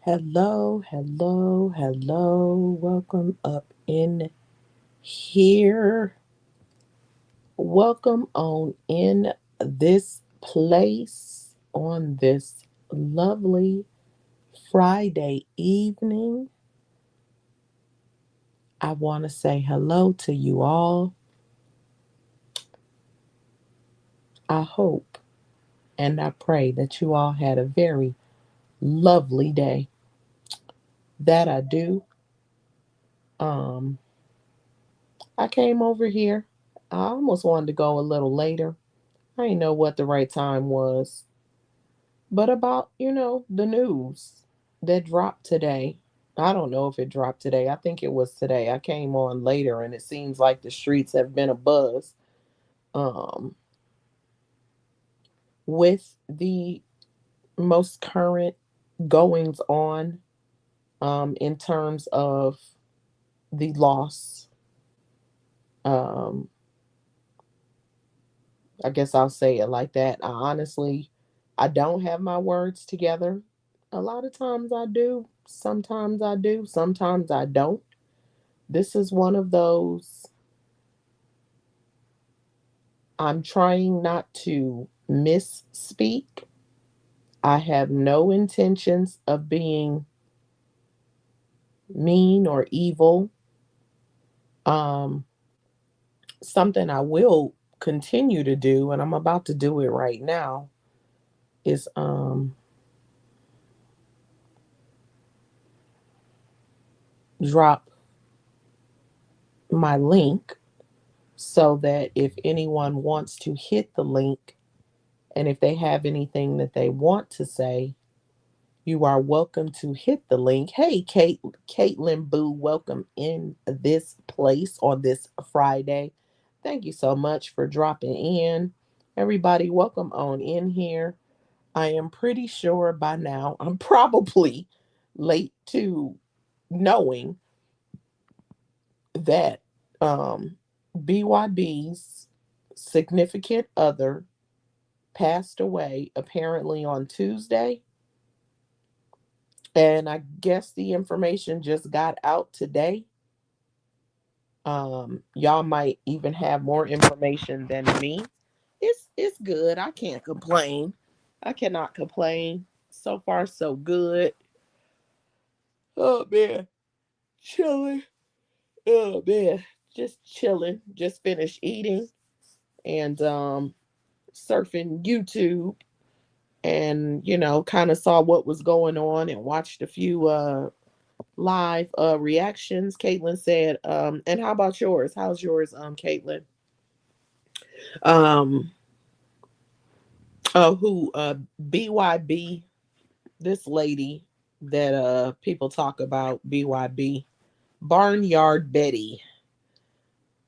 Hello, hello, hello. Welcome up in here. Welcome on in this place on this lovely Friday evening. I want to say hello to you all. I hope and I pray that you all had a very lovely day. That I do. Um, I came over here. I almost wanted to go a little later. I didn't know what the right time was. But about, the news that dropped today. I don't know if it dropped today. I think it was today. I came on later and it seems like the streets have been a buzz um, with the most current goings on in terms of the loss. Um, I guess I'll say it like that. I don't have my words together. A lot of times I do. Sometimes I do. Sometimes I don't. This is one of those. I'm trying not to misspeak. I have no intentions of being mean or evil. Um, Something I will continue to do, and I'm about to do it right now, is drop my link so that if anyone wants to hit the link and if they have anything that they want to say, you are welcome to hit the link. Hey, Caitlin Boo, welcome in this place on this Friday. Thank you so much for dropping in. Everybody, welcome on in here. I am pretty sure by now I'm probably late to knowing that BYB's significant other passed away apparently on Tuesday. And I guess the information just got out today. Y'all might even have more information than me. It's good. I can't complain. I cannot complain. So far, so good. Oh man, chilling. Oh man, just chilling. Just finished eating and surfing YouTube and kind of saw what was going on and watched a few live reactions. Caitlin said, and how about yours? How's yours, Caitlin? Um who BYB, this lady that people talk about, BYB, Barnyard Betty.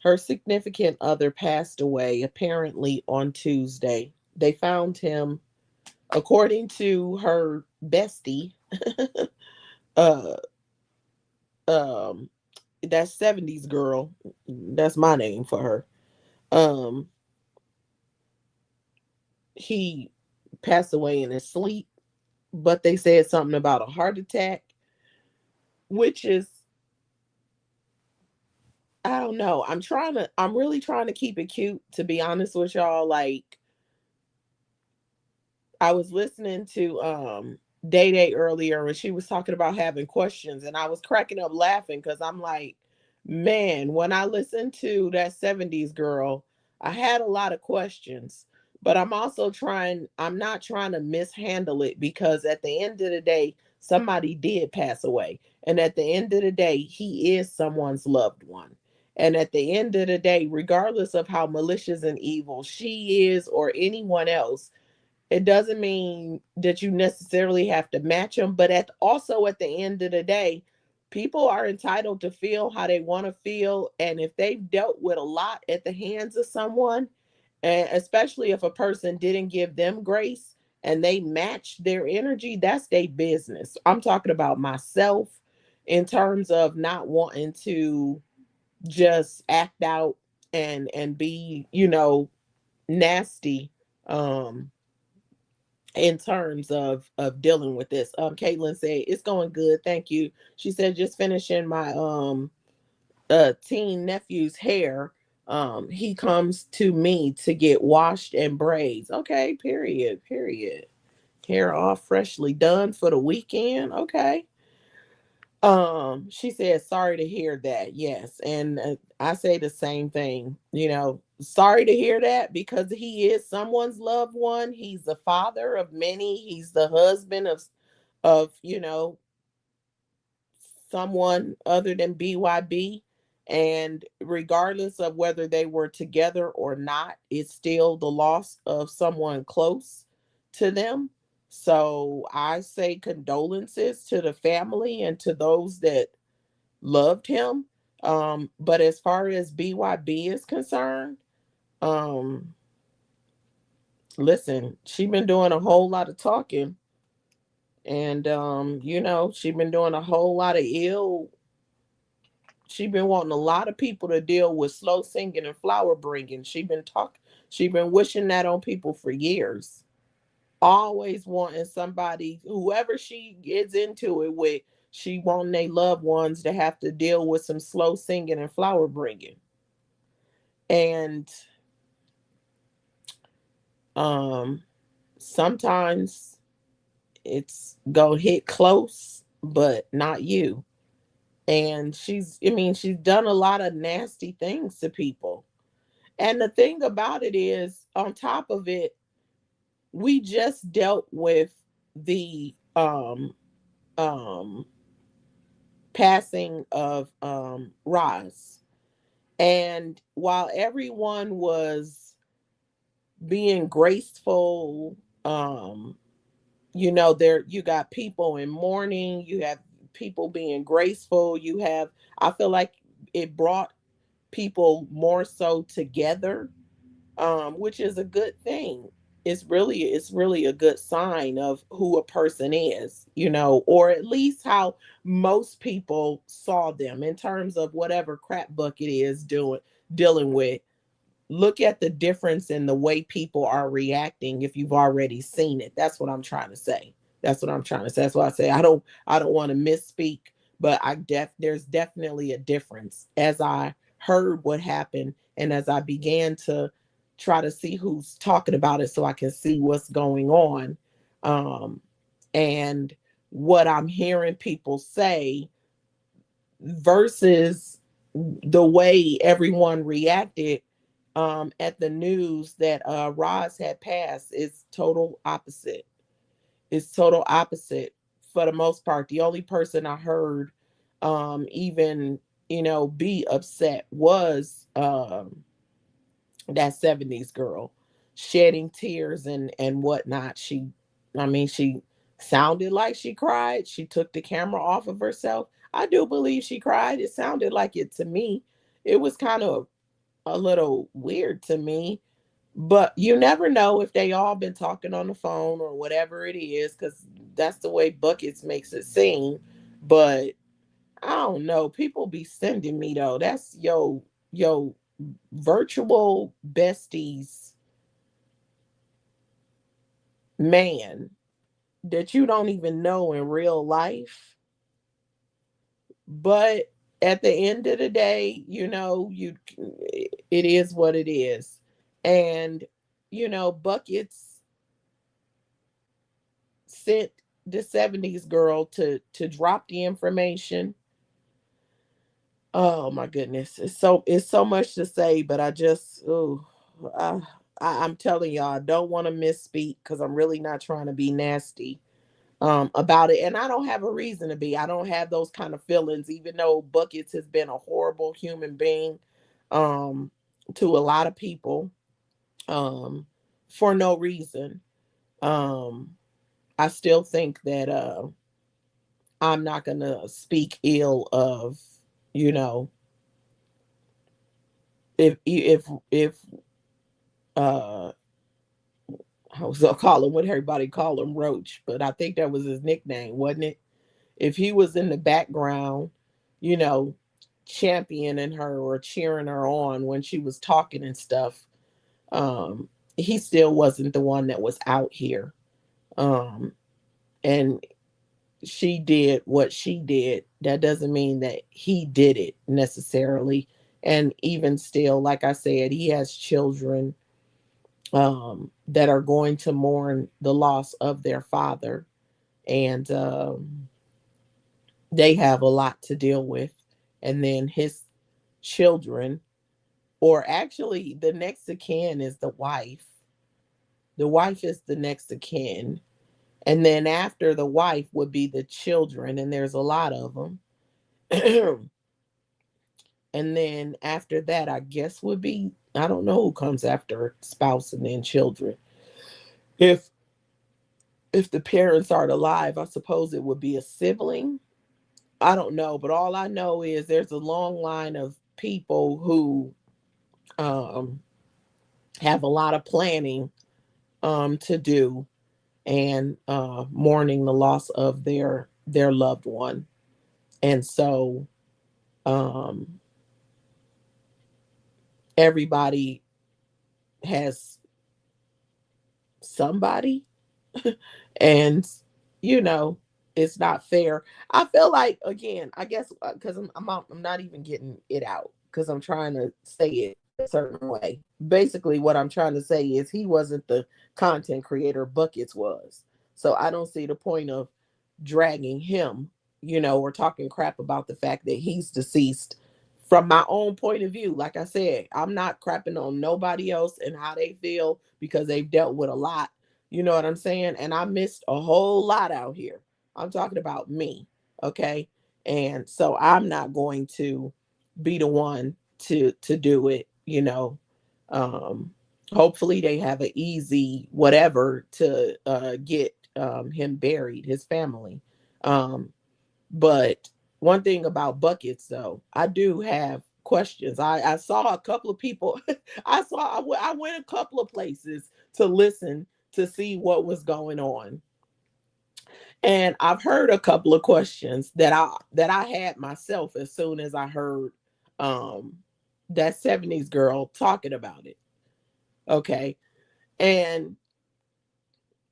Her significant other passed away apparently on Tuesday. They found him, according to her bestie, uh um that 70s girl, that's my name for her. Um he passed away in his sleep, but they said something about a heart attack, which is, I don't know. I'm really trying to keep it cute, to be honest with y'all. Like, I was listening to Day Day earlier and she was talking about having questions and I was cracking up laughing because I'm like, man, when I listened to that 70s girl, I had a lot of questions. But I'm not trying to mishandle it because at the end of the day, somebody did pass away. And at the end of the day, he is someone's loved one. And at the end of the day, regardless of how malicious and evil she is or anyone else, it doesn't mean that you necessarily have to match them, but at the end of the day, people are entitled to feel how they want to feel, and if they've dealt with a lot at the hands of someone, and especially if a person didn't give them grace and they match their energy, that's their business. I'm talking about myself in terms of not wanting to just act out and be, nasty. Um in terms of dealing with this. Caitlin said it's going good, thank you. She said just finishing my teen nephew's hair. He comes to me to get washed and braids. Okay, period, period. Hair all freshly done for the weekend. Okay. She said sorry to hear that. Yes, and I say the same thing. Sorry to hear that, because he is someone's loved one. He's the father of many. He's the husband of someone other than BYB. And regardless of whether they were together or not, it's still the loss of someone close to them. So I say condolences to the family and to those that loved him. But as far as BYB is concerned, um, listen, she been doing a whole lot of talking, and she been doing a whole lot of ill. She been wanting a lot of people to deal with slow singing and flower bringing. She been wishing that on people for years. Always wanting somebody, whoever she gets into it with, she wanting their loved ones to have to deal with some slow singing and flower bringing. And um sometimes it's go hit close, but not you. And she's done a lot of nasty things to people. And the thing about it is, on top of it, we just dealt with the um passing of Roz. And while everyone was being graceful, there you got people in mourning, you have people being graceful, I feel like it brought people more so together, which is a good thing. It's really a good sign of who a person is, or at least how most people saw them in terms of whatever crap bucket is dealing with. Look at the difference in the way people are reacting if you've already seen it. That's what I'm trying to say. That's why I say I don't want to misspeak, but there's definitely a difference as I heard what happened and as I began to try to see who's talking about it so I can see what's going on. Um and what I'm hearing people say versus the way everyone reacted at the news that Roz had passed is total opposite. It's total opposite for the most part. The only person I heard even be upset was that 70s girl, shedding tears and whatnot. She sounded like she cried. She took the camera off of herself. I do believe she cried. It sounded like it to me. It was kind of a little weird to me, but you never know if they all been talking on the phone or whatever it is, because that's the way Buckets makes it seem. But I don't know. People be sending me though. That's yo virtual besties man that you don't even know in real life. But at the end of the day, it is what it is. And Buckets sent the 70s girl to drop the information. Oh my goodness. It's so much to say, but I just I, I'm telling y'all, I don't want to misspeak because I'm really not trying to be nasty about it. And I don't have a reason to be. I don't have those kind of feelings, even though Buckets has been a horrible human being um to a lot of people um for no reason. Um I still think that I'm not gonna speak ill of, you know, if uh I was gonna call him what everybody call him, Roach, but I think that was his nickname, wasn't it? If he was in the background, you know, championing her or cheering her on when she was talking and stuff, he still wasn't the one that was out here. Um, and she did what she did. That doesn't mean that he did it necessarily. And even still, like I said, he has children that are going to mourn the loss of their father. And they have a lot to deal with. And then his children, or actually, the next of kin is the wife. The wife is the next of kin. And then after the wife would be the children, and there's a lot of them. And then after that, I guess would be, I don't know who comes after spouse and then children. If if the parents aren't alive, I suppose it would be a sibling. I don't know, but all I know is there's a long line of people who um, have a lot of planning to do, and mourning the loss of their loved one. And so um, everybody has somebody, and you know it's not fair. I feel like, again, I guess because I'm not even getting it out because I'm trying to say it a certain way. Basically what I'm trying to say is he wasn't the content creator, Buckets was. So I don't see the point of dragging him, or talking crap about the fact that he's deceased. From my own point of view, like I said, I'm not crapping on nobody else and how they feel because they've dealt with a lot. You know what I'm saying? And I missed a whole lot out here. I'm talking about me. Okay. And so I'm not going to be the one to do it. Um Hopefully they have an easy whatever to get him buried, his family. But one thing about Buckets, though, I do have questions. I saw a couple of people. I went a couple of places to listen to see what was going on, and I've heard a couple of questions that I had myself as soon as I heard um that 70s girl talking about it. Okay, and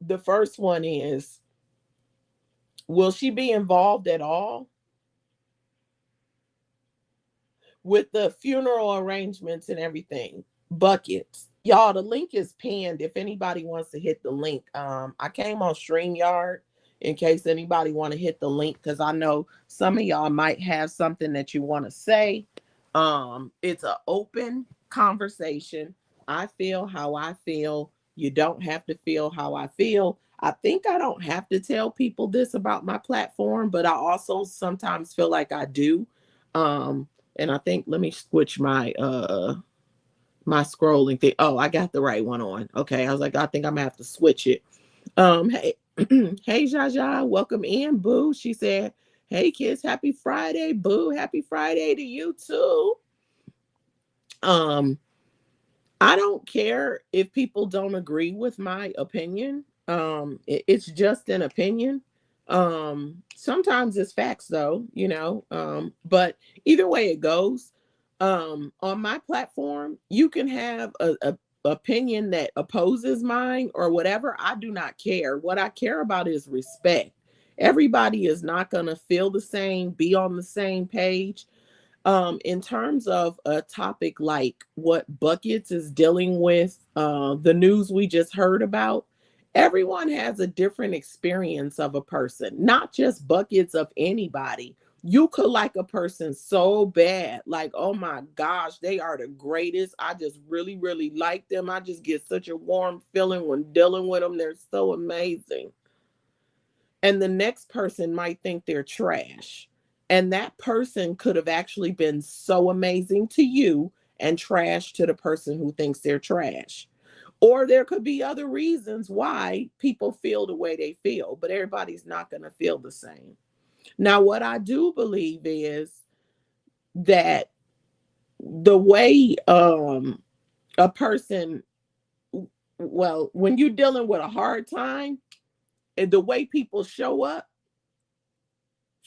the first one is, will she be involved at all with the funeral arrangements and everything? Buckets. Y'all, the link is pinned if anybody wants to hit the link. I came on StreamYard in case anybody want to hit the link because I know some of y'all might have something that you want to say. It's an open conversation. I feel how I feel. You don't have to feel how I feel. I think I don't have to tell people this about my platform, but I also sometimes feel like I do. Um, and I think, let me switch my scrolling thing. Oh, I got the right one on. Okay. I was like, I think I'm gonna have to switch it. Hey, hey Jaja, welcome in, Boo. She said, hey kids, happy Friday, Boo. Happy Friday to you too. Um, I don't care if people don't agree with my opinion. It's just an opinion. Sometimes it's facts though. But either way it goes, on my platform, you can have a opinion that opposes mine or whatever. I do not care. What I care about is respect. Everybody is not going to feel the same, be on the same page. In terms of a topic like what Buckets is dealing with, the news we just heard about, everyone has a different experience of a person, not just Buckets, of anybody. You could like a person so bad, like, oh my gosh, they are the greatest. I just really, really like them. I just get such a warm feeling when dealing with them. They're so amazing. And the next person might think they're trash. And that person could have actually been so amazing to you and trash to the person who thinks they're trash. Or there could be other reasons why people feel the way they feel, but everybody's not going to feel the same. Now, what I do believe is that the way a person, well, when you're dealing with a hard time, and the way people show up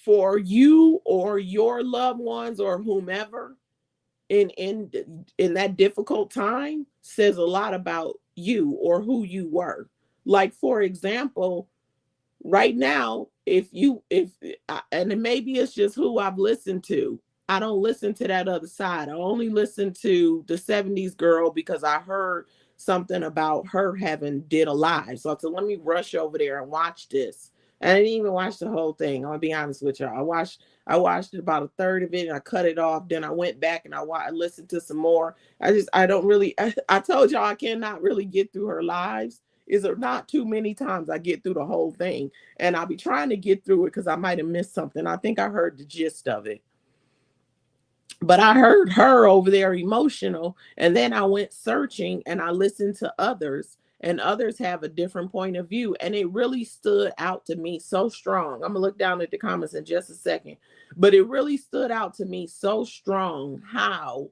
for you or your loved ones or whomever in that difficult time says a lot about you or who you were. Like, for example, right now, and maybe it's just who I've listened to. I don't listen to that other side. I only listen to the 70s girl because I heard something about her having did a live. So I said, let me rush over there and watch this. And I didn't even watch the whole thing. I'm gonna be honest with y'all. I watched about a third of it and I cut it off. Then I went back and I listened to some more. I don't really I told y'all I cannot really get through her lives. Is there not too many times I get through the whole thing, and I'll be trying to get through it because I might have missed something. I think I heard the gist of it, but I heard her over there emotional, and then I went searching and I listened to others, and others have a different point of view, and it really stood out to me so strong. I'm gonna look down at the comments in just a second, but it really stood out to me so strong how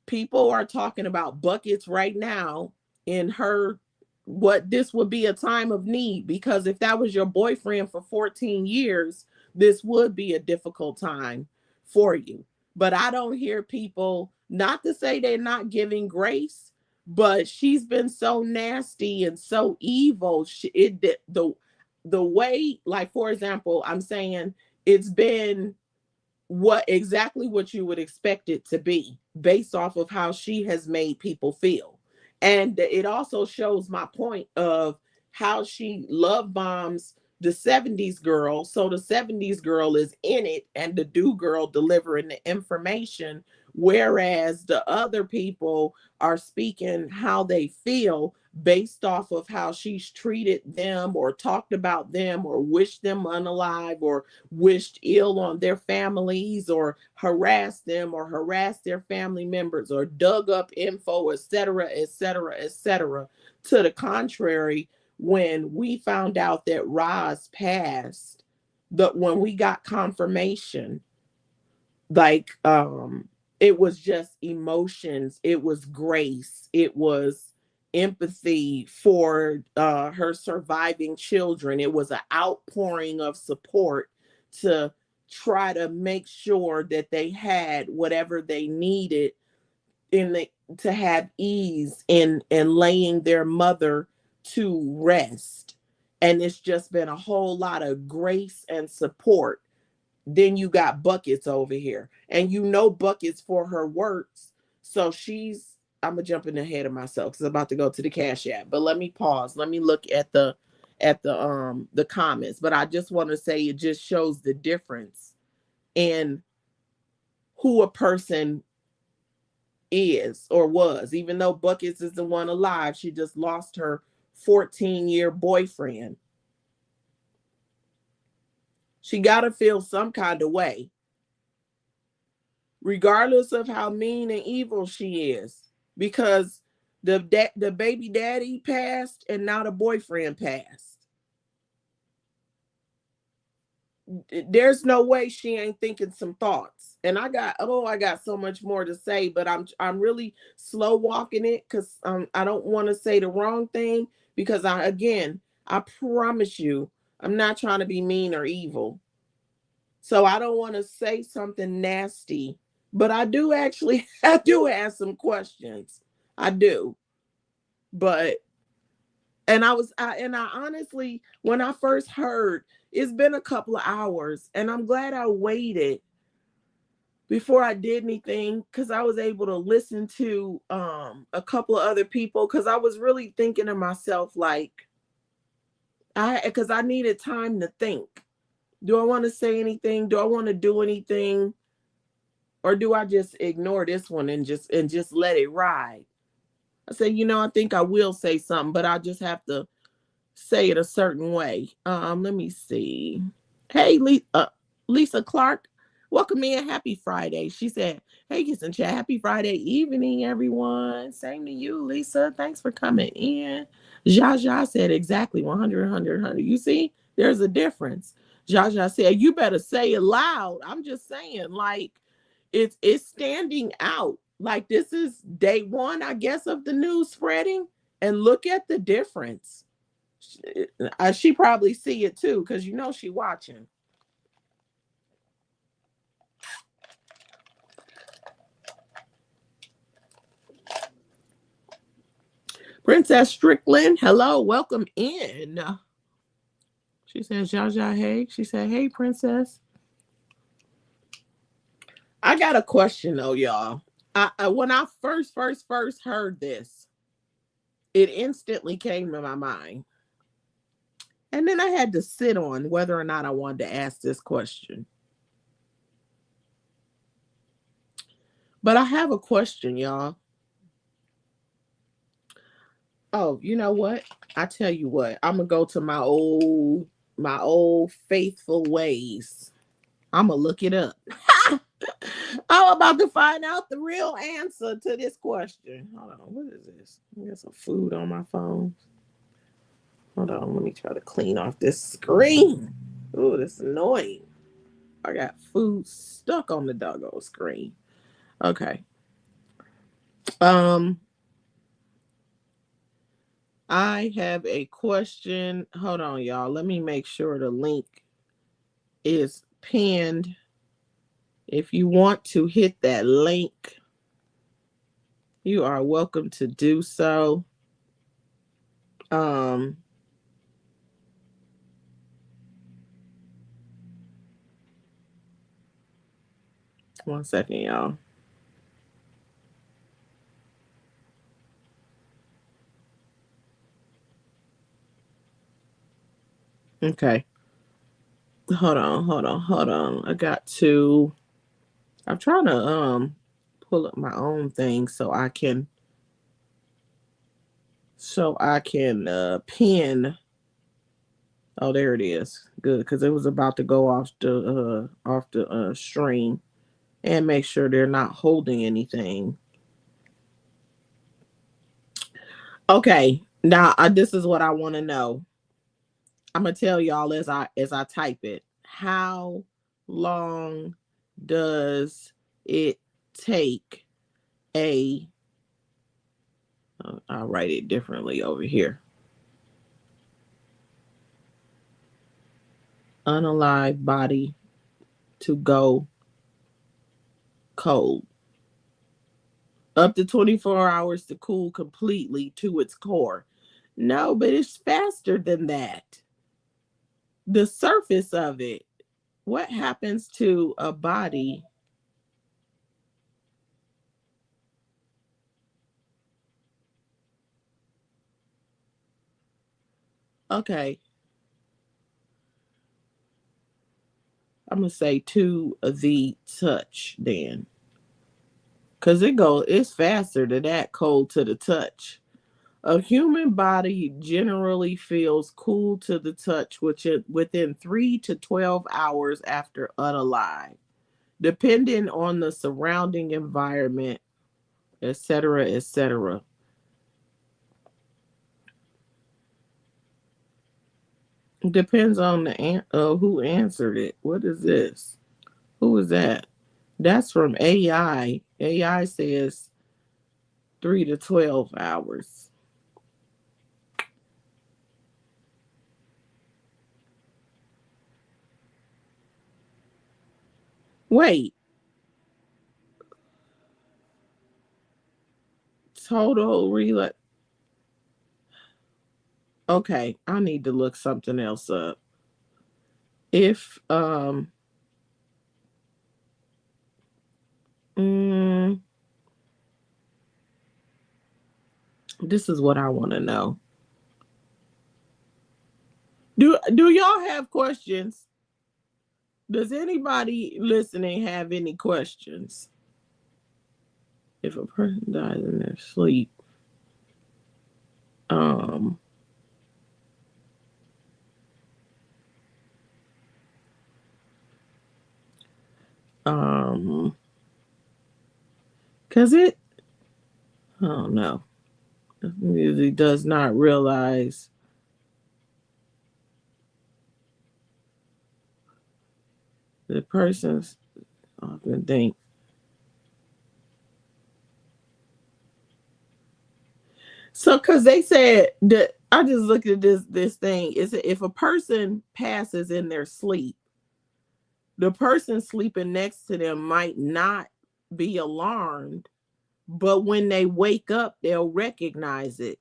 people are talking about buckets right now in her, what this would be a time of need, because if that was your boyfriend for 14 years, this would be a difficult time for you. But I don't hear people, not to say they're not giving grace, but she's been so nasty and so evil. The way, like, for example, I'm saying it's been what you would expect it to be based off of how she has made people feel. And it also shows my point of how she love bombs the 70s girl. So the 70s girl is in it and the do girl delivering the information, whereas the other people are speaking how they feel based off of how she's treated them or talked about them or wished them unalive or wished ill on their families or harassed them or harassed their family members or dug up info, etc., etc., etc. To the contrary, when we found out that Roz passed, when we got confirmation, like it was just emotions, it was grace, it was empathy for her surviving children, it was an outpouring of support to try to make sure that they had whatever they needed in the to have ease in laying their mother to rest. And it's just been a whole lot of grace and support. Then you got buckets over here, and buckets for her works. So I'm gonna jump in ahead of myself because I'm about to go to the Cash App, but let me pause, let me look at the comments. But I just want to say it just shows the difference in who a person is or was. Even though Buckets is the one alive, she just lost her 14-year boyfriend. She got to feel some kind of way, regardless of how mean and evil she is, because the baby daddy passed and now the boyfriend passed. There's no way she ain't thinking some thoughts. And I got so much more to say, but I'm really slow walking it because I don't want to say the wrong thing, because I promise you I'm not trying to be mean or evil. So I don't want to say something nasty, but I do ask some questions. I do. But I honestly, when I first heard, it's been a couple of hours, and I'm glad I waited before I did anything, because I was able to listen to a couple of other people, because I was really thinking to myself, like, because I needed time to think. Do I want to say anything? Do I want to do anything? Or do I just ignore this one and just let it ride? I said, I think I will say something, but I just have to say it a certain way. Let me see. Hey, Lisa Clark, welcome in. Happy Friday. She said, hey, Kiss and Chat. Happy Friday evening, everyone. Same to you, Lisa. Thanks for coming in. Jaja said exactly 100, 100, 100. You see, there's a difference. Jaja said, you better say it loud. I'm just saying, like, it's standing out. Like, this is day one, I guess, of the news spreading. And look at the difference. She probably see it too, because she watching. Princess Strickland, hello, welcome in. She says, Jaja, hey. She said, hey, princess. I got a question though, y'all. When I first heard this, it instantly came to my mind. And then I had to sit on whether or not I wanted to ask this question. But I have a question, y'all. Oh, you know what? I tell you what, I'm gonna go to my old faithful ways. I'm gonna look it up. I'm about to find out the real answer to this question. Hold on, what is this? I got some food on my phone. Hold on, let me try to clean off this screen. Oh, this is annoying. I got food stuck on the doggone screen. Okay. Um, I have a question. Hold on, y'all. Let me make sure the link is pinned. If you want to hit that link, you are welcome to do so. Um, 1 second, y'all. Okay. Hold on. I'm trying to pull up my own thing so I can pin. Oh, there it is. Good, because it was about to go off the stream, and make sure they're not holding anything. Okay, now this is what I want to know. I'm gonna tell y'all as I type it. How long does it take a? I'll write it differently over here. Unalive body to go cold. Up to 24 hours to cool completely to its core. No, but it's faster than that. The surface of it. What happens to a body? Okay, I'm gonna say to the touch then, cause it's faster than that cold to the touch. A human body generally feels cool to the touch within 3 to 12 hours after unalive, depending on the surrounding environment, etc., etc. Depends on who answered it. What is this? Who is that? That's from AI. AI says 3 to 12 hours. Wait, total relay. Okay, I need to look something else up. If mm, this is what I want to know. Do y'all have questions? Does anybody listening have any questions? If a person dies in their sleep, um, um, cause I don't know, it usually does not realize the person's often think. So, cause they said that I just looked at this thing. Is if a person passes in their sleep, the person sleeping next to them might not be alarmed, but when they wake up, they'll recognize it.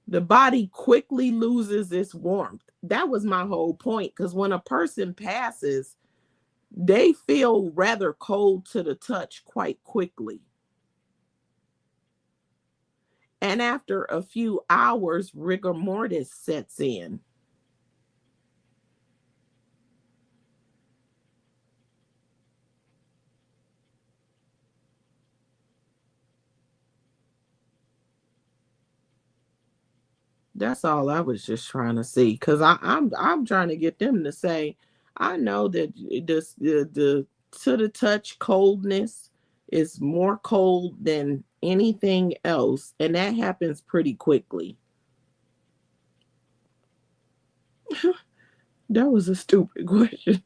The body quickly loses its warmth. That was my whole point. Because when a person passes, they feel rather cold to the touch quite quickly. And after a few hours, rigor mortis sets in. That's all I was just trying to see, because I'm trying to get them to say, I know that the to the touch coldness is more cold than anything else, and that happens pretty quickly. That was a stupid question.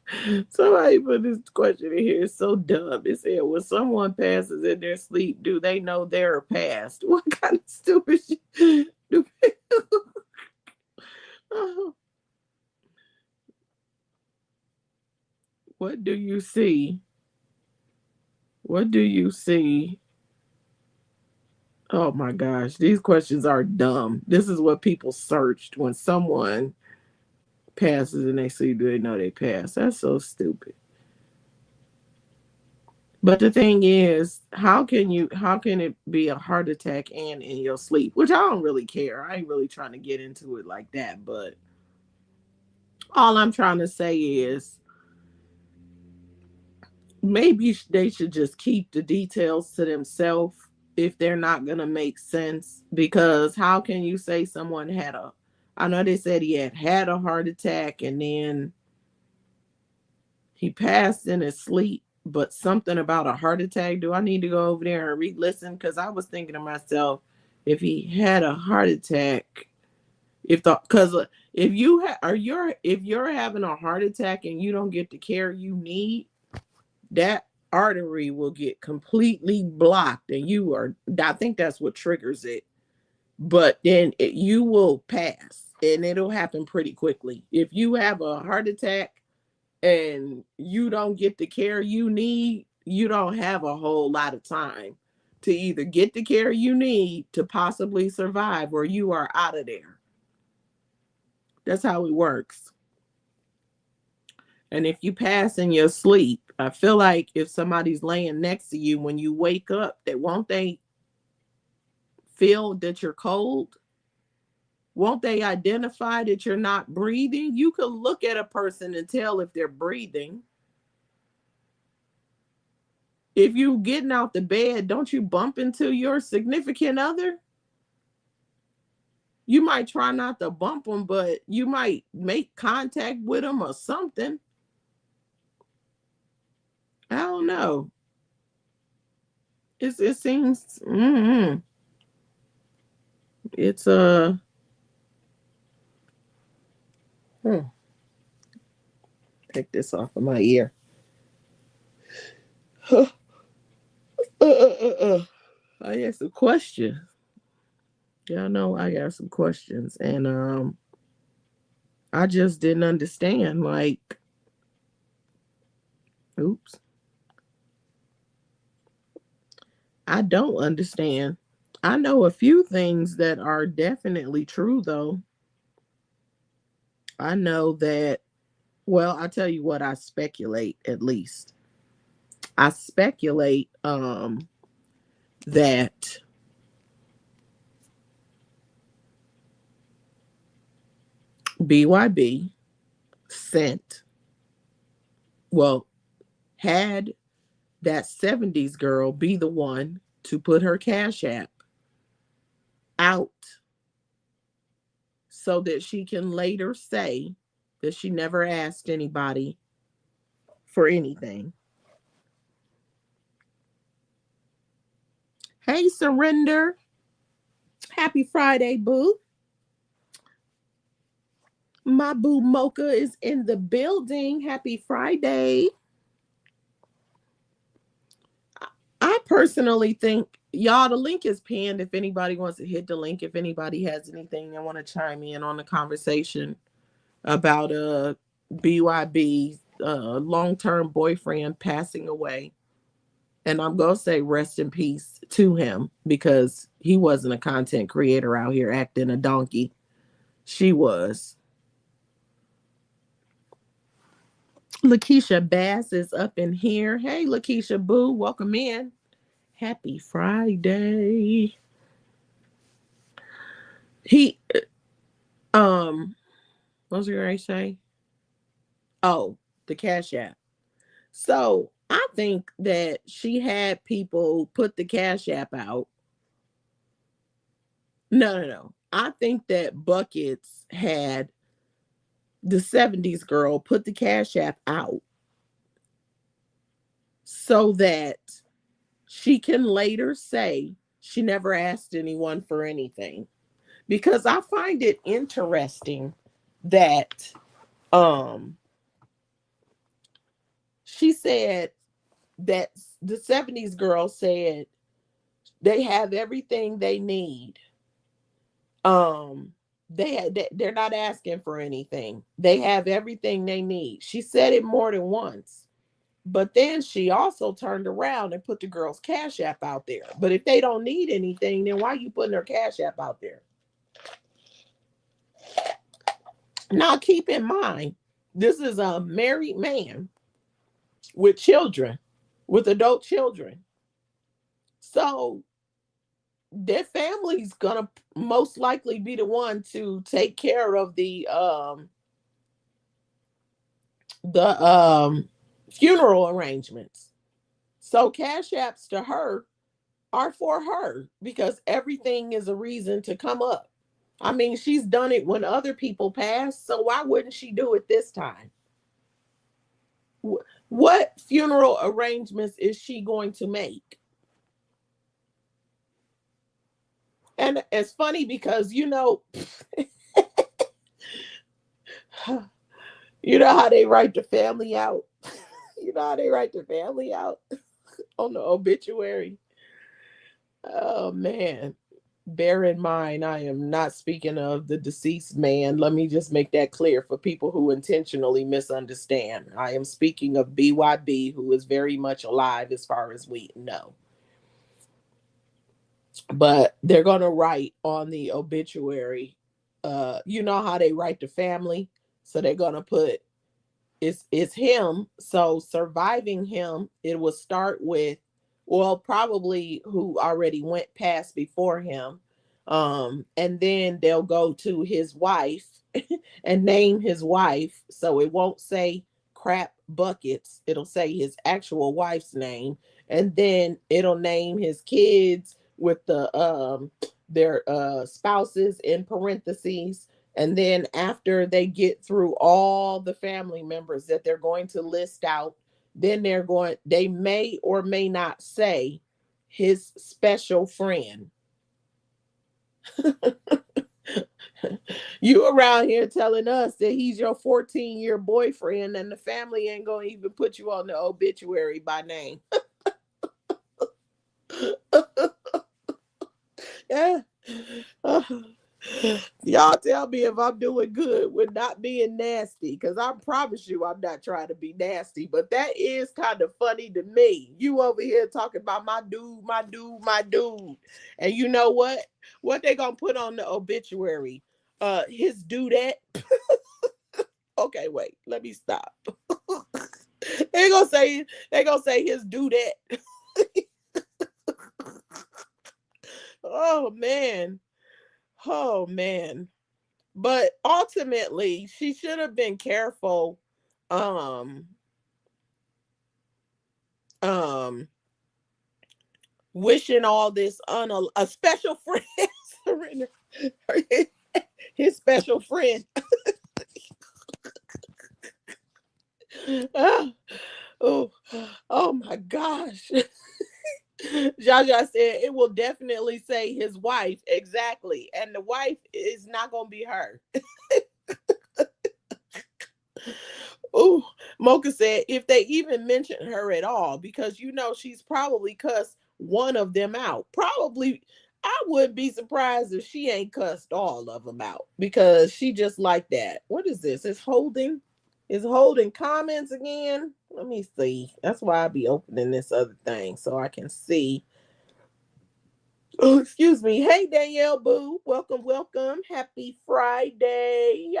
Somebody put this question in here. It's so dumb. It said, when someone passes in their sleep, do they know they're past? What kind of stupid shit do people? What do you see? What do you see? Oh my gosh, these questions are dumb. This is what people searched when someone passes and they see, do they know they passed? That's so stupid. But the thing is, how can it be a heart attack and in your sleep? Which I don't really care. I ain't really trying to get into it like that, but all I'm trying to say is maybe they should just keep the details to themselves if they're not going to make sense. Because how can you say someone had a, I know they said he had a heart attack and then he passed in his sleep, but something about a heart attack. Do I need to go over there and re-listen? Because I was thinking to myself, if he had a heart attack, if the because if you are you're if you're having a heart attack and you don't get the care you need, that artery will get completely blocked, and you are. I think that's what triggers it. But then you will pass, and it'll happen pretty quickly. If you have a heart attack and you don't get the care you need, you don't have a whole lot of time to either get the care you need to possibly survive, or you are out of there. That's how it works. And if you pass in your sleep, I feel like if somebody's laying next to you when you wake up, that won't they feel that you're cold? Won't they identify that you're not breathing? You can look at a person and tell if they're breathing. If you getting out the bed, don't you bump into your significant other? You might try not to bump them, but you might make contact with them or something. I don't know. It seems it's hmm, take this off of my ear. I got some questions. Y'all know I got some questions, and I just didn't understand. Like, oops, I don't understand. I know a few things that are definitely true, though. I know that. Well, I tell you what, I speculate at least. I speculate that BYB sent, well, had that 70s girl be the one to put her Cash App out so that she can later say that she never asked anybody for anything. Hey, Surrender. Happy Friday, boo. My boo Mocha is in the building. Happy Friday. I personally think, y'all, the link is pinned if anybody wants to hit the link, if anybody has anything they want to chime in on the conversation about BYB long-term boyfriend passing away. And I'm going to say rest in peace to him because he wasn't a content creator out here acting a donkey. She was. Lakeisha Bass is up in here. Hey, Lakeisha Boo, welcome in. Happy Friday. He, what was I going to say? Oh, the Cash App. So I think that she had people put the Cash App out. No. I think that Buckets had the 70s girl put the Cash App out so that she can later say she never asked anyone for anything. Because I find it interesting that she said that the 70s girl said they have everything they need. They're not asking for anything. They have everything they need. She said it more than once. But then she also turned around and put the girl's Cash App out there. But if they don't need anything, then why are you putting her Cash App out there? Now keep in mind, this is a married man with children, with adult children. So their family's gonna most likely be the one to take care of the funeral arrangements. So Cash Apps to her are for her because everything is a reason to come up. I mean, she's done it when other people pass, so why wouldn't she do it this time? What funeral arrangements is she going to make? And it's funny because you know how they write the family out. You know how they write the family out on the obituary. Oh man. Bear in mind, I am not speaking of the deceased man. Let me just make that clear for people who intentionally misunderstand. I am speaking of BYB, who is very much alive as far as we know. But they're going to write on the obituary, you know how they write the family? So they're going to put, it's him. So surviving him, it will start with, well, probably who already went past before him. And then they'll go to his wife and name his wife. So it won't say Crap Buckets. It'll say his actual wife's name. And then it'll name his kids with their spouses in parentheses. And then after they get through all the family members that they're going to list out, then they may or may not say his special friend. You around here telling us that he's your 14-year boyfriend and the family ain't gonna even put you on the obituary by name. Yeah. Y'all tell me if I'm doing good with not being nasty, because I promise you I'm not trying to be nasty, but that is kind of funny to me. You over here talking about my dude, my dude, my dude. And you know what? What they gonna put on the obituary? His dudette. Okay, wait, let me stop. They gonna say his dudette. Oh man. Oh man. But ultimately, she should have been careful um um wishing all this on a special friend. Surrender. His special friend. Oh, oh my gosh. Jaja said it will definitely say his wife. Exactly. And the wife is not going to be her. Oh, Mocha said if they even mention her at all, because she's probably cussed one of them out. Probably, I wouldn't be surprised if she ain't cussed all of them out because she just like that. What is this? It's holding. is holding comments again. Let me see. That's why I be opening this other thing so I can see. Oh, excuse me. Hey, Danielle Boo. Welcome, welcome. Happy Friday.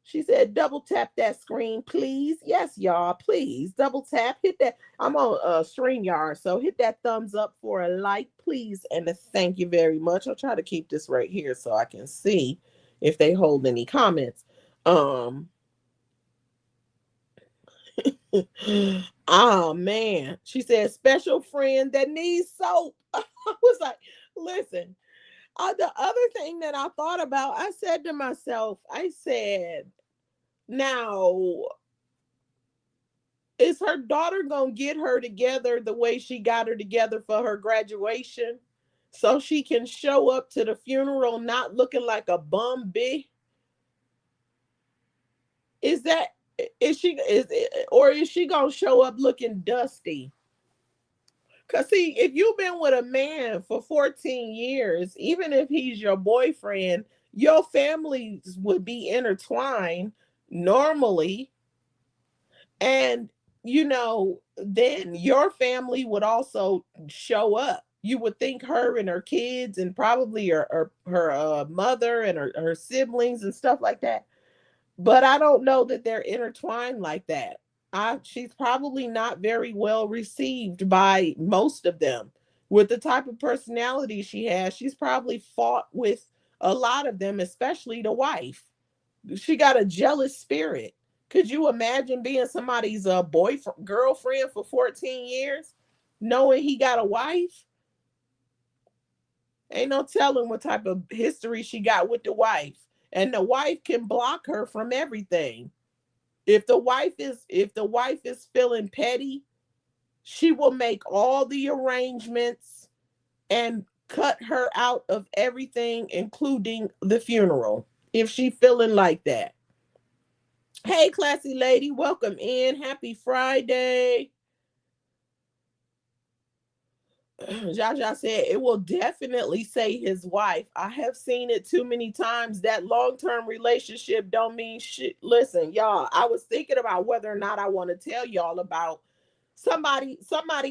She said, double tap that screen, please. Yes, y'all, please. Double tap. Hit that. I'm on StreamYard, so hit that thumbs up for a like, please. And a thank you very much. I'll try to keep this right here so I can see if they hold any comments. Oh man, she said special friend that needs soap. I was like, listen, the other thing that I thought about, I said to myself, I said, now is her daughter gonna get her together the way she got her together for her graduation so she can show up to the funeral not looking like a bum bitch? Is that, is she, is it, or is she gonna show up looking dusty? Because, see, if you've been with a man for 14 years, even if he's your boyfriend, your families would be intertwined normally. And, then your family would also show up. You would think her and her kids and probably her mother and her siblings and stuff like that. But I don't know that they're intertwined like that. She's probably not very well received by most of them. With the type of personality she has, she's probably fought with a lot of them, especially the wife. She got a jealous spirit. Could you imagine being somebody's boyfriend, girlfriend for 14 years, knowing he got a wife? Ain't no telling what type of history she got with the wife. And the wife can block her from everything. If the wife is feeling petty, she will make all the arrangements and cut her out of everything, including the funeral, if she feeling like that. Hey, classy lady, welcome in. Happy Friday. Jaja said it will definitely say his wife. I have seen it too many times. That long-term relationship don't mean shit. Listen, y'all, I was thinking about whether or not I want to tell y'all about somebody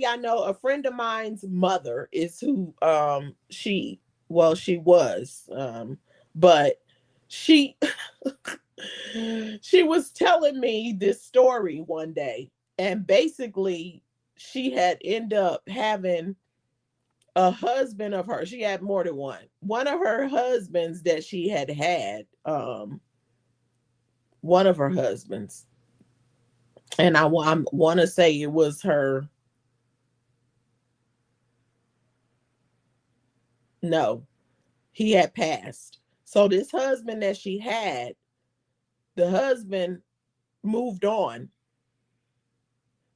I know. A friend of mine's mother is who she was but she she was telling me this story one day, and basically she had ended up having a husband of her. She had more than one of her husbands that she had one of her husbands, and I want to say it was her. No, he had passed. So this husband that she had, the husband moved on.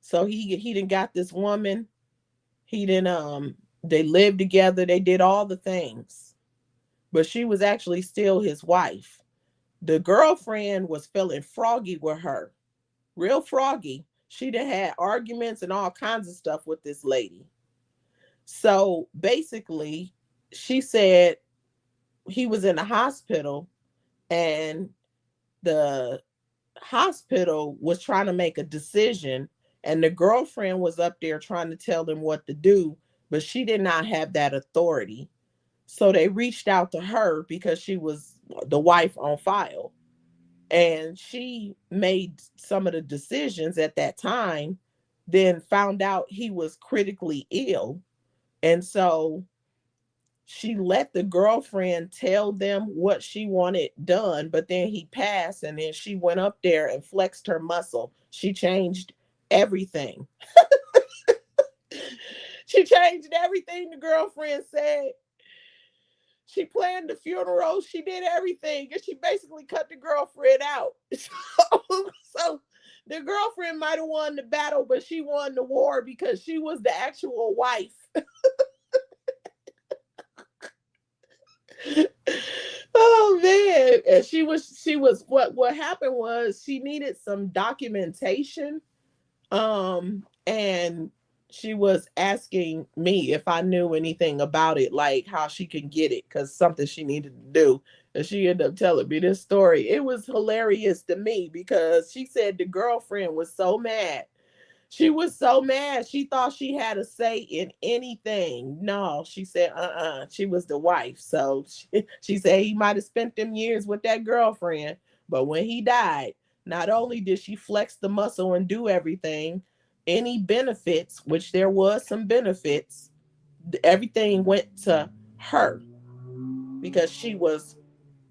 So he didn't got this woman. He didn't they lived together. They did all the things, but she was actually still his wife. The girlfriend was feeling froggy with her, real froggy. She'd have had arguments and all kinds of stuff with this lady. So basically, she said he was in the hospital, and the hospital was trying to make a decision, and the girlfriend was up there trying to tell them what to do, but she did not have that authority. So they reached out to her because she was the wife on file, and she made some of the decisions at that time, then found out he was critically ill. And so she let the girlfriend tell them what she wanted done, but then he passed, and then she went up there and flexed her muscle. She changed everything. She changed everything the girlfriend said. She planned the funeral. She did everything, and she basically cut the girlfriend out. So the girlfriend might have won the battle, but she won the war because she was the actual wife. Oh man. And she was what happened was she needed some documentation. And she was asking me if I knew anything about it, like how she could get it, because something she needed to do. And she ended up telling me this story. It was hilarious to me because she said the girlfriend was so mad. She was so mad. She thought she had a say in anything. No, she said, she was the wife. So she said he might have spent them years with that girlfriend. But when he died, not only did she flex the muscle and do everything, any benefits, which there was some benefits, everything went to her because she was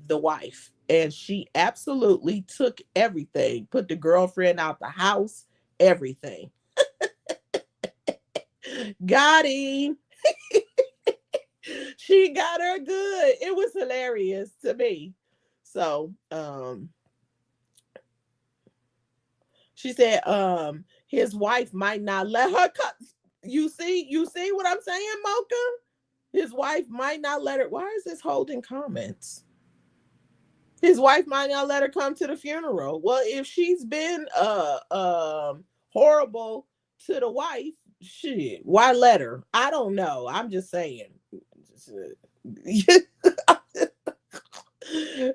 the wife. And she absolutely took everything, put the girlfriend out the house, everything. Got him. She got her good. It was hilarious to me. So, she said, his wife might not let her cut. You see what I'm saying, Mocha? His wife might not let her. Why is this holding comments? His wife might not let her come to the funeral. Well, if she's been horrible to the wife, shit, why let her? I don't know. I'm just saying.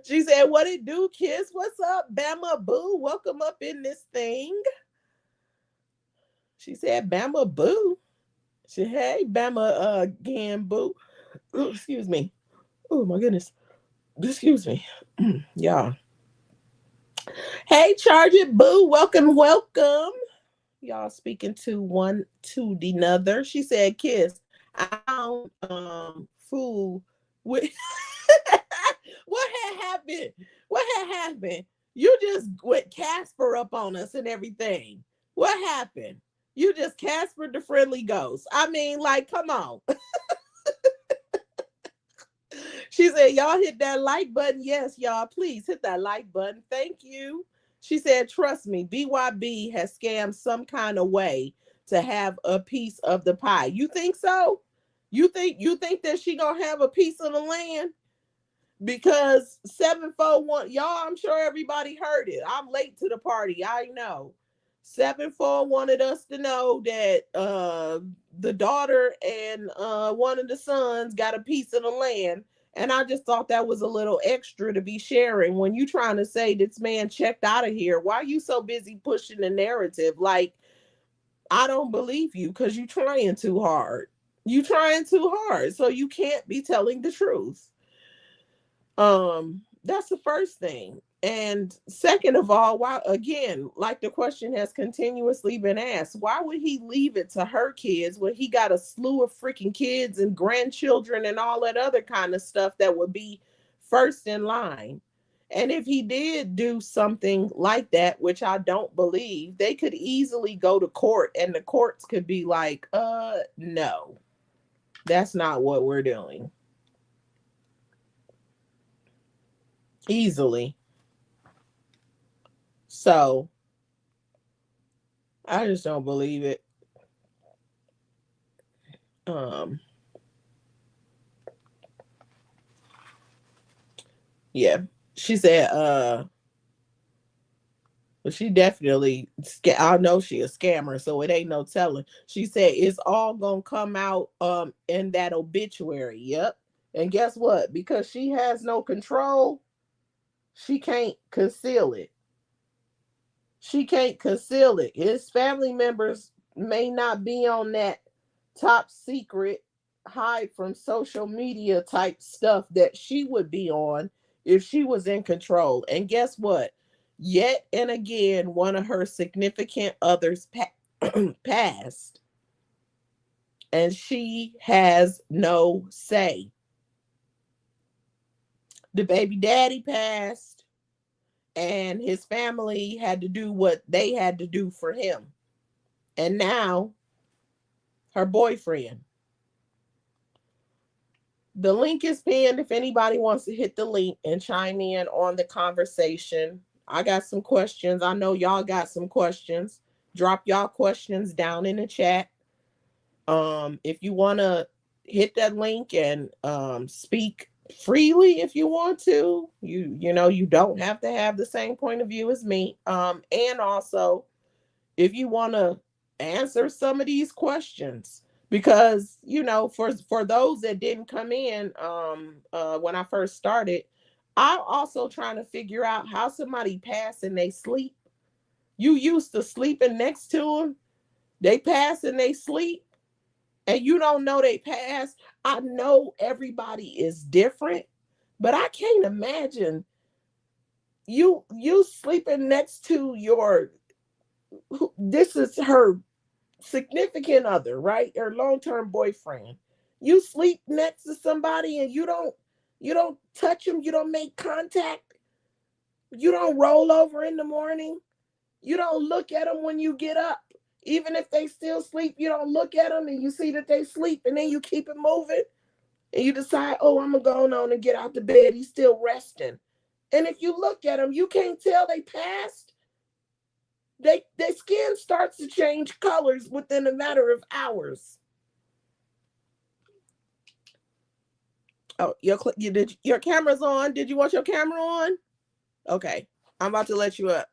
She said, "What it do, kiss? What's up, Bama Boo? Welcome up in this thing." She said, "Bama Boo." She, hey, Bama again, Boo. Ooh, excuse me. Oh my goodness. Excuse me, y'all. Hey, Charge It Boo. Welcome, welcome. Y'all speaking to one to the another. She said, "Kiss, I don't fool with." What had happened? What had happened? You just went Casper up on us and everything. What happened? You just Casper the friendly ghost. I mean, like, come on. She said, "Y'all hit that like button." Yes, y'all, please hit that like button. Thank you. She said, "Trust me, BYB has scammed some kind of way to have a piece of the pie." You think so? You think that she gonna have a piece of the land? Because 741, y'all, I'm sure everybody heard it. I'm late to the party. I know. 74 wanted us to know that the daughter and one of the sons got a piece of the land. And I just thought that was a little extra to be sharing. When you trying to say this man checked out of here, why are you so busy pushing the narrative? Like, I don't believe you because you trying too hard. You trying too hard. So you can't be telling the truth. That's the first thing. And second of all, why, again, like the question has continuously been asked, why would he leave it to her kids when he got a slew of freaking kids and grandchildren and all that other kind of stuff that would be first in line? And if he did do something like that, which I don't believe, they could easily go to court and the courts could be like, no, that's not what we're doing. Easily. So I just don't believe it. Um, yeah. She said, well, she definitely, I know she a scammer, so it ain't no telling. She said it's all gonna come out in that obituary. Yep. And guess what? Because she has no control, she can't conceal it. She can't conceal it. His family members may not be on that top secret, hide from social media type stuff that she would be on if she was in control. And guess what? Yet and again, one of her significant others passed, and she has no say. The baby daddy passed, and his family had to do what they had to do for him. And now her boyfriend. The link is pinned if anybody wants to hit the link and chime in on the conversation. I got some questions. I know y'all got some questions. Drop y'all questions down in the chat. If you want to hit that link and speak freely if you want to. You don't have to have the same point of view as me. And also if you want to answer some of these questions, because for those that didn't come in when I first started, I'm also trying to figure out how somebody passed and they sleep. You used to sleeping next to them. They pass and they sleep, and you don't know they passed. I know everybody is different, but I can't imagine you sleeping next to your, this is her significant other, right? Her long-term boyfriend. You sleep next to somebody and you don't touch them, you don't make contact, you don't roll over in the morning, you don't look at them when you get up. Even if they still sleep, you don't look at them and you see that they sleep, and then you keep it moving and you decide, oh, I'm gonna go on and get out the bed. He's still resting. And if you look at them, you can't tell they passed. Their skin starts to change colors within a matter of hours. Oh, your camera's on. Did you want your camera on? Okay, I'm about to let you up.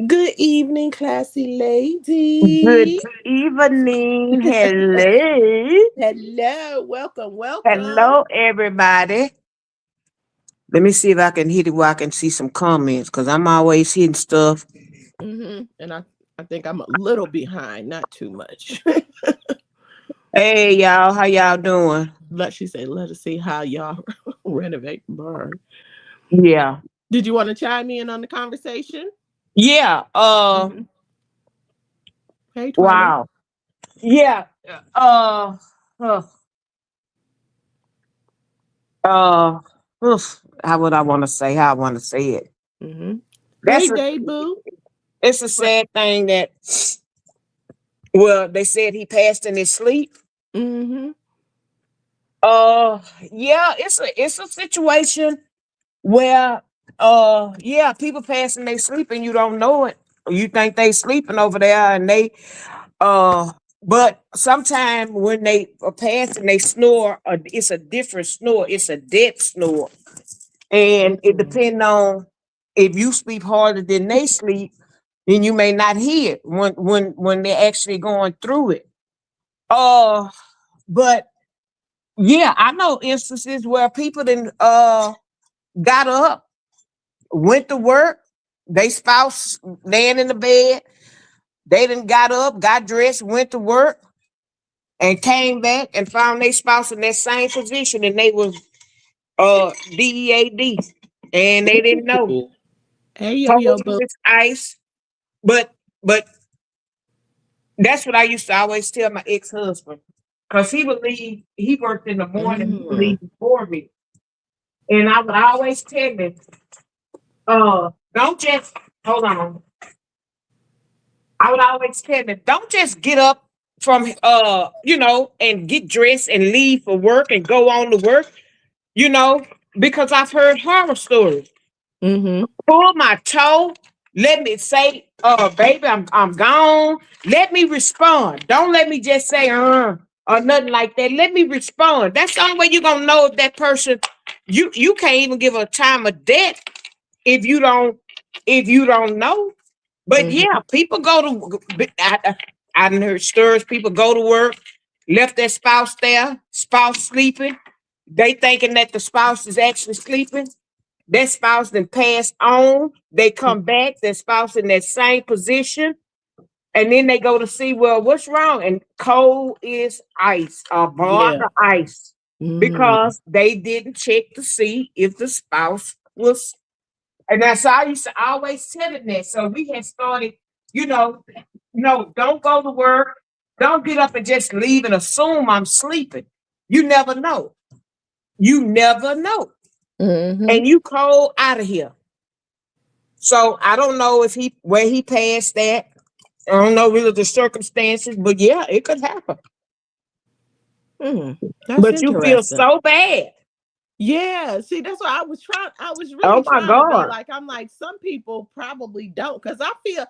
Good evening, classy Good lady. evening. Hello. Hello, welcome, welcome. Hello, everybody. Let me see if I can hit it where I can see some comments because I'm always hitting stuff. And I think I'm a little behind, not too much. Hey, y'all. How y'all doing? She said, let us see how y'all renovate the barn. Yeah. Did you want to chime in on the conversation? Yeah. Mm-hmm. Hey, Twila. Wow. Yeah. Uh, uh, uh, how would I want to say? How I want to say it? Mm-hmm. Hey, That's a. Day Boo. It's a What? sad thing that. Well, they said he passed in his sleep. Mm-hmm. Uh, yeah. It's a situation where yeah, people passing they sleep and you don't know it. You think they sleeping over there and they but sometimes when they are passing they snore, it's a different snore, it's a dead snore. And it Mm-hmm. depends on if you sleep harder than they sleep, then you may not hear it when they're actually going through it. Uh but yeah, I know instances where people then got up, went to work, they spouse laying in the bed, they done got up, got dressed, went to work, and came back and found their spouse in that same position and they was DEAD. And they didn't know. Ooh. Hey, Yo Yo Cold Boo. as ice. But that's what I used to always tell my ex-husband. Cause he would leave, he worked in the morning, he would Mm. leave before me. And I would always tell him, don't just hold on. I would always tell them, don't just get up from and get dressed and leave for work and go on to work, you know, because I've heard horror stories. Mm-hmm. Pull my toe, let me say, baby, I'm gone. Let me respond. Don't let me just say or nothing like that. Let me respond. That's the only way you're gonna know if that person you can't even give a time of death if you don't know. But Mm-hmm. yeah, people go to. I done heard stories. People go to work, left their spouse there, spouse sleeping. They thinking that the spouse is actually sleeping. Their spouse then passed on. They come back. Their spouse in that same position, and then they go to see, well, what's wrong? And cold is ice, a block Yeah. of ice, Mm. because they didn't check to see if the spouse was, and that's how I used to always tell them that. So we had started, you know, no, don't go to work. Don't get up and just leave and assume I'm sleeping. You never know. You never know. Mm-hmm. And you cold out of here. So I don't know if he where he passed that. I don't know really the circumstances, but yeah, it could happen. Mm. That's But you feel interesting. so bad. Yeah, see, that's why I was really Oh my trying to be God. like, I'm like, some people probably don't, because I feel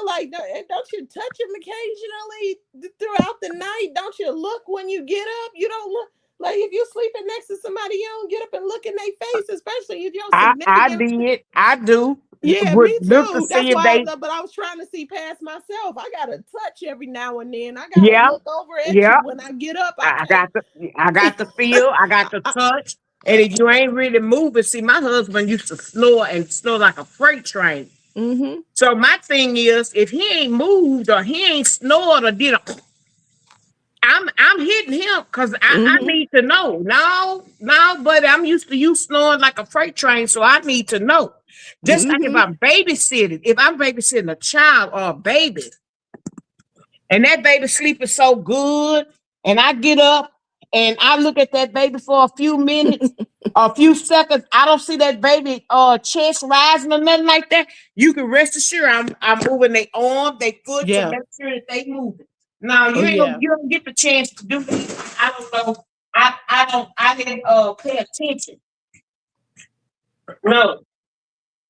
like, don't you touch him occasionally throughout the night? Don't you look when you get up? You don't look Like if you sleeping next to somebody, you don't get up and look in their face, especially if your I significant. did. I do. Yeah, Would me look to too. see That's if why they, but I was trying to see past myself. I gotta touch every now and then. I gotta yeah, look over at yeah. you when I get up. I I can't. got I got the feel, I got the touch. And if you ain't really moving, see, my husband used to snore and snore like a freight train. Mm-hmm. So my thing is, if he ain't moved or he ain't snored or did a, I'm hitting him because I Mm-hmm. need to know. No, buddy, I'm used to you snoring like a freight train, so I need to know. Just like if Mm-hmm. I'm babysitting a child or a baby, and that baby sleeping so good, and I get up and I look at that baby for a few minutes, a few seconds, I don't see that baby chest rising or nothing like that. You can rest assured I'm moving their arm, their foot to Yeah. make sure that they moving. Now Oh yeah. you don't get the chance to do that. I don't know. I didn't pay attention. No.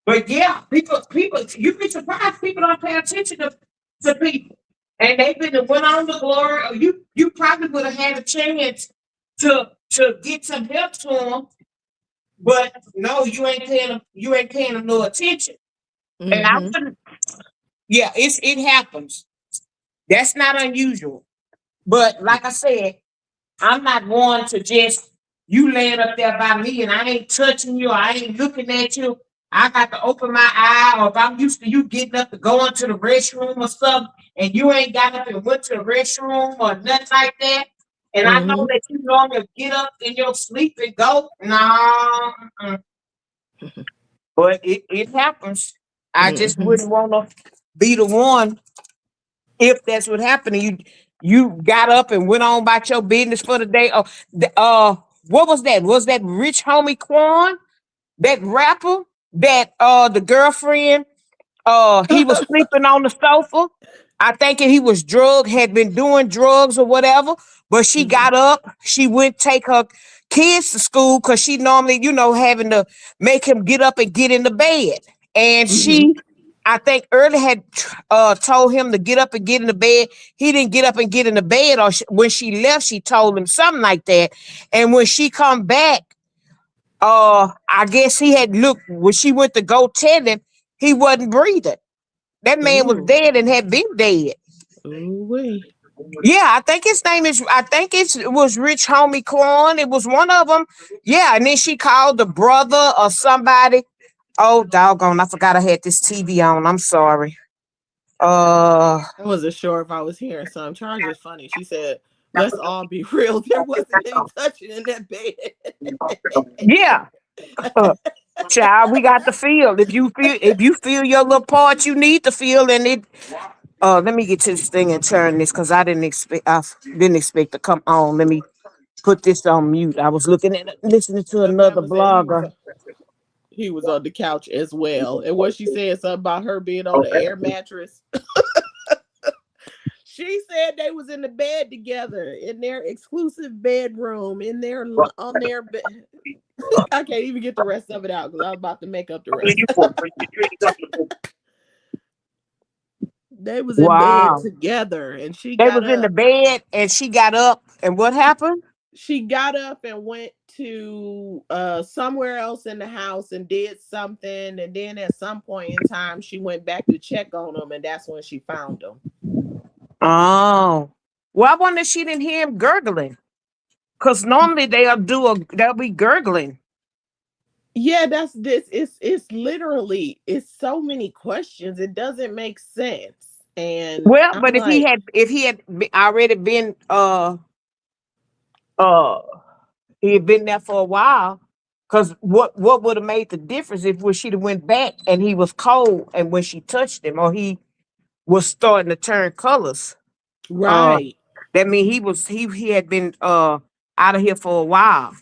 But yeah, people, you'd be surprised people don't pay attention to people. And they've been went on to glory, or you probably would have had a chance to get some help to them, but no, you ain't paying them no attention. And I Mm-hmm. wouldn't, yeah, it happens. That's not unusual. But like I said, I'm not one to just you laying up there by me and I ain't touching you, or I ain't looking at you. I got to open my eye, or if I'm used to you getting up to going to the restroom or something, and you ain't got up and went to the restroom or nothing like that. And I know Mm-hmm. that you normally get up in your sleep and go. No, mm-mm. But it happens. I just Mm-hmm. wouldn't want to be the one if that's what happened. And you got up and went on about your business for the day. Oh, what was that? Was that Rich Homie Quan, that rapper, that the girlfriend? He was sleeping on the sofa. I think he was had been doing drugs or whatever. But she Mm-hmm. got up. She went take her kids to school because she normally, having to make him get up and get in the bed. And Mm-hmm. I think early had told him to get up and get in the bed. He didn't get up and get in the bed, or when she left, she told him something like that. And when she come back, I guess he had looked when she went to go tell him he wasn't breathing. That man was Ooh. dead and had been dead. Ooh wee. Yeah, I think his name is. I think it was Rich Homie Quan. It was one of them. Yeah, and then she called the brother or somebody. Oh, doggone! I forgot I had this TV on. I'm sorry. Uh, I wasn't sure if I was hearing something. Charge is funny. She said, "Let's all be real. There wasn't any touching in that bed." yeah, child, we got to feel. If you feel your little part, you need to feel, and it. Let me get to this thing and turn this because I didn't expect to come on. Let me put this on mute. I was listening to But another Bama said blogger. he was on the couch as well. And what she said something about her being on the air mattress. She said they was in the bed together in their exclusive bedroom in their on their bed. I can't even get the rest of it out because I was about to make up the rest. They was in bed Wow. together, and she They got was in the up. bed and she got up, and what happened? She got up and went to somewhere else in the house and did something, and then at some point in time she went back to check on them, and that's when she found them. Oh. Well, I wonder if she didn't hear him gurgling. Cause normally they'll be gurgling. Yeah, that's this. It's literally it's so many questions. It doesn't make sense, and Well, I'm but like, if he had already been uh he had been there for a while. Cause what would have made the difference if when she'd have went back and he was cold and when she touched him or he was starting to turn colors. Uh right. that mean he had been out of here for a while.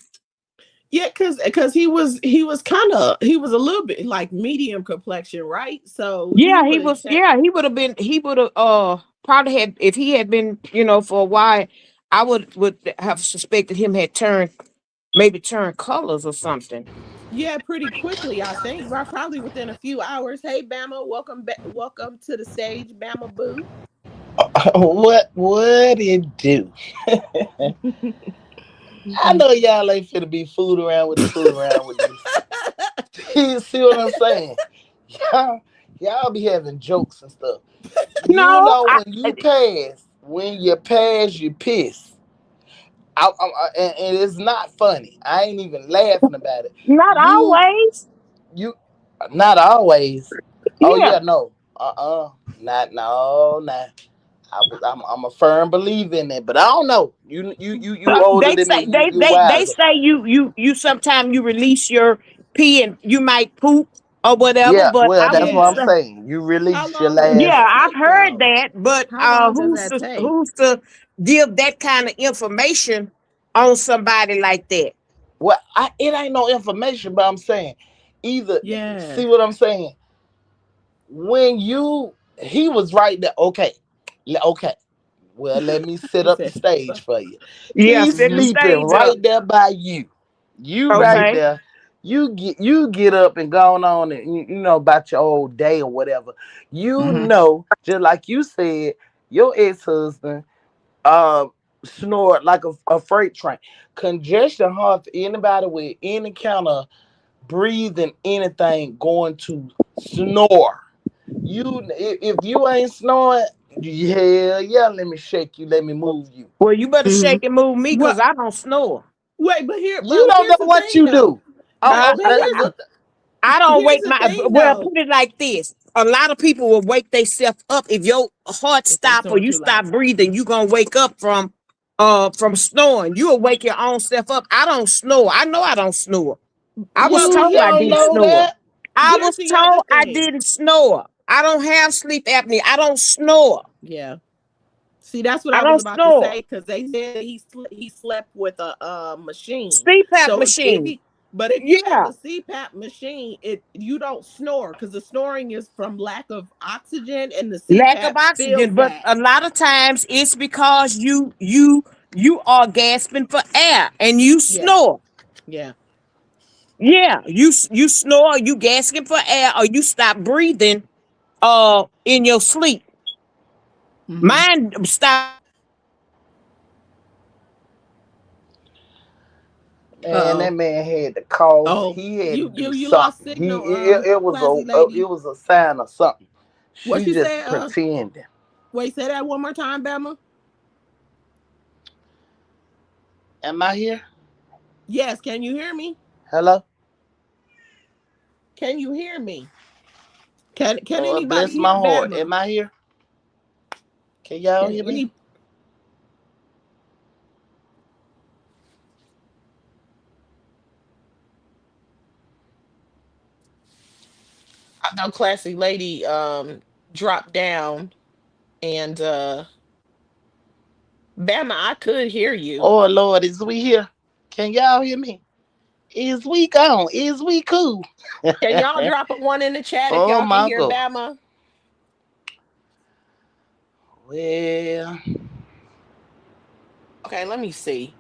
Yeah, because he was a little bit like medium complexion, right? So he Yeah, he would have was. checked. Yeah, he would have probably had if he had been, for a while, I would have suspected him had maybe turned colors or something. Yeah, pretty quickly, I think. Probably within a few hours. Hey, Bama, welcome back. Welcome to the stage, Bama Boo. What would it do? I know y'all ain't finna be fooled around with the fool around with this. See what I'm saying? Y'all, y'all be having jokes and stuff. You No, know when you pass, you piss. And it's not funny. I ain't even laughing about it. not You, always. you, not always. Oh Yeah. yeah, no, not no, not. I'm a firm believer in that, but I don't know. You older They than me. say You they wiser. say you sometimes you release your pee and you might poop or whatever, Yeah, but well, I that's wouldn't what I'm Yeah. say. saying. You How release your long does Yeah, last. that I've take heard though? that, but How long does who's that to take? give that kind of information on somebody like that? Well, it ain't no information, but I'm saying either. Yeah. See what I'm saying? When he was right there. Okay, okay. Well, let me set He up the said, stage for you. Yeah, He's set the mm-hmm. sleeping stage up. right there by you. You Mm-hmm. right Okay. there. You get up and go on and you know about your old day or whatever. You Mm-hmm. know, just like you said, your ex-husband snored like a freight train. Congestion heart for anybody with any kind of breathing anything going to snore. If you ain't snoring, yeah, let me shake you, let me move you. Well, you better Mm-hmm. shake and move me What? because I don't snore. Wait, You but don't here's know the what thing you though. do. Oh, But oh, here's I don't here's wake the my thing well. though. Put it like this: a lot of people will wake themselves up if your heart If they stop or snore you too loud. stop breathing. You gonna wake up from snoring. You'll wake your own self up. I don't snore. I know I don't snore. I was Well, but you told I don't didn't know snore. that. I here's was the other told I thing. didn't snore. I don't have sleep apnea. I don't snore. Yeah. See, that's what I I was don't about to snore. say because they said that he slept with a machine. CPAP So if machine. he, but if you have Yeah, a CPAP machine, it you don't snore because the snoring is from lack of oxygen and the lack of CPAP oxygen, fills but that. a lot of times it's because you are gasping for air and you Yeah, snore. yeah. Yeah, you snore, you gasping for air, or you stop breathing in your sleep. Mm-hmm. Mine stop. Man, that Oh, man had to cough. oh, He had to do you lost something. He signal, it was classy it lady. was a sign of something. What She you just say? pretending. Wait, say that one more time, Bama. Am I here? Yes, can you hear me? Hello? Can you hear me? Can Lord anybody bless my hear heart. Bama? Am I here? Can y'all Can hear me? any I know classy lady dropped down and Bama, I could hear you. Oh Lord, is we here? Can y'all hear me? Is we gone? Is we cool? Can y'all drop a one in the chat if Oh y'all can my hear God. Bama? Well, Okay, let me see.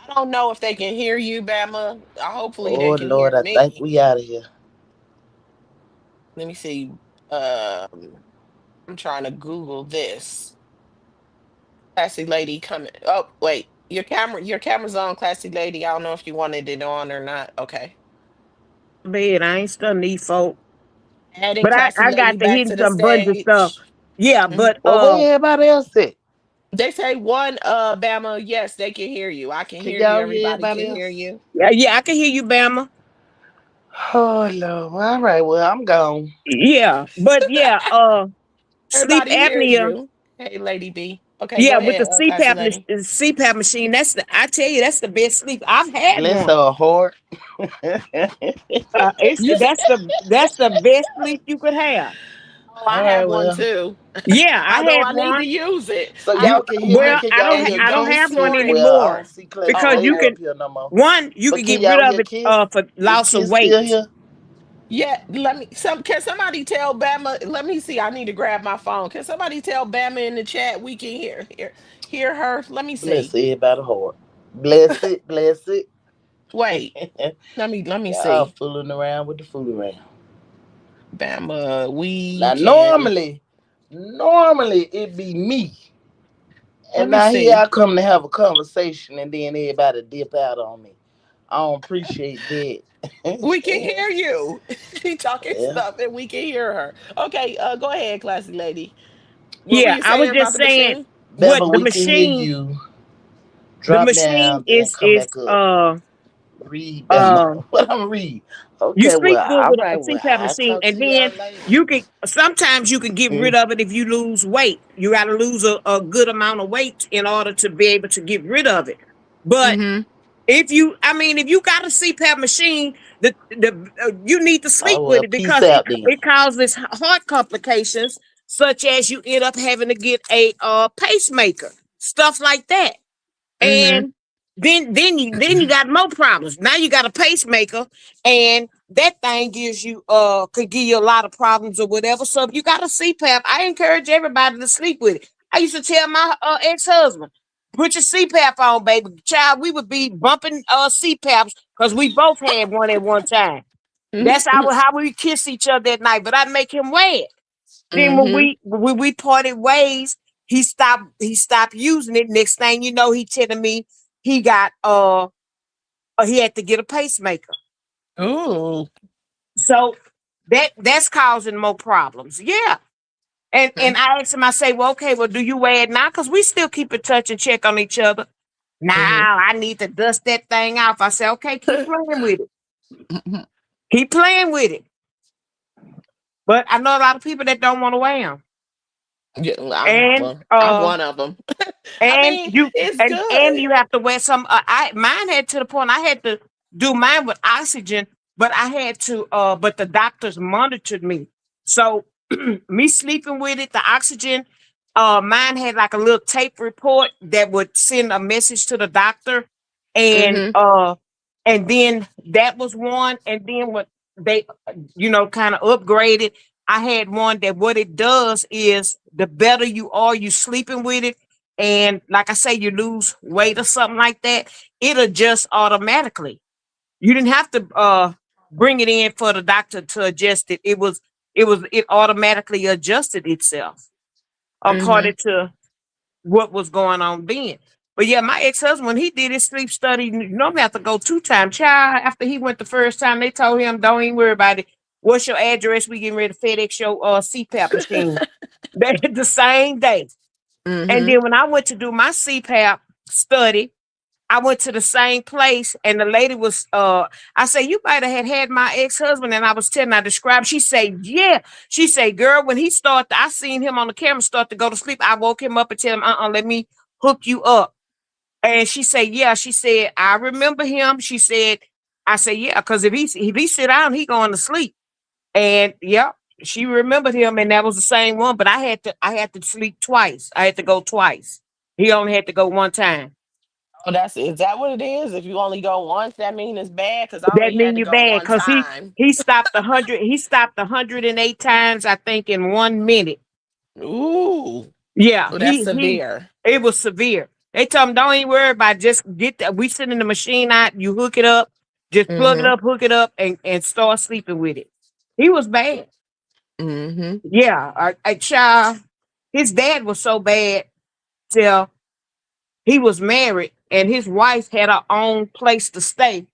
I don't know if they can hear you, Bama. Hopefully they oh can hear Lord, I think me. we out of here. Let me see. I'm trying to Google this. Classy lady coming. Oh, wait. Your camera's on, classy lady. I don't know if you wanted it on or not. Okay. Bed. I ain't studying these folk. Adding But classy I lady got to back hit to the some budget stuff. stage. Yeah, Mhm. but Well, where everybody else at? They say one, Bama. Yes, they can hear you. I can Can hear you. y'all hear Everybody everybody can hear else? you. yeah, I can hear you, Bama. Oh Lord. All right, well, I'm gone. Yeah, but yeah, sleep Everybody hears apnea. you. Hey, Lady B. Okay, go Yeah, with the ahead, classy CPAP lady. CPAP machine, I tell you, that's the best sleep. I've had Bless one. her heart. You said, That's the best sleep you could have. "Oh, All I right, have one well. too. Yeah, I Although had I need to one. use it. So y'all can hear me? Well, Can y'all hear And I don't don't me? have one snore Well, I anymore don't see Classy because Oh, you Lady okay. can up here no more. you But can can get rid y'all of hear it Kiss? for Is loss of Kiss still weight. here? Yeah, can somebody tell Bama? Let me see. I need to grab my phone. Can somebody tell Bama in the chat we can hear her? Let me Bless see. everybody heart. Bless it, bless it. Wait. Let me Y'all see. fooling around with the fool around. Bama, we Now can normally it be me. Let And me now here see. I come to have a conversation, and then everybody dip out on me. I don't appreciate that. We can hear you. She talking Yeah. stuff and we can hear her. Okay, go ahead, classy lady. What were Yeah, you I was saying about just the saying machine? what Bevel, we can hear you. the Drop machine down, then come is back up. Read that. uh What I'm read. you Okay, sleep well, good all with a right. Well, CPAP I'll machine, talk and to then y'all later. you can sometimes you can get rid Mm. of it if you lose weight. You got to lose a good amount of weight in order to be able to get rid of it. But Mm-hmm. if you got a CPAP machine, the you need to sleep Oh with well, it peace because out then. it causes heart complications, such as you end up having to get a pacemaker, stuff like that. Mm-hmm. And then you got more problems. Now you got a pacemaker, and that thing gives you could give you a lot of problems or whatever. So if you got a CPAP, I encourage everybody to sleep with it. I used to tell my ex-husband, put your CPAP on, baby. Child, we would be bumping CPAPs because we both had one at one time. That's how we kiss each other at night. But I'd make him wear it. Then Mm-hmm. when we parted ways, he stopped using it. Next thing you know, he telling me he got he had to get a pacemaker. Ooh. So that's causing more problems. Yeah. And I asked him, I say, well, okay, well, do you wear it now? Because we still keep in touch and check on each other. Mm-hmm. Now I need to dust that thing off. I said, okay, keep playing with it. Keep playing with it. But I know a lot of people that don't want to wear them. Yeah, And well, I'm one of them. I and mean, you it's and good. you have to wear some I mine had to the point I had to do mine with oxygen, but I had to but the doctors monitored me. So me sleeping with it, the oxygen, mine had like a little tape report that would send a message to the doctor, and Mm-hmm. then that was one. And then what they kind of upgraded, I had one that what it does is the better you are, you sleeping with it, and like I say, you lose weight or something like that, it adjusts automatically. You didn't have to bring it in for the doctor to adjust it. It automatically adjusted itself Mm-hmm. according to what was going on then. But yeah, my ex-husband, when he did his sleep study, you normally have to go 2 times. Child, after he went the first time, they told him, don't even worry about it. What's your address? We getting ready to FedEx your CPAP machine. They did the same day. And Mm-hmm. then when I went to do my CPAP study, I went to the same place, and the lady was I say, you might have had my ex-husband, and I was telling, I described, she said, yeah. She said, girl, when he started, I seen him on the camera start to go to sleep. I woke him up and tell him, let me hook you up. And she said, yeah. She said, I remember him. She said, I said, yeah, because if he sit down, he going to sleep. And yeah, she remembered him, and that was the same one. But I had to sleep twice. I had to go twice. He only had to go one time. Oh, is that what it is? If you only go once, that means it's bad because I That only had mean to you go bad one because he time. he stopped 100. He stopped 108 times, I think, in 1 minute. Ooh. Yeah, Oh, that's he severe. it was severe. They told him, don't even worry about it. Just get that. We sending the machine out. You hook it up, just plug it Mm-hmm. up, hook it up, and start sleeping with it. He was bad. Mm-hmm. Yeah, a child. His dad was so bad till he was married and his wife had her own place to stay.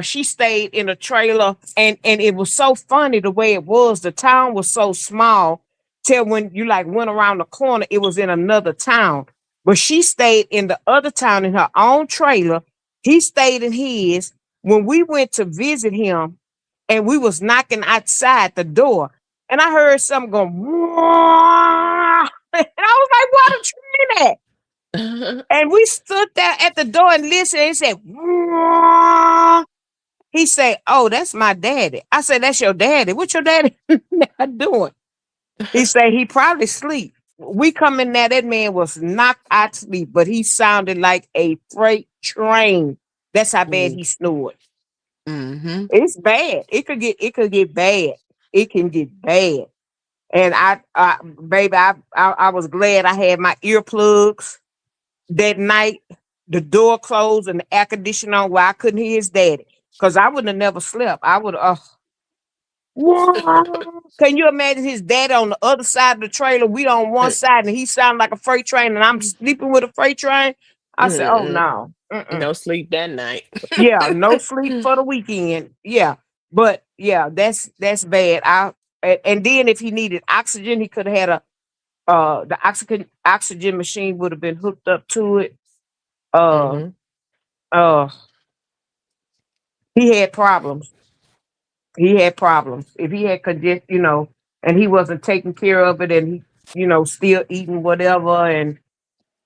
She stayed in a trailer, and it was so funny the way it was. The town was so small till when you like went around the corner, it was in another town. But she stayed in the other town in her own trailer. He stayed in his. When we went to visit him, and we was knocking outside the door, and I heard something going, "Wah!" And I was like, "What a train at?" And we stood there at the door and listened. And he said, "Wah!" He said, "Oh, that's my daddy." I said, "That's your daddy. What your daddy not doing?" He said, "He probably sleep." We come in there, that man was knocked out sleep, but he sounded like a freight train. That's how bad Ooh. he snored. Mm-hmm. It's bad. It could get bad. It can get bad. And baby, I was glad I had my earplugs that night, the door closed and the air conditioner on where I couldn't hear his daddy. Cause I wouldn't have never slept. I would What? Can you imagine his dad on the other side of the trailer? We on one side, and he sound like a freight train, and I'm sleeping with a freight train. I said, "Oh Mm-mm. no, mm-mm. No sleep that night. Yeah, no sleep for the weekend." Yeah, but yeah, that's bad. And then if he needed oxygen, he could have had a the oxygen machine would have been hooked up to it. Uh, Hmm. uh, he had problems. He had problems. If he had and he wasn't taking care of it, and he, still eating whatever and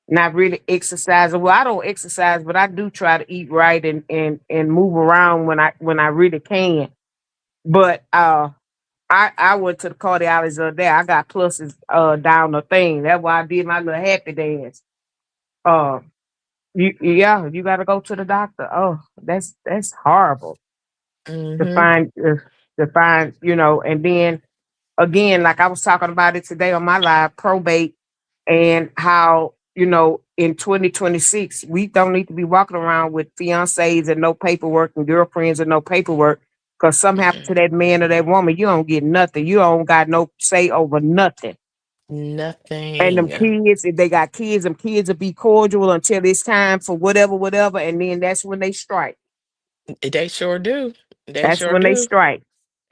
not really exercising. Well, I don't exercise, but I do try to eat right and move around when I really can. But I went to the cardiologist the other day. I got pluses down the thing. That's why I did my little happy dance. Uh, you got to go to the doctor. Oh, that's horrible to Hmm. find, and then again, like I was talking about it today on my live, probate, and how, in 2026, we don't need to be walking around with fiancés and no paperwork and girlfriends and no paperwork. Because something happened to that man or that woman, you don't get nothing. You don't got no say over nothing. And them Nothing. kids, if they got kids, them kids will be cordial until it's time for whatever, whatever. And then that's when they strike. They sure do. They That's sure when they do. strike.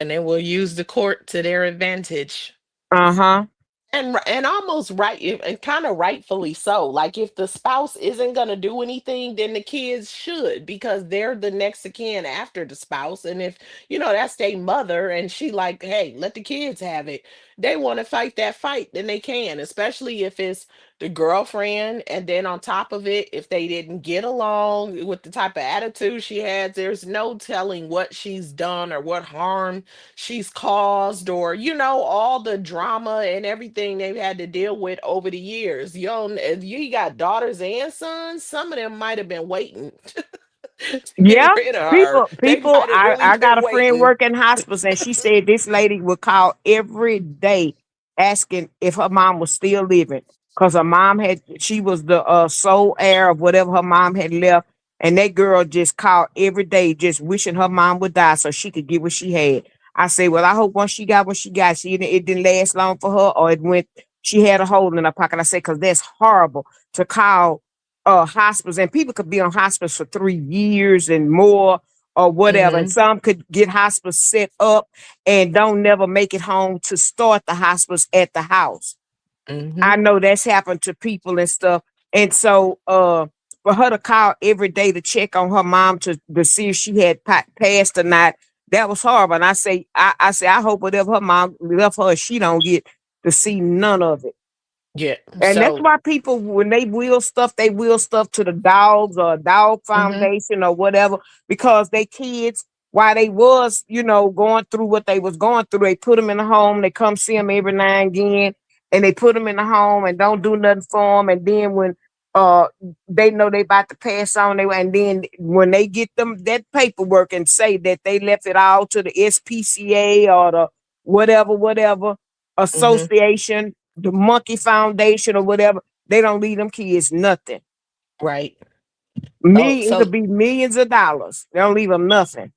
And they will use the court to their advantage. Uh huh. And almost right, and kind of rightfully so. Like if the spouse isn't gonna do anything, then the kids should, because they're the next of kin after the spouse. And if that's their mother, and she like, hey, let the kids have it. They want to fight that fight, then they can. Especially if it's the girlfriend, and then on top of it, if they didn't get along with the type of attitude she has, there's no telling what she's done or what harm she's caused, or all the drama and everything they've had to deal with over the years. If you got daughters and sons, some of them might have been waiting to get Yeah, rid of her. They people. might have really I got been a friend waiting. working hospice, and she said this lady would call every day asking if her mom was still living, because she was the sole heir of whatever her mom had left, and that girl just called every day, just wishing her mom would die so she could get what she had. I say, well, I hope once she got what she got, it didn't last long for her, or it went. She had a hole in her pocket. I say, because that's horrible to call hospice, and people could be on hospice for 3 years and more or whatever, and Hmm. some could get hospice set up and don't never make it home to start the hospice at the house. Hmm. I know that's happened to people and stuff. And so for her to call every day to check on her mom to see if she had passed or not, that was horrible. And I say I hope whatever her mom left her, she don't get to see none of it. Yeah. And that's So. why people, when they will stuff to the dogs or dog Hmm. foundation or whatever, because they kids, while they was, going through what they was going through, they put them in the home, they come see them every now and again, and they put them in the home and don't do nothing for them. And then when uh they know they about to pass on, and then when they get them that paperwork and say that they left it all to the SPCA or the whatever Hmm. association, the Monkey Foundation or whatever, they don't leave them kids nothing. Right. Oh, Me, it so could be millions of dollars. They don't leave them nothing.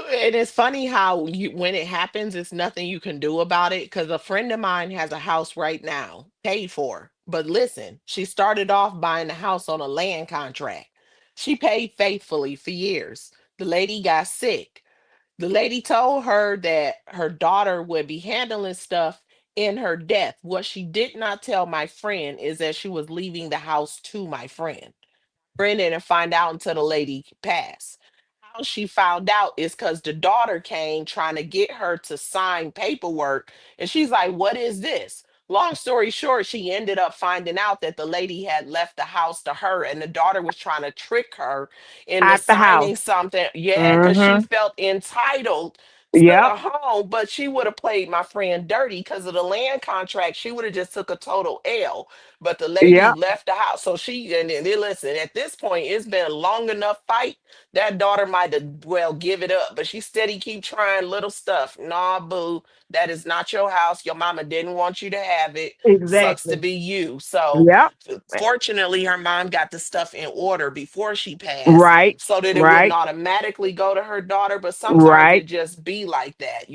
and it's funny how when it happens, it's nothing you can do about it. Because a friend of mine has a house right now, paid for. But listen, she started off buying the house on a land contract. She paid faithfully for years. The lady got sick. The lady told her that her daughter would be handling stuff in her death. What she did not tell my friend is that she was leaving the house to my friend. Brendan and find out until the lady passed. How she found out is because the daughter came trying to get her to sign paperwork. And she's like, "What is this?" Long story short, she ended up finding out that the lady had left the house to her, and the daughter was trying to trick her into Out the house. signing something. Yeah, because she Mm-hmm. felt entitled to Yep. the home, but she would have played my friend dirty because of the land contract. She would have just took a total L, but the lady Yep. left the house. So then listen, at this point, it's been a long enough fight. That daughter might have well give it up, but she steady keep trying little stuff. Nah, boo, that is not your house. Your mama didn't want you to have it. Sucks to Exactly. be you. So Yep. fortunately, her mom got the stuff in order before she passed Right. so that it wouldn't Right. automatically go to her daughter. But sometimes Right. it just be be like that,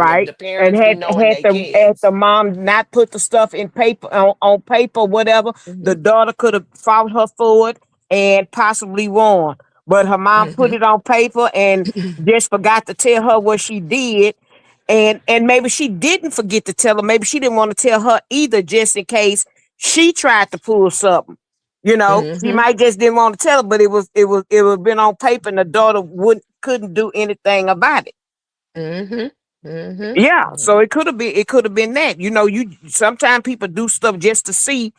and right? the And parents be knowing they had kids. the mom not put the stuff in paper on paper, whatever, the Hmm. daughter could have fought her for it and possibly won. But her mom put Hmm. it on paper and just forgot to tell her what she did. And maybe she didn't forget to tell her. Maybe she didn't want to tell her either, just in case she tried to pull something. She Hmm. might just didn't want to tell her, but it was been on paper, and the daughter wouldn't couldn't do anything about it. Hmm. Hmm. Yeah, so it could have been that. You sometimes people do stuff just to see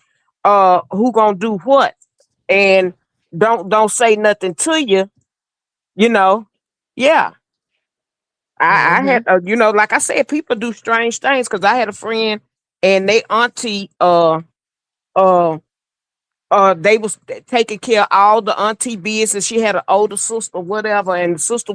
who gonna do what, and don't say nothing to you, you know. Yeah. I had Hmm. like I said, people do strange things because I had a friend and they auntie uh they was taking care of all the auntie business. She had an older sister, whatever, and the sister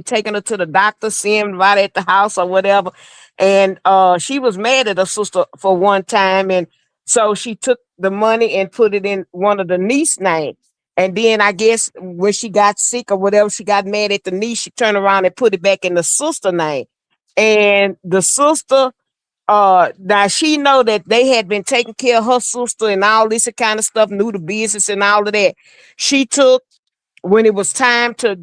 taking her to the doctor, seeing right at the house or whatever. And she was mad at her sister for one time, and so she took the money and put it in one of the niece names. And then I guess when she got sick or whatever, she got mad at the niece. She turned around and put it back in the sister name. And the sister now she know that they had been taking care of her sister and all this kind of stuff, knew the business and all of that. She took when it was time to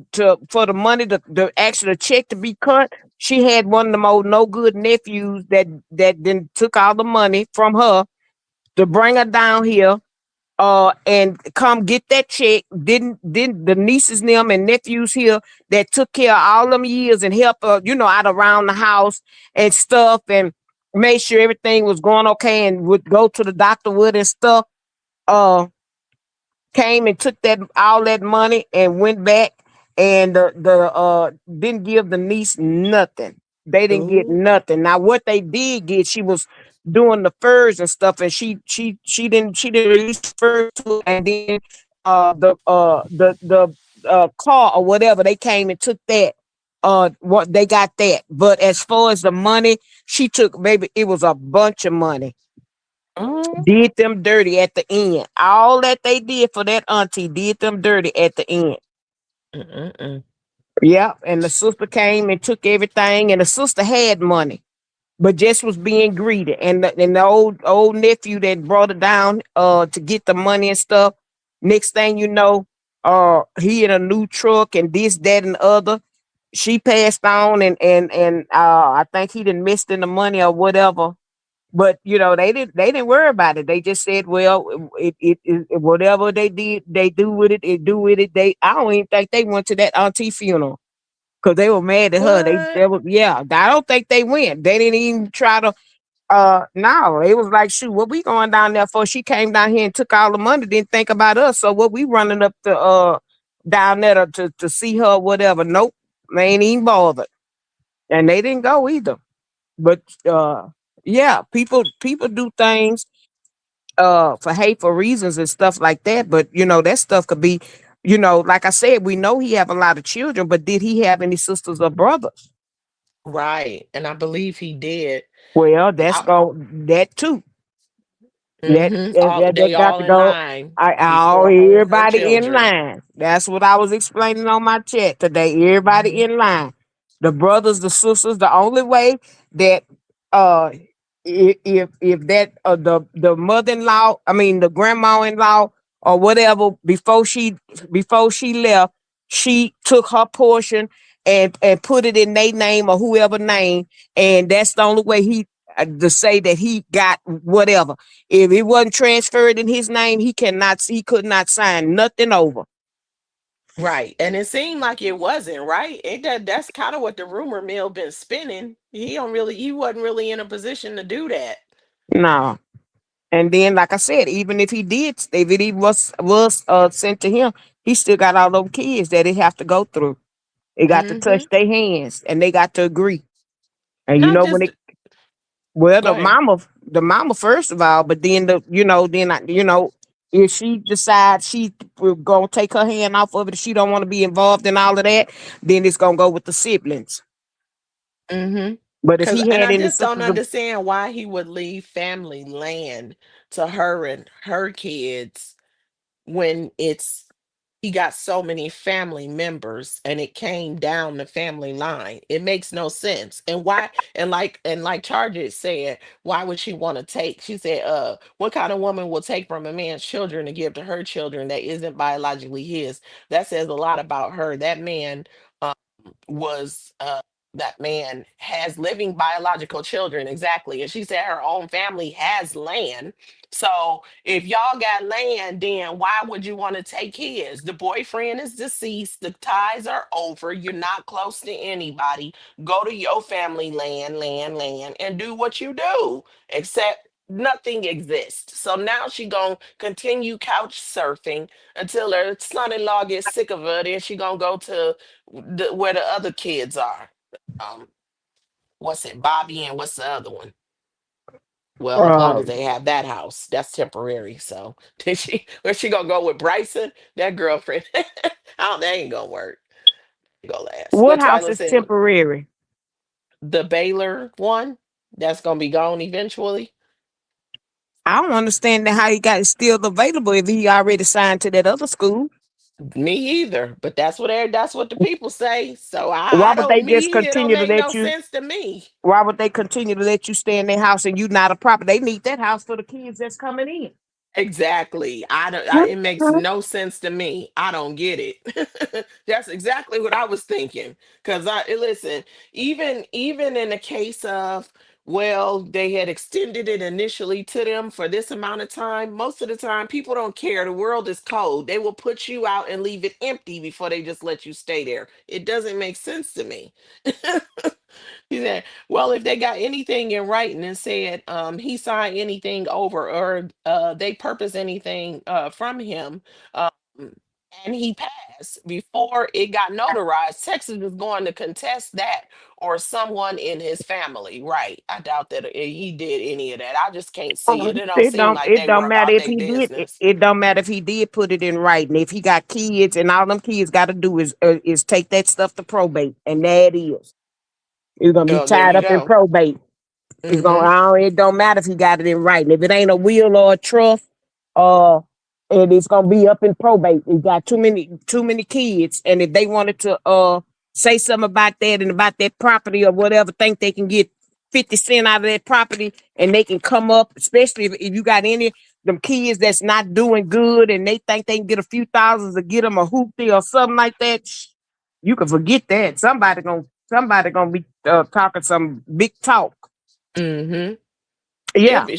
for the money the actual check to be cut. She had one of them old no good nephews that then took all the money from her to bring her down here and come get that check. Didn't the nieces and them and nephews here that took care of all them years and helped her, out around the house and stuff, and made sure everything was going okay, and would go to the doctor with and stuff. Uh Came and took that all that money and went back, and the didn't give the niece nothing. They didn't get Ooh. nothing. Now what they did get, she was doing the furs and stuff, and she didn't release the furs to her, and then the car or whatever, they came and took that. What they got that, but as far as the money, she took, maybe it was a bunch of money, Mm. did them dirty at the end. All that they did for that auntie did them dirty at the end. Mm-mm. Yeah, and the sister came and took everything, and the sister had money, but just was being greedy. And the old nephew that brought her down to get the money and stuff. Next thing you know, he in a new truck and this, that, and the other. She passed on, and I think he didn't missed in the money or whatever. But they didn't worry about it. They just said, well, whatever they did, they do with it. They do with it. I don't even think they went to that auntie funeral because they were mad at her. They What? were, yeah. I don't think they went. They didn't even try to. No, it was like, shoot, what we going down there for? She came down here and took all the money, didn't think about us. So what we running up to down there to see her, whatever? Nope, they ain't even bothered, and they didn't go either. But yeah, people do things for hateful reasons and stuff like that. But that stuff could be, like I said, we know he have a lot of children, but did he have any sisters or brothers? Right. And I believe he did. Well, that's I, go that too. That that, all that, they that got all to in go. line All before her everybody in children. line. That's what I was explaining on my chat today. Everybody Hmm. in line. The brothers, the sisters. The only way that uh if that the mother-in-law, I mean the grandma-in-law or whatever, before she left, she took her portion and put it in their name or whoever name, and that's the only way he to say that he got whatever. If it wasn't transferred in his name, he could not sign nothing over. Right. And it seemed like it wasn't, right? That's kind of what the rumor mill been spinning. He wasn't really in a position to do that. No. And then, like I said, even if he did, if it even was sent to him, he still got all those kids that he have to go through. They got to touch Hmm. their hands and they got to agree. And Not when just it well, go ahead. the mama first of all, but then if she decides she gonna take her hand off of it, she don't want to be involved in all of that, then it's gonna go with the siblings. Hmm. But if Cause he and had I any just don't sisters, understand why he would leave family land to her and her kids when it's he got so many family members and it came down the family line. It makes no sense. And why, and like Charges said, why would she want to take? She said, what kind of woman will take from a man's children to give to her children that isn't biologically his? That says a lot about her. That man was that man has living biological children, exactly, and she said her own family has land. So if y'all got land, then why would you want to take his? The boyfriend is deceased, the ties are over, you're not close to anybody. Go to your family land and do what you do, except nothing exists. So now she gonna continue couch surfing until her son-in-law gets sick of her. Then she gonna go to where the other kids are. Um, what's it, Bobby, and what's the other one? Well, as long Uh, as they have that house, that's temporary. So did she? Where she gonna go with Bryson? That girlfriend? Oh, that ain't gonna work. Ain't gonna last. what What house Tyler is said? temporary? The Baylor one. That's gonna be gone eventually. I don't understand how he got it still available if he already signed to that other school. Me either. But that's what the people say. So Why I would they don't just me. It don't continue to make no let you? sense to me. Why would they continue to let you stay in their house and you not a property? They need that house for the kids that's coming in. Exactly. I don't. It makes Mhm. no sense to me. I don't get it. That's exactly what I was thinking. Cause listen, even in the case of, well, they had extended it initially to them for this amount of time. Most of the time, people don't care. The world is cold. They will put you out and leave it empty before they just let you stay there. It doesn't make sense to me. He said, well, if they got anything in writing and said he signed anything over or they purpose anything from him and he passed before it got notarized, Texas is going to contest that or someone in his family. Right. I doubt that he did any of that. I just can't see it. It don't It seem don't. like It they were don't matter about if their he did. business. It don't matter if he did put it in writing. If he got kids and all them kids got to do is take that stuff to probate, and that is it's gonna be Oh, there tied you up in go. probate. It's gonna. Hmm. It don't matter if he got it in writing. If it ain't a will or a trust, uh, and it's gonna be up in probate. He got too many kids, and if they wanted to say something about that and about that property or whatever, think they can get 50 cents out of that property, and they can come up, especially if you got any them kids that's not doing good, and they think they can get a few thousands to get them a hoopty or something like that. You can forget that. Somebody gonna be talking some big talk. Hmm. She'll Yeah, be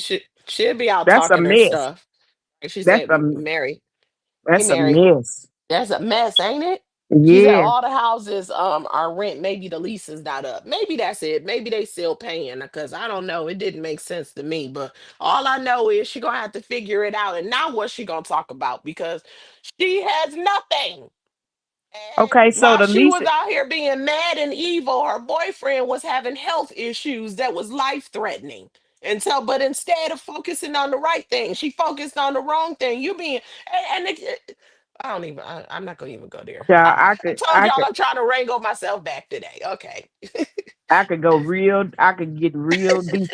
she'll be out that's a talking her mess. stuff. Like she That's said, a Mary. Hey, that's a Mary. mess. That's a mess, ain't it? She said Yeah. all the houses are rent. Maybe the lease is not up. Maybe that's it. Maybe they still paying because I don't know. It didn't make sense to me. But all I know is she gonna have to figure it out. And now what's she gonna talk about? Because she has nothing. And Okay. So while the she lease. was out here being mad and evil, her boyfriend was having health issues that was life threatening. And so, but instead of focusing on the right thing, she focused on the wrong thing. You being, I don't even, I'm not going to even go there. Yeah, I told I y'all could I'm trying to wrangle myself back today. Okay. I could get real deep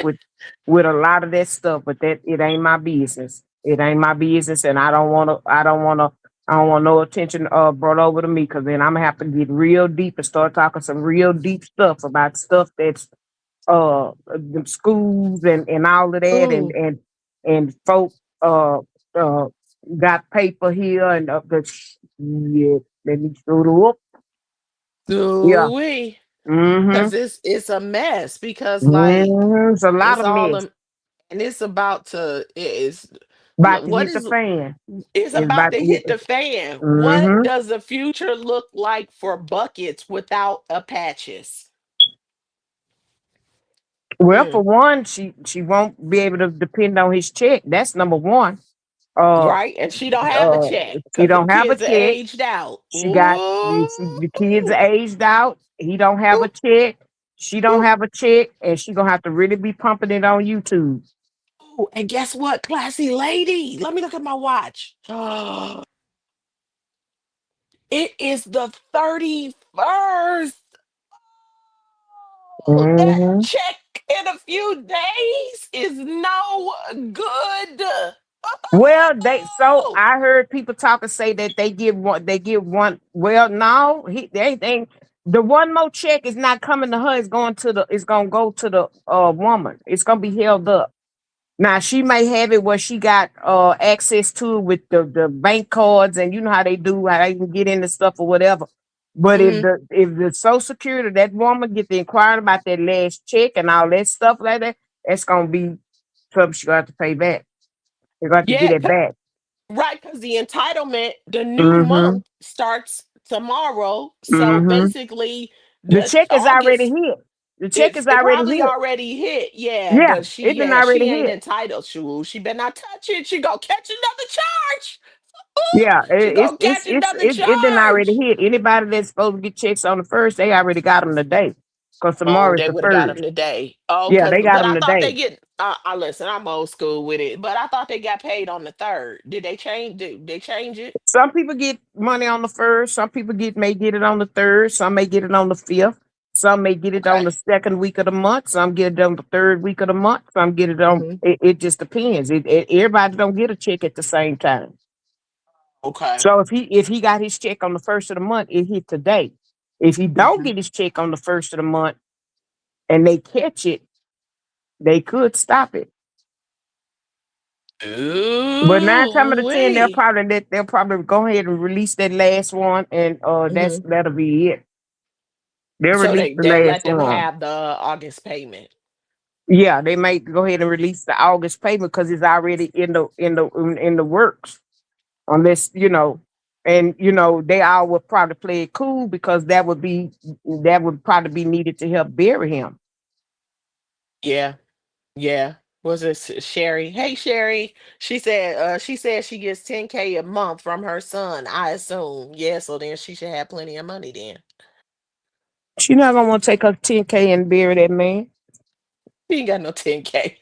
with a lot of that stuff, but that it ain't my business. It ain't my business, and I don't want no attention brought over to me because then I'm gonna have to get real deep and start talking some real deep stuff about stuff that's the schools and all of that Ooh, and folk uh uh got paper here and yeah, let me shoot up. Yeah. ooh, Mm-hmm. because it's a mess because like Mm-hmm. It's a lot it's of all mess them and it's about to it is about to what hit the is fan. it's It's about about to to hit hit the the fan. What mm-hmm. does the future look like for buckets without Apaches? Well, for Mm, one, she won't be able to depend on his check. That's number one. Uh right? And she don't have a uh check she because them don't have a kids are check. aged out. She got Ooh, the kids are aged out. He don't have a ooh, check. She don't ooh, have a check, and she gonna have to really be pumping it on YouTube. ooh. And guess what, classy lady? Let me look at my watch. It is the 31st. Oh, that Hmm. check in a few days is no good. Well, they so Oh, I heard people talk and say that they give one. Well, no, they the one more check is not coming to her. It's gonna go to the woman. It's gonna be held up. Now she may have it where she got access to it with the bank cards, and you know how they do, how they can get into stuff or whatever. But hmm, if the Social Security, that woman get the inquiry about that last check and all that stuff like that, it's gonna be something she got to pay back. They got to get yeah, it back. right, because the entitlement, the new Mm-hmm. month starts tomorrow. So Mm-hmm. basically, The the check is already August, hit. The check is it already probably hit. already hit, yeah. Yeah, But it done she already ain't hit. entitled. She better not touch it. She gonna catch another charge. Yeah, Ooh, she gonna catch another it done already charge. hit. Anybody that's supposed to get checks on the first, they already got them today. Cause Oh, tomorrow is they the would have got them first. today. Oh, Yeah, cause they got but them I thought they today. get. I listen. I'm old school with it, but I thought they got paid on the third. Did they change? Did they change it? Some people get money on the first. Some people may get it on the third. Some may get it on the fifth. Some may get it on Okay. the second week of the month. Some get it on the third week of the month. Some get it on. Hmm. It just depends. Everybody don't get a check at the same time. Okay. So if he got his check on the first of the month, it hit today. If he don't Hmm. get his check on the first of the month and they catch it, they could stop it. But nine times out Ooh of ten, wee. they'll probably go ahead and release that last one, and Hmm. that'll be it. They'll So release the they'll last let them one. have the August payment. Yeah, they might go ahead and release the August payment because it's already in the works. Unless and they all would probably play it cool because that would probably be needed to help bury him. Yeah. Yeah. Was it Sherry? Hey Sherry. She said she gets 10K a month from her son, I assume. Yeah, so then she should have plenty of money then. She not gonna want to take her 10K and bury that man. She ain't got no 10K.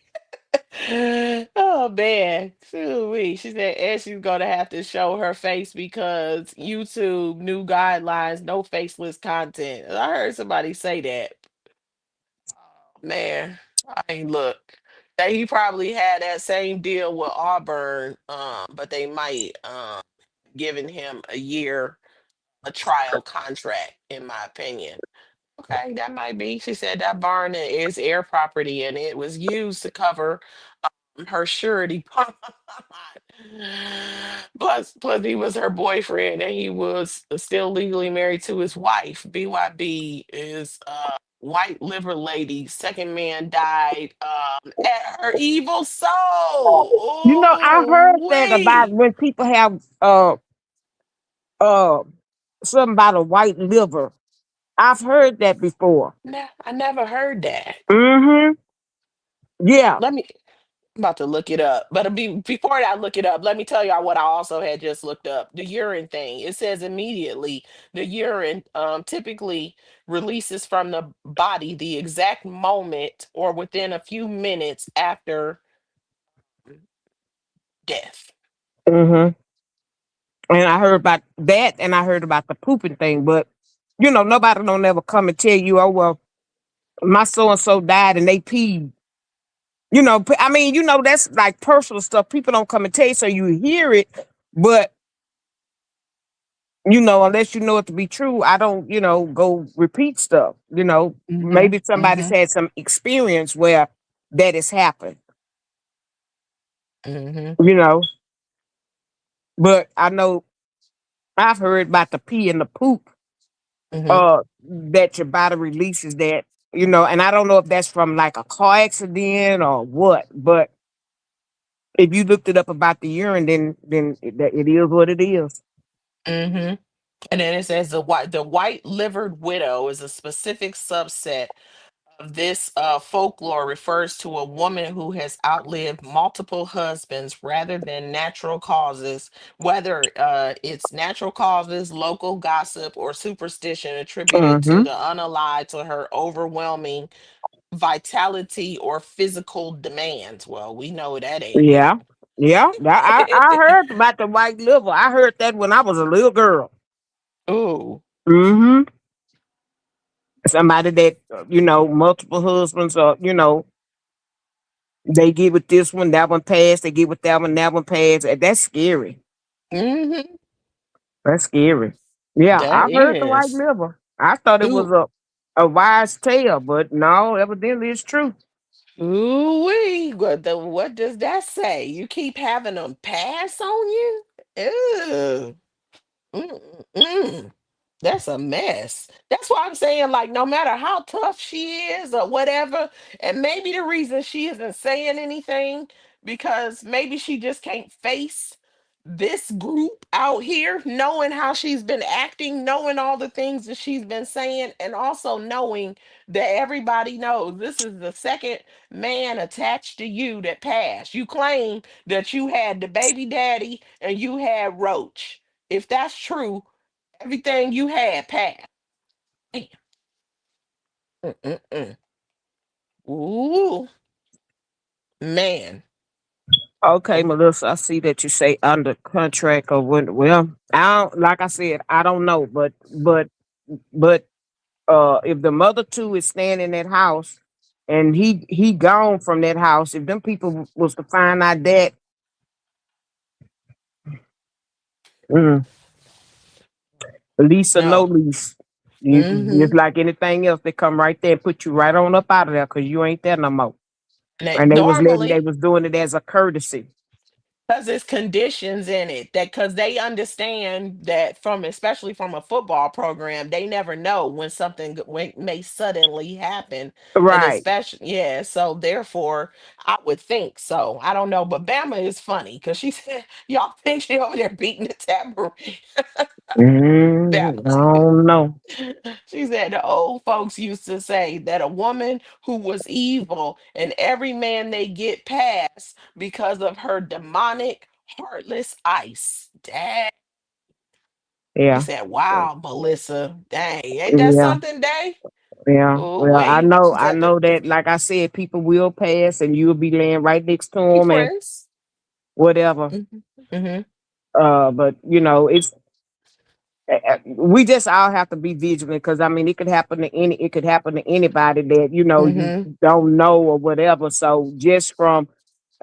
Oh man. Ooh-wee. She said and she's gonna have to show her face because YouTube new guidelines, no faceless content. I heard somebody say that. Man, I ain't look. That he probably had that same deal with Auburn, but they might giving him a trial contract, in my opinion. Okay, that might be. She said that barn is air property and it was used to cover her surety bond. Plus, he was her boyfriend and he was still legally married to his wife. BYB is white liver lady. Second man died at her evil soul. I heard Oh, that about wait. when people have uh something about a white liver. I've heard that before. I never heard that. Mm-hmm. Yeah. Let me. I'm about to look it up. But before I look it up, let me tell y'all what I also had just looked up. The urine thing. It says immediately the urine typically releases from the body the exact moment or within a few minutes after death. Mm-hmm. And I heard about that, and I heard about the pooping thing, but nobody don't ever come and tell you, oh well, my so and so died and they peed. I mean, that's like personal stuff. People don't come and tell you, so you hear it, but unless you know it to be true, I don't, go repeat stuff. Mm-hmm. Maybe somebody's Mm-hmm. had some experience where that has happened, Mm-hmm. you know. But I know I've heard about the pee and the poop, Mm-hmm. that your body releases that, and I don't know if that's from like a car accident or what, but if you looked it up about the urine, then it is what it is. Mm-hmm. And then it says the white livered widow is a specific subset of this folklore refers to a woman who has outlived multiple husbands rather than natural causes, whether it's natural causes, local gossip, or superstition attributed to Mm-hmm. the unalive to her overwhelming vitality or physical demands. Well, we know that ain't Yeah. Yeah. I heard about the white liver. I heard that when I was a little girl. it. Ooh. Mm-hmm. Somebody that, multiple husbands or, They get with this one, that one passed. They get with that one passed. That's scary. Mm-hmm. That's scary. Yeah, That I heard the white is. liver. I thought it was Ooh, a wise tale, but no, evidently it's true. ooh-wee. What does that say? You keep having them pass on you? Ew. Mm-mm. That's a mess. That's why I'm saying, like, no matter how tough she is or whatever, and maybe the reason she isn't saying anything because maybe she just can't face this group out here, knowing how she's been acting, knowing all the things that she's been saying, and also knowing that everybody knows this is the second man attached to you that passed. You claim that you had the baby daddy and you had Roach. If that's true, everything you had passed. Damn. Mm-mm-mm. Ooh, man. Okay, Melissa, I see that you say under contract or what. Well, I don't, like I said, I don't know, but if the mother two is staying in that house and he gone from that house, if them people was to find out that, mm, lease or no No. lease, it's Mm-hmm. like anything else. They come right there and put you right on up out of there because you ain't there no more. And they Normally, was doing it as a courtesy. because there's conditions in it that because they understand that from especially from a football program, they never know when something may suddenly happen. And Right. especially, yeah, so therefore I would think so. I don't know, but Bama is funny because she said, y'all think she over there beating the tambourine. I don't know. She said the old folks used to say that a woman who was evil and every man they get past because of her demonic, heartless ice. Dang. She Yeah. said, wow, Melissa. Dang. Ain't that Yeah. something, Day? Yeah. Oh, Well, I wait. know. She I said know that. Like I said, people will pass, and you'll be laying right next to the them, and Prince. whatever. Mm-hmm. But it's we just all have to be vigilant because I mean, it could happen to any. It could happen to anybody that you Mm-hmm. don't know or whatever. So just from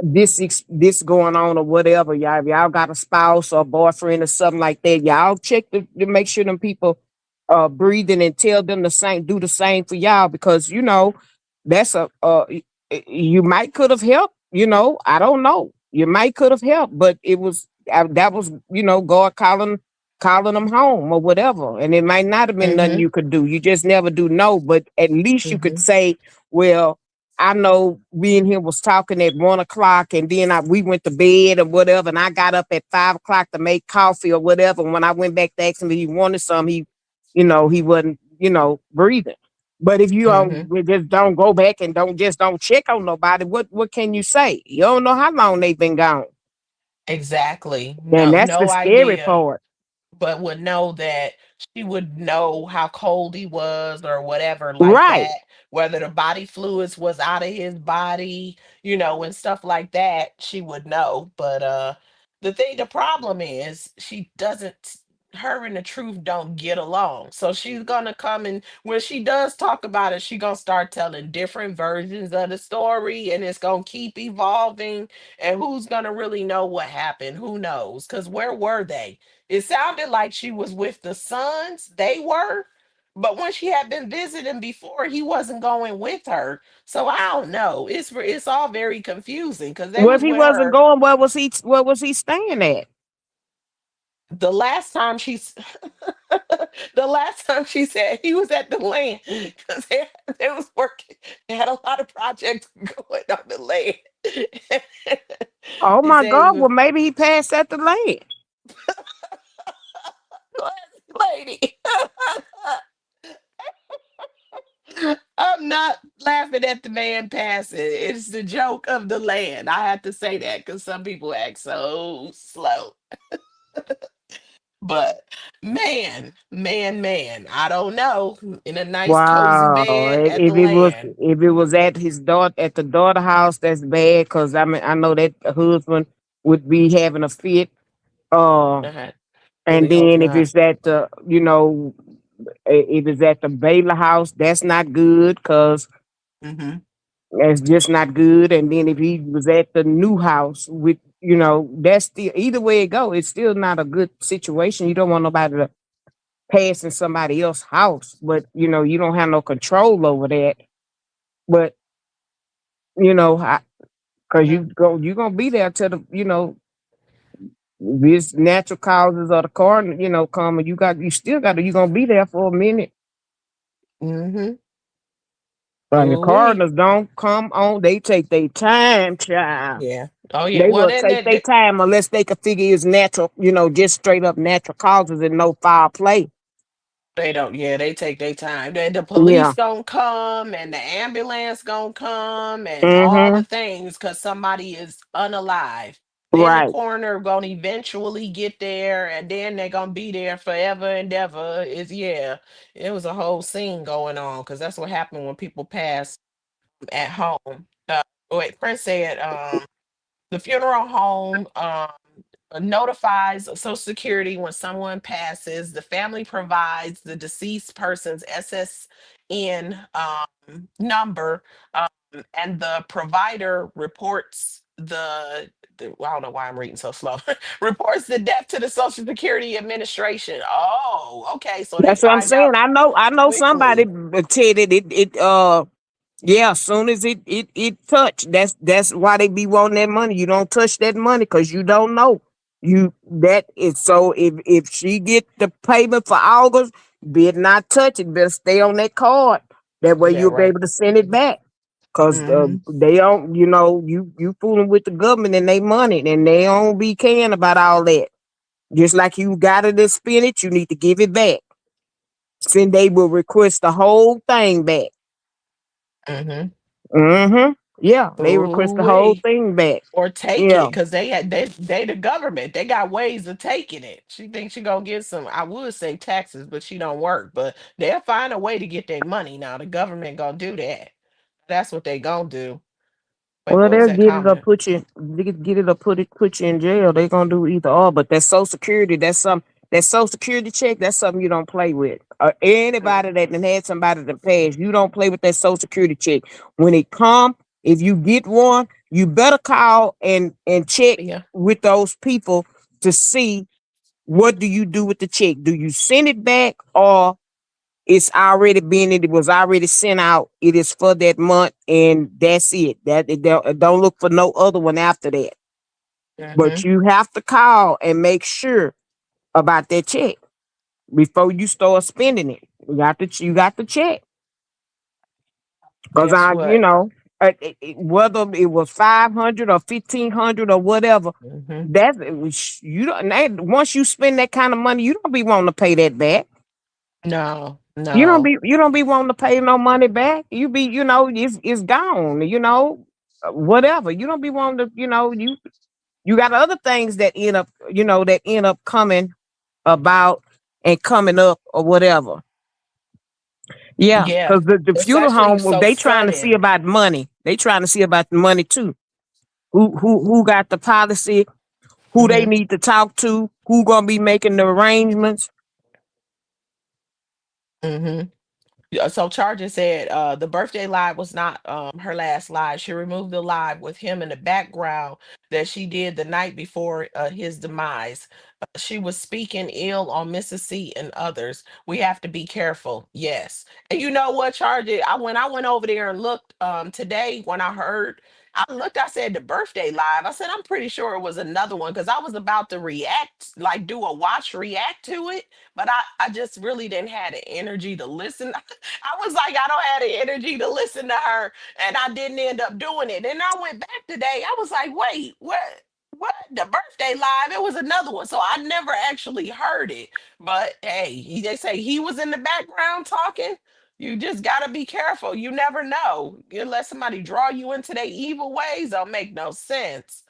this going on or whatever, y'all, if y'all got a spouse or boyfriend or something like that, y'all check to make sure them people breathing and tell them the same, do the same for y'all because that's you might could have helped, I don't know. You might could have helped, but it was that was God calling them home or whatever. And it might not have been nothing Mm-hmm. you could do. You just never do know. But at least you could Mm-hmm. say, well, I know we and him was talking at 1 o'clock, and then we went to bed or whatever, and I got up at 5 o'clock to make coffee or whatever. When I went back to ask him if he wanted some, he wasn't, breathing. But if you Mm-hmm. just don't go back and don't check on nobody, what can you say? You don't know how long they've been gone, Exactly. and No, that's the no scary idea. part. But would know that she would know how cold he was or whatever like Right. that, whether the body fluids was out of his body, and stuff like that, she would know. But the problem is she doesn't her and the truth don't get along. So she's gonna come and when she does talk about it, she's gonna start telling different versions of the story and it's gonna keep evolving. And who's gonna really know what happened? Who knows? Because where were they? It sounded like she was with the sons. They were. But when she had been visiting before, he wasn't going with her. So I don't know. It's all very confusing because they Well, if was he with wasn't her going, where was he staying at? the last time she's the last time she said he was at the land because they was working. They had a lot of projects going on the land. Oh He my said he God! was Well, maybe he passed at the land. lady. I'm not laughing at the man passing. It's the joke of the land. I have to say that because some people act so slow. But man, I don't know. In a nice cozy Wow. bed If, at the if it was land. if it was at his daughter at the daughter house, that's bad. Cause I mean I know that husband would be having a fit. Uh, I and really hope then if not. it's at the if it's at the Baylor house, that's not good. Cause Hmm. That's just not good. And then if he was at the new house with, that's still either way it go, it's still not a good situation. You don't want nobody to pass in somebody else's house, but you don't have no control over that. But because you're gonna be there till this natural causes of the car, come, and you still got to you're gonna be there for a minute. Mm-hmm. But the Oh wait. coroners don't come on, they take their time, child. Yeah. Oh yeah. They Well, will then take their that time unless they can figure it's natural, just straight up natural causes and no foul play. they don't. Yeah, they take their time. The Yeah. police gonna come and the ambulance gonna come and all the Mm-hmm. things because somebody is unalive. Then the Right. coroner gonna eventually get there, and then they're gonna be there forever and ever. Is yeah. It was a whole scene going on because that's what happened when people pass at home. Wait, Prince said. The funeral home notifies Social Security when someone passes. The family provides the deceased person's SSN number, and the provider reports I don't know why I'm reading so slow. Reports the death to the Social Security Administration. Oh, okay. So they That's what I'm find saying. out I know somebody quickly. said it yeah, as soon as it touch, that's why they be wanting that money. You don't touch that money because you don't know. You that is so if she get the payment for August, better not touch it. Better stay on that card. That way Yeah, you'll be right. able to send it back. Cause Hmm. they don't, you fooling with the government and they money, and they don't be caring about all that. Just like you got it to spend it, you need to give it back. Then they will request the whole thing back. Hmm. Mm-hmm. Yeah, they request the whole Ooh, thing back. or take it Yeah. because they the government, they got ways of taking it. She thinks she gonna get some, I would say taxes, but she don't work, but they'll find a way to get their money. Now the government gonna do that. That's what they gonna do. Wait, Well, what was they'll that get it or comment? put you get it or put you in jail. They gonna do either or. But that Social Security, that Social Security check, that's something you don't play with. Anybody that done had somebody to pass, you don't play with that Social Security check. When it come, if you get one, you better call and check Yeah. with those people to see what do you do with the check. Do you send it back, or it was already sent out. It is for that month, and that's it. Don't look for no other one after that. But Hmm. you have to call and make sure about that check before you start spending it. You got to check because Guess what? whether it was 500 or 1,500 or whatever. Hmm. You don't. Once you spend that kind of money, you don't be wanting to pay that back. No, You don't no. be you don't be wanting to pay no money back. You be, it's gone, whatever. You don't be wanting to, you got other things that end up coming about and coming up or whatever. Yeah, Yeah, because the funeral especially home, well, so they trying to see sudden. about money. They trying to see about the money too. Who got the policy, who they Hmm. need to talk to, who gonna be making the arrangements. Hmm. So Charger said the birthday live was not her last live. She removed the live with him in the background that she did the night before his demise. She was speaking ill on Mrs. C and others. We have to be careful. Yes. And you know what, Charger? When I went over there and looked today, when I heard, I looked, I said the birthday live. I said, I'm pretty sure it was another one because I was about to react, like do a watch react to it, but I just really didn't have the energy to listen. I was like, I don't have the energy to listen to her, and I didn't end up doing it. And I went back today. I was like, wait, what? What the birthday live? It was another one, so I never actually heard it. But hey, they say he was in the background talking. You just gotta be careful. You never know. You let somebody draw you into their evil ways. Don't make no sense.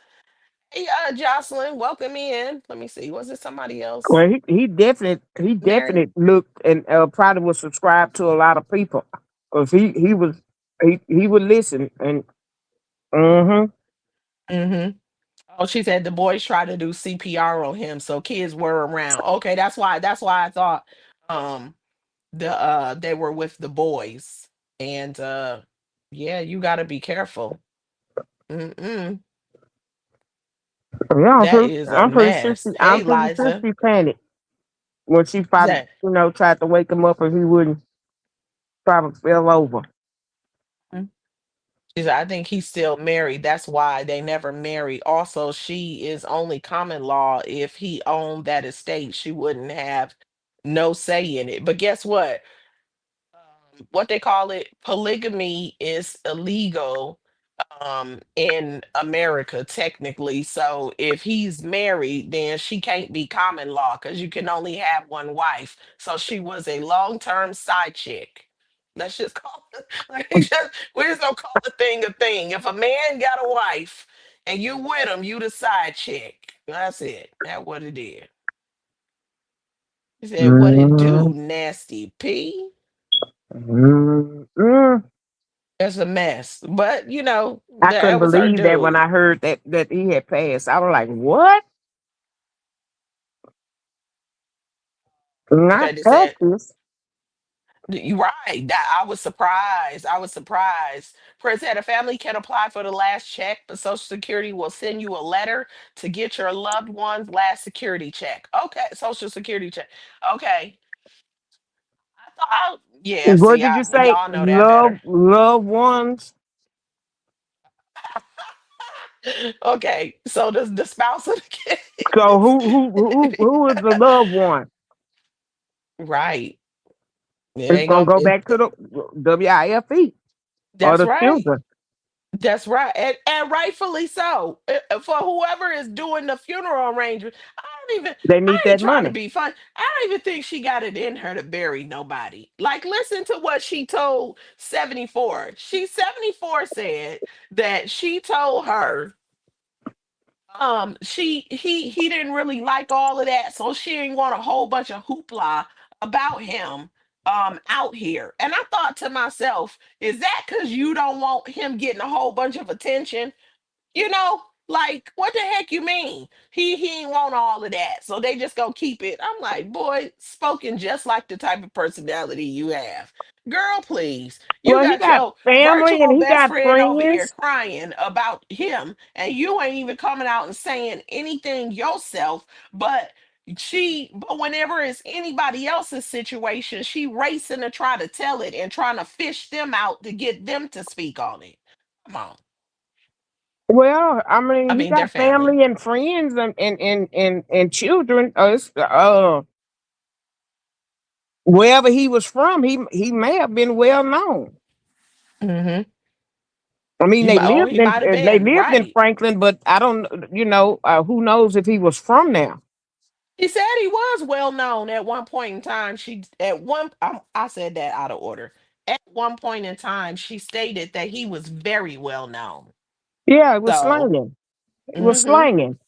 Hey, Jocelyn, welcome in. Let me see. Was it somebody else? Well, he definitely Mary. looked and probably was subscribed to a lot of people because he would listen and mm-hmm. Mm-hmm. Oh, she said the boys tried to do CPR on him, so kids were around. Okay, that's why I thought um they were with the boys. And Yeah, you got to be careful. Mm-mm. Yeah, That is a I'm pretty sure mess. I'm Hey, pretty sure Liza. she panicked when she probably, That tried to wake him up and he wouldn't, probably fell over. She said, I think he's still married. That's why they never married. Also, she is only common law. If he owned that estate, she wouldn't have no say in it. But guess what? What they call it, polygamy is illegal in America technically. So if he's married, then she can't be common law because you can only have one wife. So she was a long-term side chick. Let's just call it, we just don't call a thing a thing. If a man got a wife and you with him, you the side chick. That's it. That's what it is. He said, what it Mm, do, nasty P? mm, mm. It's a mess. But I couldn't that was her believe that when dude. I heard that he had passed. I was like, "What? Okay, Not they said Texas?" you're right. That I was surprised. I was surprised. Prince said a family can apply for the last check, but Social Security will send you a letter to get your loved one's last security check. Okay, Social Security check. Okay. Yeah, What see, did you say? y'all know that better. Loved ones. Okay, so the spouse of the So kids. who is the loved one? Right. It It's ain't gonna gonna go back to the WIFE or that's the right. children. That's right, and rightfully so. For whoever is doing the funeral arrangement, They need I ain't that trying to money. be fun. I don't even think she got it in her to bury nobody. Like, listen to what she told 74. She 74 said that she told her he didn't really like all of that, so she didn't want a whole bunch of hoopla about him out here. And I thought to myself, is that because you don't want him getting a whole bunch of attention? You know, like what the heck you mean? He ain't want all of that, so they just gonna keep it. I'm like, boy, spoken just like the type of personality you have. Girl, please. You Well, he got got your family and virtual he best got friend over here friends. crying about him, and you ain't even coming out and saying anything yourself. But whenever it's anybody else's situation, she racing to try to tell it and trying to fish them out to get them to speak on it. Come on. Well, I I mean, he mean, their got family. family and friends and children. Wherever he was from, he may have been well known. Hmm. I mean, He might have they been lived in right. Franklin, but I don't, who knows if he was from there. He said he was well known at one point in time. I said that out of order. At one point in time, she stated that he was very well known. Yeah, it was So, slanging. It was mm-hmm. slanging.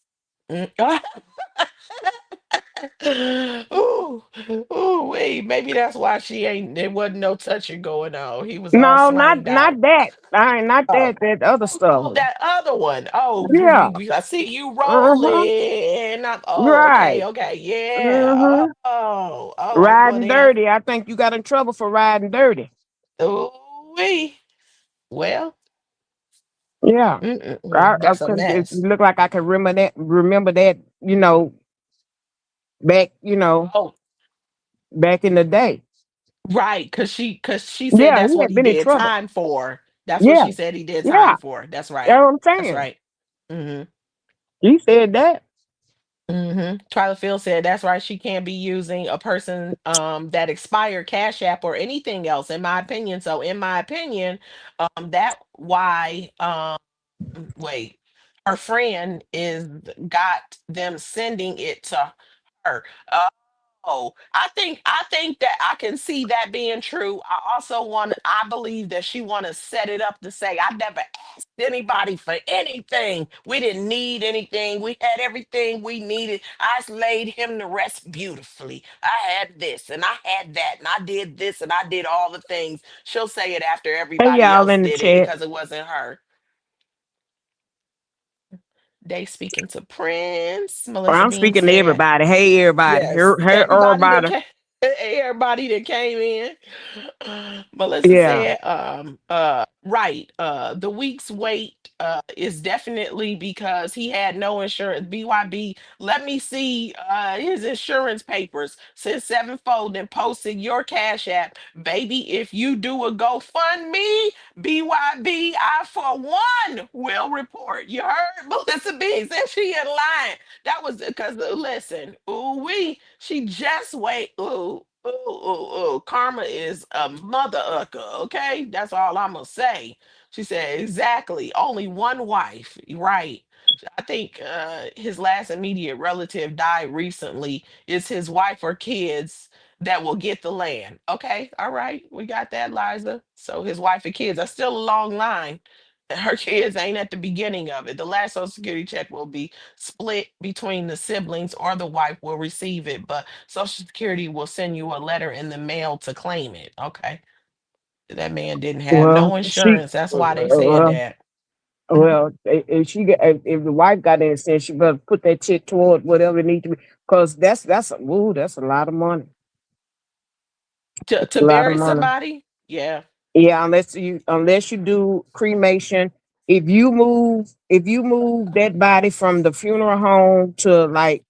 Ooh, ooh, wait. Maybe that's why she ain't. There wasn't no touching going on. He was all No, slanged not out. that. I ain't not Oh, that. That other stuff. that other one. Oh, Yeah. I see you Uh-huh. rolling. Oh, okay, Right. okay, yeah. Mm-hmm. Well Riding then. dirty. I think you got in trouble for riding dirty. Ooh, wee. Well, Yeah. I that's a could it mess. look like I can remember that, back, Oh, back in the day. right, cause she said Yeah, that's he what had he been in did trouble. time for. That's what Yeah. she said he did Yeah. time for. That's That's right. what I'm That's saying. right. Mm-hmm. He said that. Twyla Phil said that's right. She can't be using a person that expired Cash App or anything else, in my opinion. So in my opinion, that why wait, her friend is got them sending it to her. Oh, I think that I can see that being true. I believe that she want to set it up to say I never asked anybody for anything. We didn't need anything. We had everything we needed. I just laid him to rest beautifully. I had this and I had that and I did this and I did all the things. She'll say it after Hey, everybody y'all else in the did it chat. because it wasn't her. They speaking to Prince. Melissa I'm Bean speaking to said, everybody. Hey, everybody. yes, Hey, everybody that everybody. can. Everybody that came in. Melissa Yeah. said, right, the week's wait is definitely because he had no insurance. BYB, let me see his insurance papers. Since sevenfold and posted your cash app. Baby, if you do a GoFundMe, BYB, I for one will report. You heard Melissa B said she in line. That was because listen, ooh wee, she just wait. Ooh. Karma is a mother ucker, okay? That's all I'm gonna say. She said, exactly. Only one wife, right? I think his last immediate relative died recently. It's his wife or kids that will get the land. Okay, all right, we got that, Liza. So his wife and kids are still a long line. And her kids ain't at the beginning of it. The last Social Security check will be split between the siblings or the wife will receive it, but Social Security will send you a letter in the mail to claim it. Okay. That man didn't have Well, no she, insurance. That's why they said well, that. Mhm. well, if she get, if the wife got in, said she better put that check toward whatever it need to be, because that's a lot of money, To a lot of bury money. somebody? Yeah. Yeah, unless you do cremation. If you move that body from the funeral home to like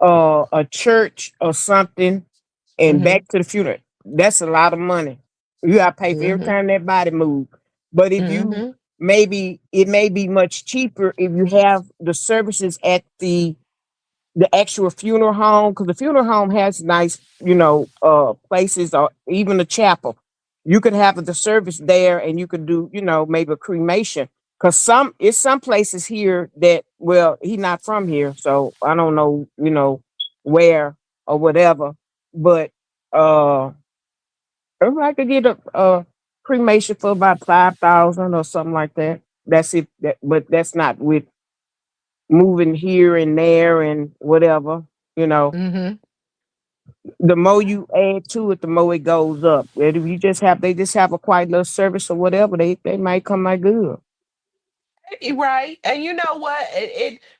a church or something and Mm-hmm. back to the funeral, that's a lot of money. You gotta pay for every Mm-hmm. time that body move. But if you Mm-hmm. maybe it may be much cheaper if you have the services at the actual funeral home, because the funeral home has nice, places, or even a chapel. You could have the service there and you could do, maybe a cremation. Because some places here that, well, he not from here, so I don't know, where or whatever. But uh if I could get a cremation for about 5,000 or something like that. That's it. But that's not with moving here and there and whatever. You know, Mm-hmm. the more you add to it, the more it goes up. And if they just have a quiet little service or whatever, they might come out good. Right. And you know what?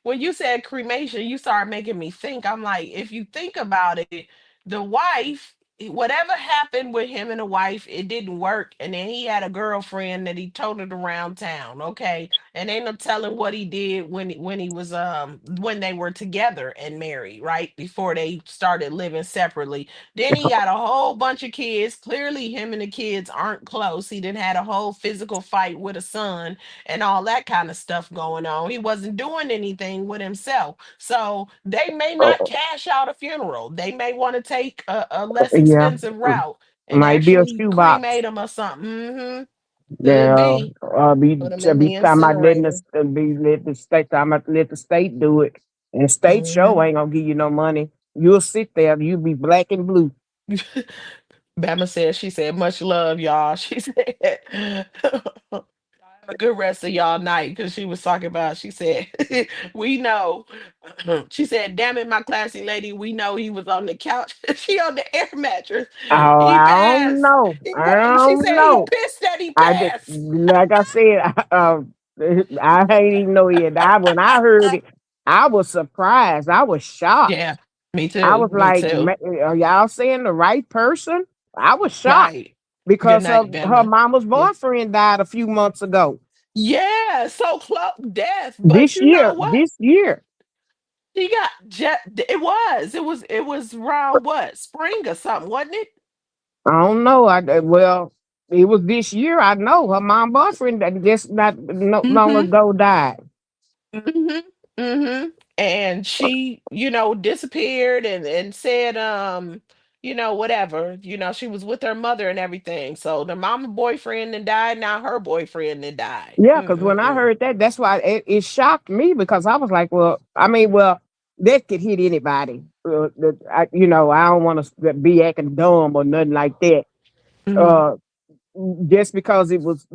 When you said cremation, you started making me think. I'm like, if you think about it, the wife, whatever happened with him and the wife, it didn't work. And then he had a girlfriend that he toted around town. Okay. And ain't no telling what he did when they were together and married, right? Before they started living separately. Then he got a whole bunch of kids. Clearly, him and the kids aren't close. He didn't had a whole physical fight with a son and all that kind of stuff going on. He wasn't doing anything with himself. So they may not Oh, cash out a funeral. They may want to take a less yeah, expensive route and might be a actually shoebox. cremate him or something. Could Yeah, be. Put him to in be the talking about incinerator. let the state talking about let the state do it, and the state show hmm ain't gonna give you no money. You'll sit there, you'll be black and blue. Bama said, she said, much love, y'all. She said, have a good rest of y'all night because she was talking about, she said, we know. She said, damn it, my classy lady, we know he was on the couch. She on the air mattress. Oh, He I don't passed. know. I She don't said he know. pissed that he I just, passed. like I said, I ain't even know yet. When I heard it, I was surprised. I was shocked. Yeah, me I too. was Me like, too. Are y'all saying the right person?" I was shocked Right. Good because night, her Bama. mama's Yeah. boyfriend died a few months ago. Yeah, so close death. But you know what? This year. He got jet. It was around what? Spring or something, wasn't it? I don't know. Well, it was this year. I know her mom boyfriend that just not no long Mm-hmm. ago died. Mhm. Mhm. And she, disappeared and said, whatever. She was with her mother and everything. So the mama boyfriend that died, now her boyfriend that died. Yeah, because when I Mm-mm-mm. heard that, that's why it shocked me because I was like, well, I mean, well, that could hit anybody. I don't want to be acting dumb or nothing like that. Mhm. Uh, just because it was,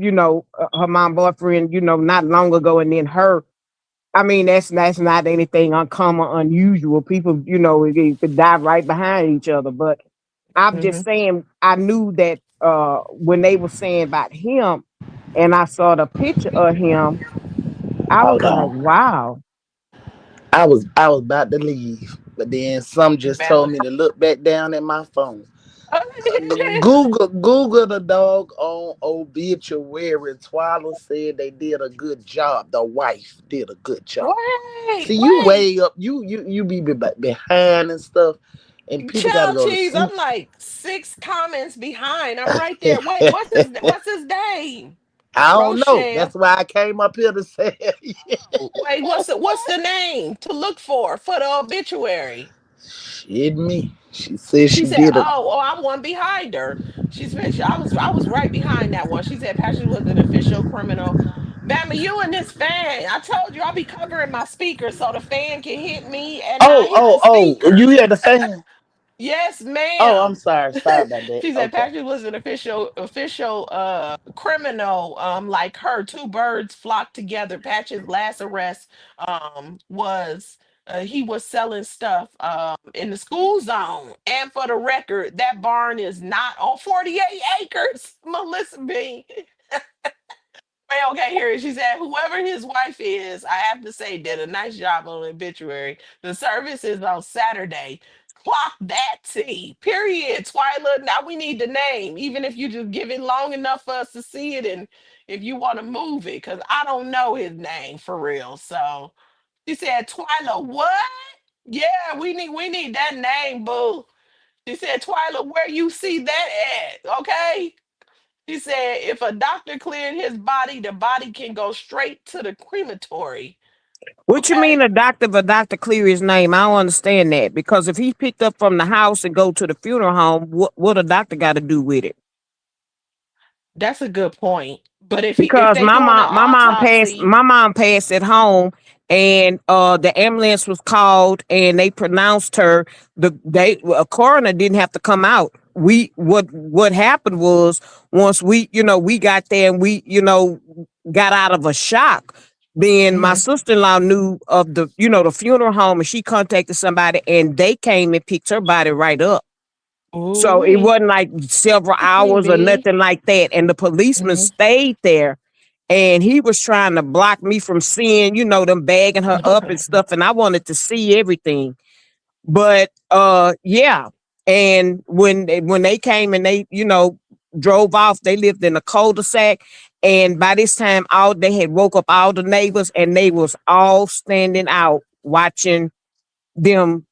her mom boyfriend, not long ago, and then her. I mean, that's not anything uncommon, unusual. People, they could die right behind each other. But I'm just Mhm. saying, I knew that when they were saying about him, and I saw the picture of him, I was Hold like, on. wow. I was about to leave. But then some just told Bama. me to look back down at my phone. Google the dog on obituary. Twyla said they did a good job. The wife did a good job. Wait, See, you wait. way up. You be behind and stuff, and people got to Child go to cheese. sleep. I'm like 6 comments behind. I'm right there. Wait, what's his name? I don't know. Rochelle. That's why I came up here to say, Wait, what's the name to look for the obituary? shit me. She said She she said, did it. "Oh, I'm one behind her." She said, "I was right behind that one." She said, "Patrick was an official criminal." Bama, you and this fan. I told you I'll be covering my speaker so the fan can hit me and not Oh, hit the oh, oh! You speaker. hear the fan? Yes, Oh, I'm ma'am. sorry. Sorry about that. She said Okay. Patrick was an official criminal. Like her, two birds flocked together. Patch's last arrest was he was selling stuff in the school zone. And for the record, that barn is not on 48 acres, Melissa B. Well, okay, here she said, whoever his wife is, I have to say, did a nice job on the obituary. The service is on Saturday. Clock that T. Period. Twyla. Now we need the name, even if you just give it long enough for us to see it, and if you want to move it, because I don't know his name for real. So she said, Twyla, what? Yeah, we need that name, boo. She said, Twyla, where you see that at? Okay. He said if a doctor cleared his body, the body can go straight to the crematory. What you mean Okay. a doctor for Dr. Cleary's name? I don't understand that. Because if he picked up from the house and go to the funeral home, what a doctor got to do with it? That's a good point. But if Because they doing an autopsy, my mom passed at home, and the ambulance was called and they pronounced her, a coroner didn't have to come out. What happened was, once we got there and we got out of a shock, then my hmm, sister-in-law knew of the funeral home, and she contacted somebody and they came and picked her body right up. ooh So it wee, wasn't like several Queen hours or Bee. nothing like that. And the policeman Hmm. stayed there, and he was trying to block me from seeing them bagging her up and stuff. And I wanted to see everything. But yeah. And when they came and they drove off, they lived in a cul-de-sac. And by this time, all they had woke up all the neighbors, and they was all standing out watching them,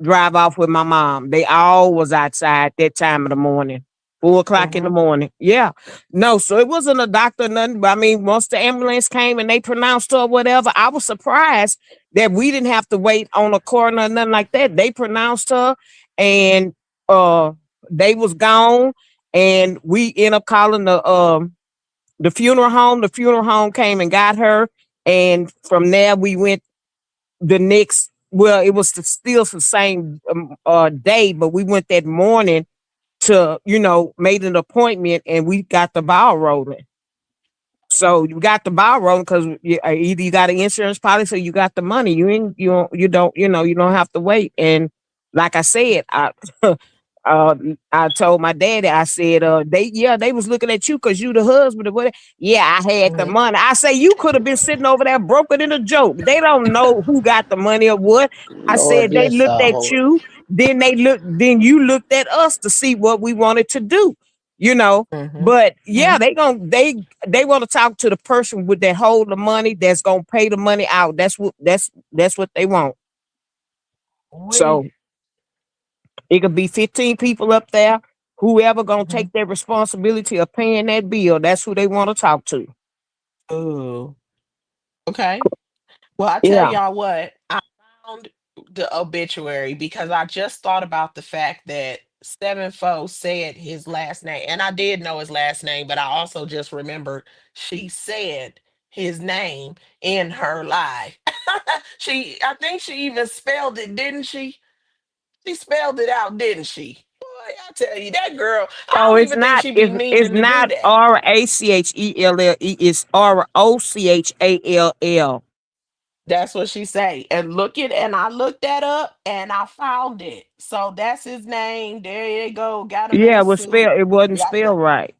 drive off with my mom. They all was outside that time of the morning. 4 o'clock in the Hmm. morning. Yeah. No, so it wasn't a doctor or nothing. But I mean, once the ambulance came and they pronounced her or whatever, I was surprised that we didn't have to wait on a coroner or nothing like that. They pronounced her, and uh they was gone, and we end up calling the funeral home. The funeral home came and got her. And from there we went the next well, it was still the same day, but we went that morning to made an appointment, and we got the ball rolling. So you got the ball rolling because either you got an insurance policy or you got the money. You ain't you don't have to wait. And like I said, I told my daddy, I said, they was looking at you because you the husband or whatever. Yeah, I had the Hmm. money. I say you could have been sitting over there broken in a joke. They don't know who got the money or what. I Lord said they bless looked our at heart. you, then you looked at us to see what we wanted to do, you know. Hmm. But yeah, Hmm. they want to talk to the person with that hold the money that's gonna pay the money out. That's what they want. We. So it could be 15 people up there. Whoever gonna Hmm. take that responsibility of paying that bill, that's who they want to talk to. Ooh. Okay. Well, I tell Yeah. y'all what, I found the obituary because I just thought about the fact that Seven Foe said his last name, and I did know his last name, but I also just remembered she said his name in her life. I think she even spelled it, didn't she? She spelled it out, didn't she? Boy, I tell you, that girl, I So don't it's even think not she be it's meaning to do not that. RACHELLE. It's ROCHALL. That's what she say. And I looked that up and I found it. So that's his name. There you go. Got him in Yeah, a suit. it wasn't Got the spelled right.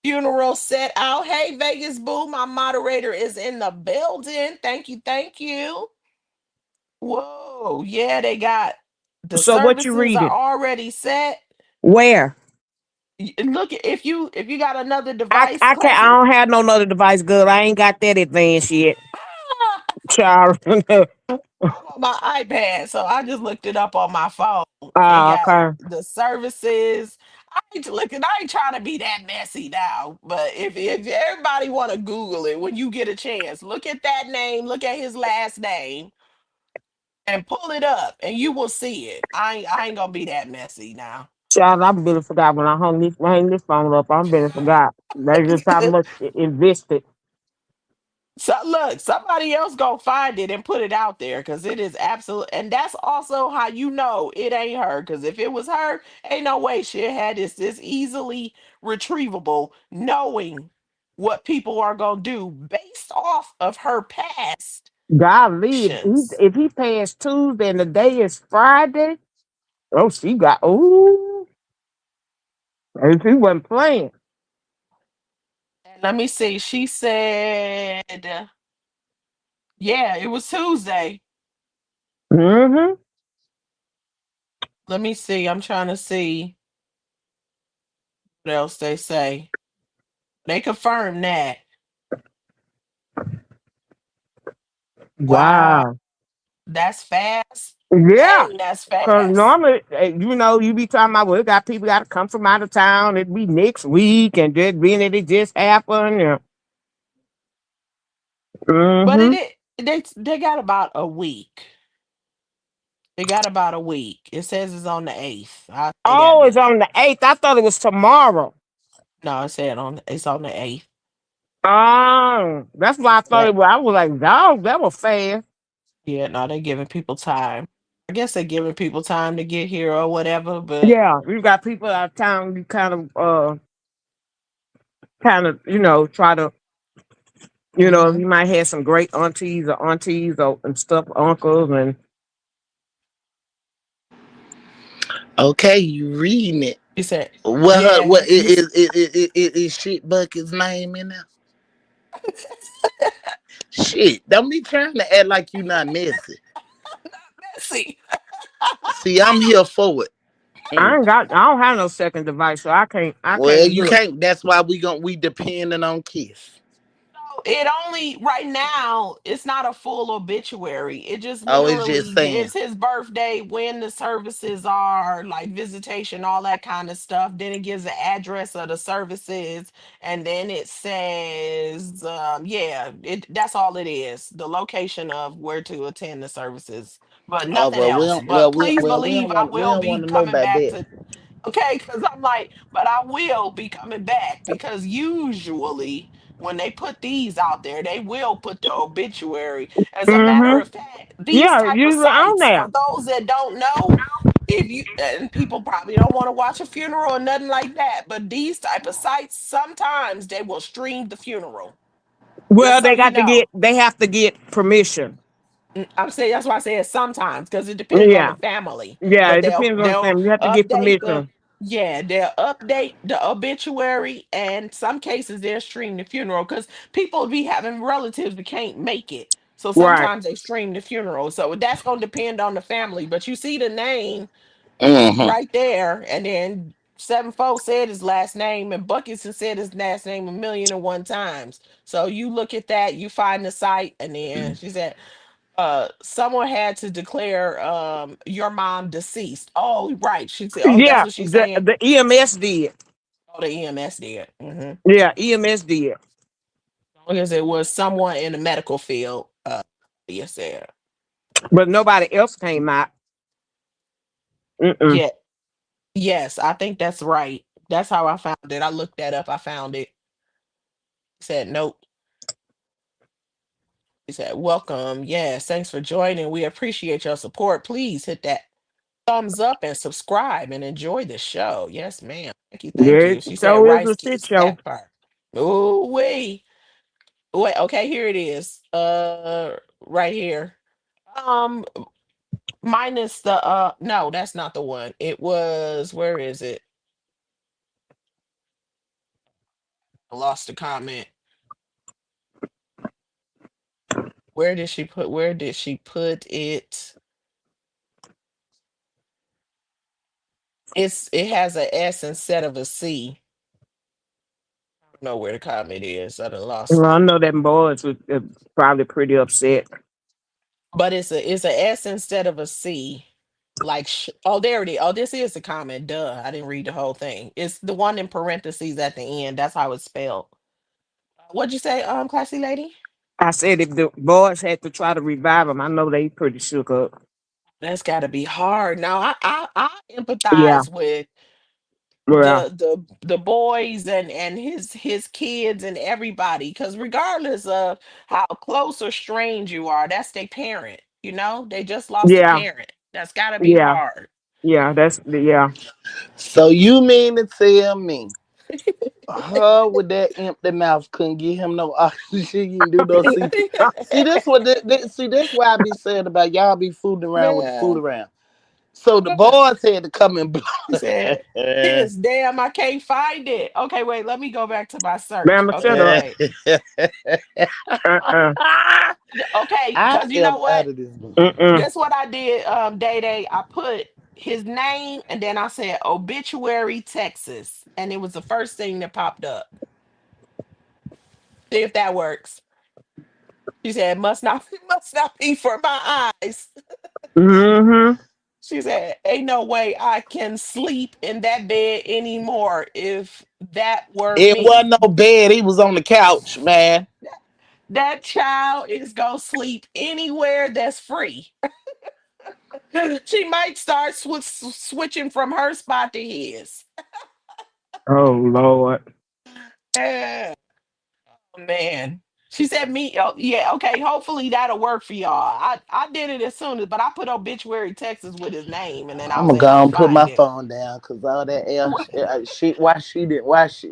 funeral set out. Hey, Vegas Boo, my moderator is in the building. Thank you. Thank you. Whoa, yeah, they got the So what you services are reading? already set. Where? Look, if you got another I device, I can't. I classic. don't have no other device, good. I ain't got that advanced yet, child. On my iPad, so I just looked it up on my phone. It Ah, got okay. the services. I ain't looking. I ain't trying to be that messy now. But if everybody want to Google it when you get a chance, look at that name, look at his last name, and pull it up, and you will see it. I ain't gonna be that messy now. Child, I really forgot when I hung this phone up. I really forgot. That's just how much invested. So look, somebody else go find it and put it out there because it is absolute, and that's also how you know it ain't her. Because if it was her, ain't no way she had this easily retrievable, knowing what people are gonna do based off of her past Golly, actions. if he passed Tuesday and the day is Friday, oh, she got, ooh, if he wasn't playing. And let me see. She said, yeah, it was Tuesday. Mm-hmm. Let me see. I'm trying to see what else they say. They confirmed that. Wow, Wow. that's fast. Yeah. Dang, that's Because fast. normally, you be talking about, well, got people got to come from out of town. It'd be next week, and just being that it just happened. Yeah. But Mm-hmm. they got about a week. They got about a week. It says it's on the 8th. They got Oh, it's on the 8th. I thought it was tomorrow. no, it said it's on the 8th. Oh, that's why I thought Yeah. it was. I was like, dog, that was fast. Yeah, no, they're giving people time. I guess they're giving people time to get here or whatever, but Yeah, you got people out of town. You try to, mhm. you might have some great aunties or and stuff, uncles, and Okay, you reading it. He said, What her, yeah, what you is shit bucket's name in there? Shit, don't be trying to act like you not messy. messy. See, I'm here for it. Hmm. I don't have no second device, so I Well, can't you do it. can't. That's why we depending on Kiss. It only right now it's not a full obituary. It just Oh, it's just literally saying. gives his birthday, when the services are, like visitation, all that kind of stuff. Then it gives the address of the services, and then it says, yeah, that's all it is. The location of where to attend the services, but Oh nothing well, we else. don't. But please Well, we believe don't I want. We will don't be want to know coming about back that. to. Okay, because I'm like, but I will be coming back because usually when they put these out there, they will put the obituary. As a matter Mm-hmm. of fact, these Yeah, type of usually on sites, for there. those that don't know, if you and people probably don't want to watch a funeral or nothing like that, but these type of sites sometimes they will stream the funeral. Just Well, so you know. they have to get permission. I'm saying that's why I said sometimes because it depends on the Yeah, family. yeah, But it they'll depends on the they'll family. You have to get update the permission. yeah, they'll update the obituary, and some cases they'll stream the funeral because people be having relatives that can't make it. So Right. sometimes they stream the funeral. So that's gonna depend on the family. But you see the name Hmm. right there, and then seven folks said his last name, and Buckinson said his last name 1,000,001 times. So you look at that, you find the site, and then she said someone had to declare your mom deceased. Oh, right. She said, oh, that's Yeah, what she's saying. the EMS did. Oh, the EMS did. Yeah, EMS did. Because it was someone in the medical field. You said. But nobody else came out. Mm-mm. Yeah. Yes, I think that's right. That's how I found it. I looked that up. I found it. He said, nope. He said, welcome. Yes, thanks for joining. We appreciate your support. Please hit that thumbs up and subscribe and enjoy the show. Yes, ma'am. Thank you. Thank Yeah, you. She said, so is Rice a shit Kids, show. that part. Oh, wait. Wait, okay, here it is. Right here. Um, minus the no, that's not the one. It was, where is it? I lost the comment. Where did she put it? It has a S instead of a C. I don't know where the comment is. I done Well, lost I it. know them boys was probably pretty upset. But it's a S instead of a C. Like oh, there it is. Oh, this is the comment. Duh. I didn't read the whole thing. It's the one in parentheses at the end. That's how it's spelled. What'd you say, classy lady? I said if the boys had to try to revive them, I know they pretty shook up. That's gotta be hard. Now I Yeah, empathize with well, the boys and his kids and everybody, because regardless of how close or strange you are, that's their parent. They just lost a yeah, parent. That's gotta be yeah, hard. yeah. Yeah. So you mean to tell me her with that empty mouth couldn't get him no oxygen, do no CP? See, this what see, that's why I be saying about y'all be fooling around with the food Man. around. So the boys had to come and He said, "This damn, I can't find it." Okay, wait, let me go back to my search. Mama, shut Okay, up. wait. Uh-uh. Okay, I because you am know out what? of this movie. Mm-mm. Guess what I did, Day Day? I put his name and then I said obituary Texas, and it was the first thing that popped up. See if that works. She said, "Must not, must not be for my eyes." Mm-hmm. She said, "Ain't no way I can sleep in that bed anymore if that were It me." wasn't no bed. He was on the couch, man. That child is gonna sleep anywhere that's free. She might start switching from her spot to his. Oh Lord. Yeah, man. She said me. Oh, yeah, okay. Hopefully that'll work for y'all. I did it as soon as, but I put obituary Texas with his name, and then I I'm was gonna able go to and put my find it. phone down because all that shit. Why she didn't? Why she?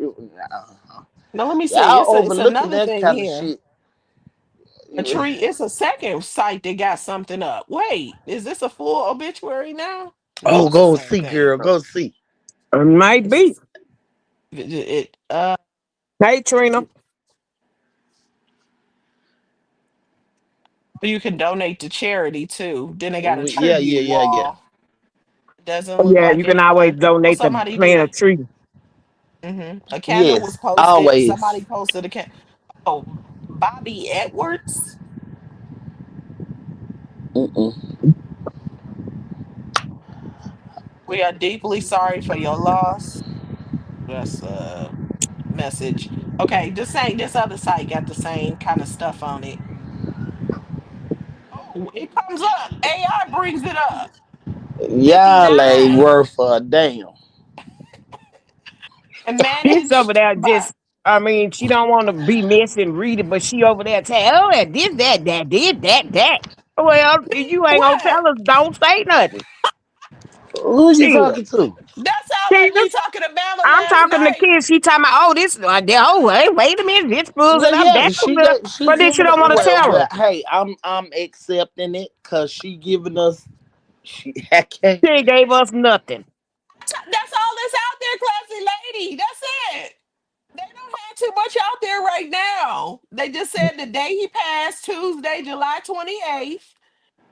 Now let me see. Y'all It's overlooking another that thing kind of here. shit. A tree. It's a second site that got something up. Wait, is this a full obituary now? No, Oh, it's the go same see, thing. girl. Go see. It might be. It's, it. Hey Trina. You can donate to charity too. Then they got a Yeah, yeah, tribute yeah, yeah. wall. Doesn't look Yeah, like you can always anyone. Oh, donate to somebody plant a did. tree. A candle was Yes, posted. always. Somebody posted a can. Oh, Bobby Edwards. Mm-mm. We are deeply sorry for your loss. That's a message. Okay, this other site got the same kind of stuff on it. Oh, it comes up. AI brings it up. Y'all ain't 59. worth a damn. And She's over managed there by just, I mean, she don't want to be messy and read it, but she over there saying, oh, that this, that, did, that. Well, if you ain't gonna what? tell us, don't say nothing. Who you Shit. talking to? That sounds like Tina, me talking to Bama I'm last talking to night. kids. She talking about, oh, this, oh, hey, wait a minute, this pulls Well, it up, yeah, that she pulls it up. got she But then she giving don't it. want to tell Well, us. hey, I'm accepting it because she giving us. She I can't. She ain't gave us nothing. That's all that's out there, classy lady. That's it. They don't have too much out there right now. They just said the day he passed, Tuesday, July 28th.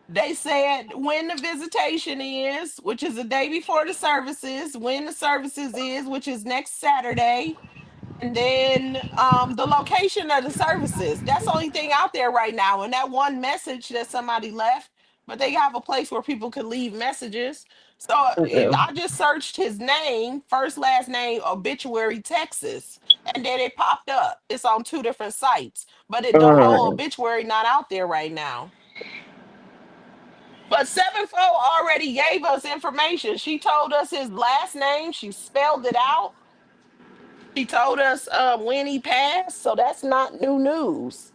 They said when the visitation is, which is the day before the services, when the services is, which is next Saturday, and then the location of the services. That's the only thing out there right now. And that one message that somebody left, but they have a place where people can leave messages. So I just searched his name, first last name, obituary Texas, and then it popped up. It's on two different sites, but the whole Mm. obituary not out there right now. But Sevenfold already gave us information. She told us his last name. She spelled it out. She told us when he passed, so that's not new news.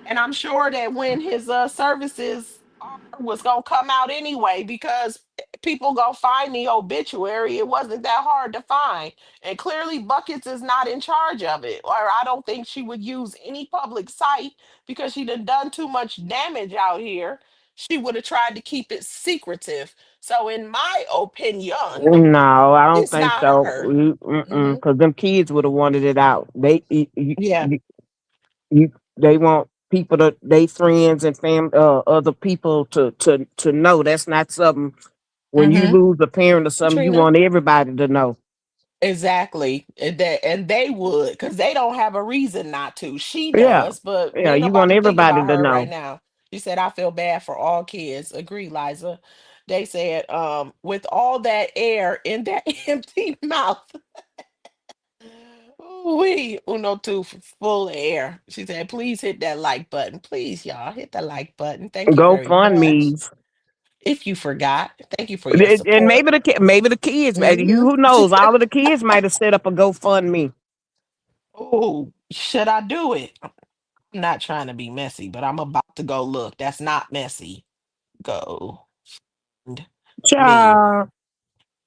And I'm sure that when his services was gonna come out anyway, because people gonna find the obituary. It wasn't that hard to find, and clearly Buckets is not in charge of it, or I don't think she would use any public site because she done too much damage out here. She would have tried to keep it secretive. So, in my opinion, No, I don't it's think not so. her. Hmm. Because them kids would have wanted it out. Yeah. You, they won't. people to they friends and other people to know. That's not something when you Mm-hmm. lose a parent or something, you Trina. want everybody to know. Exactly. And they would, because they don't have a reason not to. She Yeah. does, but Yeah, ain't you want nobody thinking everybody about to her right know. now. She said, I feel bad for all kids. Agree, Liza. They said, with all that air in that empty mouth. We uno two full of air. She said, please hit that like button. Please, y'all, hit the like button. Thank you Go very fund much. me. If you forgot, thank you for your And support. maybe the kids, you Hmm. who knows, all of the kids might have set up a GoFundMe. Oh, should I do it? I'm not trying to be messy, but I'm about to go look. That's not messy. Go and me. Child.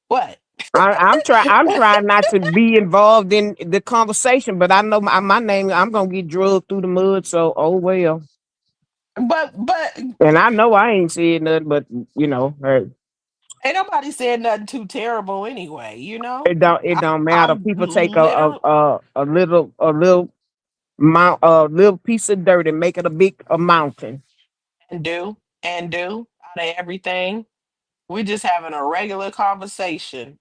What? I'm trying not to be involved in the conversation, but I know my name. I'm gonna get drugged through the mud. So oh well. But And I know I ain't said nothing, but hey, ain't nobody said nothing too terrible anyway, you know? it don't matter. I'm People take literally a little piece of dirt and make it a mountain. and do out of everything. We just having a regular conversation.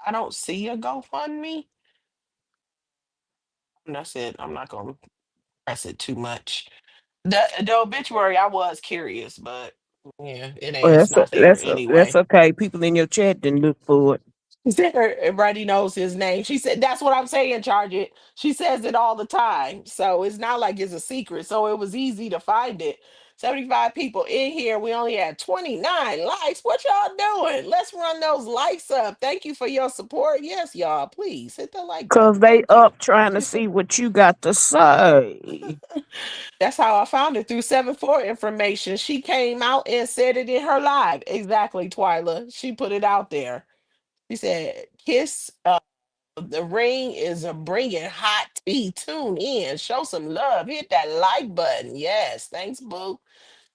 I don't see a GoFundMe. And that's it. I'm not gonna press it too much. The obituary, I was curious, but yeah, Well, it's not there that's anyway. okay. People in your chat didn't look for it. Everybody knows his name. She said, that's what I'm saying, charge it. She says it all the time. So it's not like it's a secret. So it was easy to find it. 75 people in here. We only had 29 likes. What y'all doing? Let's run those likes up. Thank you for your support. Yes, y'all. Please hit the like Cause button. they Thank you. up trying to see what you got to say. That's how I found it through 7-4 information. She came out and said it in her live. Exactly, Twyla. She put it out there. She said, Kiss the ring is a bringing hot tea. Tune in, show some love, hit that like button. Yes, thanks, boo.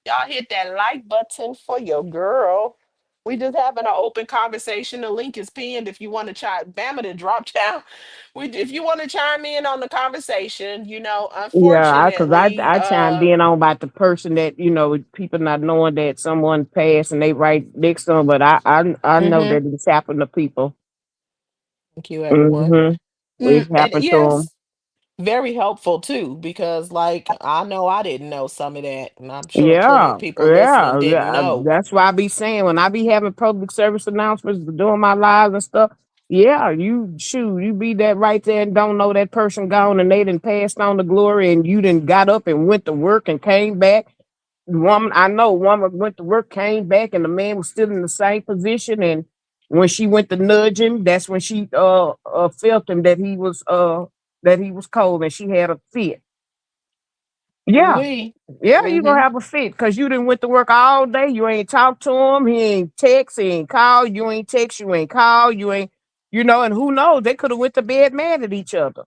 Y'all hit that like button for your girl. We just having an open conversation. The link is pinned if you want to chime. Bama to drop down. If you want to chime in on the conversation, Yeah, cause unfortunately, I chimed in on about the person that people not knowing that someone passed and they right next to them, but I know mhm, that it's happened to people. thank you, everyone. Hmm. It's And happened to them. yes, very helpful too, because like I know I didn't know some of that, and I'm sure plenty of Yeah, people listening yeah, didn't yeah. know. That's why I be saying when I be having public service announcements, doing my lives and stuff. Yeah, you be that right there and don't know that person gone and they done passed on the glory and you done got up and went to work and came back. Woman went to work, came back, and the man was still in the same position. And when she went to nudge him, that's when she felt him that he was cold and she had a fit. Yeah, We, yeah, you gonna mm-hmm. have a fit because you didn't went to work all day. You ain't talked to him. He ain't text. He ain't call. You ain't text. You ain't call. You ain't. And who knows? They could have went to bed mad at each other.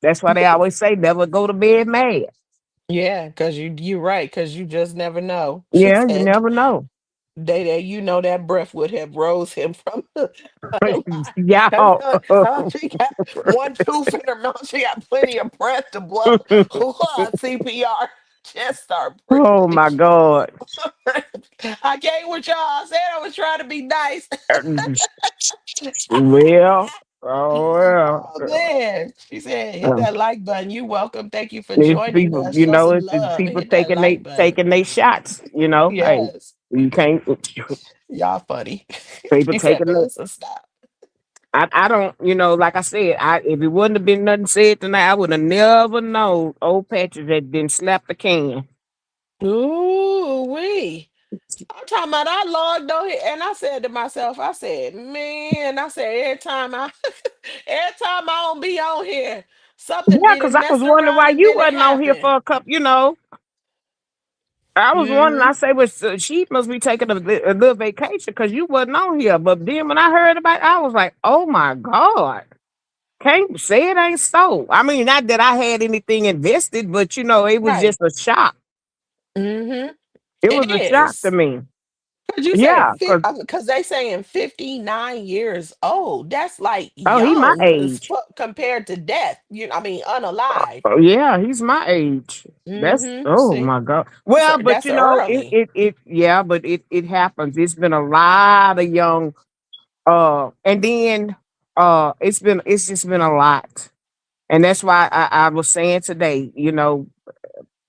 That's why they always say never go to bed mad. Yeah, because you're right, because you just never know. She Yeah, you said, never know. Day, that breath would have rose him from the Yeah. she got one tooth in her mouth. She got plenty of breath to blow. CPR. Just start Oh breathing. my God. I came with y'all. I said I was trying to be nice. Well, oh Oh well. man. She said, hit Um, that like button. You welcome. Thank you for It's joining people, us. Show some it's love. people Hit that like button. taking they shots. Hey, Yes. you can't. Y'all funny. People She said, taking it. Melissa, stop. I don't, like I said, if it wouldn't have been nothing said tonight, I would have never known old Patrick had been slapped the can. Ooh, wee. I'm talking about I logged on here and I said to myself, I said, man, I said every time I don't be on here, something Yeah, be to because I was mess wondering around why and you then it wasn't on here happen. for a couple. I was wondering, Hmm. I say, well, she must be taking a little vacation because you wasn't on here. But then when I heard about it, I was like, oh my God. Can't say it ain't so. I mean, not that I had anything invested, but it was Right. just a shock. Hmm. It It was a shock to is. me. Cause you saying Yeah, cause because they saying 59 years old. That's like oh, he my young as age. fuck compared to death. I mean, unalive. Oh, yeah, he's my age. That's oh See, my God. Well, but that's early. yeah, but it happens. It's been a lot of young and then it's just been a lot. And that's why I was saying today,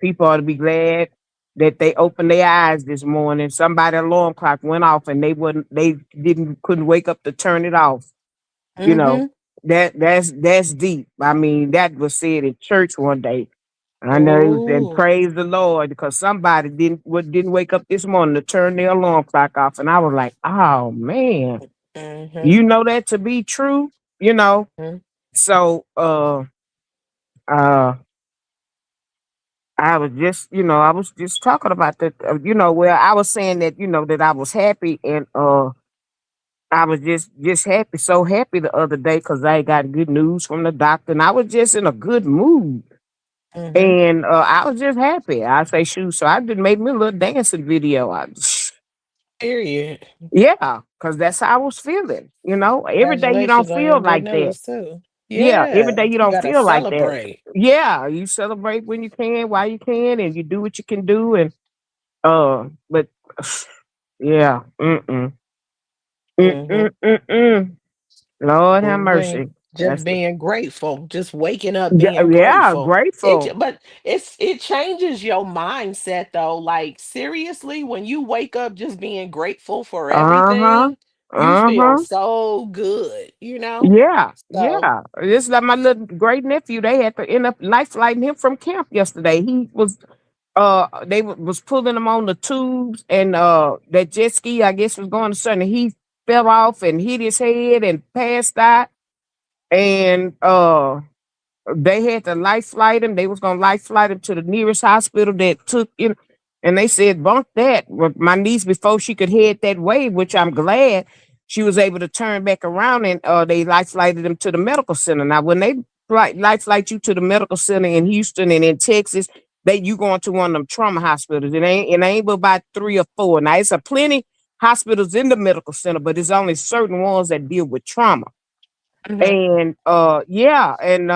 people ought to be glad that they opened their eyes this morning. Somebody alarm clock went off and they didn't couldn't wake up to turn it off. You know, Mm-hmm. that's deep. I mean, that was said in church one day. I know, and Oh. praise the Lord because somebody didn't wake up this morning to turn their alarm clock off, and I was like, oh man, Mm-hmm. you know that to be true, you know. So uh I was just talking about that, where I was saying that, that I was happy and I was just happy, so happy the other day because I got good news from the doctor and I was just in a good mood. Mm-hmm. And I was just happy. I say, shoot. So I just made me a little dancing video. Period. Yeah, because that's how I was feeling. Every day you don't Congratulations on your feel good like that. news too. Yeah, every Yeah, day you you don't gotta feel like that. celebrate. Yeah, you celebrate when you can, while you can, and you do what you can do. And but yeah, Mm-hmm. mm. Lord have Ooh-wee. mercy. Just That's being grateful, just waking up yeah, being yeah, grateful. grateful. But it changes your mindset though. Like seriously, when you wake up just being grateful for Uh huh. everything, you Uh feel huh. so good. Yeah, So, yeah. It's like my little great nephew. They had to end up life flighting him from camp yesterday. He was was pulling him on the tubes and that jet ski I guess was going to something. He fell off and hit his head and passed out. And they had to life flight him. They was gonna life flight him to the nearest hospital that took in, and they said bunk that. With my niece before she could head that way, which I'm glad she was able to turn back around and they life flighted him to the medical center. Now, when they life flight you to the medical center in Houston and in Texas, you going to one of them trauma hospitals. It ain't but about 3 or 4. Now it's a plenty hospitals in the medical center, but it's only certain ones that deal with trauma. mhm. And yeah, and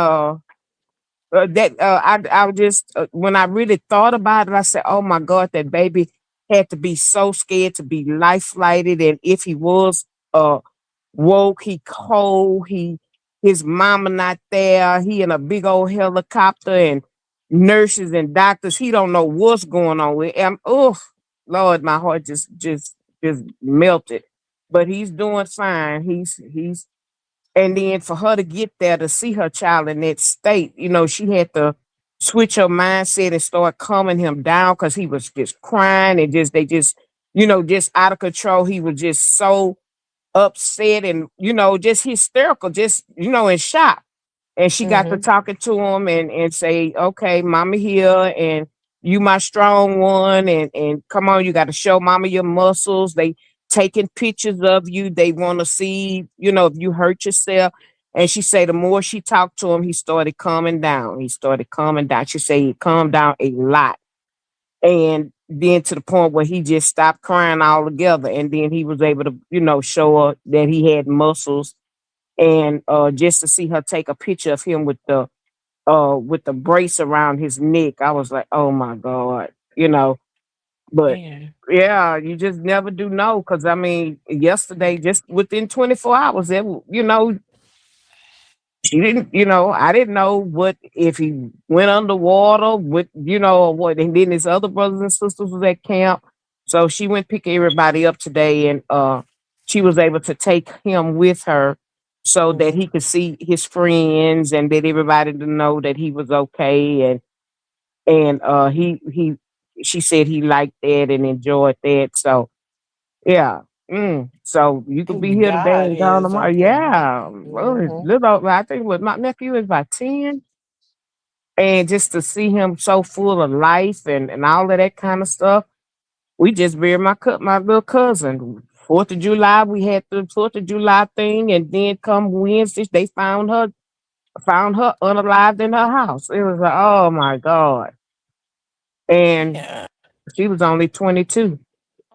that I was just when I really thought about it, I said, "Oh my God, that baby had to be so scared to be life flighted, and if he was woke, he cold, his mama not there, he in a big old helicopter, and nurses and doctors, he don't know what's going on with him. Oh Lord, my heart just melted, but he's doing fine. He's and then for her to get there to see her child in that state, she had to switch her mindset and start calming him down because he was just crying and just out of control. He was just so upset and, just hysterical, just, in shock. And she got to Mhm. talking to him and say, okay, mama here and you my strong one and come on, you got to show mama your muscles. They taking pictures of you. They want to see, if you hurt yourself. And she say the more she talked to him, he started calming down. He started calming down. She say he calmed down a lot. And then to the point where he just stopped crying altogether. And then he was able to, show her that he had muscles and just to see her take a picture of him with the brace around his neck, I was like, oh my God, But Yeah. yeah, you just never do know because I mean, yesterday, just within 24 hours, she didn't, I didn't know what if he went underwater, or what. And then his other brothers and sisters was at camp, so she went pick everybody up today, and she was able to take him with her so that Mhm. he could see his friends and that everybody to know that he was okay, and she said he liked that and enjoyed that, so yeah. So you could be here today God and gone is tomorrow. okay. Yeah. Well, it's Mhm. little, I think what my nephew is about 10. And just to see him so full of life and all of that kind of stuff. We just buried my little cousin. 4th of July, we had the 4th of July thing, and then come Wednesday, they found her unalived in her house. It was like, oh my God. And Yeah. she was only 22.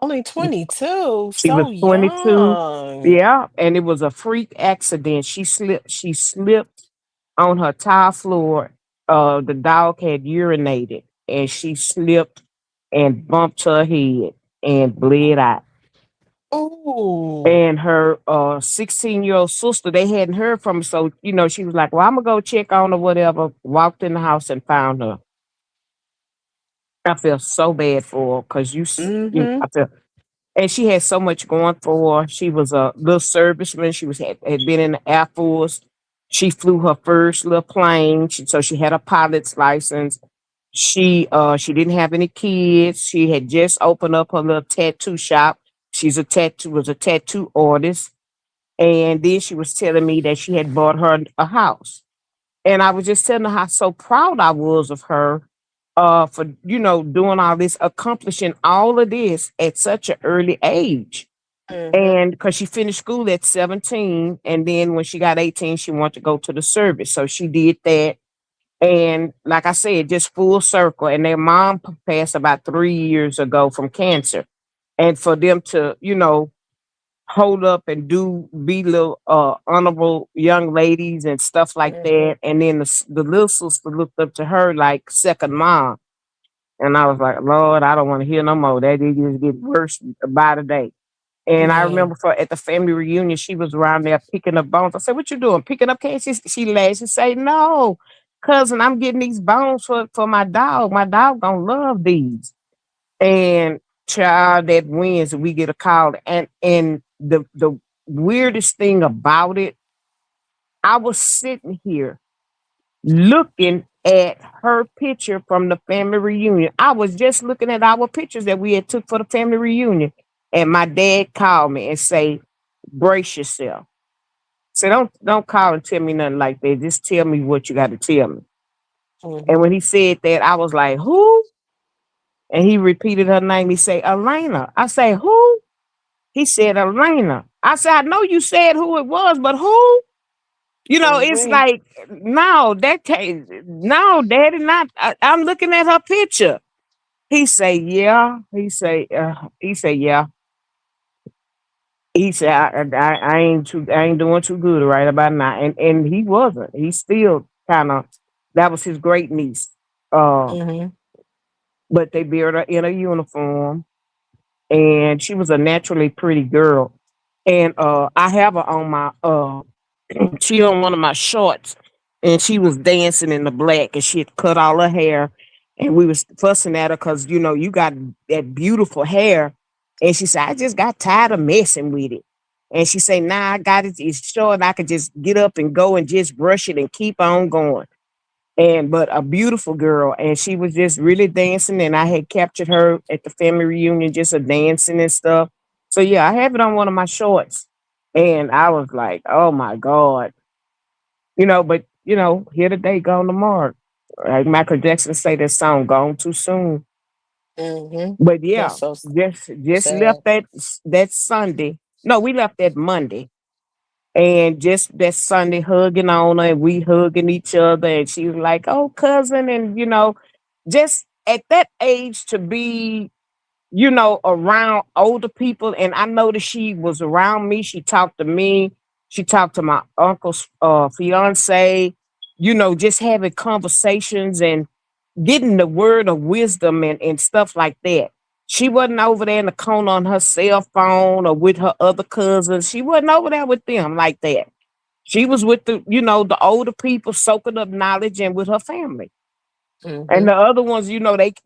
Only 22, She was so 22. young. Yeah, and it was a freak accident. She slipped on her tile floor. The dog had urinated and she slipped and bumped her head and bled out. Ooh. And her 16-year-old sister, they hadn't heard from her. So, she was like, well, I'm gonna go check on her, whatever. Walked in the house and found her. I felt so bad for her because Mm-hmm. I felt, and she had so much going for her. She was a little serviceman. She had been in the Air Force. She flew her first little plane, so she had a pilot's license. She didn't have any kids. She had just opened up her little tattoo shop. Was a tattoo artist, and then she was telling me that she had bought her a house. And I was just telling her how so proud I was of her for, doing all this, accomplishing all of this at such an early age. Mm-hmm. And because she finished school at 17, and then when she got 18, she wanted to go to the service. So she did that. And like I said, just full circle. And their mom passed about 3 years ago from cancer. And for them to, hold up and be little honorable young ladies and stuff like Mm-hmm. that. And then the little sister looked up to her like second mom. And I was like, Lord, I don't want to hear no more. That it just get worse by the day. And I Yeah. remember at the family reunion, she was around there picking up bones. I said, what you doing? Picking up cans? She laughed and say, no, cousin, I'm getting these bones for my dog. My dog gonna love these. And child, that Wednesday we get a call, and the weirdest thing about it, I was sitting here looking at her picture from the family reunion. I was just looking at our pictures that we had took for the family reunion, and my dad called me and say, "Brace yourself." So don't call and tell me nothing like that. Just tell me what you got to tell me. And Mm-hmm. when he said that, I was like, "Who?" And he repeated her name. He said, "Elena." I say, "Who?" He said, "Elena." I said, "I know you said who it was, but who?" It's Mm-hmm. like, no, that case, no, daddy, not. I'm looking at her picture. He say, yeah. He say, yeah. He said, I ain't doing too good right about now. And he wasn't. He still kind of, that was his great niece. Uh, Mm-hmm. but they buried her in a uniform, and she was a naturally pretty girl. And I have her on my she on one of my shorts, and she was dancing in the black, and she had cut all her hair, and we was fussing at her because you got that beautiful hair. And she said, I just got tired of messing with it. And she said, nah, I got it, it's short, I could just get up and go and just brush it and keep on going. And but a beautiful girl, and she was just really dancing, and I had captured her at the family reunion, just a dancing and stuff. So yeah, I have it on one of my shorts, and I was like, oh my god, but here today, gone tomorrow. Like Michael Jackson say that song, gone too soon. Mm-hmm. But That's yeah, so just sad. left that Sunday. No, we left that Monday, and just that Sunday hugging on her, and we hugging each other, and she was like, "Oh, cousin," and just at that age to be, around older people. And I noticed she was around me. She talked to me. She talked to my uncle's fiance. Just having conversations and getting the word of wisdom and stuff like that. She wasn't over there in the corner on her cell phone or with her other cousins. She wasn't over there with them like that. She was with the older people soaking up knowledge and with her family. And Mm-hmm. the other ones,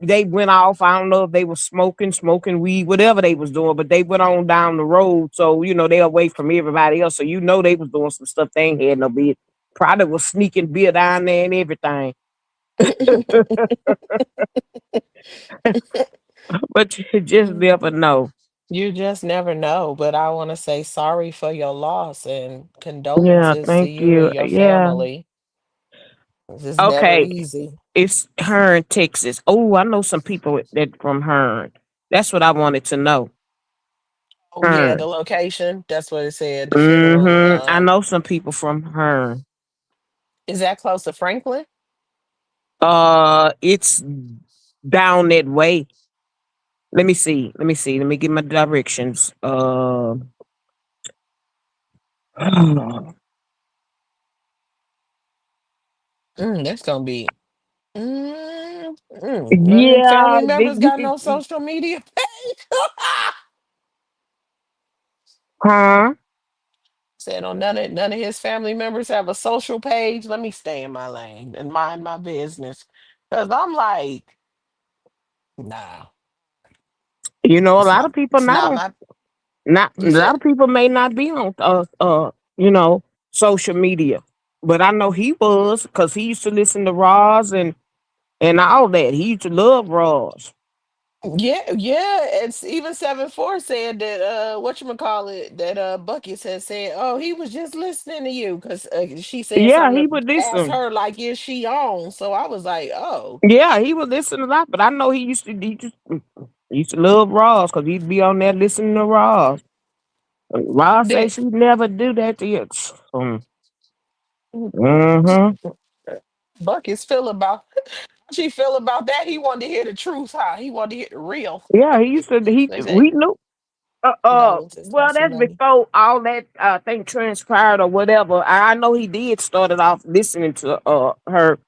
they went off. I don't know if they were smoking weed, whatever they was doing, but they went on down the road. So, they away from everybody else. So they was doing some stuff they ain't had no beer. Probably was sneaking beer down there and everything. But you just never know. You just never know, but I want to say sorry for your loss and Yeah, condolences to thank you and you. your Yeah. family. It's never Okay. easy. It's Hearn, Texas. Oh, I know some people that from Hearn. That's what I wanted to know. Oh yeah, the Hearn. location. That's what it said. The funeral. I know some people from Hearn. Is that close to Franklin? It's down that way. Let me see. Let me see. Let me get my directions. That's gonna be. None of the Yeah, family members got no social media page. huh? Said on none of his family members have a social page. Let me stay in my lane and mind my business. Cause I'm like, nah, You know, a it's lot not of people it's not not on. my Not a you lot said of people may not be on you know, social media. But I know he was because he used to listen to Roz and all that. He used to love Roz. yeah. It's even 7-4 said that whatchamacallit, that Buckets had said, oh, he was just listening to you because she said Yeah, something he to would ask listen. her like, is she on? So I was like, oh, Yeah, he would listen a lot. But I know he used to love Roz because he'd be on there listening to Roz. Roz say that she never do that to you. Mm-hmm. Buckets feel about she feel about that. He wanted to hear the truth, huh? He wanted to hear the real. Yeah, he used to. They say We knew. condolences to Well, Pastor that's Melly. before all that thing transpired or whatever. I know he did started off listening to her.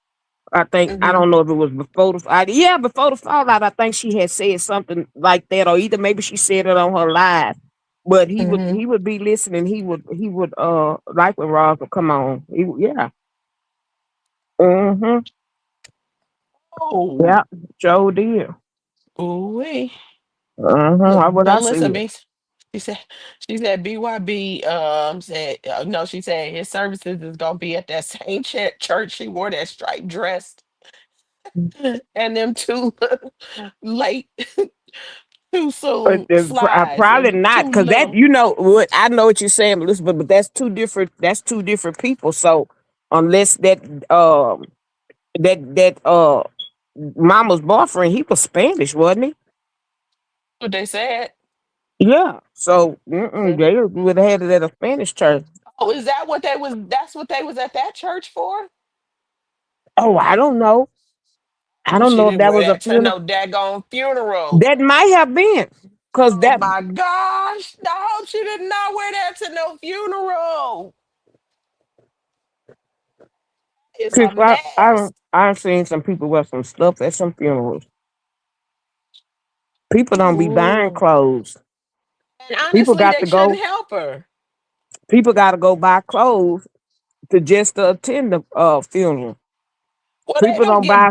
I think I Mm-hmm. don't know if it was before yeah, before the fallout. I think she had said something like that, or either maybe she said it on her live. But Mm-hmm. he would be listening. He would like when Rob would come on. Yeah. Mm-hmm. Oh, Yeah. Joe did. ooh. Mm-hmm. What But I see. listen, me. She said she said BYB said no, she said his services is gonna be at that same church she wore that striped dress and them two late too soon slides Probably and not, too because that little. you know what I know what you're saying, Elizabeth, but that's two different. That's two different people. So unless that mama's boyfriend, he was Spanish, wasn't he? What they said. Yeah. So Mm. they would have had it at a Spanish church. Oh, is that what they was? That's what they was at that church for? Oh, I don't know. I Oh, don't she know if didn't that wear was a that to funeral. no daggone funeral. That might have been, cause Oh that my gosh! I hope she did not wear that to no funeral. It's a mess. I've seen some people wear some stuff at some funerals. People don't be buying Ooh. clothes. And People honestly, got they to shouldn't go. help her. People got to go buy clothes to just to attend the funeral. Well, they People don't don't get buy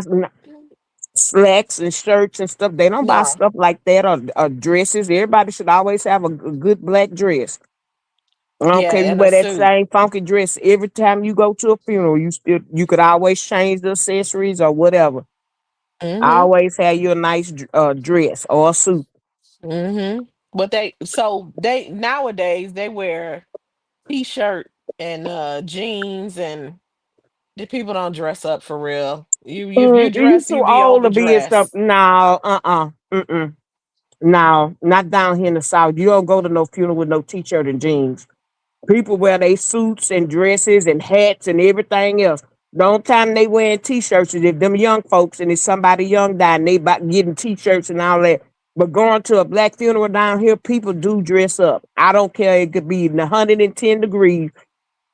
slacks and shirts and stuff. They don't buy no. stuff like that or dresses. Everybody should always have a good black dress. I don't Yeah, care if you and a wear that suit. same funky dress every time you go to a funeral. You could always change the accessories or whatever. Mm-hmm. Always have you a nice dress or a suit. Mm-hmm. But they nowadays they wear t-shirt and jeans, and the people don't dress up for real. You if you You dress, too you be old to be in stuff. overdressed. No, mm-mm. No, not down here in the South. You don't go to no funeral with no t-shirt and jeans. People wear their suits and dresses and hats and everything else. The only time they wearing t-shirts is if them young folks and it's somebody young dying, they about getting t-shirts and all that. But going to a black funeral down here, people do dress up. I don't care. It could be 110 degrees.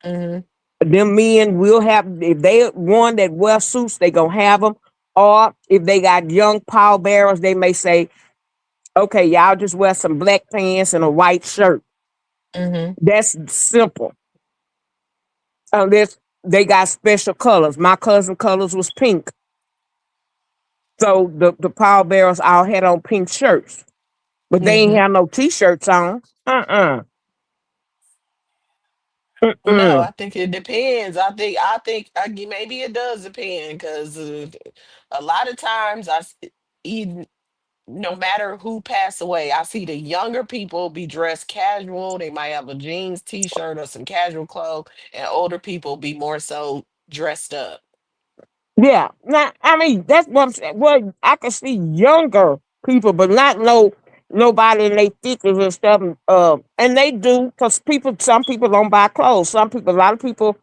Mm-hmm. Them men will have, if they one that wear suits, they gonna have them. Or if they got young pallbearers, they may say, okay, y'all just wear some black pants and a white shirt. Mm-hmm. That's simple. Unless they got special colors. My cousin colors was pink. So the pallbearers all had on pink shirts. But they ain't Mm-hmm. have no t-shirts on. Uh-uh. No, Mm-mm. I think it depends. Maybe it does depend because a lot of times even no matter who passed away, I see the younger people be dressed casual. They might have a jeans t-shirt or some casual clothes, and older people be more so dressed up. Yeah. Now, I mean, that's what I'm saying. Well, I can see younger people, but not nobody in their fifties and stuff. And they do because some people don't buy clothes. A lot of people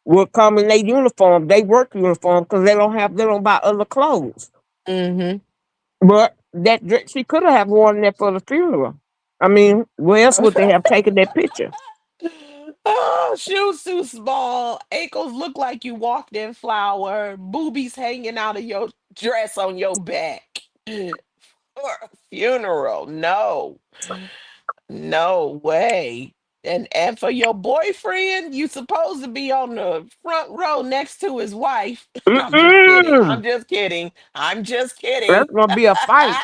will come in their uniform, they work uniform because they don't buy other clothes. Mm-hmm. But that dress. She could have worn that for the funeral. I mean, where else would they have taken that picture? Oh, shoes too small. Ankles look like you walked in flour. Boobies hanging out of your dress on your back. For a funeral. No. No way. And for your boyfriend, you supposed to be on the front row next to his wife. I'm just kidding. I'm Mm-mm. just kidding. I'm just kidding. That's gonna be a fight.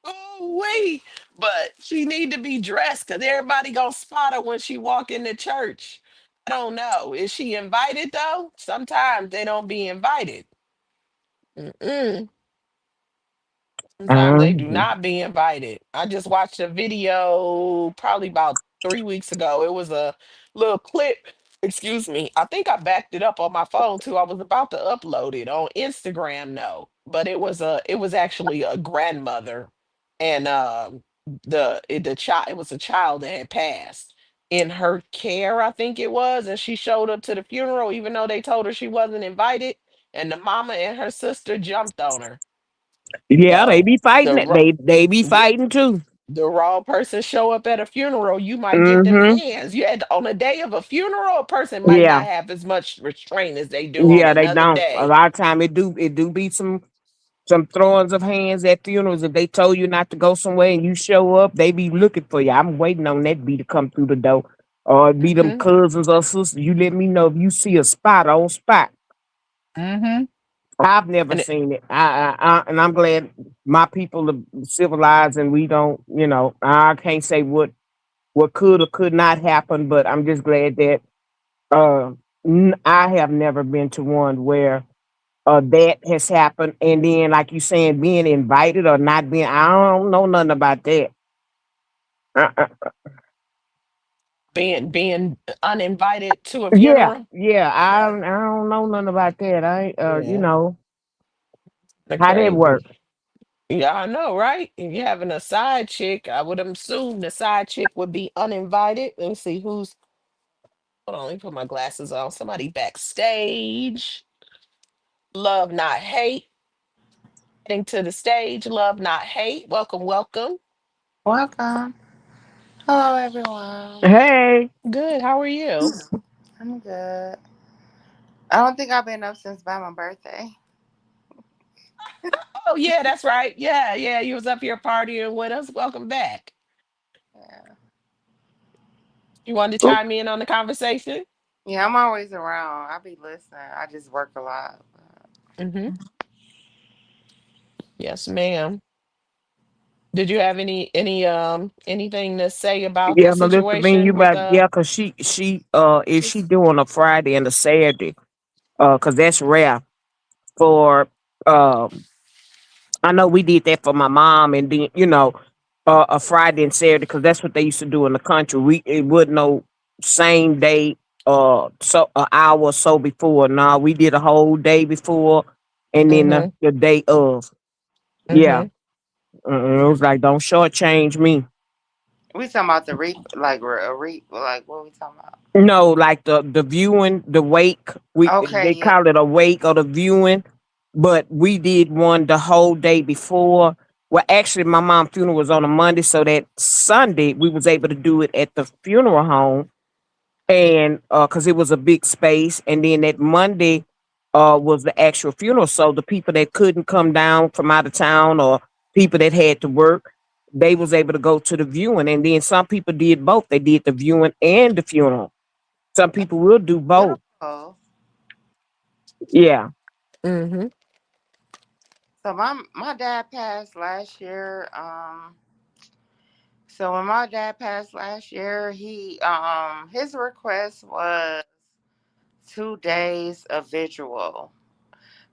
Oh wait, but she need to be dressed because everybody gonna spot her when she walk into church. I don't know. Is she invited though? Sometimes they don't be invited. Mm-mm. Sometimes they do Mhm. not be invited. I just watched a video probably about 3 weeks ago. It was a little clip. Excuse me. I think I backed it up on my phone too. I was about to upload it on Instagram, no, but it was actually a grandmother, and the child, it was a child that had passed in her care, I think it was, and she showed up to the funeral even though they told her she wasn't invited, and the mama and her sister jumped on her. Yeah, they So be fighting the it. ro- They be the, fighting too. the wrong person show up at a funeral, you might get them Mm-hmm. hands. You had on a day of a funeral, a person might Yeah. not have as much restraint as they do on Yeah, they another don't. A day. lot of time it do be some throwings of hands at funerals. If they told you not to go somewhere and you show up, they be looking for you. I'm waiting on that be to come through the door. Or it be them Hmm. cousins or sisters. You let me know if you see a spot on spot. Hmm. I've never And it, seen it. And I'm glad my people are civilized and we don't, I can't say what could or could not happen, but I'm just glad that uh I have never been to one where that has happened. And then, like you saying, being invited or not being, I don't know nothing about that. Uh, being uninvited to a yeah, funeral. yeah, I, Yeah, I don't know nothing about that. yeah, they're How that crazy. work. Yeah, I know, right? If you're having a side chick, I would assume the side chick would be uninvited. Let me see who's. Hold on, let me put my glasses on. Somebody backstage. Love, not hate. Heading to the stage. Love, not hate. Welcome, welcome. Welcome. Hello, everyone. Hey, Good. How are you? I'm good. I don't think I've been up since by my birthday. Oh yeah, that's right. Yeah, yeah. You was up here partying with us. Welcome back. Yeah. You wanted to oh, chime in on the conversation? Yeah, I'm always around. I be listening. I just work a lot. Mm-hmm. Yes, ma'am. Did you have anything to say about the yeah, Melissa being situation you with back, yeah, cause if she doing a Friday and a Saturday, cause that's rare for um I know we did that for my mom, and then a Friday and Saturday because that's what they used to do in the country. It would no same day, so an hour or so before. Nah, we did a whole day before, and then mm-hmm. the day of. Yeah, Mm-hmm. it was like don't shortchange me. We talking about the reap, like a reap, like what we talking about? No, like the viewing, the wake. Okay, They yeah. call it a wake or the viewing, but we did one the whole day before. Well, actually, my mom's funeral was on a Monday, so that Sunday we was able to do it at the funeral home, and because it was a big space, and then that Monday was the actual funeral. So the people that couldn't come down from out of town or people that had to work, they was able to go to the viewing, and then some people did both. They did the viewing and the funeral. Some people will do both. Beautiful. Yeah. Mm-hmm. So my dad passed last year. So when my dad passed last year, he his request was 2 days of vigil.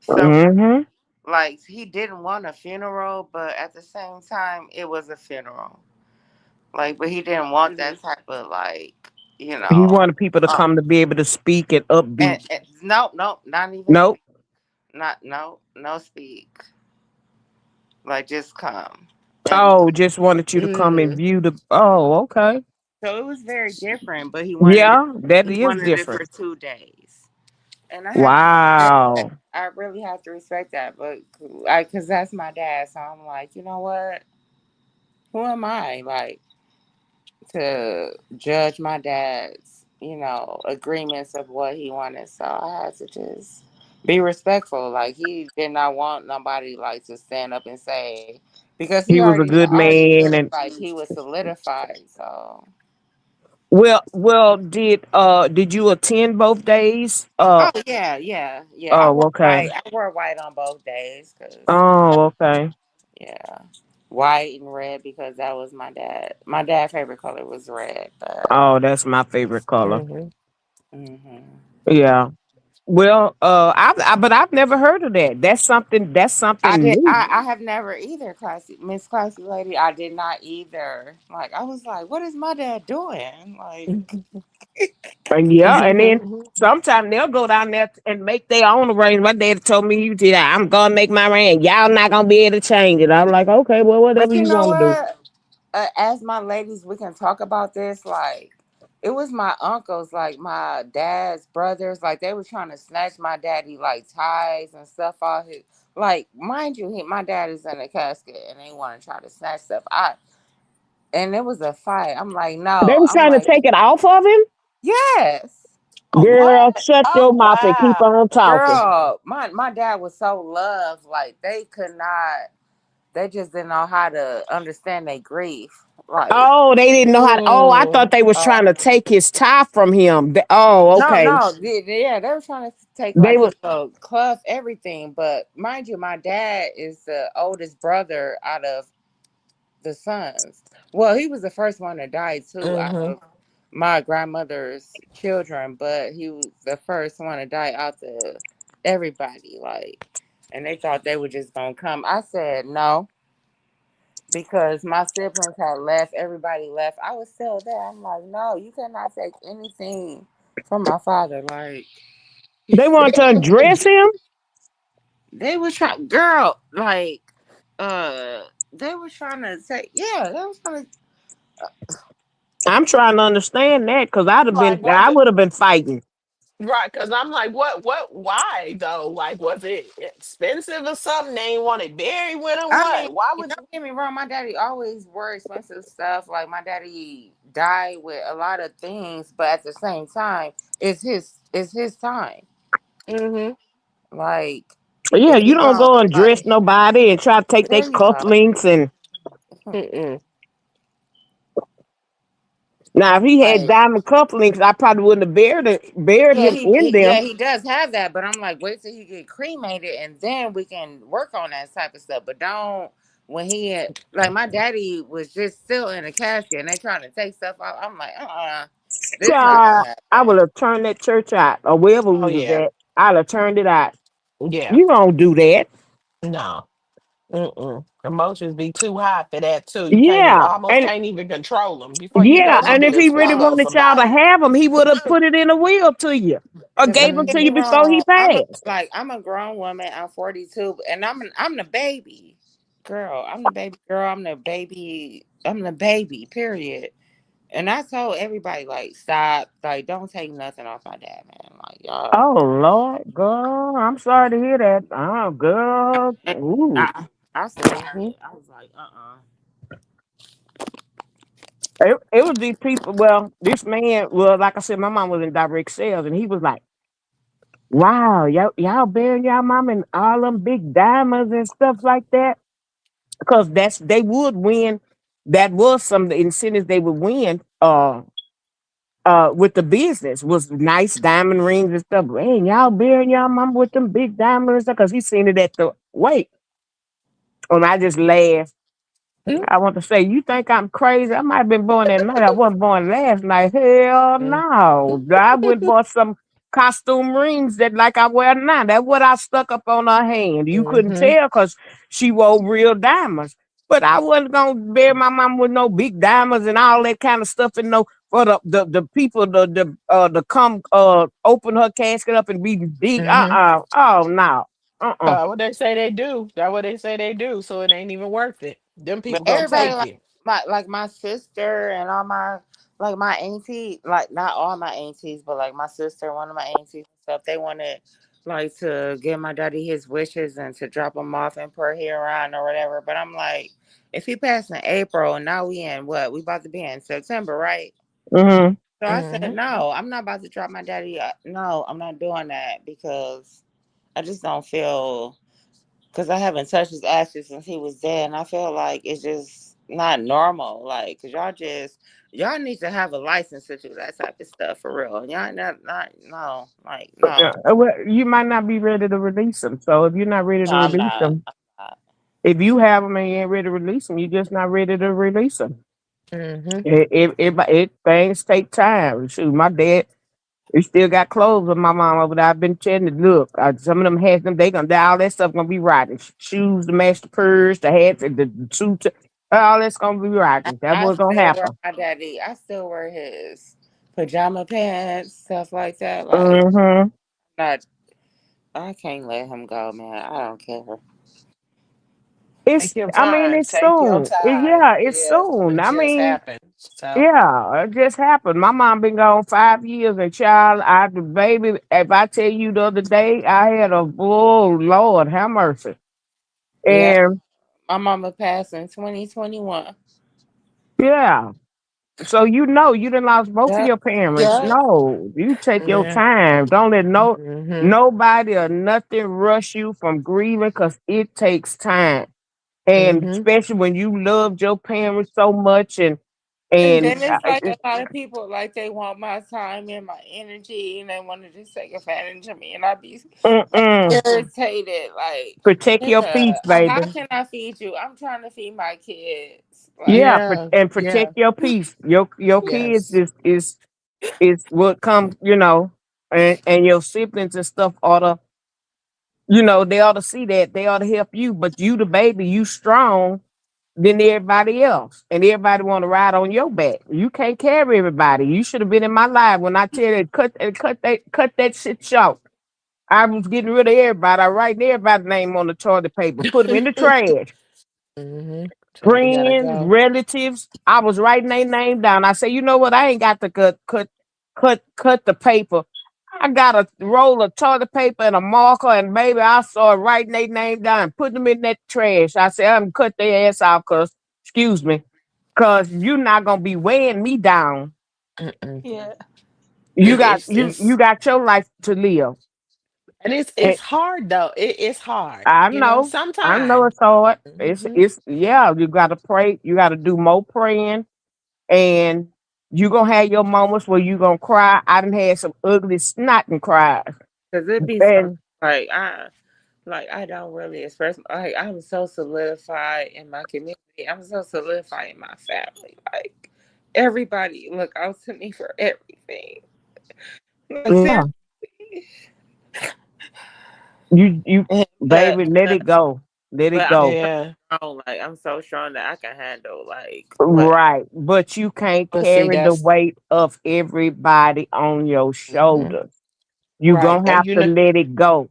So Hmm. like he didn't want a funeral, but at the same time it was a funeral. Like, but he didn't want that type of like, you He know. wanted people to Uh, come to be able to speak and upbeat. and no, no, not even Nope. speak. Not no speak. Like just come. And Oh, just wanted you to come and Mm-hmm. view the. Oh, okay. so it was very different. But Yeah, that he is wanted it different. for 2 days. and I have to respect that. Wow. I really have to respect that, but because that's my dad, so I'm like, you know what? Who am I, like, to judge my dad's, agreements of what he wanted? So I had to just be respectful. Like, he did not want nobody like to stand up and say, because he He was a good already knew man. And like he was solidified. So, did you attend both days? oh yeah, yeah, yeah. I Oh, wore okay. white. I wore white on both days because, Oh, okay. yeah, white and red because that was my dad. My dad's favorite color was red, but Oh, that's my favorite color. Hmm. hmm Yeah. Well, but I've never heard of that. That's I something did. new. I have never either, classy Miss Classy Lady. I did not either. Like, I was like, what is my dad doing? Like, And yeah, and then sometimes they'll go down there and make their own arrangement. My dad told me he did. I'm gonna make my arrangement. Y'all not gonna be able to change it. I'm like, okay, well, but whatever you you know want to do. what? As my ladies, we can talk about this. Like, it was my uncles, like my dad's brothers, like they were trying to snatch my daddy like ties and stuff off his. Like, mind you, my dad is in a casket, and they want to try to snatch stuff. And it was a fight. I'm like, They no. was I'm trying to like, take it off of him. yes. Oh, Girl, what? shut your Oh, mouth and keep wow. on talking. Girl, my dad was so loved. Like, they could not. They just didn't know how to understand their grief. Like, Oh, they didn't know how. Oh, I thought Mm. they was uh, trying to take his tie from him. Oh, no, okay. no, yeah, they were trying to take They like his was. cuff, everything. But mind you, my dad is the oldest brother out of the sons. Well, he was the first one to die too out Mhm. of my grandmother's children, but he was the first one to die out to everybody. Like, and they thought they were just gonna come. I said no, because my siblings had left, everybody left. I was still there. I'm like, no, you cannot take anything from my father. Like, They wanted to undress him. they was trying, girl, like, they were trying to say, yeah, they was trying to. I'm trying to understand that because Like, was I it would have been fighting. right? Because I'm like, why though? Like, was it expensive or something? They ain't want it buried with them? I mean, What? Why would don't get me wrong. My daddy always wore expensive stuff. Like, my daddy died with a lot of things, but at the same time, it's his time. you? Like, Yeah, if you he don't don't go and dress like, nobody and try to take their there you go. cufflinks and Mm-mm. now if he had Like, diamond cufflinks, I probably wouldn't have buried yeah, him in yeah, them. he does have that, but I'm like, wait till he get cremated, and then we can work on that type of stuff. But don't, when like, my daddy was just still in a casket, and they trying to take stuff out. I'm like, this not Child, gonna I happen. would have turned that church out or wherever Oh we was yeah, at. I'd have turned it out. yeah. You don't do that. No. Mm-mm. Emotions be too high for that too. You can't even Yeah, almost and can't even control them. Before you know yeah, it, you and if done he really swallow wanted y'all to somebody. have them, he would have put it in a will to you or Cause gave don't them get to me you before he wrong, passed. I'm a grown woman. I'm 42, and I'm the baby girl. I'm the baby girl. I'm the baby. Period. And I told everybody, like, stop, like, don't take nothing off my dad, man. Like, y'all. Oh Lord, girl, I'm sorry to hear that. Oh, girl, And ooh. I said Mhm. it. I was like, It was these people. Well, this man, well, like I said, my mom was in direct sales, and he was like, "Wow, y'all burying y'all mom in all them big diamonds and stuff like that." Because they would win. That was some of the incentives they would win. With the business was nice diamond rings and stuff. Man, y'all burying y'all mom with them big diamonds because he seen it at the wake, and I just laughed. Mhm. I want to say, you think I'm crazy? I might have been born that night. I wasn't born last night. Hell no. I went and bought some costume rings that like I wear now. That's what I stuck up on her hand. You couldn't Mhm. tell because she wore real diamonds. But I wasn't gonna bury my mom with no big diamonds and all that kind of stuff and no for the people to come open her casket up and be big. Mhm. Oh no. Uh. What they say they do. That what they say they do. So it ain't even worth it. Them but people gonna everybody, take like, it. my sister and all my, like, my auntie, like, not all my aunties, but like my sister, one of my aunties, So if they wanted like to give my daddy his wishes and to drop him off in Port Huron or whatever, but I'm like, if he passed in April and now we in what? We about to be in September, right? Mm-hmm. So I said, Mhm. no, I'm not about to drop my daddy. No, I'm not doing that because I just don't feel, because I haven't touched his ashes since he was dead, and I feel like it's just not normal. Like, cause y'all need to have a license to do that type of stuff for real. Y'all not no, like no, Well, you might not be ready to release them. So if you're not ready no, to I'm release not. them, I'm not. if you have them and you ain't ready to release them, you're just not ready to release them. Mhm. Things take time. Shoot, my dad, he still got clothes of my mom over there. I've been telling you, look, some of them hats, them they gonna die. All that stuff gonna be rotten. Shoes, the match, the purse, the hats, and the suit, all that's gonna be rotten. That's I what's gonna still wear happen. my daddy. I still wear his pajama pants, stuff like that. Like, Mm-hmm. not. I can't let him go, man. I don't care. It's, Take your I mean, time. it's Take your soon. time. Yeah, it's Yeah, soon. it I just mean, happened. So. yeah, it just happened. My mom been gone 5 years, and child, the baby. If I tell you the other day, I had a oh Lord, have mercy. Yeah, And my mama passed in 2021. yeah, so you done lost both of Yeah, your parents. yeah. No, you take your Yeah. time. Don't let Mhm. nobody or nothing rush you from grieving, because it takes time. And Mhm. especially when you loved your parents so much, And and then it's like a lot of people like they want my time and my energy, and they want to just take advantage of me, and I be like mm-mm. irritated. Like, Protect your nigga, peace, baby. how can I feed you? I'm trying to feed my kids. Like, Yeah, Yeah. and Yeah. protect your peace. Your kids Yes. is what comes, and your siblings and stuff ought to, they ought to see that. They ought to help you. But you, the baby, you strong than everybody else, and everybody want to ride on your back. You can't carry everybody. You should have been in my life when I tell you cut that shit short. I was getting rid of everybody. I write everybody's name on the toilet paper, put them in the trash. Mhm. So they gotta Friends, go. relatives. I was writing their name down. I say, you know what? I ain't got to cut the paper. I got a roll of toilet paper and a marker, and baby, I started writing their name down, putting them in that trash. I said, I'm cut their ass off, excuse me, cause you're not gonna be weighing me down. Mm-mm. yeah, You got you It's got your life to live. and it's And it's hard though. It's hard. I You know, know, I know sometimes. it's hard. Mhm. It's yeah. You gotta pray. You gotta do more praying, and you gonna have your moments where you gonna cry. I done had some ugly snotting cries, because it be some and like I don't really express. Like, I'm so solidified in my community. I'm so solidified in my family. Like, everybody look out to me for everything. Like, yeah, seriously. you But baby, let it go, let it but I'm go. so Yeah. strong. Like, I'm so strong that I can handle like what. Right, but you can't But see, carry the that's weight of everybody on your mhm. shoulders. You Right. gonna And have you to know. let it go.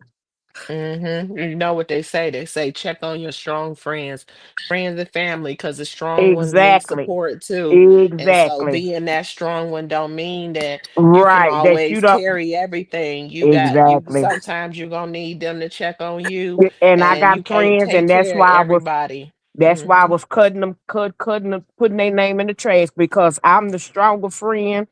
You know what they say? They say check on your strong friends, friends and family, because the strong ones need Exactly, support too. And so exactly. being that strong one don't mean that you can Right, that you always don't. carry everything. You Exactly. sometimes you're gonna need them to check on you, And I and got you can't friends, take and care of everybody. that's why I Hmm. was cutting them, putting their name in the trash, because I'm the stronger friend.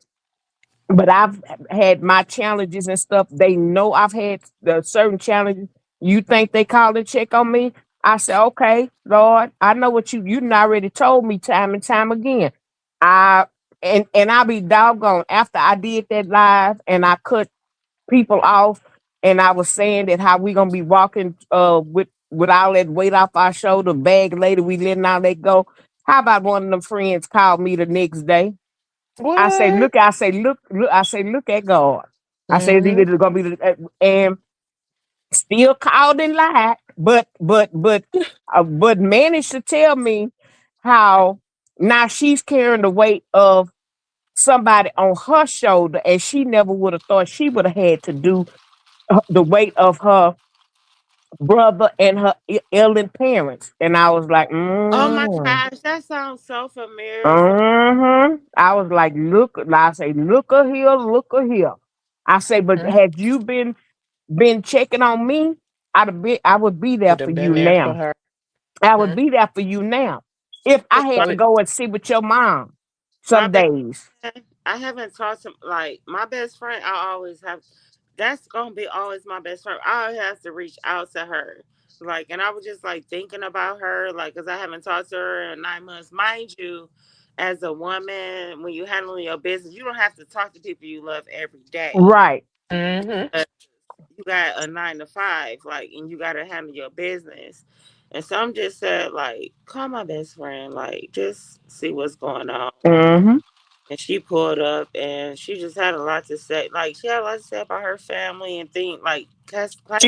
But I've had my challenges and stuff. They know I've had the certain challenges. You think they call and check on me? I say, okay, Lord, I know what you done already told me time and time again. I and I'll be doggone after I did that live and I cut people off, and I was saying that how we gonna be walking with all that weight off our shoulder, bag later, we letting all that go. How about one of them friends called me the next day? What? I say, look at God. I said, Hmm. either gonna be and still called and lied, but managed to tell me how now she's carrying the weight of somebody on her shoulder, and she never would have thought she would have had to do the weight of her brother and her ailing parents. And I was like, Oh my mm. gosh, that sounds so familiar. I was like, look, I say, look a here, look a here. I say, but Mhm. had you been checking on me, I would be there Would for have you been there for now. her. I would Mhm. be there for you now. If I had to But go and sit with your mom my some best days. friend, I haven't talked to like my best friend. I always have. That's gonna be always my best friend. I always have to reach out to her. Like, and I was just like thinking about her, like, cause I haven't talked to her in 9 months. Mind you, as a woman, when you handle your business, you don't have to talk to people you love every day. Right. Mhm. You got a 9 to 5, like, and you got to handle your business. And so I'm just said, like, call my best friend, like, just see what's going on. Hmm. And she pulled up, and she just had a lot to say. Like, she had a lot to say about her family and things, like, classmates.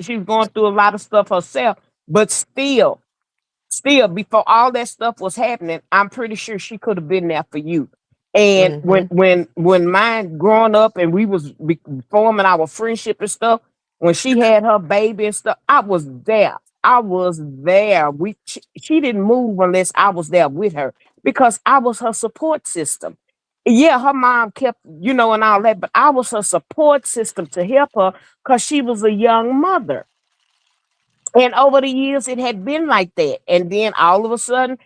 She was going through a lot of stuff herself, but still, before all that stuff was happening, I'm pretty sure she could have been there for you. And when Mhm. when when mine growing up and we was forming our friendship and stuff, when she had her baby and stuff, I was there. I was there. She didn't move unless I was there with her because I was her support system. Yeah, her mom kept, and all that, but I was her support system to help her because she was a young mother. And over the years, it had been like that. And then all of a sudden,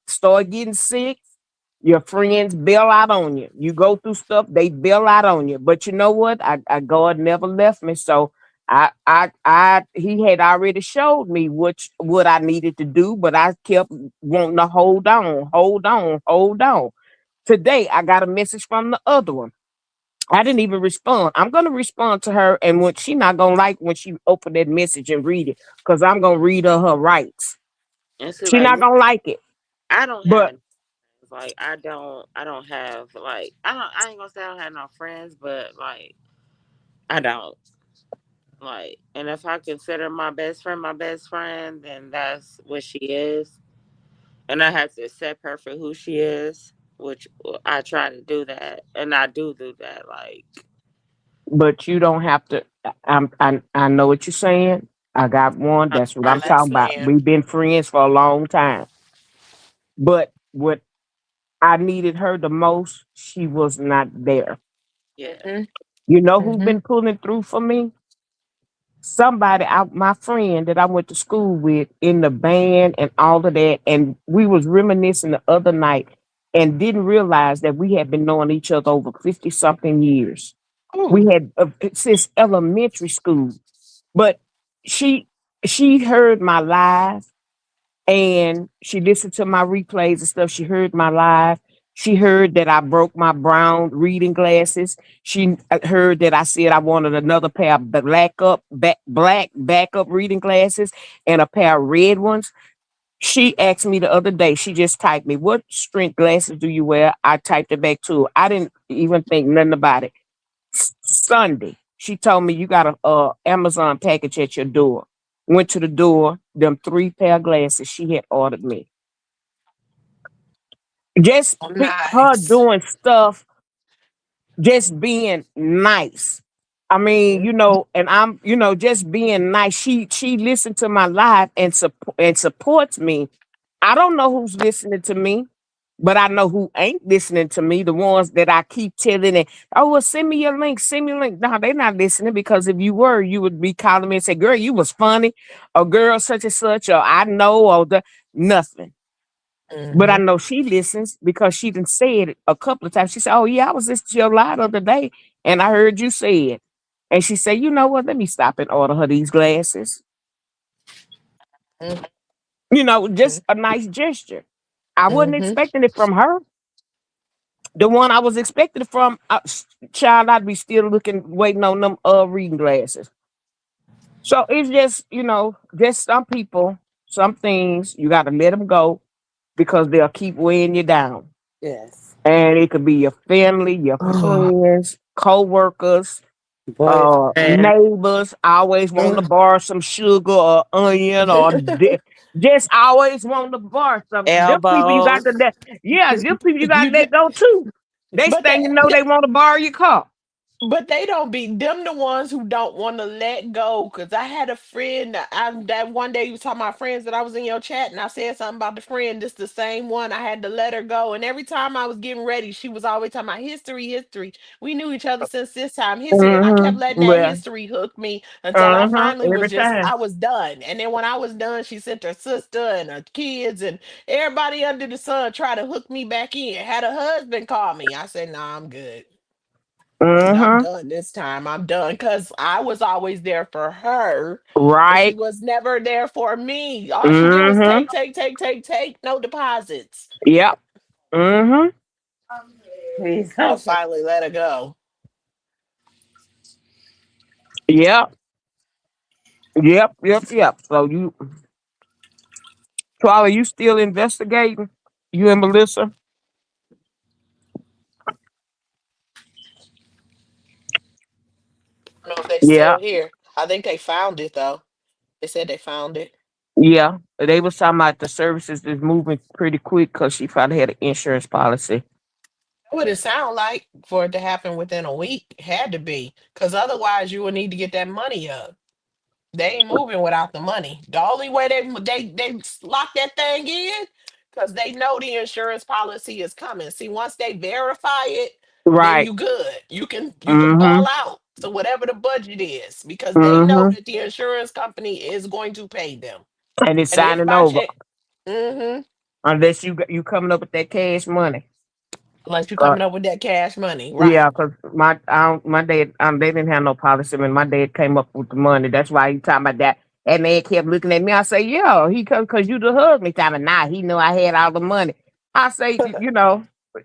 started getting sick. Your friends bail out on you. You go through stuff, they bail out on you. But you know what? God never left me. So he had already showed me what I needed to do, but I kept wanting to hold on, hold on, hold on. Today, I got a message from the other one. I didn't even respond. I'm gonna respond to her, and when she not gonna like when she open that message and read it, because I'm gonna read her rights. And see, She like not me, gonna like it, I don't have but any friends. Like, I don't have, like, I ain't gonna say I don't have no friends, but, like, I don't. Like, and if I consider my best friend, then that's what she is. And I have to accept her for who she is, which I try to do that, and I do that. Like, you don't have to. I know what you're saying. I got one. I'm That's what I'm trying to. talking about. Understand. We've been friends for a long time, but what I needed her the most, she was not there. Yeah. Mhm. You know who Mhm. been pulling through for me? Somebody out, my friend that I went to school with in the band and all of that, and we was reminiscing the other night and didn't realize that we had been knowing each other over 50 something years. We Ooh. had since elementary school, but she she heard my live and she listened to my replays and stuff. She heard my live. She heard that I broke my brown reading glasses. She heard that I said I wanted another pair of black backup reading glasses and a pair of red ones. She asked me the other day. She just typed me, "What strength glasses do you wear?" I typed it back to her. I didn't even think nothing about it. Sunday, she told me you got a Amazon package at your door. Went to the door, them 3 pair of glasses she had ordered me. Just her Nice. doing stuff, just being nice. I mean, Mhm. and I'm, just being nice. She listened to my live and supports me. I don't know who's listening to me, but I know who ain't listening to me. The ones that I keep telling it, oh, well, send me your link, send me your link. No, they're not listening because if you were, you would be calling me and say, girl, you was funny, or girl, such and such, or I know, or nothing. But I Mhm. know she listens because she done said it a couple of times. She said, oh, yeah, I was listening to your live the other day and I heard you say it. And she said, you know what? Let me stop and order her these glasses. Mhm. Just a nice gesture. I wasn't Mhm. expecting it from her. The one I was expecting it from, child, I'd be still waiting on them reading glasses. So it's just, just some people, some things you got to let them go because they'll keep weighing you down. Yes. And it could be your family, your Oh, friends, co-workers, Boyfriend. neighbors, always want to borrow some sugar or onion or just always want to borrow something. Them people you got Elbows. to let, yeah, them people you got to you let get, go too. Next but thing you know, they want to borrow your car. But they don't be them the ones who don't want to let go. Cause I had a friend that one day you was talking about friends that I was in your chat and I said something about the friend. This the same one. I had to let her go. And every time I was getting ready, she was always talking about history, history. We knew each other since this time, history. And I kept letting that Well, history hook me until I finally was every just time. I was done. And then when I was done, she sent her sister and her kids and everybody under the sun try to hook me back in. Had a husband call me. I said, nah, I'm good. I'm Mm-hmm. done this time. I'm done because I was always there for her, and she Right. was never there for me. All she did was Mm-hmm. take, take, take, take, take, no deposits. Yep. Mm-hmm. Please I don't say. finally let her go. Yep. Yep. Yep. Yep. So are you still investigating? You and Melissa? I don't know if they Yeah. still here. I think they found it though. They said they found it. Yeah. They was talking about the services is moving pretty quick because she probably had an insurance policy. What it sound like for it to happen within a week? Had to be, because otherwise you would need to get that money up. They ain't moving without the money. The only way they lock that thing in because they know the insurance policy is coming. See, once they verify it, then Right. you good. You can Mm-hmm. ball out. So whatever the budget is, because they know Mm-hmm. that the insurance company is going to pay them. And it's And if signing by over chance, hmm unless you coming up with that cash money. unless you're coming up with that cash money, right? Yeah, cause my dad they didn't have no policy when my dad came up with the money. That's why he talking about that. That man kept looking at me. I say, yeah, he come cause you the husband. Talking about, nah, he knew I had all the money. I say,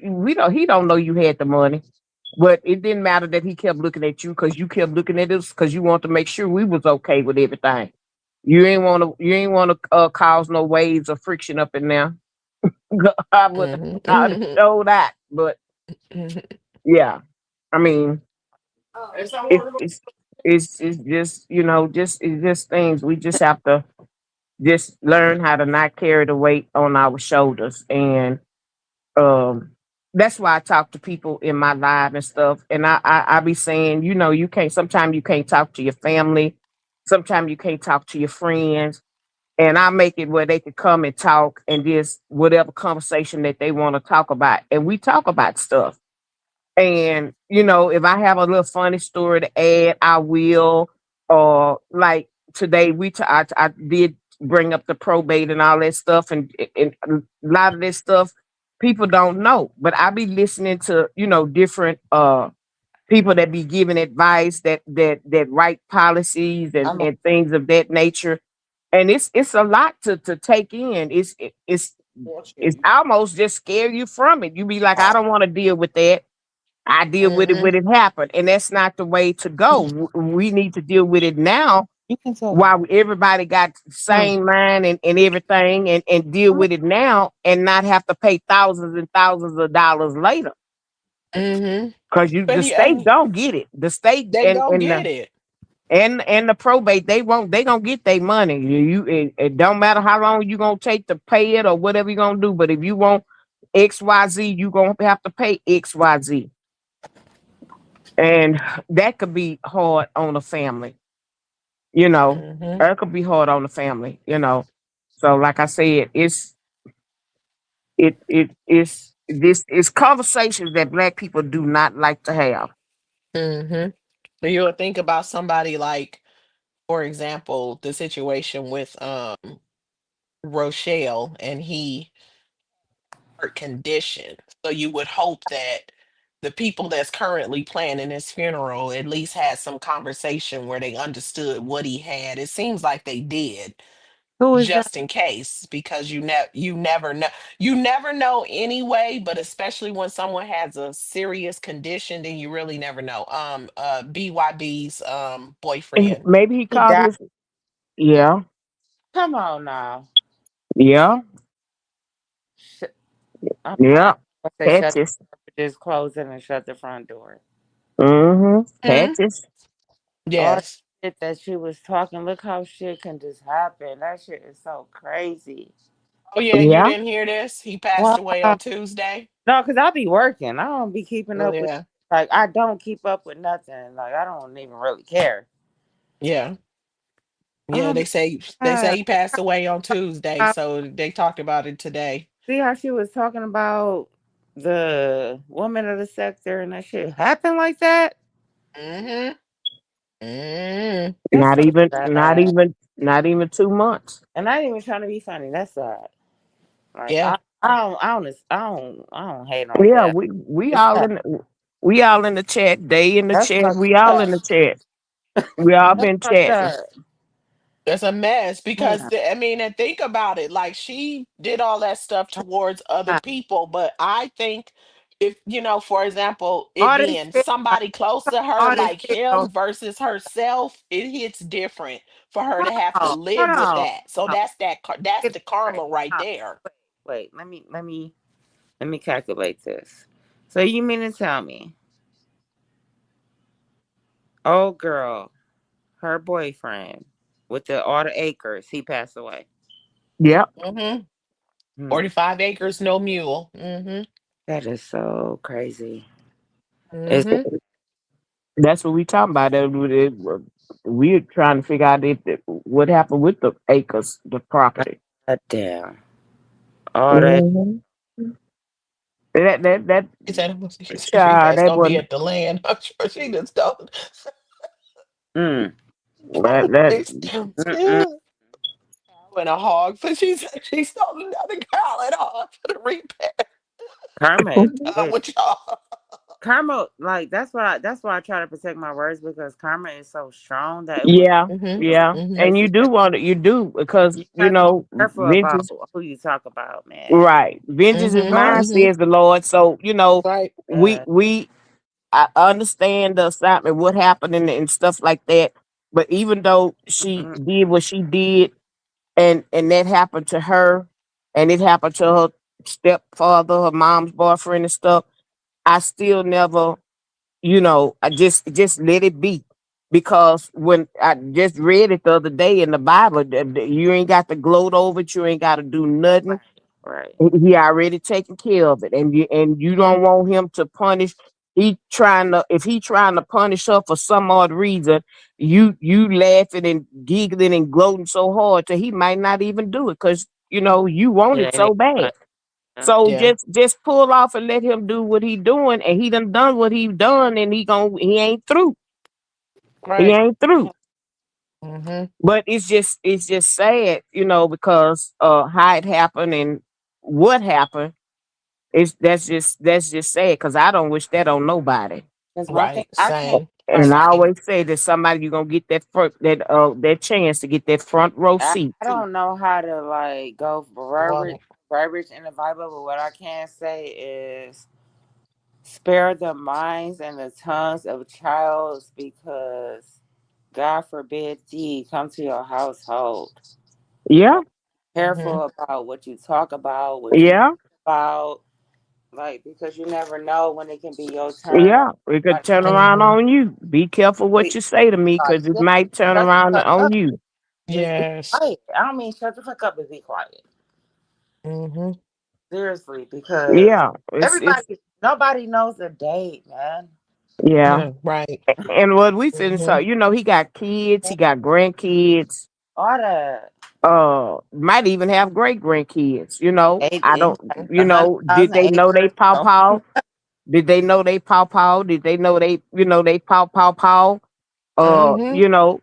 we don't he don't know you had the money. But it didn't matter that he kept looking at you because you kept looking at us because you want to make sure we was okay with everything. You ain't want to cause no waves of friction up in there. I would hmm I'd hmm show that, but hmm yeah, I mean it's it's it's just it's just things we just have to just learn how to not carry the weight on our shoulders and um that's why I talk to people in my live and stuff and I be saying you can't sometimes you can't talk to your family, sometimes you can't talk to your friends, and I make it where they can come and talk and just whatever conversation that they want to talk about and we talk about stuff. And if I have a little funny story to add, I will. Or like today, I did bring up the probate and all that stuff, and a lot of this stuff people don't know. But I be listening to different people that be giving advice that write policies and, I'm a and things of that nature. And it's a lot to take in. It's almost just scare you from it. You be like, I don't want to deal with that. I deal with it hmm when it happened, and that's not the way to go. We need to deal with it now you can tell. while everybody got the same mind and everything, and deal with it now and not have to pay thousands and thousands of dollars later. hmm Because the state and don't get it. The state they and don't and get the it. and the probate they gonna get their money. It don't matter how long you gonna take to pay it or whatever you gonna do. But if you want XYZ, you gonna have to pay XYZ. And that could be hard on a family, you know. hmm That could be hard on the family. So like I said, it's this is conversations that black people do not like to have. hmm You would think about somebody like, for example, the situation with Rochelle and he heart condition. So you would hope that the people that's currently planning his funeral at least had some conversation where they understood what he had. It seems like they did, Who is that? just in case, because you never know anyway, but especially when someone has a serious condition, then you really never know. BYB's boyfriend. Maybe he He called died. his. Yeah, Come on now. yeah, Sh- I'm yeah. gonna say shut Patches. the just close it and shut the front door. Mm-hmm. Hmm? Patches. All the Yes. shit that she was talking, look how shit can just happen. That shit is so crazy. Oh yeah, you Yeah. didn't hear this? He passed Wow. away on Tuesday. No, because I be working. I don't be keeping Oh up with yeah. Like I don't keep up with nothing. Like I don't even really care. Yeah. Yeah, Oh my they say god! he passed away on Tuesday, so they talked about it today. See how she was talking about the woman of the sector and that shit happened like that? Mhm. Mm. That's Not so even, not sad. even, not even 2 months. And I ain't even trying to be funny. That's sad. Like Yeah. I don't hate on Yeah, that. we It's all sad. in, we all in the chat. They in the That's chat. fucked We all up. in the chat. We all That's been fucked chatting. up. It's a mess because Damn. I mean, and think about it. Like she did all that stuff towards other people, but I think if for example, it All this being shit, like, somebody close to her, all this like shit don't him versus herself, it hits different for her to have to hold live with on. that. So Hold that's Get the this right. karma right Hold there. Wait, let me calculate this. So you mean to tell me, oh girl, her boyfriend with all the acres, he passed away. Yep. Hmm. Hmm. 45 acres, no mule. Hmm. That is so crazy. Is Hmm. That's what we talking about. We're trying to figure out what happened with the acres, the property. that damn. All that. Hmm. That She child, that's that gonna be wasn't at the land. I'm sure she just don't. Mm, that. It's mm-mm. and a hog. So she stole another cow and a hog for the repair. Karma is bitch. With y'all. Karma, like that's why I try to protect my words because karma is so strong that it will Yeah, Hmm. you. yeah, Hmm. and Because you do want it. You do because you have to be careful about vengeance. who you talk about, man. Right, vengeance is Hmm. Lord, mine, Hmm. says the Lord. So Right. we uh, we I understand the assignment, what happened and stuff like that. But even though she mm-mm. did what she did, and that happened to her, and it happened to her stepfather, her mom's boyfriend and stuff, I still never, I just let it be. Because when I just read it the other day in the Bible, you ain't got to gloat over it, you ain't got to do nothing. Right, right. He already taken care of it, and you don't want him to punish. If he trying to punish her for some odd reason, you laughing and giggling and gloating so hard that he might not even do it because you want It it ain't even so bad. funny. Yeah. So Yeah. just pull off and let him do what he doing, and he done what he done, and he ain't through. He Right. ain't through. Hmm. But it's just sad, because how it happened and what happened. That's just sad because I don't wish that on nobody. That's one thing Right. I can't Same. And like. I Same. always say that somebody you're gonna get that chance to get that front row seat. I don't know how to like go Well, verbiage in the Bible, but what I can say is spare the minds and the tongues of childs because God forbid thee come to your household. Yeah, Like hmm. careful about what you talk about, what you yeah, about, like because you never know when it can be your turn or yeah. It could somebody turn around Hmm. on you. Be careful what else. you say to me Like, because it yeah, might turn shut the around fuck on up. you. Just be Yes. quiet. I don't mean shut the fuck up, but be quiet. Hmm. Seriously, because Yeah, it's nobody knows the date, man. yeah. Yeah. Right. And what we finished, Hmm. he got kids, he got grandkids. All that. Might even have great grandkids. Eight I in don't. a Did 100,000 they know they acres. paw Don't paw? Did they know they paw paw? Did they know they paw paw paw? Uh, Hmm. you know,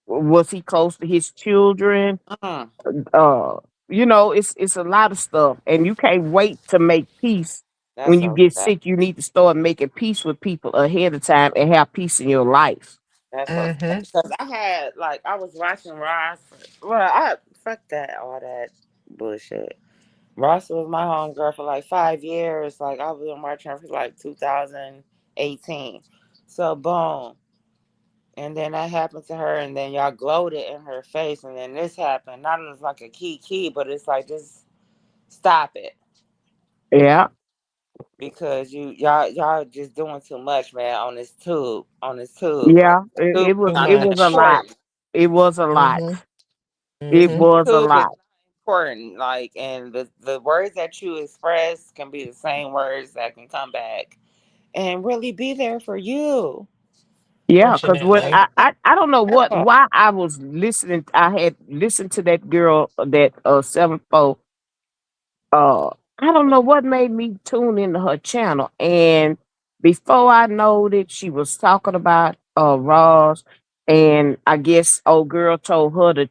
was he close to his children? mm, Uh, it's a lot of stuff, and you can't wait to make peace. that's When you so get sad. sick, you need to start making peace with people ahead of time and have peace in your life. That's so sad. Hmm. Because I had like I was watching Ross. Well, I fuck that all that bullshit. Ross was my homegirl for like 5 years. Like I was watching her for like 2018. So boom. And then that happened to her, and then y'all gloated in her face, and then this happened. Not as like a key, but it's like just stop it Yeah, because y'all just doing too much, man. On this tube, like yeah. It, tube it is was Too not it was a much. lot. important. It was a lot. Hmm. It Hmm. was a Tube is lot. not important. Like, and the words that you express can be the same words that can come back and really be there for you. Yeah, because what Fortunately. I don't know Yeah. why I was listening. I had listened to that girl, that 7-4. uh I don't know what made me tune into her channel. And before I know it, she was talking about Ross, and I guess old girl told her to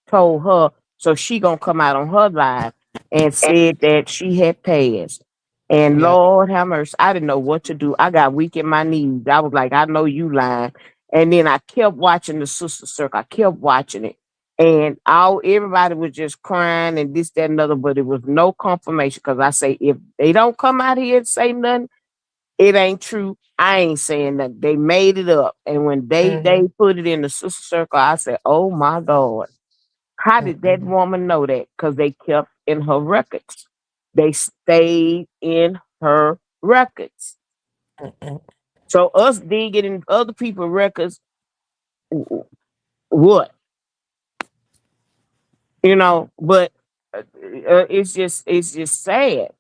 told her, so she gonna come out on her live and said that she had passed. And Yeah. Lord have mercy, I didn't know what to do. I got weak in my knees. I was like, I know you lying. And then I kept watching the Sister Circle. I kept watching it, and all everybody was just crying and this, that, and other, but it was no confirmation. Because I say, if they don't come out here and say nothing, it ain't true. I ain't saying that. They made it up. And when they Hmm. put it in the Sister Circle, I said, oh my God, how did that Hmm. woman know that? Because they kept in her records. They stayed in her records. Hmm. So us digging in other people's records, what? But it's just sad,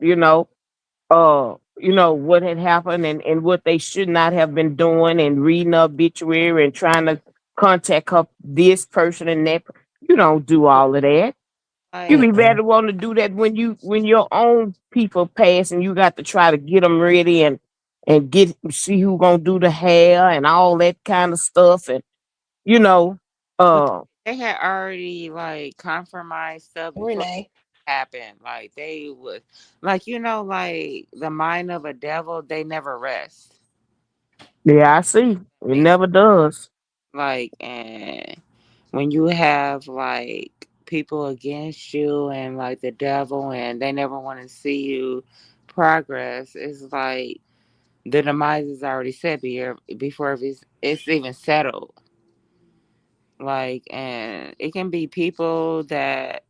what had happened, and what they should not have been doing, and reading obituary and trying to contact her, this person and that. You don't do all of that. You Like, be Hmm. better want to do that when your own people pass, and you got to try to get them ready, and get see who gonna do the hair and all that kind of stuff, and you know but uh they had already like compromised stuff before it Renee. happened. Like they would, like like the mind of a devil. They never rest. yeah, I see. It Makes never does. like, and when you have like people against you and like the devil, and they never want to see you progress, it's like the demise is already set before it's even settled. Like, and it can be people that,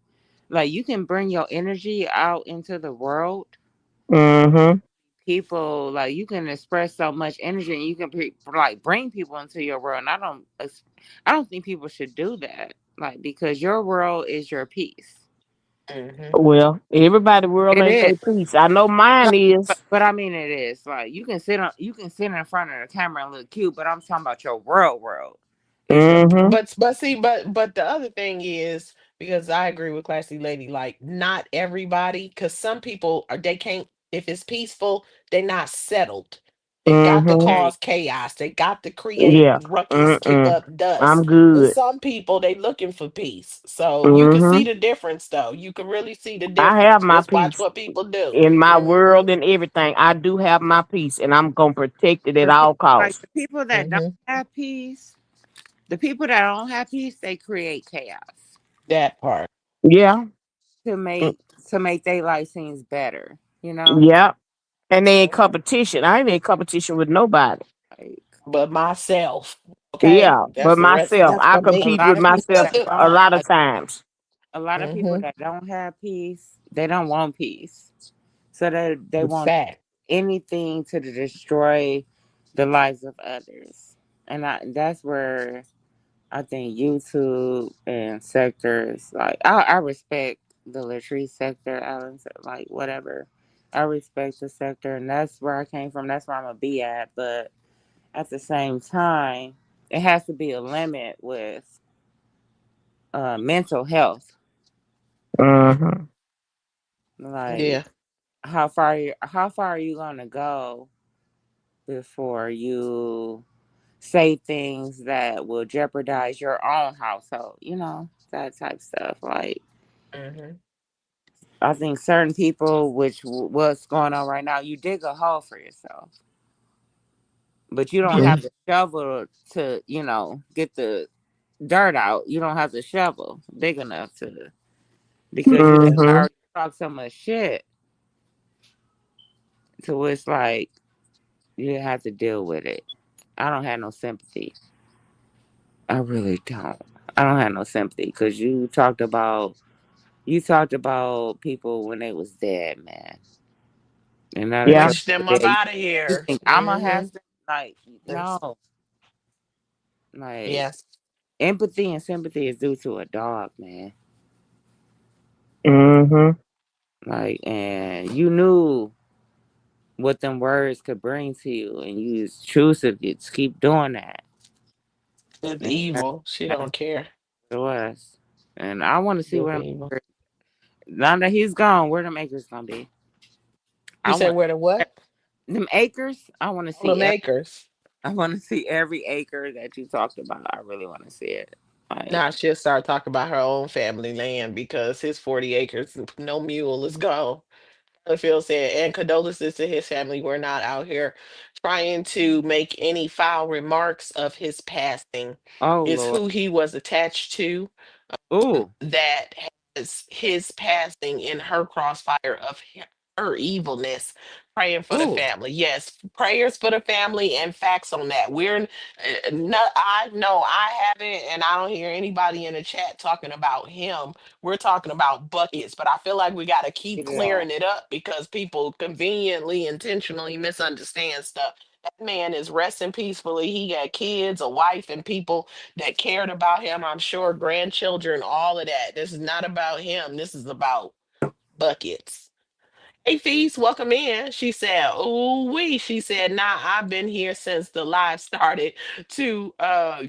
like, you can bring your energy out into the world. Mm-hmm. People, like, you can express so much energy, and you can like bring people into your world. And I don't think people should do that, like, because your world is your peace. Hmm. Well, everybody world It ain't is. their peace. I know No, mine but, is. but I mean, it is like you can sit in front of the camera and look cute, but I'm talking about your world is your Mm-hmm. But see, but the other thing is, because I agree with Classy Lady, like not everybody, because some people are, they can't, if it's peaceful, they're not settled. They got to Mm-hmm. there. cause chaos. They got to create Yeah. ruckus, kick Mm-mm. up dust. I'm But good. some people, they looking for peace. So you can see Mm-hmm. the difference, though. You can really see the I have difference. my Just watch peace what people do. in my Hmm. world and everything. I do have my peace, and I'm gonna protect it at But see, all like costs. the people that don't Hmm. have peace, the people that don't have peace, they create chaos That part. Yeah. to Mm, make to make their life seems better. You know, yeah. And they in competition. I ain't in competition with nobody. like But myself, okay, Yeah. that's But the rest. myself, That's I for a me. compete lot with of people myself that a don't lot of like times. a lot of people Hmm. that don't have peace, they don't want peace, so they want Fact. anything to destroy the lives of others. And that's where I think YouTube and sectors, like, I respect the Latrice sector, Alan, like, whatever. I respect the sector, and that's where I came from. That's where I'm gonna be at. But at the same time, it has to be a limit with mental health. Mm-hmm. Yeah. Like, how far are you gonna go before you say things that will jeopardize your own household? That type stuff. Like, Hmm. I think certain people, which what's going on right now, you dig a hole for yourself, but you don't Yeah. have the shovel to, get the dirt out. You don't have the shovel big enough to, because you Yeah. Mm-hmm. already talk so much shit to, it's like you have to deal with it. I don't have no sympathy. I really don't. I don't have no sympathy because you talked about people when they was dead, man. And now that Yeah. they're Wish them up dead, out of you here. think I'm gonna Hmm. have to, like, no, like, Yes. empathy and sympathy is due to a dog, man. Mm-hmm. Like, and you knew what them words could bring to you, and you just choose to just keep doing that. It's And evil. She that's don't care. what it was. And I want to see It's where evil. now that he's gone, where them acres gonna be. You I said want where the what? them acres. I want to All the see makers. I want to see every acre that you talked about. I really want to see it. Like, Now she'll start talking about her own family land because his 40 acres, no mule is gone. Phil said, and condolences to his family. We're not out here trying to make any foul remarks of his passing. oh It's Lord, who he was attached to ooh, that has his passing in her crossfire of her evilness. Praying for the ooh, family. Yes, prayers for the family and facts on that. We're not, I know I haven't, and I don't hear anybody in the chat talking about him. We're talking about buckets, but I feel like we got to keep yeah. clearing it up because people conveniently, intentionally misunderstand stuff. That man is resting peacefully. He got kids, a wife, and people that cared about him. I'm sure grandchildren, all of that. This is not about him. This is about buckets. Hey, Feast, welcome in. She said, "Ooh wee." She said, "Nah, I've been here since the live started to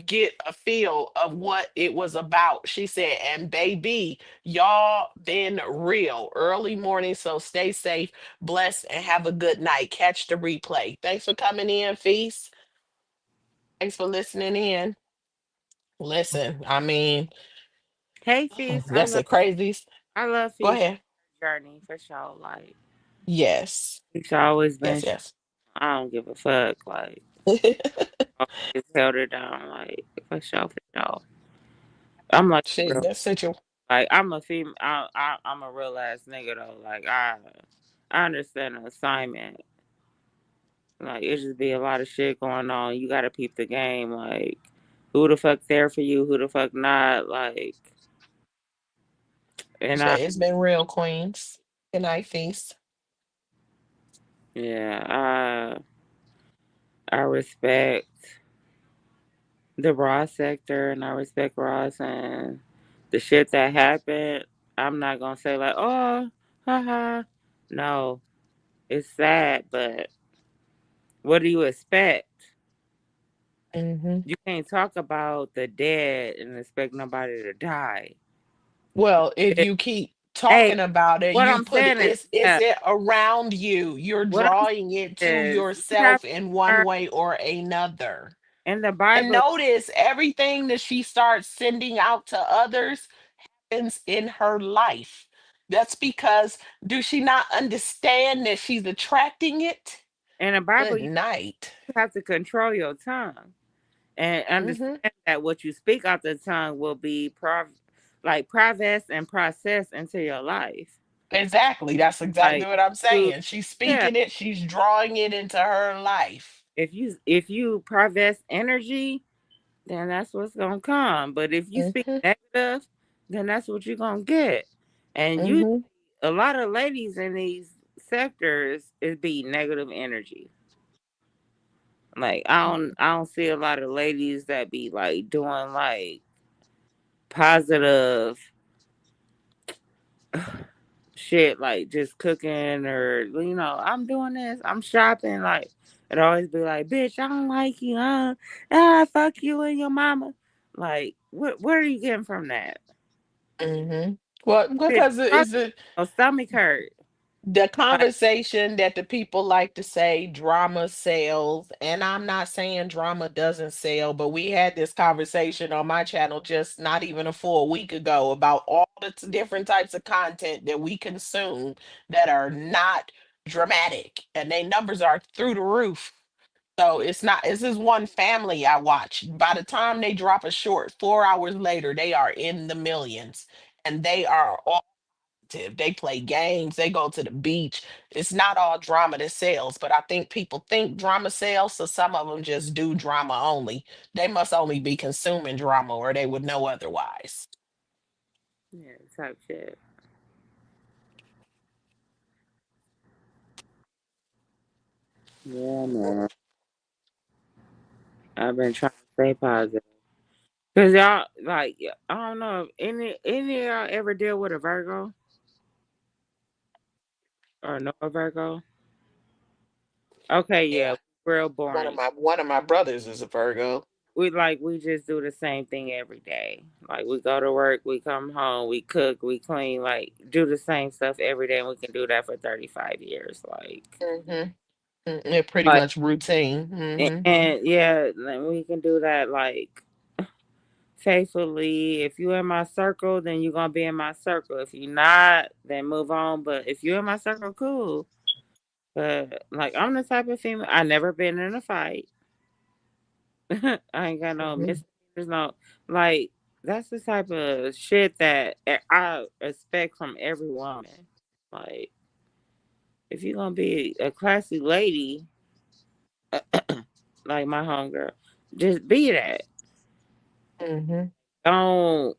get a feel of what it was about." She said, "And baby, y'all been real early morning, so stay safe, blessed, and have a good night. Catch the replay." Thanks for coming in, Feast. Thanks for listening in. Listen, I mean, Hey, Feast, that's a crazy. I love Go Feast ahead. journey for sure. Like, Yes. it's always been. Yes, yes. I don't give a fuck. Like, always held it down. Like, for sure, for sure. I'm like Shit, real. that's such a Like, I'm a female. I'm a real ass nigga though. Like, I understand the assignment. Like, it just be a lot of shit going on. You gotta peep the game. Like, who the fuck there for you? Who the fuck not? Like, and shit. It's been real, Queens. Good night, Feast. yeah, I respect the raw sector, and I respect Ross, and the shit that happened. I'm not gonna say like, oh, haha. No, it's sad, but what do you expect? Hmm. You can't talk about the dead and expect nobody to die. Well, if you keep Hey, talking about it, what you I'm put saying is, it's it around you. You're what I'm drawing it to saying is, you have yourself in to one learn way or another. in the And Bible. notice everything that she starts sending out to others happens in her life. That's because do she not understand that she's attracting it? In the Bible, Good you night. have to control your tongue and Hmm. understand that what you speak out the tongue will be like progress and process into your life. Exactly. That's exactly Like, what I'm you, saying. She's yeah, speaking it, she's drawing it into her life. if you progress energy, then that's what's gonna come. But if you speak Hmm. negative, then that's what you're gonna get. And you, Hmm. a lot of ladies in these sectors is be negative energy. Like, I don't see a lot of ladies that be like doing like positive shit, like just cooking, or I'm doing this, I'm shopping. Like, it always be like, bitch, I don't like you, fuck you and your mama. Like, what are you getting from that? Hmm. Well, Bitch, because my it's stomach hurt. the Like, conversation that the people like to say drama sells, and I'm not saying drama doesn't sell, but we had this conversation on my channel just not even a full week ago about all the different types of content that we consume that are not dramatic, and their numbers are through the roof. So it's not, this is one family I watch. By the time they drop a short, 4 hours later, they are in the millions, and they are all active. They play games, they go to the beach. It's not all drama that sells, but I think people think drama sells, so some of them just do drama only. They must only be consuming drama or they would know otherwise. yeah, type shit. Yeah, man. I've been trying to stay positive. Cause y'all, like, I don't know if any of y'all ever deal with a Virgo or know a Virgo. Okay, yeah, Yeah. real One of boring. my brothers is a Virgo. We just do the same thing every day. Like we go to work, we come home, we cook, we clean, like do the same stuff every day, and we can do that for 35 years. Hmm. They're pretty Like, much routine. Hmm. and yeah, like, we can do that faithfully. If you in my circle, then you're gonna be in my circle. If you not, then move on. But if you're in my circle, cool. But like I'm the type of female I never been in a fight. I ain't got no Hmm. misdemeanors, no like that's the type of shit that I expect from every woman. Like if you're gonna be a classy lady, like my homegirl, just be that. Hmm. Don't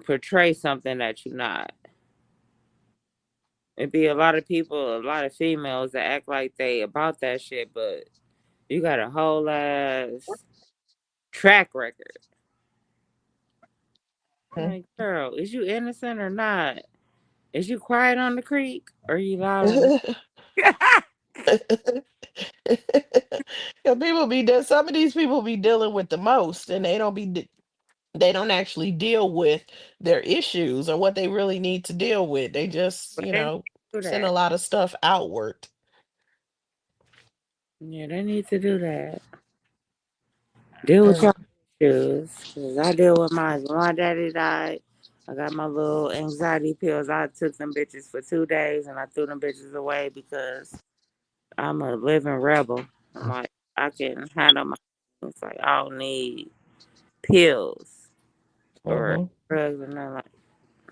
portray something that you're not. It be a lot of people, a lot of females that act like they about that shit, but you got a whole ass track record. Like, girl, is you innocent or not? Is you quiet on the creek or you loud on the Yeah, some of these people be dealing with the most, and they don't actually deal with their issues or what they really need to deal with. They just, But they need to do send a that. lot of stuff outward. Yeah, they need to do that. Deal with Mm. your issues. Cause I deal with mine. When my daddy died, I got my little anxiety pills. I took them bitches for 2 days and I threw them bitches away because I'm a living rebel. I'm like, I can handle my things. Like, I don't need pills or Mhm. drugs and nothing. Like,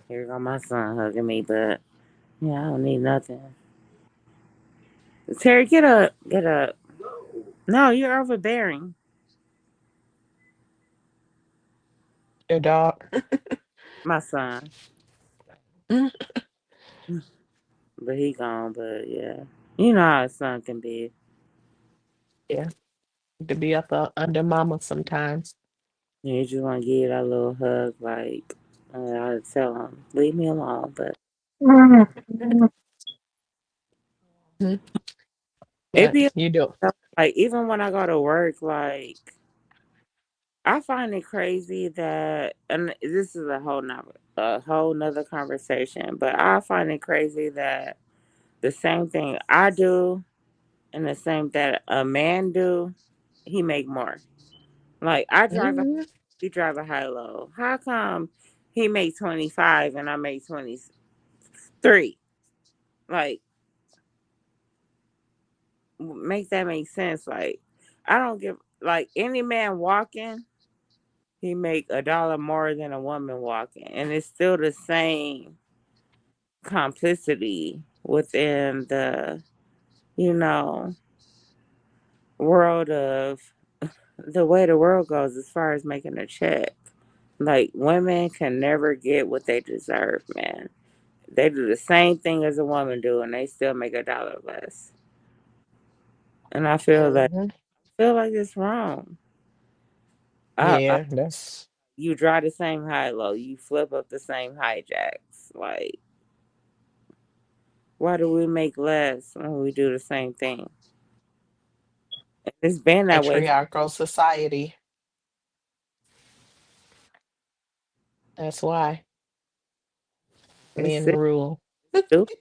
here go my son hugging me, but yeah, I don't need nothing. Terry, get up. Get up. No, you're overbearing. Your dog. My son. Mm. But he gone, but yeah. You know how a son can be. Yeah, to be up under mama sometimes. You just want to give that little hug, like, I tell him, leave me alone. But Mhm. it But be you do. like, even when I go to work, like, I find it crazy that, and this is a whole nother conversation, but I find it crazy that the same thing I do and the same that a man do, he make more. Like Mhm. he drive a high low. How come he make 25 and I make 23? Like make that make sense? Like I don't give like any man walking, he make $1 more than a woman walking, and it's still the same complicity within the you know world of the way the world goes as far as making a check. Like women can never get what they deserve, man. They do the same thing as a woman do, and they still make $1 less. And Mhm. I feel like it's wrong. I Yeah, that's you drive the same high low, you flip up the same hijacks. Like, why do we make less when we do the same thing? It's been that way. patriarchal society. That's why It's men rule. stupid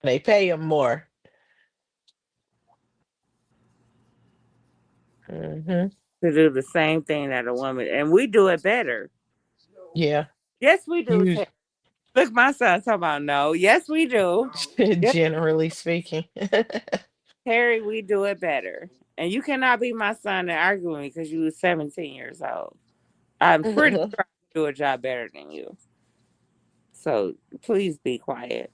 They pay them more. Hmm. to do the same thing that a woman, and we do it better. Yeah, Yes, we do. you Look, my son talking about no. Yes, we do. Yes, generally speaking. Harry, we do it better. And you cannot be my son and argue with me because you was 17 years old. I'm pretty sure I can do a job better than you. So please be quiet.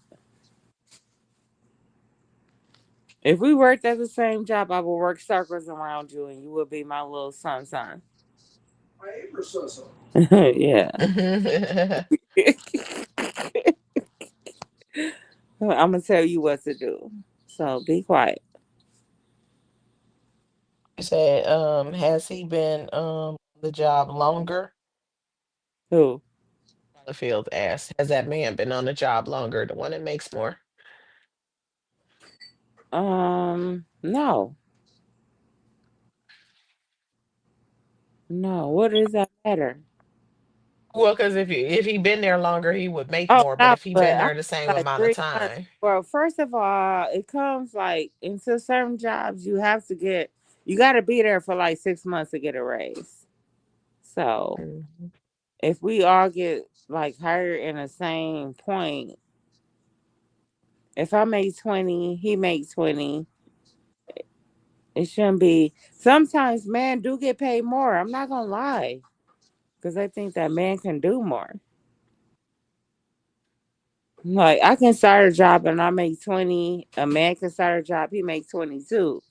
If we worked at the same job, I would work circles around you and you would be my little son. Yeah. I'm going to tell you what to do. So be quiet. You said, has he been the job longer? Who? The field asked, has that man been on the job longer, the one that makes more? No, no. What does that matter? Well, because if he been there longer, he would make Oh more. But no, if he but been I there the same like amount of 3 months. time, Well, first of all, it comes like into certain jobs you have to get. You got to be there for like 6 months to get a raise. So Mhm. if we all get like hired in the same point, if I make 20, he makes 20. It shouldn't be. Sometimes men do get paid more. I'm not gonna lie, because I think that man can do more. Like I can start a job and I make 20. A man can start a job, he makes 22.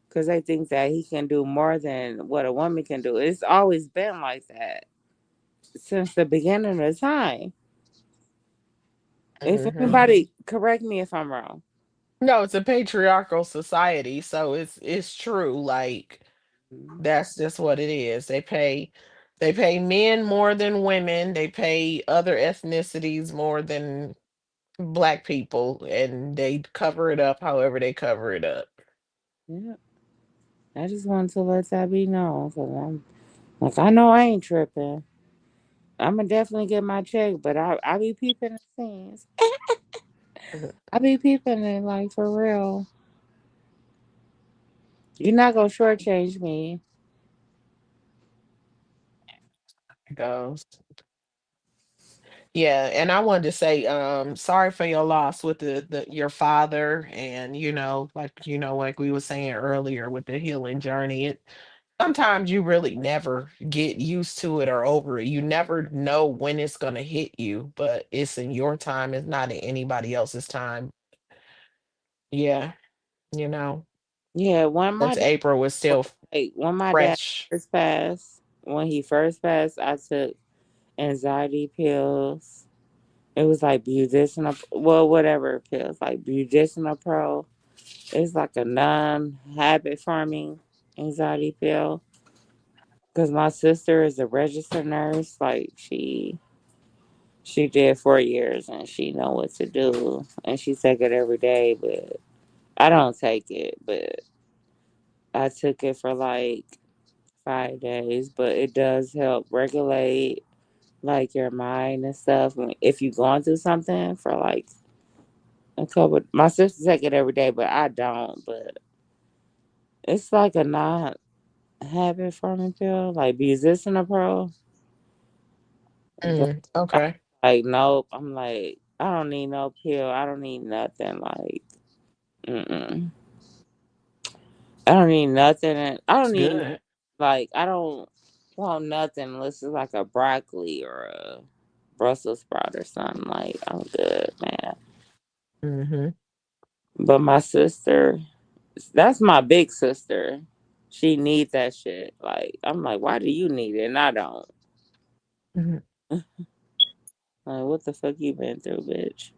Because they think that he can do more than what a woman can do. It's always been like that since the beginning of time. If Mhm. anybody correct me if I'm wrong. No, it's a patriarchal society, so it's true. Like that's just what it is. They pay men more than women. They pay other ethnicities more than black people, and they cover it up however they cover it up. Yeah, I just wanted to let that be known. Cause I'm like, I know I ain't tripping. I'm gonna definitely get my check, but I be peeping the scenes. Mhm. I be peeping it like for real. You're not gonna shortchange me. Goes. Yeah, and I wanted to say, sorry for your loss with the your father, and like we were saying earlier with the healing journey. Sometimes you really never get used to it or over it. You never know when it's gonna hit you, but it's in your time. It's not in anybody else's time. Yeah, you know, Yeah, since April was still when my dad fresh. first passed, when he first passed, I took anxiety pills. It was like budesonide, well, whatever pills, like budesonide pro. It's like a non-habit forming anxiety pill. Because my sister is a registered nurse, like she did 4 years and she know what to do and she take it every day. But I don't take it, but I took it for like 5 days. But it does help regulate like your mind and stuff. If you're going through something for like a couple, my sister take it every day, but I don't. But it's like a non habit forming pill, like Business Pro. But I, Okay. like, nope. I'm like, I don't need no pill. I don't need nothing. Like, mm-mm. I don't need nothing. I don't It's need, good. like, I don't want nothing unless it's like a broccoli or a Brussels sprout or something. Like, I'm good, man. Mm-hmm. But my sister, that's my big sister. She needs that shit. Like, I'm like, why do you need it? And I don't. Hmm. Like, what the fuck you been through, bitch?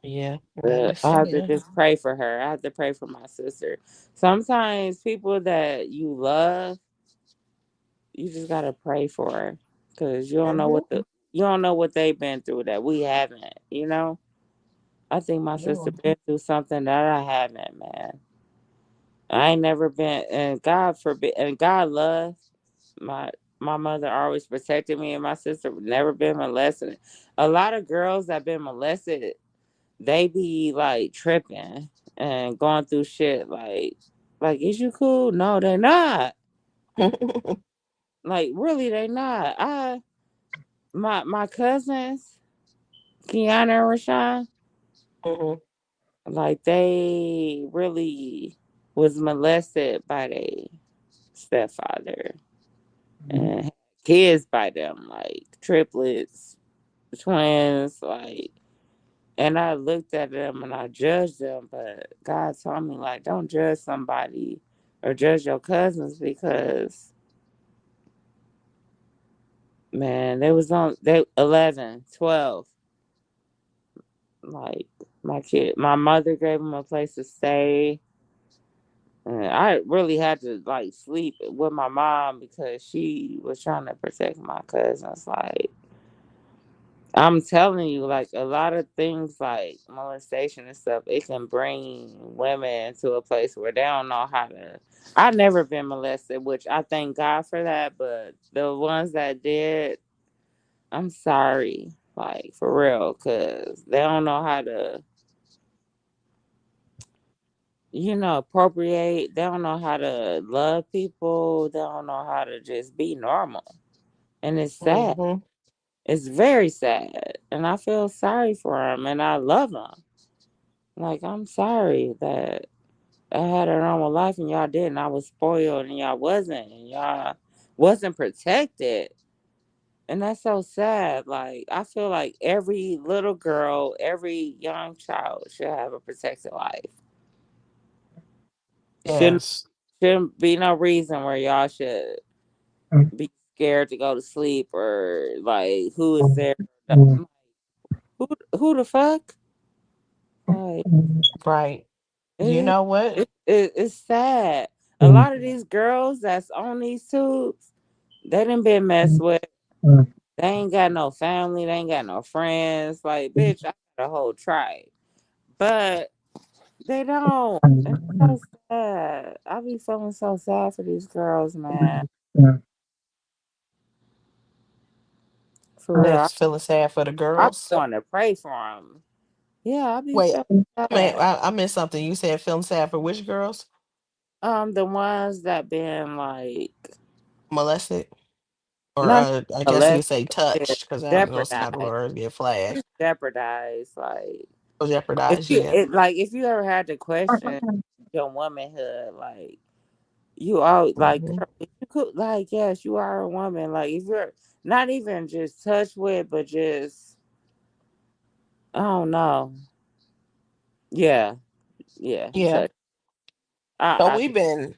Yeah, I I have to understand. just pray for her. I have to pray for my sister. Sometimes people that you love, you just gotta pray for her because Hmm. you don't know what they've been through that we haven't. You know, I think my sister been through something that I haven't, man. I ain't never been, and God forbid, and God loves my my mother always protected me and my sister never been molested. A lot of girls that been molested, they be like tripping and going through shit like is you cool? No, they're not. Like really they not. My cousins, Kiana and Rashawn, Hmm. like they really was molested by their stepfather and had kids by them, like triplets, twins, like. And I looked at them and I judged them, but God told me like, don't judge somebody or judge your cousins because man, they 11, 12. Like my mother gave them a place to stay. And I really had to like sleep with my mom because she was trying to protect my cousins. Like I'm telling you, like a lot of things like molestation and stuff, it can bring women to a place where they don't know how to. I've never been molested, which I thank God for that. But the ones that did, I'm sorry, like for real, because they don't know how to, appropriate. They don't know how to love people. They don't know how to just be normal, and it's sad. Mm-hmm. It's very sad, and I feel sorry for them, and I love them. Like, I'm sorry that I had a normal life and y'all didn't. I was spoiled and y'all wasn't. And y'all wasn't protected. And that's so sad. Like, I feel like every little girl, every young child should have a protected life. Shouldn't Yes. shouldn't be no reason where y'all should be scared to go to sleep or like who is there. Who who the fuck? Like Right. You it, know what? it's sad. A lot of these girls that's on these tubes, they done been messed with. They ain't got no family. They ain't got no friends. Like, bitch, I got a whole tribe. But they don't. And it's so sad. I be feeling so sad for these girls, man. For real. That's feeling sad for the I be girls. wanting to pray for them. Yeah, I be Wait, feeling man, sad. I missed something. You said feeling sad for which girls? The ones that been like Molested? Or not I guess you molested, could say but touched, because I don't know some type of jeopardized. words get flashed. Just jeopardized. Like Oh, if jeopardized, you yeah. if you ever had to question your womanhood, like you always like Hmm. girl, if you could like yes, you are a woman. Like if you're not even just touched with, but just I don't know. Yeah, yeah, Yeah. touch. So I we've been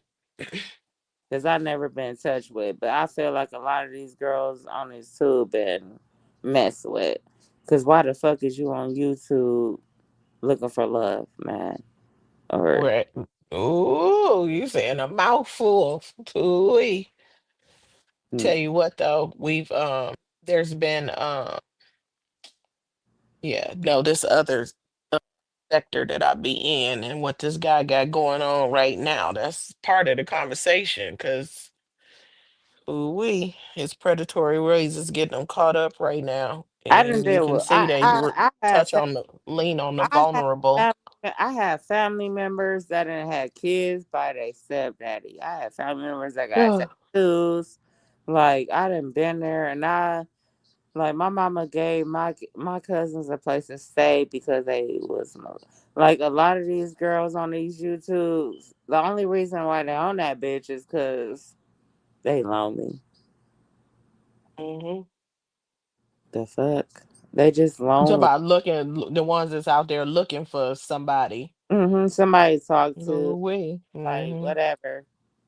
because I never been touched with, but I feel like a lot of these girls on this tube been messed with. Cause why the fuck is you on YouTube looking for love, man? Or we're at, ooh, you saying a mouthful. Ooh. Tell you what though, we've there's been yeah, no, this other uh, sector that I be in and what this guy got going on right now. That's part of the conversation because we his predatory ways is getting them caught up right now. I didn't And you deal can with. see I have touch on the lean on the I have vulnerable. I have family members that done had kids by their stepdaddy. I have family members that got Yeah. tattoos. Like I done been there, and I like my mama gave my cousins a place to stay because they was like a lot of these girls on these YouTubes. The only reason why they on that bitch is because they lonely. Hmm. The fuck, they just I'm talking lonely. about the ones that's out there looking for somebody. Somebody to talk to, Ooh we. like Hmm.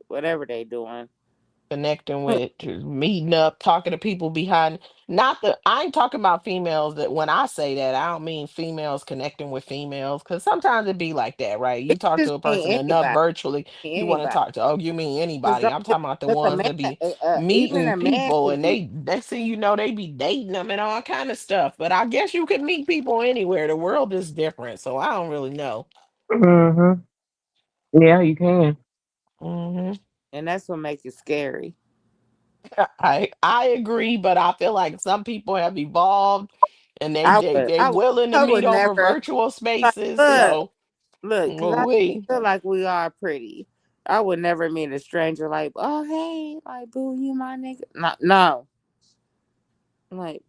whatever they doing. Connecting with, meeting up, talking to people behind. Not the, I ain't talking about females that when I say that, I don't mean females connecting with females, because sometimes it be like that, right? You talk to Just a person mean enough anybody, virtually, you want to anybody. talk to, oh, you mean Cause anybody. don't I'm talking about the cause a ones man, that be even meeting a man people can and be. they next thing you know, they be dating them and all kind of stuff. But I guess you can meet people anywhere. The world is different. So I don't really know. Mm-hmm. Yeah, you can. Hmm. And that's what makes it scary. I agree, but I feel like some people have evolved and I would, they willing to I meet would over never. virtual Like, spaces. look, So look, cause I we feel like we are pretty. I would never meet a stranger like, oh hey, like boo, you my nigga. No, no. Like,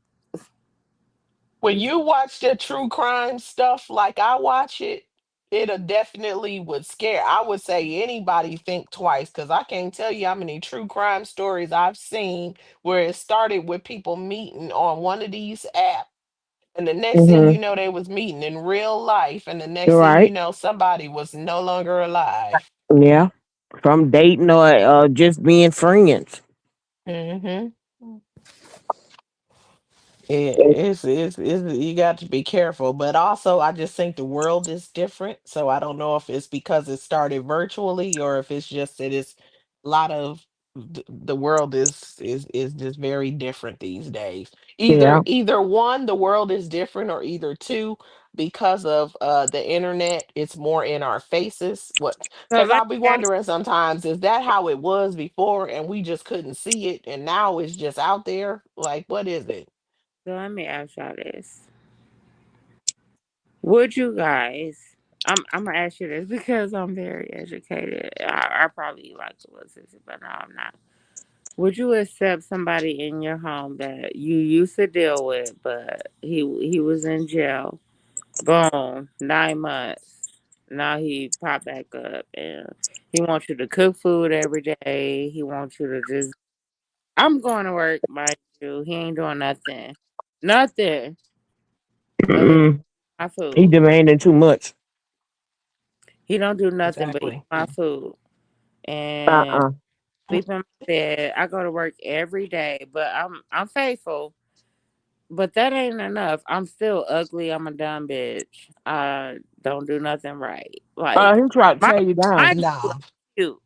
when you watch the true crime stuff like I watch it, it'll definitely would scare. I would say anybody think twice because I can't tell you how many true crime stories I've seen where it started with people meeting on one of these apps. And the next thing Mm-hmm. you know, they was meeting in real life. And the next You're thing you right. know, somebody was no longer alive. Yeah. From dating or just being friends. Hmm. It's you got to be careful. But also, I just think the world is different. So I don't know if it's because it started virtually or if it's just that it's a lot of the world is just very different these days. Yeah. Either one, the world is different, or either two, because of the internet, it's more in our faces. What? So Because let I'll be me ask, wondering sometimes, is that how it was before and we just couldn't see it, and now it's just out there? Like, what is it? so let me ask y'all this. Would you guys I'm gonna ask you this because I'm very educated. I probably like to listen to, but no, I'm not. Would you accept somebody in your home that you used to deal with, but he was in jail? Boom, 9 months. Now he popped back up and he wants you to cook food every day. He wants you to just I'm going to work, mind you. He ain't doing nothing. Nothing other than Mm, my he food. demanding too much. He don't do nothing but eat Exactly. my food and Uh-uh. sleep in my bed. I go to work every day, but I'm faithful. But that ain't enough. I'm still ugly. I'm a dumb bitch. I don't do nothing right. Like He tried to my tear you down. my dude Nah, cute.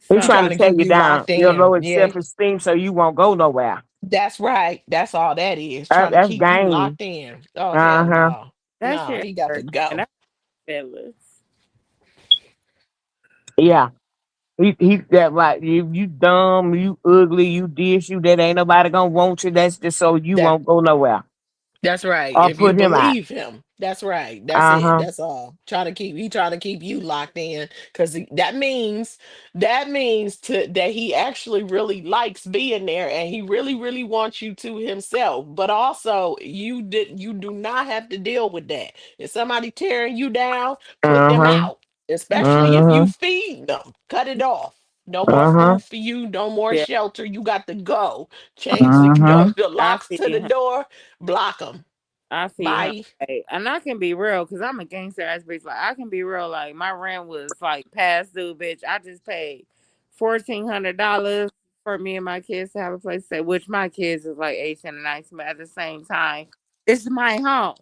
He he trying So trying to to tear keep you you down. locked Your in. lower Yeah, self-esteem so you won't go nowhere. that's right. That's all that is. Trying to That's keep you game. locked in. Oh hell Uh-huh. no. that No, shit he got to hurt, man. go. That's feelings. Yeah. He that like you dumb, you ugly, you this, you that ain't nobody gonna want you. That's just so you That won't go nowhere. that's right. Or If you put him out. believe him, that's right. That's it. Uh-huh. That's all. Trying to keep you locked in, because that means to that he actually really likes being there, and he really really wants you to himself. But also, you do not have to deal with that. If somebody tearing you down, put them Uh-huh. out. Especially if you Uh-huh. feed them, cut it off. No more Uh-huh. food for you. No more Yeah, shelter. You got to go. Change Uh-huh. the I locks to the feed him. door. Block them. I feed him. Bye. Right. And I can be real because I'm a gangster ass bitch. Like I can be real. Like my rent was like past due, bitch. I just paid $1,400 for me and my kids to have a place to stay, which my kids is like 18 and 19, but at the same time, it's my home.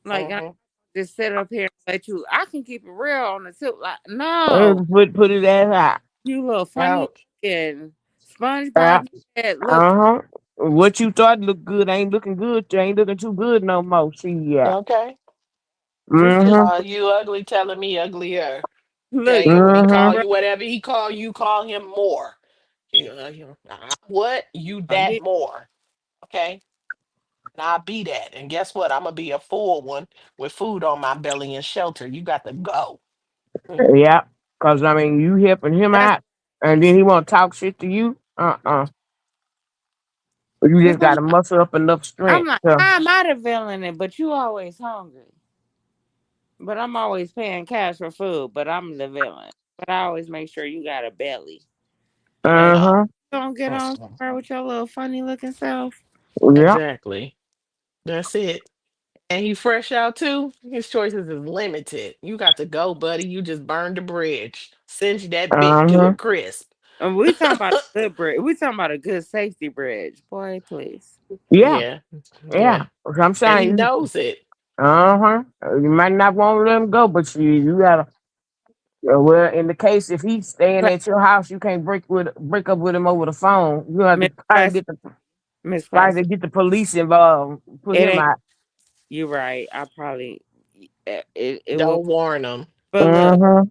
Like I Mhm. just sit up here and let you. I can keep it real on the tip. Like no, Put his ass out. you little funny Ouch. looking Yeah. SpongeBob head look. Uh-huh. What you thought looked good ain't looking good. Ain't looking too good no more. See, yeah. Okay. Just Mm-hmm. You ugly telling me uglier. look. Okay. You When he Mm-hmm. call bro. you whatever he call you, call him more. What? You that He, more. Okay. And I'll be that. And guess what? I'm gonna be a full one with food on my belly and shelter. You got to go. Mm. Yeah. Cause I mean you helping him that's out and then he wanna talk shit to you. Uh-uh. You because just gotta muscle up enough I'm strength. like, So, how am I the villain? But you always hungry. But I'm always paying cash for food. But I'm the villain. But I always make sure you got a belly. Like, No. uh-huh. don't get on Mm-mm. somewhere with your little funny looking self. Yeah. Exactly. That's it. And he fresh out too. His choices is limited. You got to go, buddy. You just burned the bridge. Singe that bitch to a Uh-huh. crisp. And we talking about a good bridge. We talking about a good safety bridge. Boy, please. Yeah. Yeah. Yeah. Yeah. 'Cause I'm And he saying you knows it. uh-huh. You might not want to let him go, but you gotta well, in the case if he's staying Cla- at your house, you can't break up with him over the phone. You have to Miss try to Classy. get the Miss try to Classy. get the police involved, put It him ain't out. you right. I probably it will. Don't warn him. But look, Uh-huh.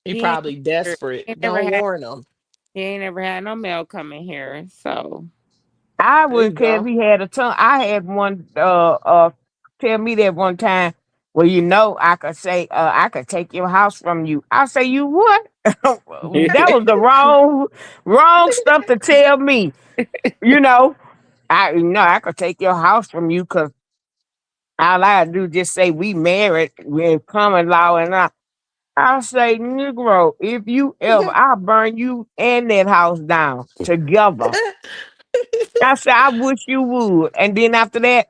He he ain't, probably he desperate. ain't never Don't had warn him. he ain't never had no mail coming here. So I There you wouldn't care if go. he had a tongue. I had one tell me that one time. Well, I could say I could take your house from you. I say you what? That was the wrong stuff to tell me. You know, I could take your house from you because all I do is just say we married, we in common law, and I say, Negro, if you ever, I'll burn you and that house down together. I said, I wish you would. And then after that,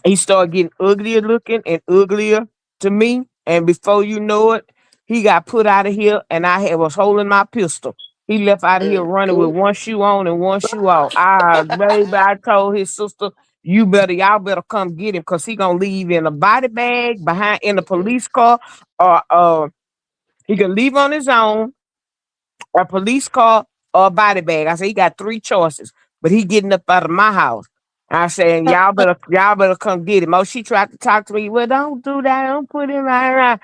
he started getting uglier looking and uglier to me. And before you know it, he got put out of here, and was holding my pistol. He left out of here running with Oop. one shoe on and one shoe off. Baby, I told his sister, y'all better come get him, cause he gonna leave in a body bag behind in a police car, or he can leave on his own, a police car, or a body bag. I said, he got three choices, but he getting up out of my house. I said, y'all better come get him. Oh, she tried to talk to me. Well, don't do that. Don't put him right around.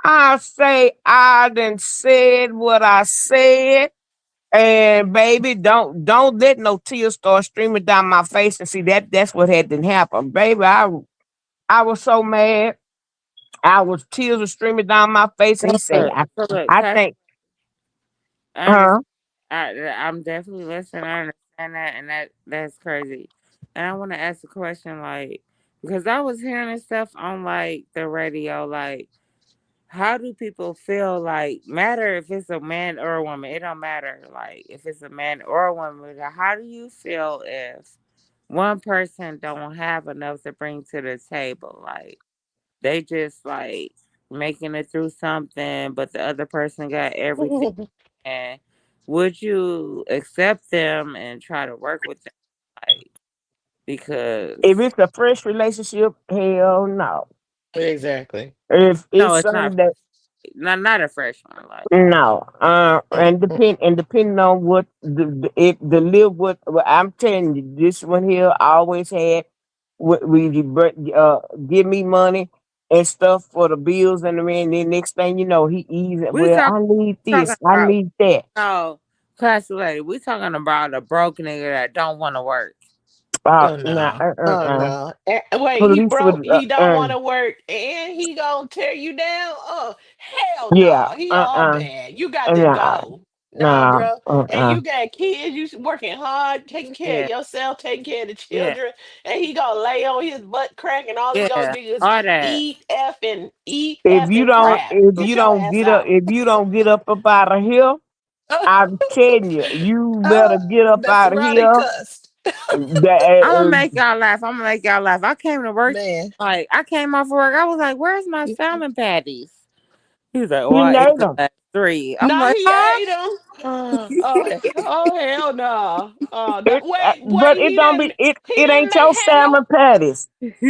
I say, I done said what I said. And baby, don't let no tears start streaming down my face. And see that's what had to happen. Baby, I was so mad. Tears were streaming down my face. And he said, So look, I think, I huh? understand. I'm definitely listening. I understand that, and that's crazy. And I want to ask a question, like, because I was hearing this stuff on like the radio, like, how do people feel? Like, matter if it's a man or a woman, it don't matter. Like, if it's a man or a woman, how do you feel if one person don't have enough to bring to the table? Like, they just like making it through something, but the other person got everything. And would you accept them and try to work with them? Like, If because it's a fresh relationship, hell no. Exactly. If no, it's it's not something that not a fresh one. Like, no, Mm, and depending on what the live with, well, I'm telling you, this one here always had give me money and stuff for the bills and the man. Then next thing you know, he easy. we Well, I need talking this, I about need that. no classy lady. We talking about a broke nigga that don't want to work. oh Nah, no. Oh no. Wait, he police would, broke, he don't want to work and he gonna tear you down? Oh, hell yeah, no. He all bad. You got to nah, go. Nah, nah, bro. And you got kids, working hard, taking care of Yeah, yourself, taking care of the yeah, children, and he gonna lay on his butt crack and all he gonna yeah. do is All that. eat If you effing All, don't, crap. Get your ass out. if you don't get up out of here, I'm telling you, you better Oh, get up that's out of Roddy here. cussed. That, I'm gonna make y'all laugh. I'm gonna make y'all laugh. I came to work. Man. Like, I came off work. I was like, "Where's my salmon patties?" He was like, "Oh, he I ate made the them. last three." I'm Nah, like, he "Huh?" ate him. Oh hell no. Oh no. It, Wait, but it he don't be didn't it. he It didn't ain't your have no salmon patties.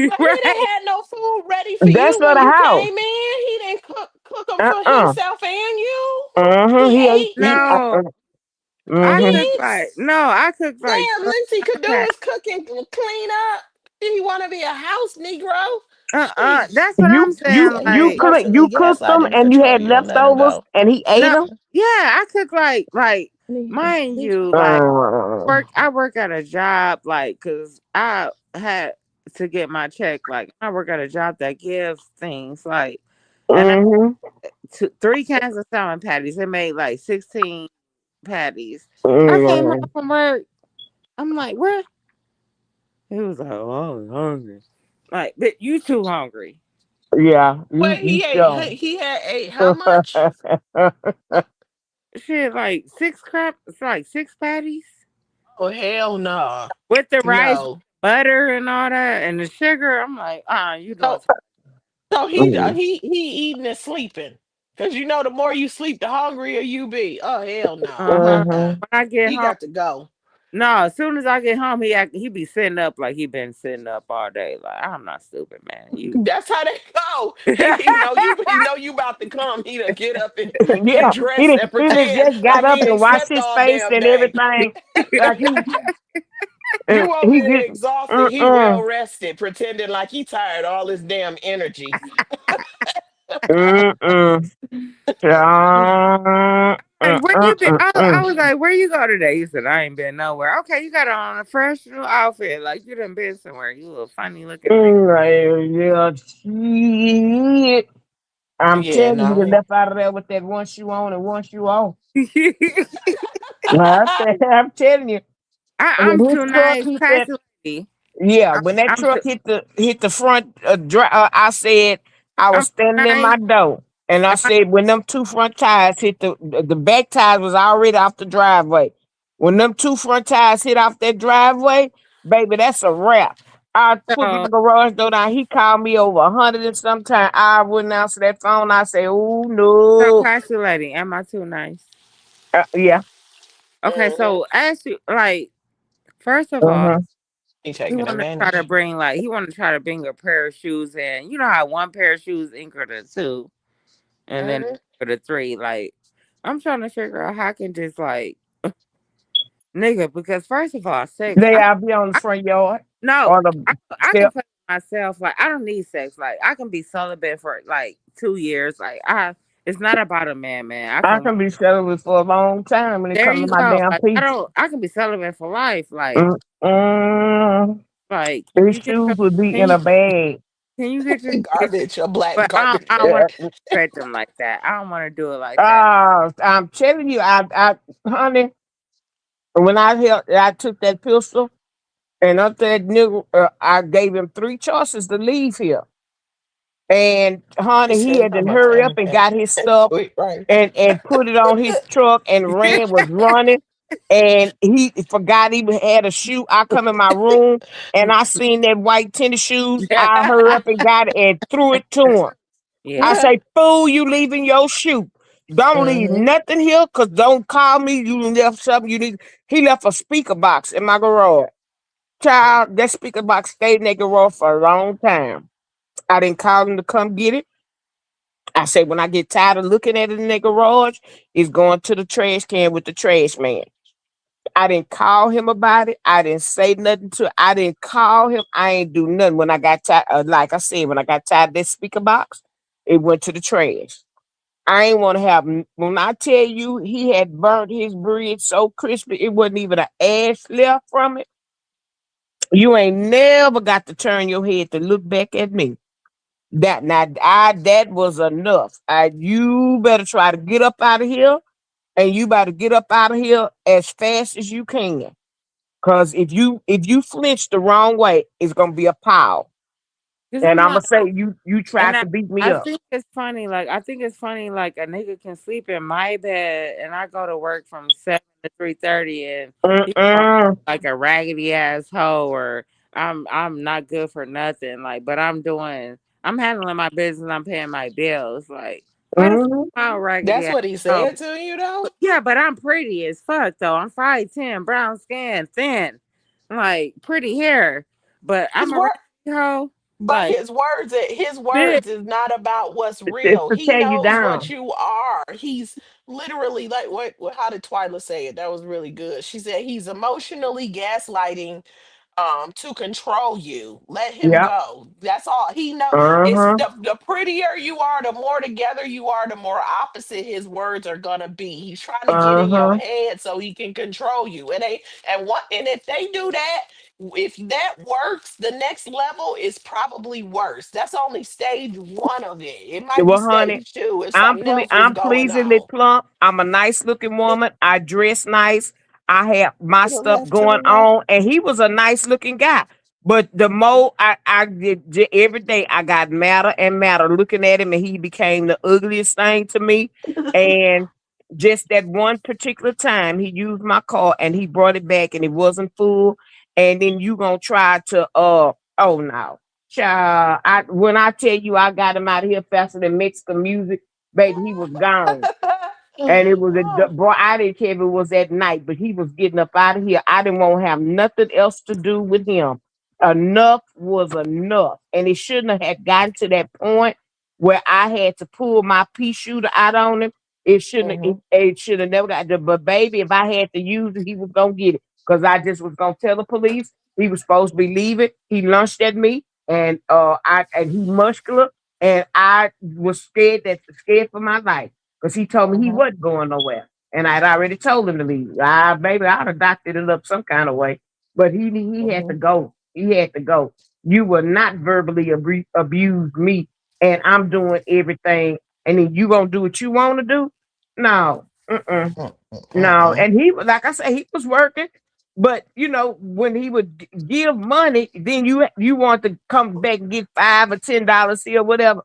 but he didn't Right? have no food ready for That's you for when the you house. came in. He didn't cook them for Uh. himself and you. Mm-hmm. He He ate. ate No, I Mm-hmm. cooked meats. like no, I cooked like Damn, 12 Lindsay could do pat. is cook and clean up. Did he want to be a house Negro? Sheesh. That's what I'm saying. Like, You Unfortunately, cooked them gaslighting and you control had you and let him leftovers go. and he ate no, them. yeah, I cook like mind you, like I work at a job like because I had to get my check. Like, I work at a job that gives things like, and I Mm-hmm. three cans of salmon patties. It made like 16 patties. I came home Mm-hmm. from work. I'm like, where? He was like, oh, I was hungry. Like, but you too hungry. Yeah, Wait, you sure. he had ate how much? Shit, like six crap. It's like six patties Oh hell no. with the rice, No. butter, and all that, and the sugar. I'm like, you doing? So so Mm. he eating and sleeping. Cause the more you sleep, the hungrier you be. Oh hell no. Uh-huh. Uh-uh. Mhm. When I get He home, got to go. no. As soon as I get home, he be sitting up like he been sitting up all day. Like, I'm not stupid, man. You. That's how they go. He know you about to come. He to get up and Yeah, dress and he done pretend just got like up he and ain't washed slept his all face damn and day. everything. Like You over he there get exhausted. He mm-mm, well rested, pretending like he tired all his damn energy. mm-mm, Like, where you been? I mm-mm. was like, where you go today? He said, I ain't been nowhere. Okay, you got on a fresh new outfit. Like, you done been somewhere. You a funny looking nigga. Yeah, shit. I'm Yeah, telling you, he no. done left out of there with that one shoe on and one shoe off. I said, I'm telling you, I'm when his too truck nice, hit that. classy lady. Yeah, I'm, when that I'm truck too, hit the front, I said I I'm was too standing in nice. my door, and I Am I, said when them two front tires hit the back tires was already off the driveway. When them two front tires hit off that driveway, baby, that's a wrap. I put my so, garage door down. He called me over 100 and sometime. I wouldn't answer that phone. I say, "Oh no, classy lady, am I too nice? yeah, Okay, Mhm. so ask you, like, first of all, uh-huh, He he taking want to try to advantage. bring, like, he want to try to bring a pair of shoes in. You know how one pair of shoes equal to two, and then Mhm. for the three. Like, I'm trying to figure out how I can just like nigga. Because first of all, sex. They I'll be on the I front yard no, or the I can step. put myself like I don't need sex. Like I can be celibate for like 2 years. Like I, it's not about a man, man. I I can. can be celibate for a long time when it There comes to you my go. damn Like I peace. don't. I can be celibate for life. Mm, mm. Can His you get shoes your would be can in you a bag. can you get your Garbage, a black but garbage I don't want Yeah. to stretch them like that. I don't want to do it like that. I'm telling you, honey, when I took that pistol and up that nigga, I gave him three choices to leave here. And He honey, he said, had to I'm a hurry up and cameraman. got his stuff Wait, right. and put it on his truck and was running. And he forgot he had a shoe. I come in my room and I seen that white tennis shoes. I hurry up and got it and threw it to him. I Yeah. say, fool, you leaving your shoe. Don't leave Mhm. nothing here, cause don't call me. You left something you need. He left a speaker box in my garage. Child, that speaker box stayed in that garage for a long time. I didn't call him to come get it. I say when I get tired of looking at it in the garage, it's going to the trash can with the trash man. I didn't call him about it. I didn't say nothing to it. I didn't call him. I ain't do nothing. When I got tired, like I said, when I got tired of that speaker box, it went to the trash. I ain't want to have. When I tell you, he had burnt his bridge so crispy, it wasn't even an ash left from it. You ain't never got to turn your head to look back at me. That was enough. You better try to get up out of here, and you better get up out of here as fast as you can. Cause if you flinch the wrong way, it's gonna be a pile. Cause And I'm I'm like, gonna say you and tried to beat me I up. think it's funny. Like I think it's funny. Like a nigga can sleep in my bed, and I go to work from 7 to 3:30, and he call Mm-mm, me like a raggedy ass hoe, or I'm not good for nothing. Like, but I'm handling my business. I'm paying my bills. Like, why the fuck mm-mm. am I a raggedy That's ass what he hoe? said to you, though. Yeah, but I'm pretty as fuck though. I'm 5'10", brown skin, thin, like pretty hair. But His I'm a word, raggedy hoe. but Like, his bitch. words is not about what's It's real. to He tear you knows what down. you are. He's literally like what how did Twyla say it? That was really good. She said he's emotionally gaslighting to control you. Let him Yep. go. That's all he know. It's Uh-huh. the prettier you are, the more together you are, the more opposite his words are gonna be. He's trying to get in your Uh-huh. head so he can control you. And if they do that, if that works, the next level is probably worse. That's only stage one of it. It might be Well, honey, stage two if something else is I'm going pleasingly on. plump. I'm a nice looking woman. I dress nice. I have my To the stuff left, to the going left. on, and he was a nice looking guy. But the more I did every day, I got madder and madder looking at him, and he became the ugliest thing to me. And just that one particular time, he used my car and he brought it back, and it wasn't full. And then you gonna try to oh no. Child, when I tell you I got him out of here faster than Mexican music, baby, he was gone. And it was Oh. boy, I didn't care if it was at night, but he was getting up out of here. I didn't want to have nothing else to do with him. Enough was enough. And it shouldn't have had gotten to that point where I had to pull my pea shooter out on him. Mhm. It should have never got there. But baby, if I had to use it, he was gonna get it. Because I just was gonna tell the police he was supposed to be leaving. He lunched at me and he muscular and I was scared for my life because he told me he Mhm. wasn't going nowhere. And I'd already told him to leave. Baby, I'd have doctored it up some kind of way. But he had to Mhm. go. He had to go. You will not verbally abuse me, and I'm doing everything. And then you gonna do what you want to do? No, mm-mm. Mm, No, mm, and he was like I said, he was working, but when he would give money, then you want to come back and get $5 or $10 here or whatever.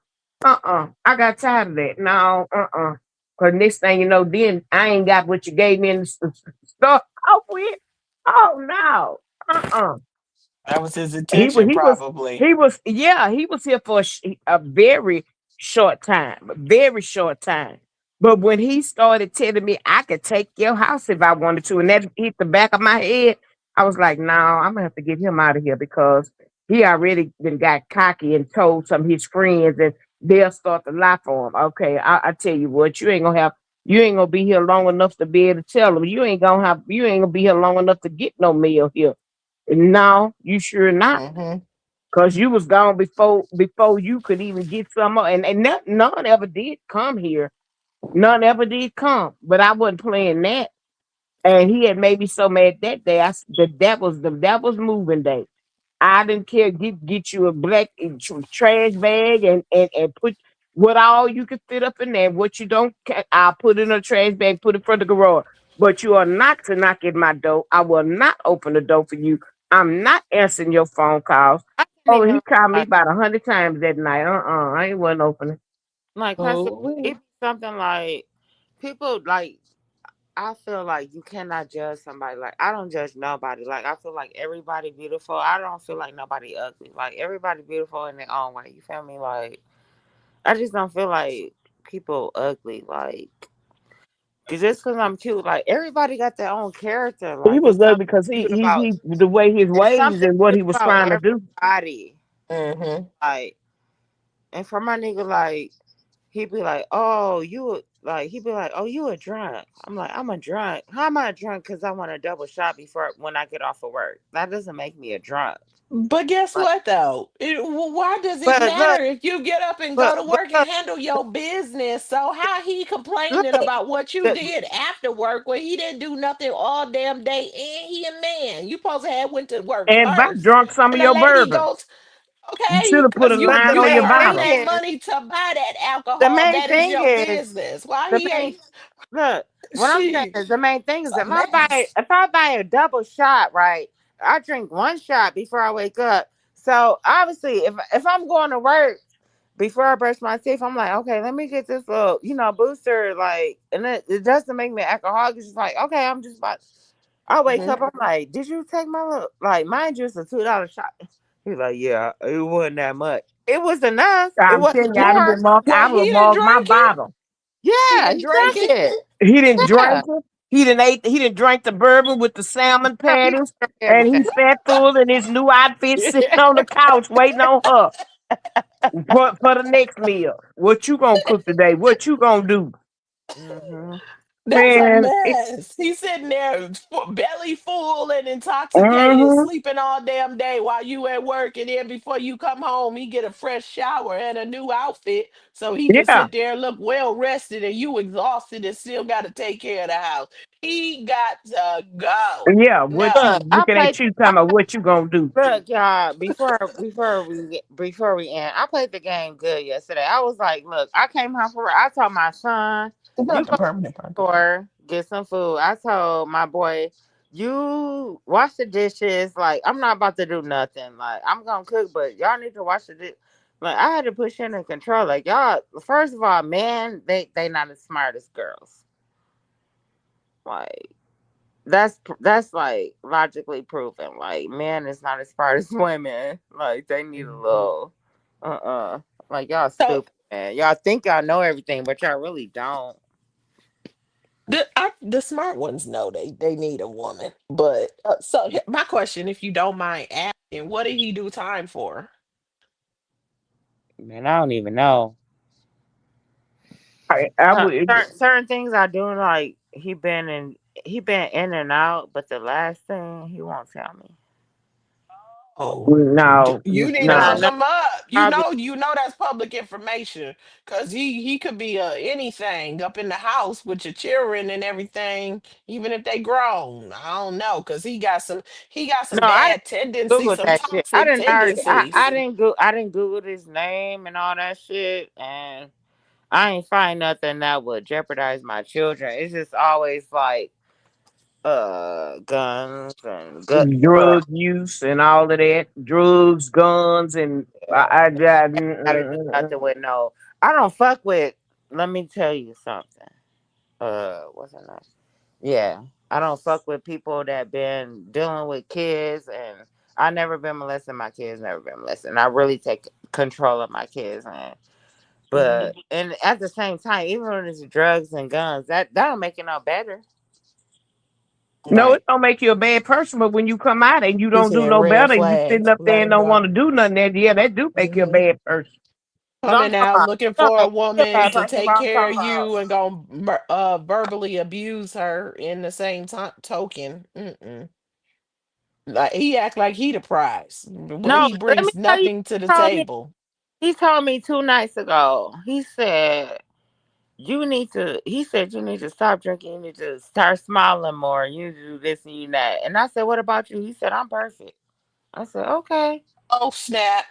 I got tired of that. No, Cause next thing you know, then I ain't got what you gave me in the start off with. Oh no, uh that was his he was intention, he was probably. he was yeah, he was here for a very short time, a very short time. But when he started telling me I could take your house if I wanted to, and that hit the back of my head, I was like, no, I'm gonna have to get him out of here because he already been got cocky and told some of his friends and they'll start to lie for him. Okay, I tell you what, you ain't gonna have You ain't gonna be here long enough to be able to tell them. You ain't gonna be here long enough to get no mail here. No, you sure not. Mm-hmm. Cause you was gone before you could even get some and none ever did come here. None ever did come. But I wasn't playing that. And he had made me so mad that day. That was moving day. I didn't care. Get you a black trash bag and put what all you can fit up in there. What you don't, I'll put in a trash bag, put it for the garage. But you are not to knock at my door. I will not open the door for you. I'm not answering your phone calls. I can't Oh, even he called me like, about 100 times that night. I ain't wasn't opening. Pastor, Oh, it be something like people like. I feel like you cannot judge somebody. Like I don't judge nobody. Like I feel like everybody beautiful. I don't feel like nobody ugly. Like everybody beautiful in their own way. You feel me? Like I just don't feel like people ugly. Like 'cause just because I'm cute, like everybody got their own character. He Like was it's ugly something because cute about. he the way his There's ways something and what cute he was about trying to do. everybody. mm-hmm. Like and for my nigga, like he'd be like, "Oh, he'd be like, "Oh, you a drunk?" I'm like, "I'm a drunk. How am I a drunk? Because I want a double shot before when I get off of work. That doesn't make me a drunk." But guess Like, what though? Why does it but matter if you get up and go to work and look, handle your business? So how he look, complaining about what you the, did after work when he didn't do nothing all damn day and he a man? You supposed to have went to work And by first. drunk some of And the your lady bourbon. goes, You should okay, have put because a you but line the on you your main earn thing bottle. that is, money to buy that the alcohol. main That is thing your is business. Why the he main. ain't Look, what I'm saying she is the main thing is a mess? if I buy a double shot, right? I drink one shot before I wake up. So obviously, if I'm going to work before I brush my teeth, I'm like, okay, let me get this little, booster, like, and it doesn't make me alcoholic. It's just like, okay, I'm just about. I wake Mhm. up, I'm like, did you take my little, like, mind you, it's a $2 shot. He's like, yeah, it wasn't that much. It was enough. It I'm telling wasn't you, more. I Well, would he have didn't marked my drink it. bottle. He Yeah, didn't he drink drank it. it. He didn't Yeah. drink it. He didn't drink the bourbon with the salmon No, he patties. drank And he everything. sat through it in his new outfit sitting on the couch waiting on her for the next meal. What you gonna cook today? What you gonna do? Hmm. That's a Man, mess. He's sitting there belly full and intoxicated, mhm. sleeping all damn day while you at work, and then before you come home, he get a fresh shower and a new outfit so he can Yeah, sit there and look well rested, and you exhausted and still got to take care of the house. He got to go. yeah. What No. you Look, looking at you talking about what you gonna do? look, y'all. Before we end, I played the game good yesterday. I was like, look, I came home from work. I told my son, It's you not go the to permanent the part. store, get some food. I told my boy, you wash the dishes. Like, I'm not about to do nothing. Like, I'm gonna cook, but y'all need to wash the dish. Like, I had to push in and control. Like, y'all. First of all, man, they not as smart as girls. Like. That's like logically proven. Like men is not as smart as women. Like they need a Mhm. little like y'all So stupid, man. Y'all think y'all know everything, but y'all really don't. the smart ones know they need a woman. But my question, if you don't mind asking, what did he do time for? Man, I don't even know. I would. Certain things I do, like he been in and out, but the last thing he won't tell me. Oh, No, you need And to I look no. know him up. probably You know that's public information because he could be anything up in the house with your children and everything, even if they grown. I don't know because he got no, some I didn't bad tendencies, Google some that shit. I toxic didn't already tendencies. I didn't Google his name and all that shit, and I ain't find nothing that would jeopardize my children. It's just always like guns and good Drug use and all of that. Drugs, guns, and gotta do nothing with no. I don't fuck with. Let me tell you something. What's her name? Yeah, I don't fuck with people that been dealing with kids, and I never been molested. My kids never been molested, and I really take control of my kids. But Mhm. and at the same time, even when it's drugs and guns, that don't make it no better. no, it Right. don't make you a bad person, but when you come out and you He don't do said no red better, and you sitting flags. up there Let and him don't want know. to do nothing, that yeah, that do make you a Hmm. bad person. I'm coming talking out about. looking You know for a woman the to person take what I'm care of talking about. you and gonna verbally abuse her in the same time token. Mm-mm. Like he act like he the prize, but No, he let me brings tell you. nothing to the He told me. table. He told me 2 nights ago. He said you need to. He said you need to stop drinking. You need to start smiling more. You need to do this and you that. And I said, what about you? He said, I'm perfect. I said, okay. Oh snap!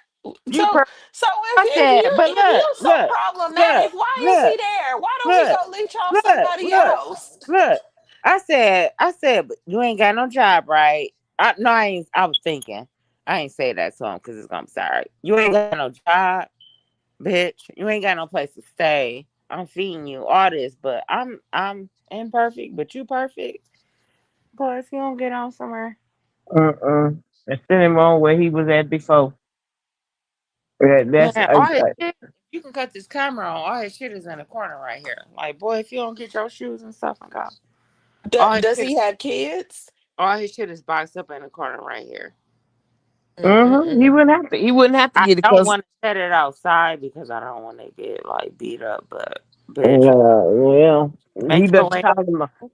You So perfect. so I said, but if look, you're so look, look, problematic, why is he look, there? Why don't he look, go leech off look, somebody look, else? look. I said, but you ain't got no job, right? No, I ain't. I was thinking, I ain't say that to him because it's gonna be sorry. You ain't got no job, bitch. You ain't got no place to stay. I'm feeding you all this, but I'm imperfect, but you perfect. Boy, if you don't get on somewhere, And send him on where he was at before. That's man, all his shit. You can cut this camera on. All his shit is in the corner right here. Like, boy, if you don't get your shoes and stuff and go, all his Does shit, he have kids? all his shit is boxed up in the corner right here. He Mm-mm-mm. wouldn't have to. He wouldn't have to I get it don't because want to set it outside because I don't want to get like beat up. But bitch, well, he make your better way.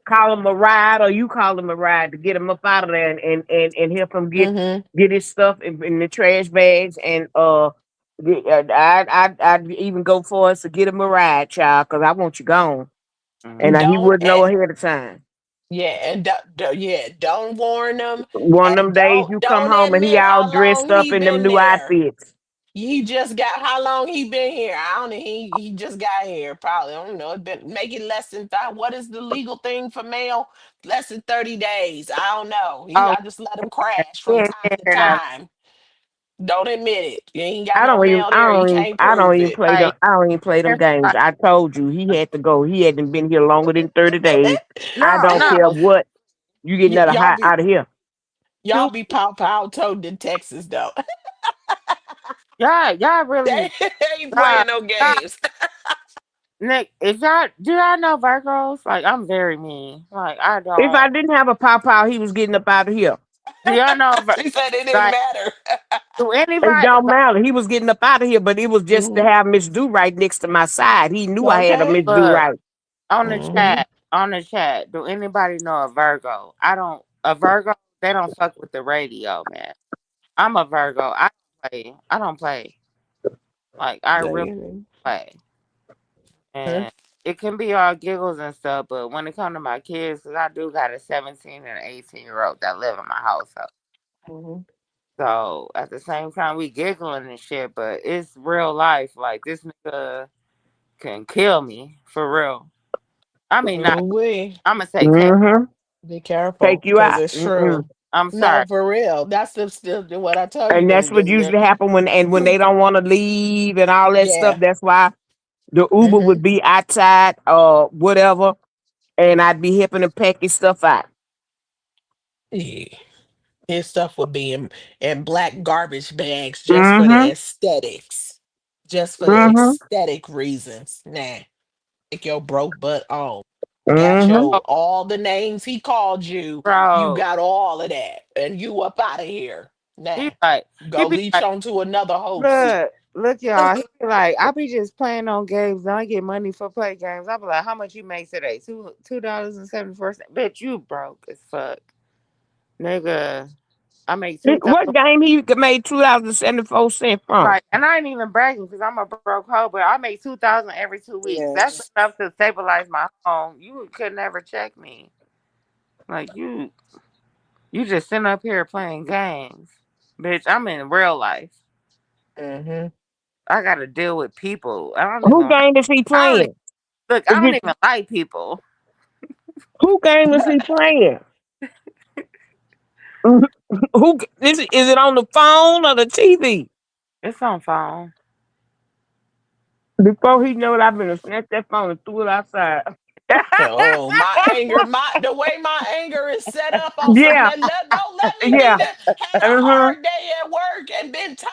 call him a ride, or you call him a ride to get him up out of there and help him Mm-hmm. get his stuff in the trash bags and I'd even go for us to get him a ride, child, because I want you gone, and he Don't wouldn't know ahead of time. yeah, and yeah, don't warn them, One of them and days you come don't home and he admit all how dressed long up he in them been new there. outfits. He just got how long he been here? I don't know. He just got here. Probably I don't know. It's been make it less than that. What is the legal thing for mail? Less than 30 days. I don't know. Oh, I just let him crash he from ain't time been to there that time. Don't admit it. You ain't got no mail there. You can't I don't prove even it. play them like, I don't even play them games. I told you he had to go. He hadn't been here longer than 30 days. I no, don't no, care what. You getting that Y'all hot be out of here. y'all two. be pow told in Texas though. Y'all They really, ain't y'all, playing no y'all, games. Nick, if y'all do y'all know Virgos? Like, I'm very mean. Like, I If don't. I didn't have a pow, he was getting up out of here. Do y'all know? She said it didn't Like, matter. do It anybody don't matter. He was getting up out of here, but it was just to Mhm. have Miss Do right next to my side. He knew I had a Okay. Miss Do look right. on the Hmm. chat? On the chat, do anybody know a Virgo? I don't. A Virgo, they don't fuck with the radio, man. I'm a Virgo. I don't play. I don't play. Like, I really play. And it can be all giggles and stuff, but when it comes to my kids, 'cause I do got a 17 and an 18-year-old that live in my household. Hmm. So at the same time, we giggling and shit, but it's real life. Like, this nigga can kill me for real. I mean, not. We I'm gonna say take. Mm-hmm. be careful Take you because out. it's Mm-mm. true. I'm No, sorry. for real. That's the still what I tell you. And that's Them, what usually happen when they don't want to leave and all that stuff. yeah. That's why the Uber Hmm. would be outside or whatever, and I'd be helping them pack his stuff out. Yeah. His stuff would be in black garbage bags just for the Mm-hmm. aesthetics, just for the Mm-hmm. aesthetic reasons. Nah, take your broke butt on. Got Mm-hmm. your all the names he called you. You Bro, got all of that, and you up out of here. Nah, he go be leech like, on to another host. look, y'all. He be like, I be just playing on games and I get money for play games. I be like, how much you make today? $2.74. Bitch, you broke as fuck. Nigga, I make What 2,000. game he made $2.74 from? Right. And I ain't even bragging because I'm a broke hoe, but I make 2,000 every 2 weeks. That's Yes. enough to stabilize my home. You could never check me. Like you just sitting up here playing games. Bitch, I'm in real life. Hmm. I gotta deal with people. Who game is he I don't even playing? look, I Is don't it even like people. who game is he playing? Who is it on the phone or the TV? It's on phone. Before he know it, I've been snatch that phone and threw it outside. Oh, my anger, the way my anger is set up on some Yeah, don't let me be yeah. the had a Uh huh. hard day at work and been tired.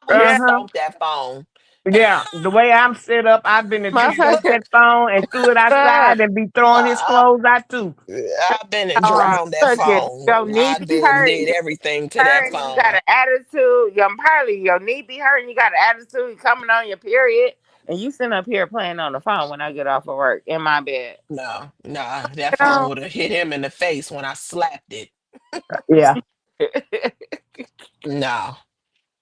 I would have Uh Yeah. huh. stomped that phone. Yeah, the way I'm set up, I've been to picked up Motherfucker, that phone and threw it look, outside and be throwing his I, clothes out too. I've been and drowned that look at phone. your knee I've be been hurting, did everything to that hurting. You got phone. an attitude. Your knee be hurting. You got an attitude. You coming on your period, and you sitting up here playing on the phone when I get off of work in my bed. No, nah, that You phone know? would have hit him in the face when I slapped it. Yeah. No,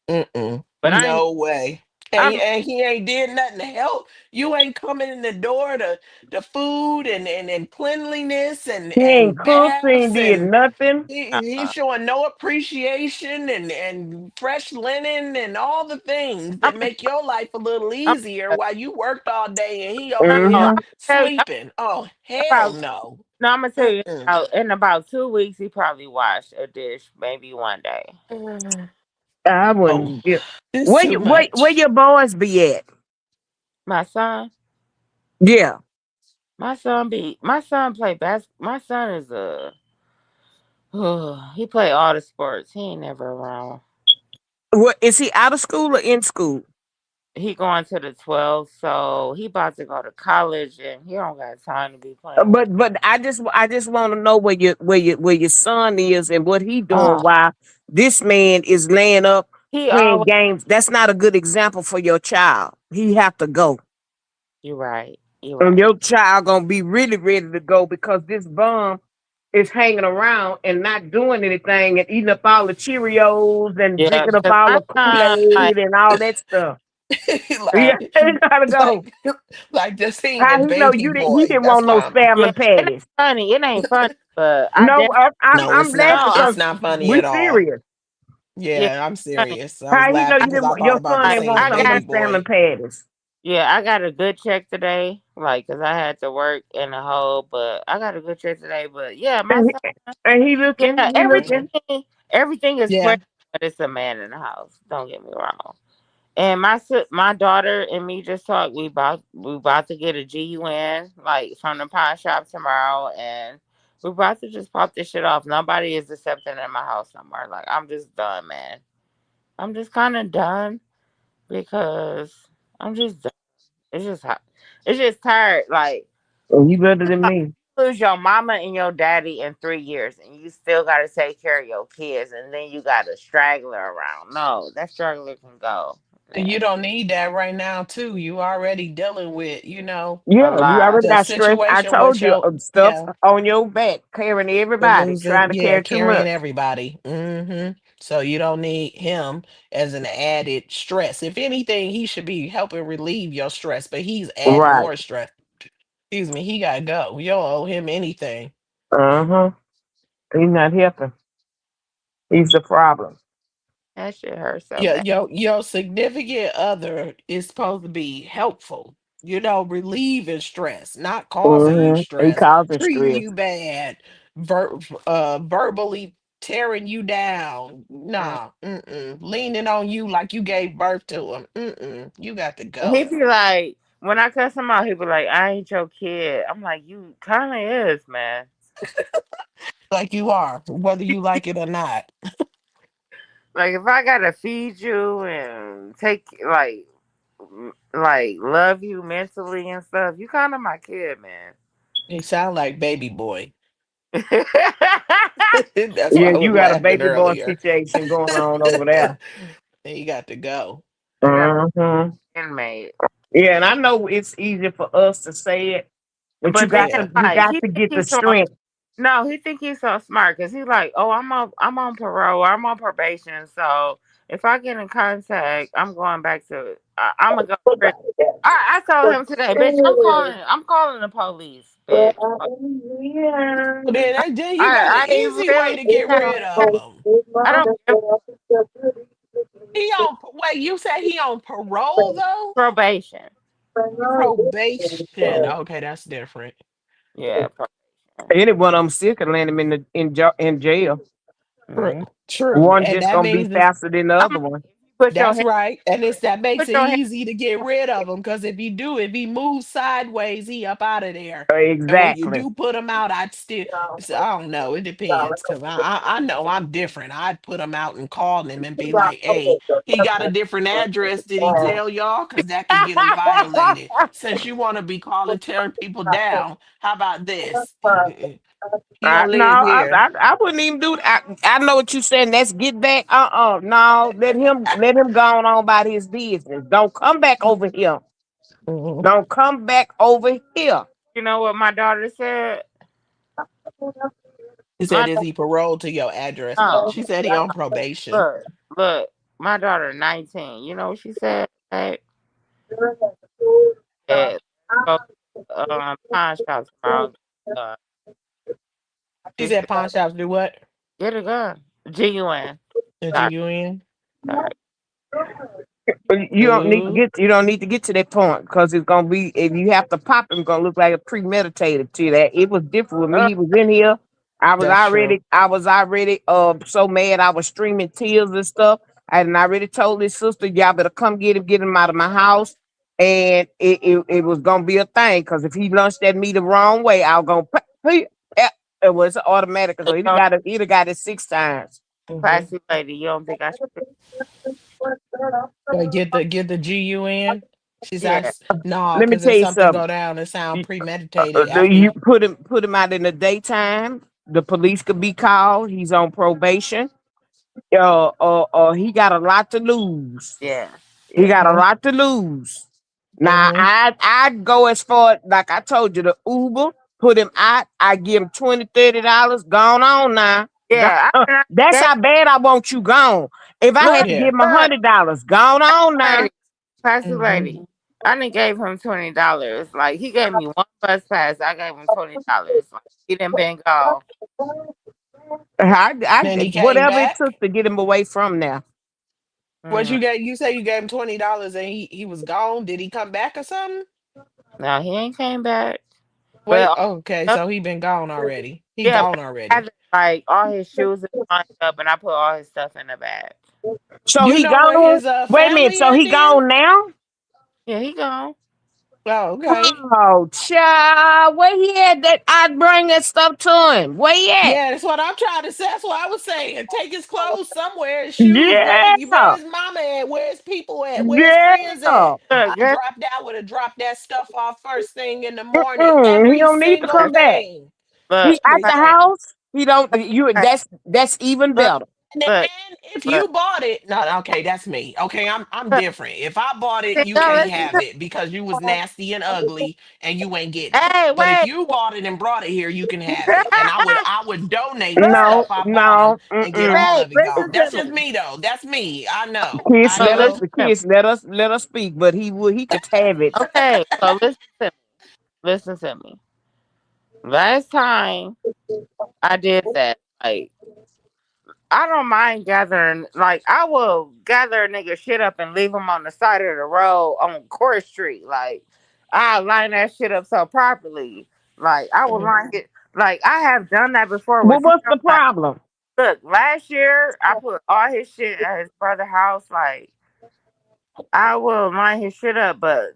mm-mm, But I ain't. no way. I'm. And he ain't did nothing to help. You ain't coming in the door to the food and cleanliness He ain't and cooked, he baths ain't did and nothing. he's showing no appreciation and fresh linen and all the things I'm. that make your life a little I'm. easier while you worked all day and he No, over I'm here Mm-hmm. gonna tell you sleeping. Oh, hell about. no. No, I'm gonna tell you. Mm-mm. In about 2 weeks, he probably washed a dish, maybe one day. Mm. I Oh, wouldn't get it's too where much. your boys be at? My son, Yeah. my son play My son is he play all the sports. He ain't never around. What is he out of school or in school? He going to the 12, so he about to go to college, and he don't got time to be playing with. But I just want to know where your son is and what he doing Oh, while this man is laying up he playing always. games. That's not a good example for your child. He have to go. You right. You And right. your child gonna be really ready to go because this bum is hanging around and not doing anything and eating up all the Cheerios and Yeah, drinking up because all my the son, like, Kool-Aid and all that stuff. Yeah, like, he gotta go. like, like the scene How in he know Baby you didn't? He Boy. didn't That's want no why I'm. yeah, salmon it ain't patties. funny. It ain't funny, but I No, definitely No, I'm it's laughing not. no. because It's not funny we're at all. serious. Yeah, Yeah, I'm funny. serious. I was How he know laughing you because didn't? I thought Your about son the Like, didn't scene want I in some Baby got damn salmon Boy. patties. Yeah, I got a good check today, like, cause I had to work in the hole, but I got a good check today. But yeah, my And son, he looking, yeah, he looking. everything is Yeah. great, but it's a man in the house. Don't get me wrong. And my daughter and me just talked. We about to get a GUN like from the pawn shop tomorrow, and we about to just pop this shit off. Nobody is accepting in my house no more. Like, I'm just done, man. I'm just kind of done because I'm just done. It's just hot. It's just tired. Like, And you better than me. lose your mama and your daddy in 3 years, and you still got to take care of your kids, and then you got a straggler around. No, that straggler can go, You man. don't need that right now, too. You already dealing with, A Yeah, you lot. already the got stress. I situation with told you your, stuff yeah, on your back, carrying with everybody, losing, trying to yeah, carry too carrying much. everybody. So you don't need him as an added stress. If anything, he should be helping relieve your stress, but he's adding Right. more stress. Excuse me, he gotta go. You don't owe him anything. Uh-huh. He's not helping. He's the problem. That shit hurts so Yeah, bad. your significant other is supposed to be helpful, relieving stress, not causing you He stress, causing treating stress. you bad, verbally tearing you down. Mm. Nah, leaning on you like you gave birth to him. You got to He go. be like, when I cuss him out, he be like, I ain't your kid. I'm like, you kind of is, man. Like you are, whether you like it or not. Like, if I gotta feed you and take, like, love you mentally and stuff, you kind of my kid, man. He sound like baby boy. Yeah, That's why Yeah, I was you got a laughing baby boy earlier. situation going on over there. He got to go. I got Hmm. an inmate. Yeah, and I know it's easy for us to say it, but you But got then, to Yeah. you like, got he to think get the he's so strength. no, he think he's so smart because he's like, oh, I'm on parole, I'm on probation, so if I get in contact, I'm going back to, I'm gonna go to prison. I told him today, bitch, I'm calling the police, bitch. Well, then you got an I ain't easy way really to get have, rid of him. I don't give He on wait, you said he on parole though? probation. Probation. Okay, that's different. Yeah, Any one of them still can land him in jail. True. mm. True. One And just that gonna be means this faster than the I'm other like, one. if you Put your That's hand. right. And that makes Put it your hand. easy to get rid of him. Because if he moves sideways, he up out of there. And when you Exactly. do put him out, I don't know. It depends. Because I know I'm different. I'd put him out and call him and be like, hey, he got a different address. Did he tell y'all? Because that could get him violated. Since you want to be calling, tearing people down, how about this? He I don't no, live here. I wouldn't even do that. I know what you saying. Let's get back. No, let him go on about his business. Don't come back over here. Mhm. Don't come back over here. You know what my daughter said? He My said, is he paroled to your address? no, She said he on probation. look, look. My daughter 19. You know what she said? Hey, yeah, go pawn shop tomorrow. Uh, She get said pawn shops do what? get a gun. GUN. The Sorry, GUN? sorry. But Ooh, you don't need to get to that point because it's gonna be if you have to pop it's gonna look like a premeditated to that. It was different with me. Uh, He was in here. that's true. I was already so mad I was streaming tears and stuff. And I already told his sister, y'all better come get him out of my house. And it was gonna be a thing because if he lunched at me the wrong way, I was gonna it was automatic. So hey, don't he'd have got it 6 times. Hmm. classy lady. You don't think I should? But get the GUN. She said, Yeah, no, Let me because if tell you something something. go down, it sound premeditated after You you. put him out in the daytime. The police could be called. He's on probation. He got a lot to lose. yeah, He yeah. got a Hmm. lot to lose. Now Hmm. I'd go as far like I told you the Uber put him out. I give him $20, $30. Gone on now. Yeah, I mean, That's I how bad I want you gone. If I had look, to Yeah. give him a look, $100, gone on now. lady, classy Hmm. lady. I done gave him $20. Like he gave me one bus pass. I gave him $20. Like he done been gone. And he came Whatever it took back. to get him away from there. What Mm. you get? You say you gave him $20 and he was gone. Did he come back or something? No, he ain't came back. Wait. But Okay, so he been gone already. He yeah, gone but I already. had like all his shoes is lined up, and I put all his stuff in the bag. So You he know where gone. his Wait a minute. family So at he then? gone now? Yeah, he gone. Oh, okay. Oh, child, where he at? That I'd bring that stuff to him. Where he at? Yeah, that's what I'm trying to say. That's what I was saying. Take his clothes somewhere, his shoes. Yeah, Where his mama at? Where his people at? Where his yeah. friends at? Look, I guess, dropped out would have dropped that stuff off first thing in the morning. He Every don't need to single come guess, back. thing. He look, at the Everything. house. He don't. You. hey, That's even look, better. And look, if look, you bought it, no, okay, that's me. Okay, I'm look. different. If I bought it, See, you no, can't listen have to. it because you was nasty and ugly and you ain't getting it. Hey, But if wait. you bought it and brought it here, you can have it. And I would donate the Look, No, stuff I bought them no. and get all Mm-mm. wait. of it gone. Listen That's to just me. me though. That's me. I know. Kids, I So let us. know. The listen to me. kids, let us speak. But he could have it. Okay, so listen to me. Listen to me. Last time I did that, like I don't mind gathering. Like I will gather a nigga shit up and leave him on the side of the road on Court Street. Like I line that shit up so properly. Like I will Mhm. line it. Like I have done that before Well, with him. what's the Like problem? look, last year I put all his shit at his brother's house. Like I will line his shit up, but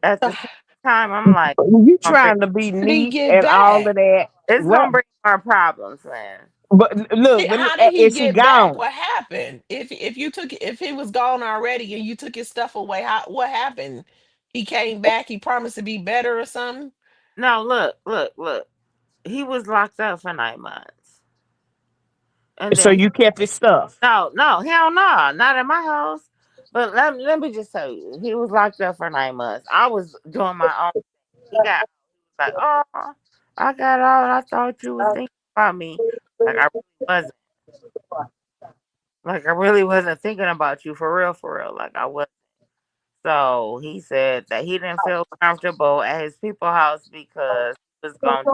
at the same time I'm like, You I'm bring- trying to be How did he neat get and all of back? that? it's What? gonna bring more problems, man. But look, let me. How did he Is he get back? gone? What happened? If he was gone already and you took his stuff away, what happened? He came back. He promised to be better or something. No, look, look, look. He was locked up for 9 months. And So then you kept his stuff. no, no, hell no, not in my house. But let me just tell you, he was locked up for 9 months. I was doing my own. He got like, oh, I got out. I thought you was thinking about me. Like I really wasn't. Like I really wasn't thinking about you for real, for real. Like I was. So he said that he didn't feel comfortable at his people house because he was going,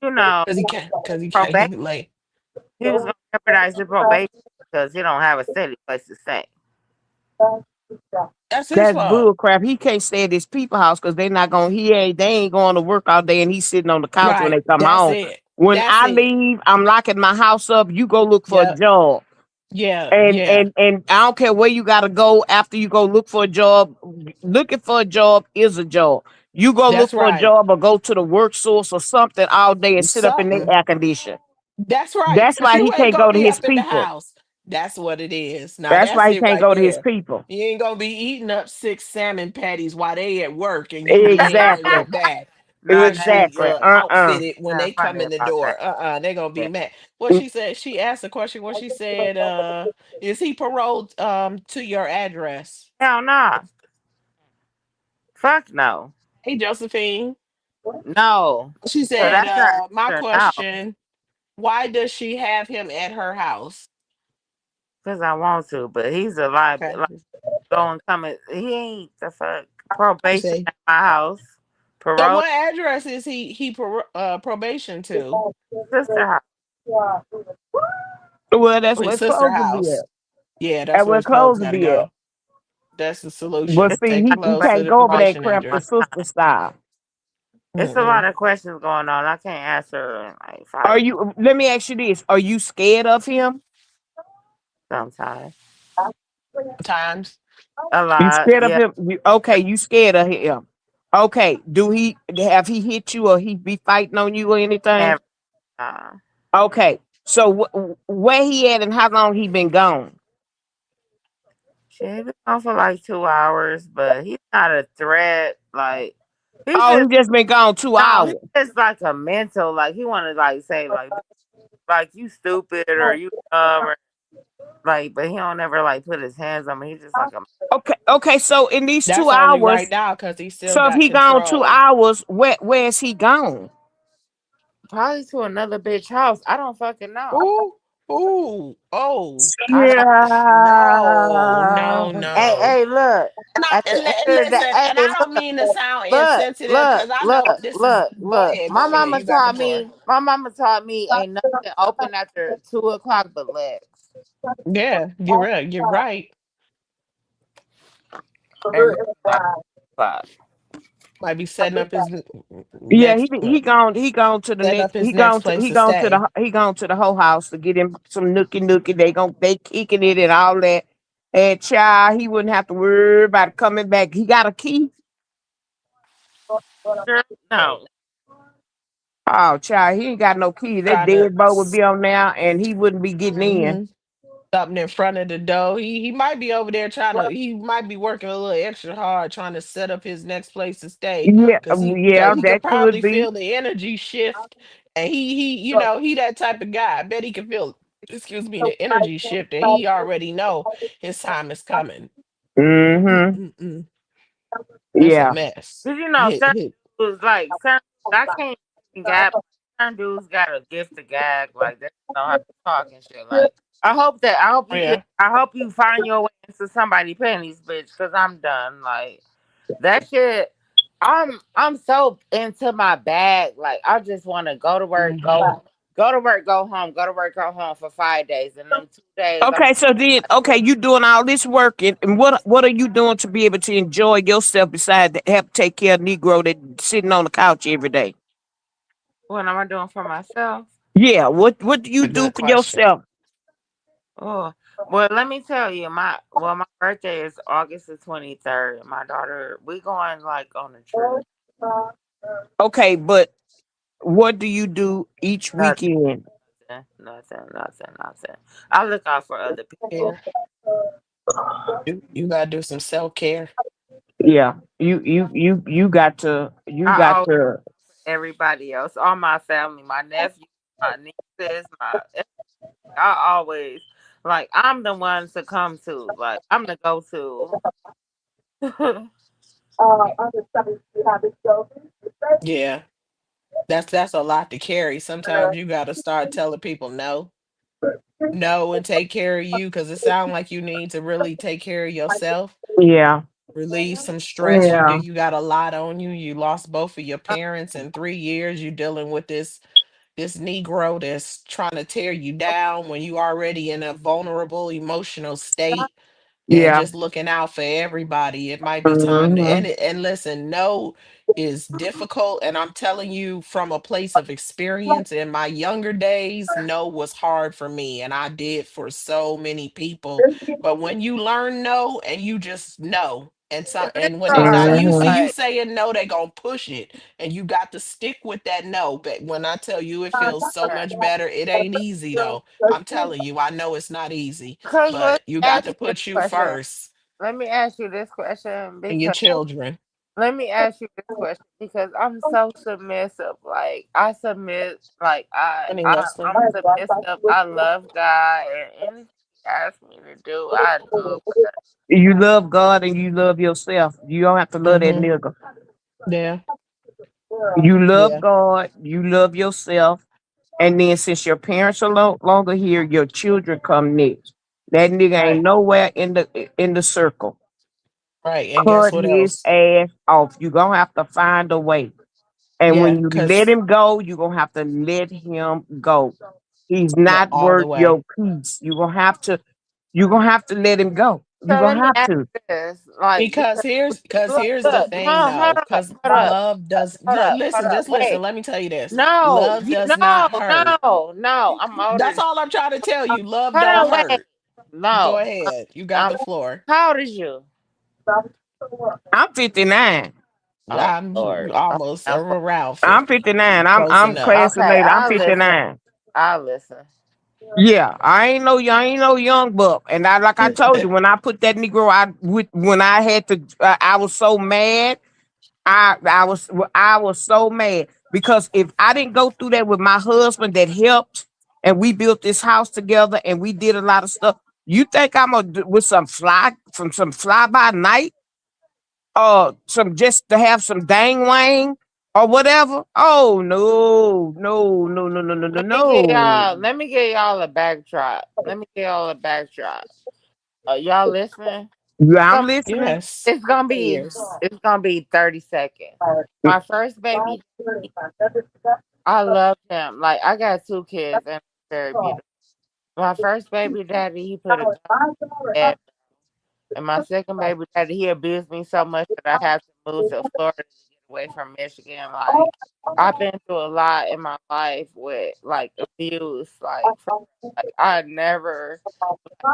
you know, Cause he probation. can't lay. He was going to jeopardize the probation because he don't have a steady place to stay. That's his That's fault. bull crap. He can't stay at his people house because they not going. They ain't going to work all day, and he's sitting on the couch when Right. they come That's home. it. When That's I it. leave, I'm locking my house up. You go look for a Yep. job. Yeah, And yeah. I don't care where you gotta go after you go look for a job. Looking for a job is a job. You go look That's for a right. job or go to the work source or something all day and sit up in their Something. air condition. That's right. That's why You he ain't can't gonna go to be his up in the people. house. That's what it is. Now That's that's why he it can't right go to his there. people. You ain't gonna be eating up 6 salmon patties while they at work and you be laying on your Exactly. back, Nah, that freshly Exactly. outfitted when not they come funny in the about that. door. They gonna be Yeah. mad. What she said, she asked a question. What she said, is he paroled to your address? Hell no. Fuck no. Hey Josephine. No. She So said, that's not my answer no. question, why does she have him at her house? Because I want to, but he's a lie. Okay. Like, going coming. He ain't the fuck You probation say. at my house. So Parole what address is probation to? sister house. Well, that's His where it's sister supposed to be house. at. Yeah, that's That's where where his it's clothes supposed to gotta be at. go. That's the But solution. It's see, Take the he clothes like to can't the go over there and probation cramp the address. sister style. it's a Mm-mm. lot of questions going on. I can't answer in like Are 5 minutes you? Let me ask you this: are you scared of him? sometimes. Times. A You lot, scared of yeah. him? Okay, you scared of him. Okay, do he have he hit you or he be fighting on you or anything? Never. Uh, Okay, so where he at and how long he been gone? shit, he been on for like 2 hours, but he's not a threat. Like he Oh, just he just been gone two no, he hours. just like a mental. Like he want to like say like you stupid or you dumb or like, but he don't ever like put his hands on me. He's just like a Okay, okay. So in these two That's only right hours, now because he still so if got he gone two control. hours, where is he gone? probably to another bitch house. I don't fucking know. Ooh, ooh, oh. I don't. No, no, Hey, no. hey, look. And At the end of the listen, day, and hey, I don't mean to sound look, insensitive look, because I know look, this is. look, Go look. ahead, My go ahead. mama You got the taught floor. me. My mama taught me ain't nothing open after 2 o'clock but legs. Yeah, you're right. You're right. And that's like 5. Might be setting up his Yeah, next, he gone to the setting next up his next place to stay. he gone to the whole house to get him some nookie. They kicking it and all that. And child, he wouldn't have to worry about coming back. He got a key. Girl, no. Oh, child, he ain't got no key. That Trying to. dead boy would be on there and he wouldn't be getting in. Mhm. Something in front of the door. He might be over there trying to. He might be working a little extra hard trying to set up his next place to stay Yeah, because yeah, he could that could probably be. feel the energy shift, and he that type of guy. I bet he can feel. Excuse me, the energy shift, and he already know his time is coming. Mm-hmm. Mm-mm-mm. That's a Yeah. mess. Cause you know, Hit, certain hit. dudes like certain I can't even gab. Certain dudes got a gift to gag, like they know how to talk and shit. Like I hope you get Yeah. I hope you find your way into somebody panties, bitch. Cause I'm done. Like that shit. I'm so into my bag. Like I just want to go to work, Hmm. go to work, go home, go to work, go home for 5 days, and then 2 days I'm Okay, so then, okay, you doing all this work, and what are you doing to be able to enjoy yourself besides to help take care of Negro that sitting on the couch every day? what am I doing for myself? Yeah, what do you A do good for question. yourself? Oh, well, let me tell you, my birthday is August the 23rd. My daughter, we going like on a trip. Okay, but what do you do each Nothing, weekend? nothing. I look out for other Yeah. people. You gotta do some self care. Yeah, you I got always to. everybody else, all my family, my nephews, my nieces, I always like I'm the one to come to. Like I'm the go to. Yeah. That's a lot to carry. Sometimes you gotta start telling people no. No, and take care of you because it sounds like you need to really take care of yourself, Yeah, relieve some stress. yeah. You got a lot on you. You lost both of your parents in 3 years. You dealing with this Negro that's trying to tear you down when you already in a vulnerable emotional state. and Yeah. just looking out for everybody. It might be time to Hmm. end it. And listen, no is difficult. And I'm telling you from a place of experience in my younger days, no was hard for me. And I did for so many people. But when you learn no and you just know, and so It's and when they hard. not used to Hmm. you Like, saying no, they gonna push it. And you got to stick with that no. But when I tell you it feels so much better, it ain't easy though. I'm telling you, I know it's not easy, because let but me you got ask to you this put you question. first Let me ask you this question and your because children. let me ask you this question because I'm so submissive. Like I submit. Like Any Western. I'm submissive. I love God, and anything He asks me to do, I do it with You love God and you love yourself. You don't have to love that Mm-hmm. nigga. Yeah. You love Yeah. God, you love yourself, and then since your parents are longer here, your children come next. That nigga Right. ain't nowhere in the circle. Right. And guess Cut what his else? ass off. You gonna have to find a way. And Yeah. when you let Cause him go, you gonna have to let him go. He's the not all the worth way. your peace. You gonna have to let him go. You So let gonna me have ask to. you this, like, Because look, here's the look, thing no, hold though. up, Because hold up, love does hold listen, up, just listen. wait, Let me tell you this. no, Love does no, not hurt. no, no, I'm older That's than all I'm trying to tell you. you. Love Hold don't on, wait, hurt. Go no, ahead. You got I'm, the floor. how old is you? I'm 59. Oh, I'm Lord, okay, almost around I'm 50. 59. Close I'm enough. classy okay, later. I'm 59. I'll listen. Yeah, I ain't no young buck. And like I told you, when I put that Negro when I had to, I was so mad. I was so mad because if I didn't go through that with my husband that helped, and we built this house together, and we did a lot of stuff. You think I'm gonna with some fly by night, some just to have some dang wang or whatever? Oh no, no, no, no, no, no, no, no. Let me get y'all a backdrop. Let me get y'all a backdrop. Y'all listening? Yeah, I'm Some- listening. Yes. It's gonna be Yes. 30 seconds. My first baby, I love him. Like I got two kids and they're very beautiful. My first baby daddy, he put a gun in my head. And my second baby daddy, he abused me so much that I have to move to Florida to get away from Michigan. Like I've been through a lot in my life with like abuse. Like I never,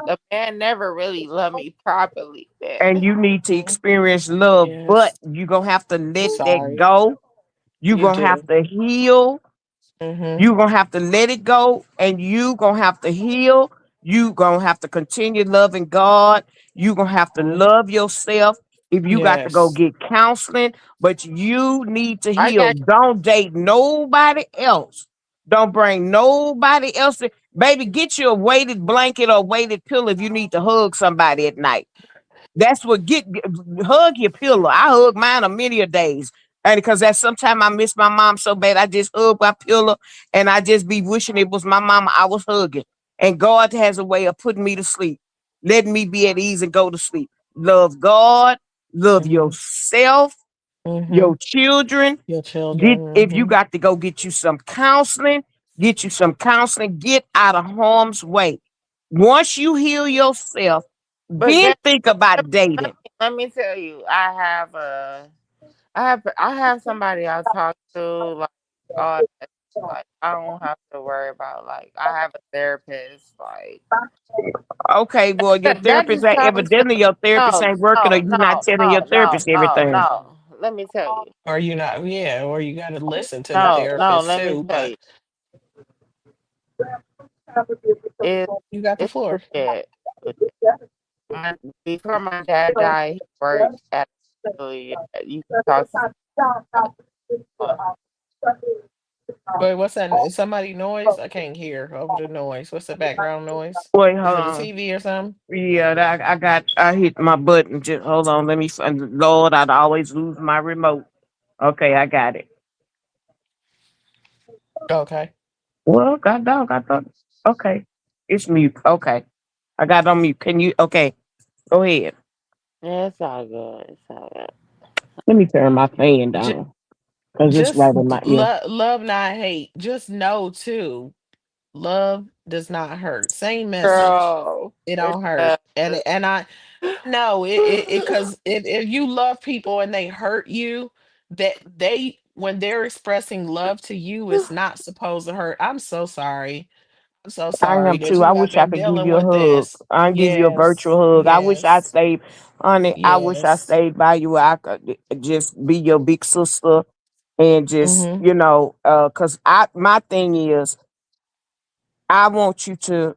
a man never really loved me properly. And Man. you need to Mhm. experience love, but Yes. you're gonna have to let that Sorry. go. You're You gonna have do. to heal. Mm-hmm. You're gonna have to let it go, and you gonna have to heal. You gonna have to continue loving God. You gonna have to Hmm. love yourself. If you got to go Yes. get counseling, but you need to I heal. got Don't date nobody else. Don't bring nobody else. Baby, get you a weighted blanket or weighted pillow if you need to hug somebody at night. That's what hug your pillow. I hug mine a many a days. And because that sometimes I miss my mom so bad, I just hug my pillow and I just be wishing it was my mama I was hugging. And God has a way of putting me to sleep, letting me be at ease and go to sleep. Love God, love Mm-hmm. yourself, Mm-hmm. your children. Your Get children. if you Mm-hmm. got to go get you some counseling, get you some counseling, get out of harm's way. Once you heal yourself, but then then think let about me, let dating. me, let me tell you, I have somebody I talk to like all that. Like I don't have to worry about like I have a therapist like Okay, well, your that therapist just ain't comes from evidently your therapist no ain't working, or no you not no telling your no no therapist no everything. no. Let me tell you. Or you not, yeah, or you got to listen to the No, therapist let me too, tell but you. It you got the it's floor. legit. My, before my dad died, he worked at a facility that you can talk to someone. Wait, what's that? Is somebody noise? I can't hear over the noise. What's the background noise? Wait, Is hold it a on. TV or something? Yeah, I hit my button. Just hold on. Let me find. Lord, I'd always lose my remote. Okay, I got it. Okay. Well, God dog, I thought. Okay, it's mute. Okay, I got it on mute. Can you? Okay, go ahead. Yeah, it's all good. It's all good. Let me turn my fan J- down because it's just right in my ear. love, not hate. Just know too. Love does not hurt. Same message. Girl, It it don't hurt. does. And No, it because if you love people and they hurt you, that they when they're expressing love to you, it's not supposed to hurt. I'm so sorry. I'm so I sorry am that too. I you have wish I been could give dealing you a with hug. this. I give you a Yes, virtual hug. I wish I yes, stayed, honey. I wish I yes. stayed by you. I could just be your big sister and just, Mm-hmm. cause my thing is, I want you to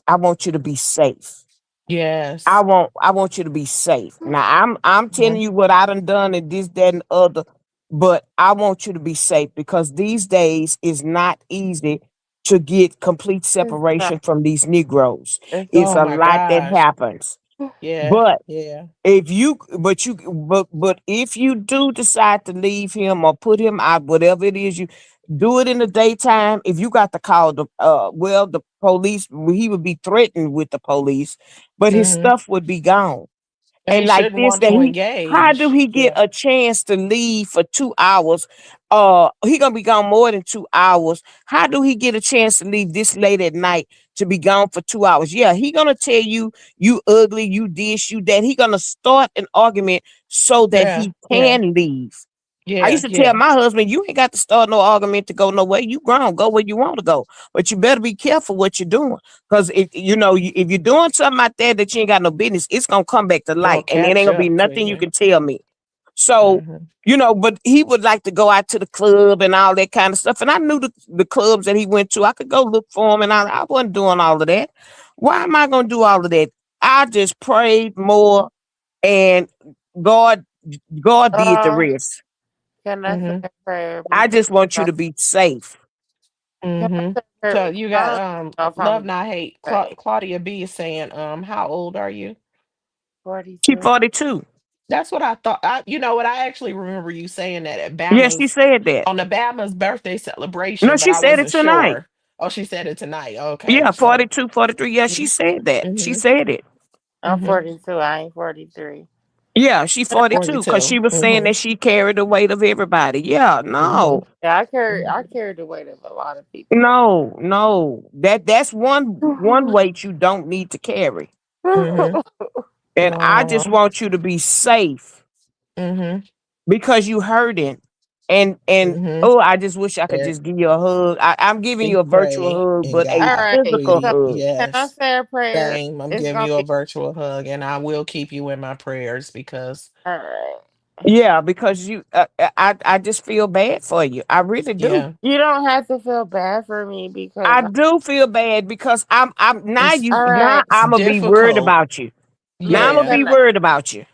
I want you to be safe. Yes. I want you to be safe. Now I'm telling Mhm. you what I done and this, that, and other, but I want you to be safe because these days is not easy to get complete It's not. separation from these Negroes. It's It's Oh a my lot that gosh. happens. Yeah, But yeah. but if you do decide to leave him or put him out, whatever it is, you do it in the daytime. If you got to call the police, he would be threatened with the police, but his Mm-hmm. stuff would be gone. He And like shouldn't this, want that to how do engage. he get Yeah, a chance to leave for 2 hours? He gonna be gone more than 2 hours. How do he get a chance to leave this late at night to be gone for 2 hours? Yeah, he gonna tell you you ugly, you this, you that. He gonna start an argument so that yeah, he yeah, can leave. I yeah, used to tell yeah. my husband, you ain't got to start no argument to go nowhere. You grown, go where you want to go. But you better be careful what you're doing. Because if you're doing something out there that you ain't got no business, it's gonna come back to It's gonna light. And it ain't catch gonna be up to nothing you you. can tell me. So, Mm-hmm. but he would like to go out to the club and all that kind of stuff. And I knew the clubs that he went to. I could go look for him and I wasn't doing all of that. Why am I gonna do all of that? I just prayed more and God God did the uh, rest. can I say Mm-hmm. a prayer I before just want you I to be safe. can I Mm-hmm. say a prayer? So 'Cause you I got don't know if love I'm not hate. right. Claudia B is saying, how old are you? She 42. 42. That's what I thought. You know what? I actually remember you saying that at Yes, she Bama's said that. on the Bama's birthday No, celebration, but she I said it wasn't tonight. sure. Oh, she said it tonight. Okay, Yeah, so 42, 43. Yeah, she said that. She mm-hmm, said it. I'm mm-hmm, 42. I ain't 43. Yeah, she 42 because 42. she was saying Mm-hmm, that she carried the weight of everybody. Yeah, mm-hmm, no, Yeah, I mm-hmm, carry the weight of a lot of people. no, no. That's one weight you don't need to carry. mm-hmm. And I just Oh, want you to be safe mm-hmm, because you hurting. And mm-hmm. oh, I just wish I could There, just give you a hug. I'm giving you we a virtual pray hug, and but a All God, right. physical we So hug. can I yes, say a prayer? same. I'm It's giving gonna you a be virtual hug, and I will keep you in my prayers because all right. Yeah, because I just feel bad for you. I really do. yeah, You don't have to feel bad for me because I do feel bad because I'm all now right. it's I'm gonna be worried difficult. about you. Now I'm Look, gonna Yeah, be worried about you.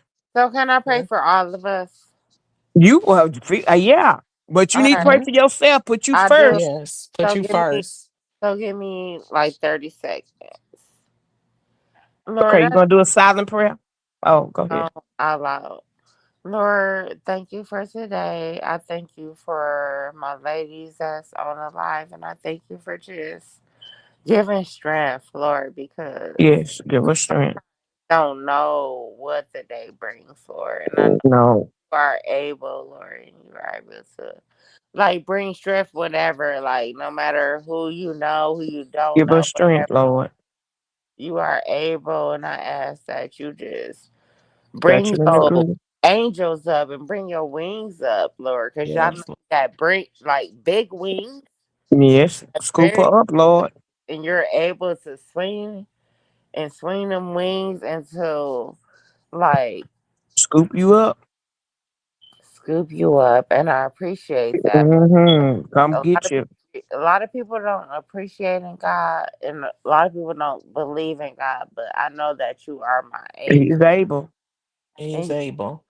can I pray yeah. for all of us? You yeah, but you All need to pray right. Mm-hmm. for yourself. Put you I do. first. Yes, put So you give me first. give me like 30 seconds. Okay, Lord, you I gonna do a silent prayer? Oh, go ahead. know out loud. Lord, thank you for today. I thank you for my ladies that's on the live, and I thank you for just giving strength, Lord, because Yes, give us strength. don't know what the day brings, Lord. And I know No, you are able, Lord, and you are able to like bring strength whenever, like no matter who you know, who you don't give know, us strength, whatever, Lord. you are able. And I ask that you just Got bring you in the your good. angels up and bring your wings up, Lord, because y'all know Yes, that bring like big wings, Yes, scoop very, her up, Lord. and you're able to swing and swing them wings until like Scoop you up. scoop you up, and I appreciate that. Come A lot get of you. people, a lot of people don't appreciate in God, and a lot of people don't believe in God. But I know that you are my He's anchor, able. he's and you able.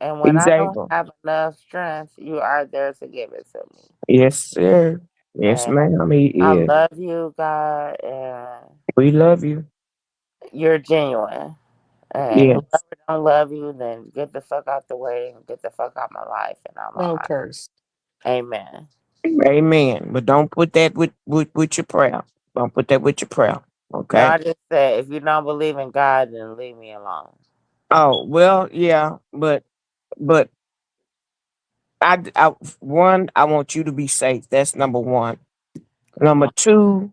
and when He's I don't able. have enough strength, you are there to give it to me. Yes, sir. Yes, And ma'am. He I is. love you, God, and We love you. you're genuine. And Yes. whoever don't love you, then get the fuck out the way and get the fuck out my life and out my No mind. curse. Amen. Amen. But don't put that with your prayer. Don't put that with your prayer. No, Okay. I just said if you don't believe in God, then leave me alone. Oh well, yeah, but one, I want you to be safe. That's number one. Number two,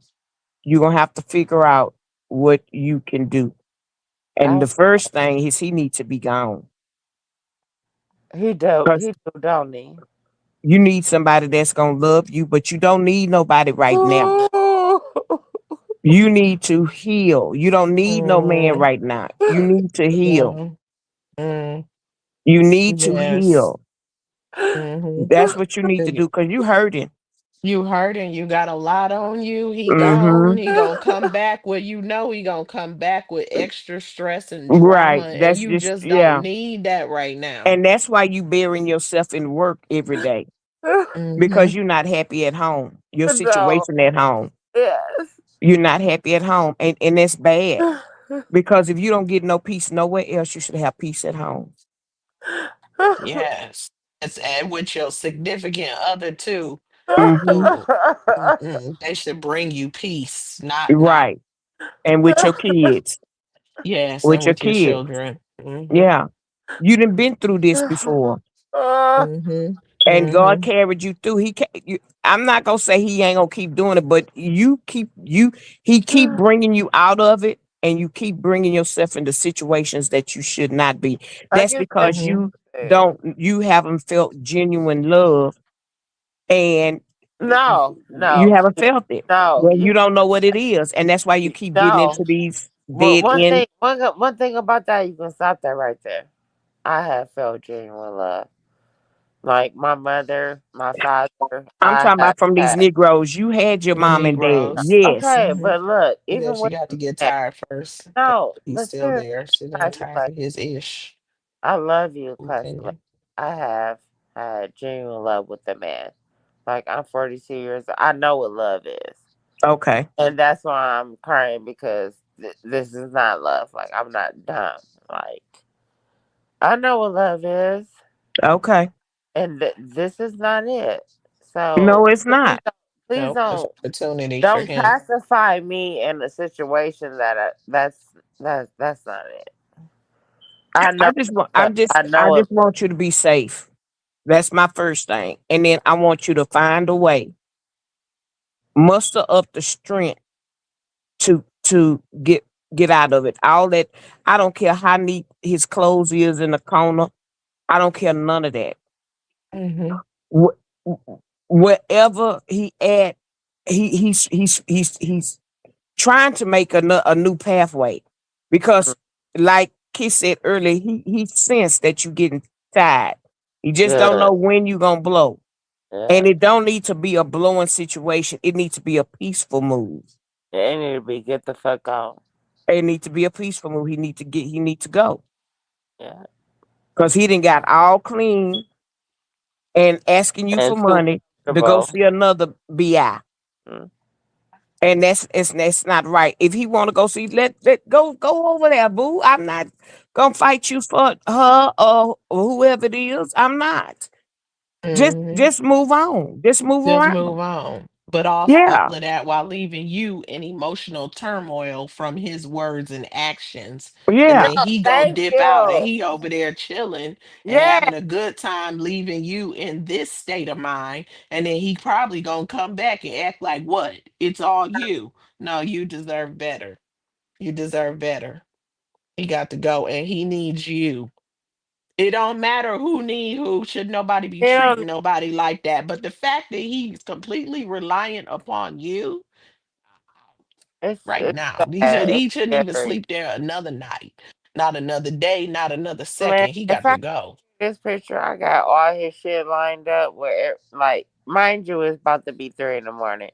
you're gonna have to figure out what you can do. And the first thing is he needs to be gone. He do. 'Cause He do, don't he? you need somebody that's gonna love you, but you don't need nobody right now. You need to heal. You don't need no man Mm, right now. You need to heal. mm, mm, You need to yes. heal. Mm-hmm. That's what you need to do because you hurting. You hurting, you got a lot on you. He gone. Mm-hmm. He gonna come back with he gonna come back with extra stress and drama, Right. and That's you just just don't yeah. need that right now. And that's why you burying yourself in work every day Mm-hmm. because you're not happy at home. Your No. situation at home. Yes. You're not happy at home. And that's bad. Because if you don't get no peace nowhere else, you should have peace at home. Yes. And with your significant other too. Mm-hmm. Mm, they should bring you peace, not Right. And with your kids. yes, With and your with your kids. children. Mm-hmm. Yeah. You done been through this before. Mm-hmm. And God Mm-hmm. carried you through. I'm not gonna say he ain't gonna keep doing it, but he keep bringing you out of it, and you keep bringing yourself into situations that you should not be. I That's get that. because Mm-hmm. you haven't felt genuine love, and you No. haven't felt it. No. Well, you don't know what it is, and that's why you keep getting No. into these Well, dead end. one thing about that, you can stop that right there. I have felt genuine love. Like my mother, my father, I'm I talking have about from these had. Negroes. You had your The mom and dad, Negroes. yes. Okay, Mm-hmm. but look, Yeah, even she with got to get that, tired first. no, He's but still seriously, there. She done Classy tired Lady, of his ish I love you, Classy Lady. opinion. I have had genuine love with the man. Like I'm 42 years old. I know what love is. Okay, And that's why I'm crying because this is not love. Like I'm not dumb. Like I know what love is, okay. and this is not it. No, So it's please, not. please Nope, it's don't opportunity for don't him. pacify me in a situation that's not it. I know, but I I know it. just want you to be safe. That's my first thing. And then I want you to find a way, muster up the strength to get out of it. All that I don't care how neat his clothes is in the corner. I don't care none of that. Mm-hmm. Wh- Wherever he at, he's trying to make a new pathway because like Kiss said earlier, he sensed that you getting tired. You just don't Good. know when you gonna blow. Yeah. And it don't need to be a blowing situation. It needs to be a peaceful move. It need to be get the fuck out. It need to be a peaceful move. He need to go. Yeah. Because he done got all clean and asking you for And too money to go comfortable. see another BI. Mm. And that's not right. If he want to go see, let go over there, boo. I'm not gonna fight you for her or whoever it is. I'm not. Mm-hmm. Just move on. Just move Just around. move on. But all Yeah, of that while leaving you in emotional turmoil from his words and actions. And yeah, then No, he go thank dip out and you. he over there chilling and Yeah. having a good time leaving you in this state of mind. And then he probably gonna come back and act like what? It's all you. No, you deserve better. You deserve better. He got to go and he needs you. It don't matter who need who. Should nobody be Hell, treating nobody like that. But the fact that he's completely reliant upon you right it's now, sad. he shouldn't It's even scary. sleep there another night, not another day, not another Man, second. He if got to I go. this picture, I got all his shit lined up where, like, mind you, it's about to be 3 in the morning.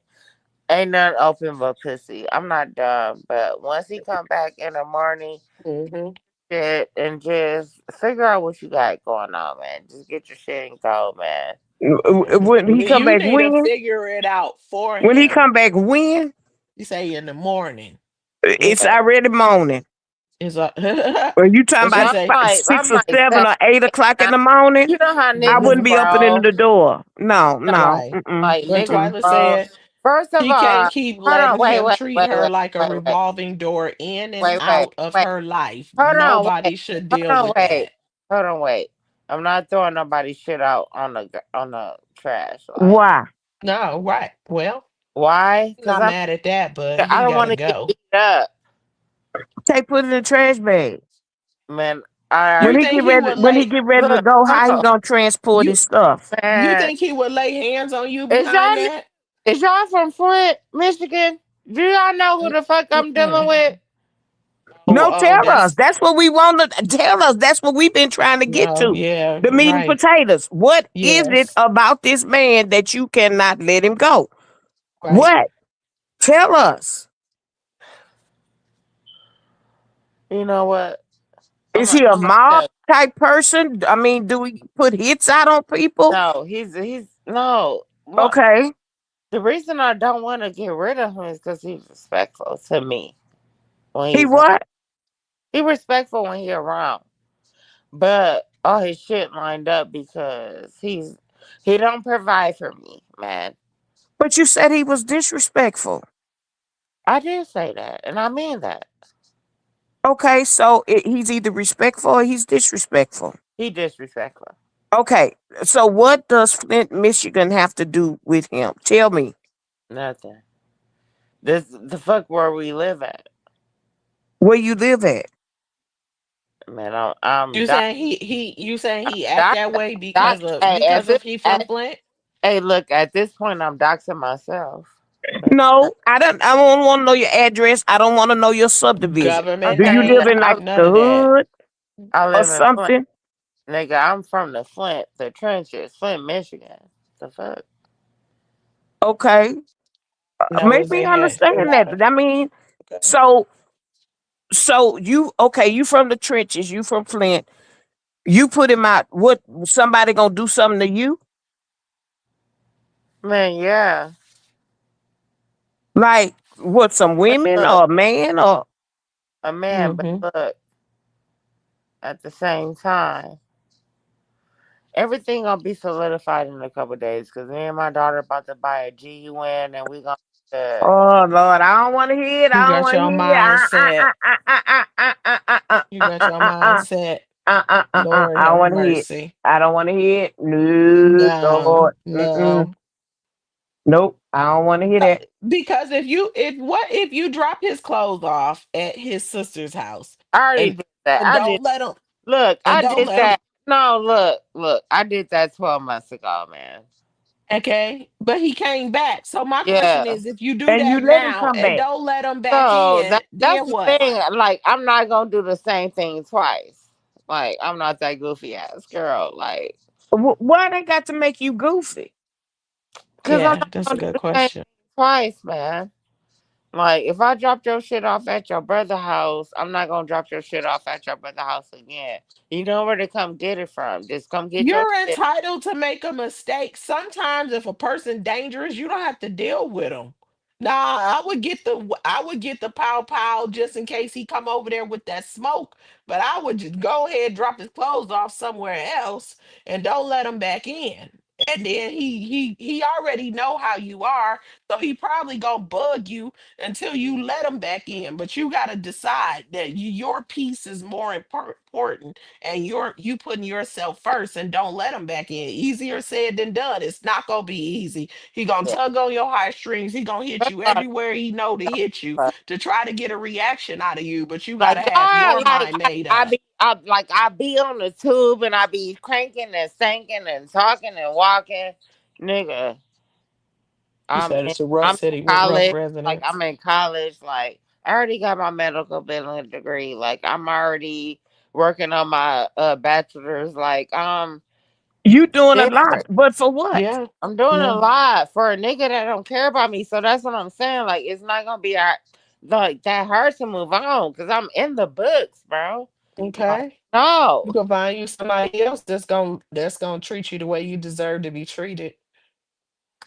Ain't nothing open but pussy. I'm not dumb, but once he come back in the morning, Hmm. shit, and just figure out what you got going on, man. Just get your shit and go, man. when he come You back, need to when figure it out for when he him. come back, when You say in the morning. it's Yeah. already morning. It's a When you talking what you about Well, say? six I'm or like seven seven, or 8 o'clock in 9. the morning, You know how I niggas wouldn't Hmm. be opening grow. the door. No, no. Right. Mm-mm, Like What niggas mm-mm. Twyla grow. said. First of She can't all, keep hold on, letting him treat her like a wait, revolving door in and wait, wait, out of wait. her life. Hold on, Nobody wait. should Hold deal on, with wait. that. Hold on, wait. I'm not throwing nobody's shit out on the trash. Like, Why? No, right. Well, why? I'm Cause not mad at that, but I he don't want gotta to get go. beat up. They put it in the trash bag. Man, You I think he would When he lay get ready to look, go, hold how he on, gonna transport you his stuff? you man. think he would lay hands on you Is behind y'all that? is y'all from Flint, Michigan? Do y'all know who the fuck I'm dealing Mm-mm. with? No, Oh, tell us. that's That's what we want to tell us. That's what we've been trying to get oh to. yeah, The meat and right. potatoes. What is it Yes, about this man that you cannot let him go? right. What? Tell us. You know what? Is he a I'm gonna tell mob you. type person? I mean, do we put hits out on people? No, he's no. Okay. The reason I don't want to get rid of him is because he's respectful to me when He he's what? he respectful when he around, but all his shit lined up because he don't provide for me, man. But you said he was disrespectful. I did say that, and I mean that. Okay, so he's either respectful or he's disrespectful. He disrespectful. Okay, so what does Flint, Michigan have to do with him? Tell me. Nothing. This the fuck where we live at, Where you live at? man. I'm You doc, saying you saying he act doc, that way doc. Hey, because of he from Flint? hey, look. At this point, I'm doxing myself. No, I don't want to know your address. I don't want to know your subdivision. Government Do you Okay, live name, in like none the of that. hood I or live in Flint. something? Nigga, I'm from the Flint, the trenches, Flint, Michigan. The fuck? Okay, No, make was me in here. understand that. But I mean, Okay. so you okay? You from the trenches? You from Flint? You put him out. What? Somebody gonna do something to you? Man, yeah. Like what? Some women Look, or a man or? a man, but Mm-hmm. look, at the same time, everything gonna be solidified in a couple days because me and my daughter about to buy a GUN and we gonna uh, Oh Lord, I don't want to hear it. You I don't got want to your hear mindset. You got your mindset. it. Lord I don't have want to hear it. mercy. I don't want to hear it. No, No, Lord. Mm-mm. no. Nope. I don't want to hear that. Because if you drop his clothes off at his sister's house I already and did that. and don't let him and I don't did let him that. No, look, I did that 12 months ago, man. okay, but he came back. So my question Yeah. is if you do And you that let him now come and back. don't let him back So in, that's then the what? thing. Like, I'm not gonna do the same thing twice. Like, I'm not that goofy ass girl. Like, Why they got to make you goofy? cause I'm Yeah, not that's a gonna do good the same question. thing twice, man. Like, if I dropped your shit off at your brother's house, I'm not gonna drop your shit off at your brother's house again. You know where to come get it from. Just come get your You're shit. entitled to make a mistake. Sometimes if a person dangerous, you don't have to deal with them. Nah, I would get the pow pow just in case he come over there with that smoke. But I would just go ahead, drop his clothes off somewhere else, and don't let him back in. And then he already know how you are, so he probably gonna bug you until you let him back in. But you gotta decide that your peace is more important and you putting yourself first and don't let him back in. Easier said than done. It's not gonna be easy. He gonna Yeah. tug on your heartstrings. He gonna hit you everywhere he know to hit you But, to try to get a reaction out of you. But you like, gotta have y'all, your mind made up. I be on the tube and I be cranking and sinking and talking and walking, nigga. You I'm said in, it's a rough I'm in city with rough college. Like, residents. I'm in college. Like, I already got my medical billing degree. Like, I'm already working on my bachelor's. Like, You doing a lot, different. but for what? Yeah, I'm doing a yeah. lot for a nigga that don't care about me. So that's what I'm saying. Like, it's not gonna be like that hard to move on because I'm in the books, bro. Like, Okay. no, You can find you somebody else that's gonna treat you the way you deserve to be treated.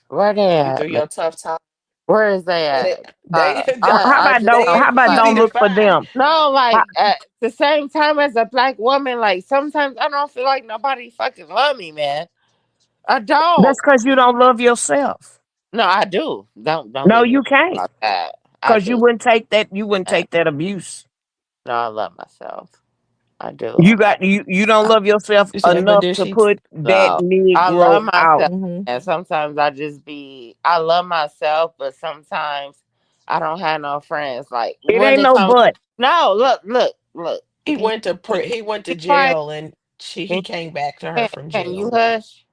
where they You at, through man? your tough time. Where is they And at? How I about just don't? they don't How ain't about like. don't easy to look for find. them? No, How, like at the same time as a black woman, like sometimes I don't feel like nobody fucking love me, man. I that's don't. because you don't love yourself. No, I do. Don't No, get me wrong you can't, about that. I because you do. wouldn't take that. You wouldn't Uh, take that abuse. No, I love myself. I do. You got you don't love yourself You said, but enough did to she? put that No, I Negro love out. myself, Hmm. and sometimes I just be. I love myself, but sometimes I don't have no friends. Like It when ain't it no comes, but. No, look. He Can, went to can you he went to be quiet? jail and Can, he came back to her can, from can you jail. hush?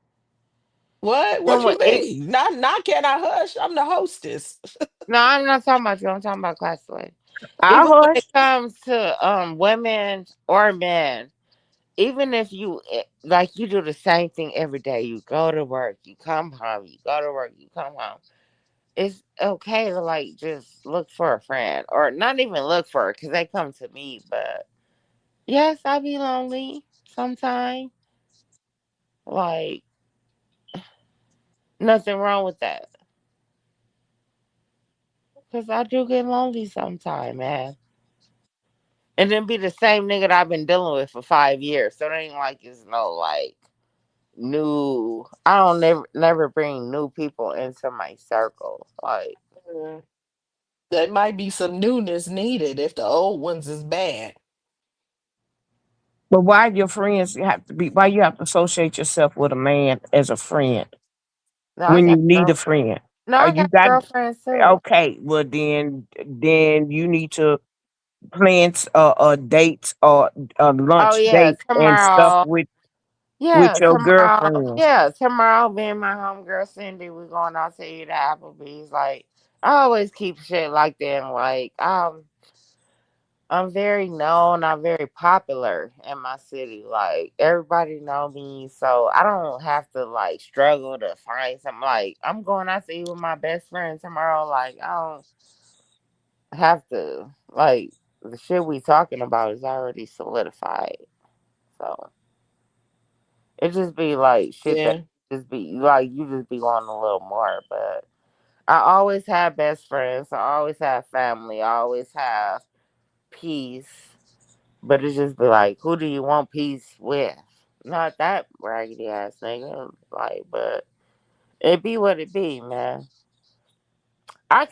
What? Then What you what? It, mean? Not can I hush? I'm the hostess. no, I'm not talking about you. I'm talking about Classway. I Even when it hush. comes to women or men, even if you like you do the same thing every day. You go to work, you come home, you go to work, you come home. It's okay to like just look for a friend, or not even look for it because they come to me. But yes, I be lonely sometimes. Like nothing wrong with that because I do get lonely sometimes, man. And then be the same nigga that I've been dealing with for 5 years. So it ain't like it's no like new. I don't never bring new people into my circle. Like Mm. There might be some newness needed if the old ones is bad. But why your friends have to be? Why you have to associate yourself with a man as a friend no, I when you got need a girl. friend? No, I You got got girlfriends too. okay. Well, then you need to plan dates or Oh lunch yeah, dates and stuff tomorrow. with Yeah, your tomorrow. girlfriends. Yeah, tomorrow. Me and my homegirl Cindy, we going out to eat at Applebee's. Like I always keep shit like that. And, like I'm very known. I'm very popular in my city. Like everybody know me, so I don't have to like struggle to find something. Like I'm going out to eat with my best friend tomorrow. Like I don't have to. Like the shit we talking about is already solidified. So it just be like shit that Yeah. just be like you just be wanting a little more. But I always have best friends. I always have family. I always have peace. But it just be like, who do you want peace with? Not that raggedy ass nigga. Like, but it be what it be, man. I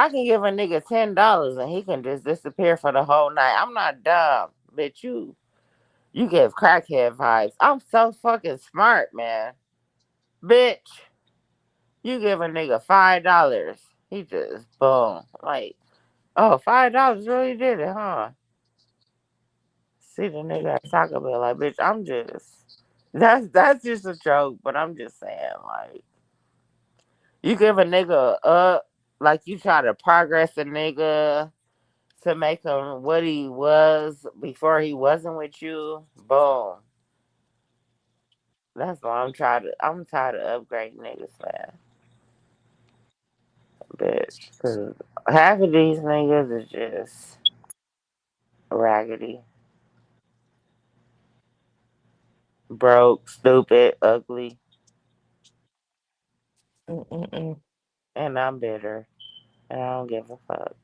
can give a nigga $10 and he can just disappear for the whole night. I'm not dumb, bitch. You give crackhead vibes. I'm so fucking smart, man. Bitch, you give a nigga $5, he just boom. Like, oh, $5 really did it, huh? See the nigga at Taco Bell, like, bitch, I'm just that's just a joke, but I'm just saying, like, you give a nigga up, like you try to progress a nigga to make him what he was before he wasn't with you. Boom. That's why I'm tired of upgrading niggas, man. Bitch. Cause half of these niggas is just raggedy, broke, stupid, ugly, Mm-mm-mm. and I'm bitter. And I don't give a fuck.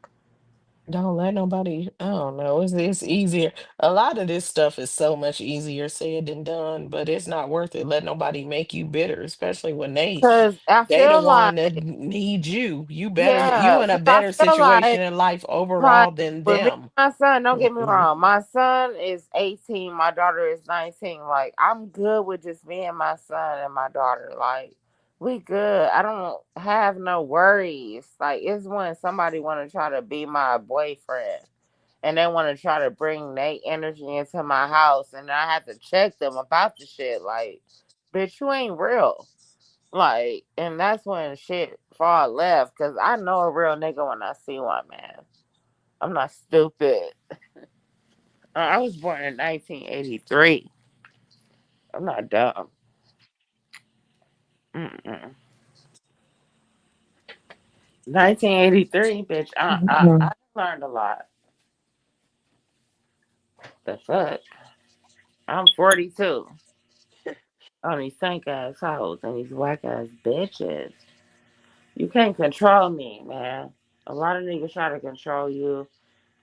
Don't let nobody. I don't know. It's easier. A lot of this stuff is so much easier said than done, but it's not worth it. Let nobody make you bitter, especially when Cause I they the feel like, one that need you. You better you yeah, in a cause I better feel situation like, in life like overall than with me them. and my son, don't get me Mm-mm. wrong. My son is 18, my daughter is 19. Like, I'm good with just me and my son and my daughter. Like, we good. I don't have no worries. Like, it's when somebody wanna try to be my boyfriend and they want to try to bring their energy into my house, and I have to check them about the shit. Like, bitch, you ain't real. Like, and that's when shit fall left. Cause I know a real nigga when I see one, man. I'm not stupid. I was born in 1983. I'm not dumb. Mm-mm. 1983, bitch. I Mhm. learned a lot. The fuck? I'm 42 on these stank ass hoes and these whack ass bitches. You can't control me, man. A lot of niggas try to control you.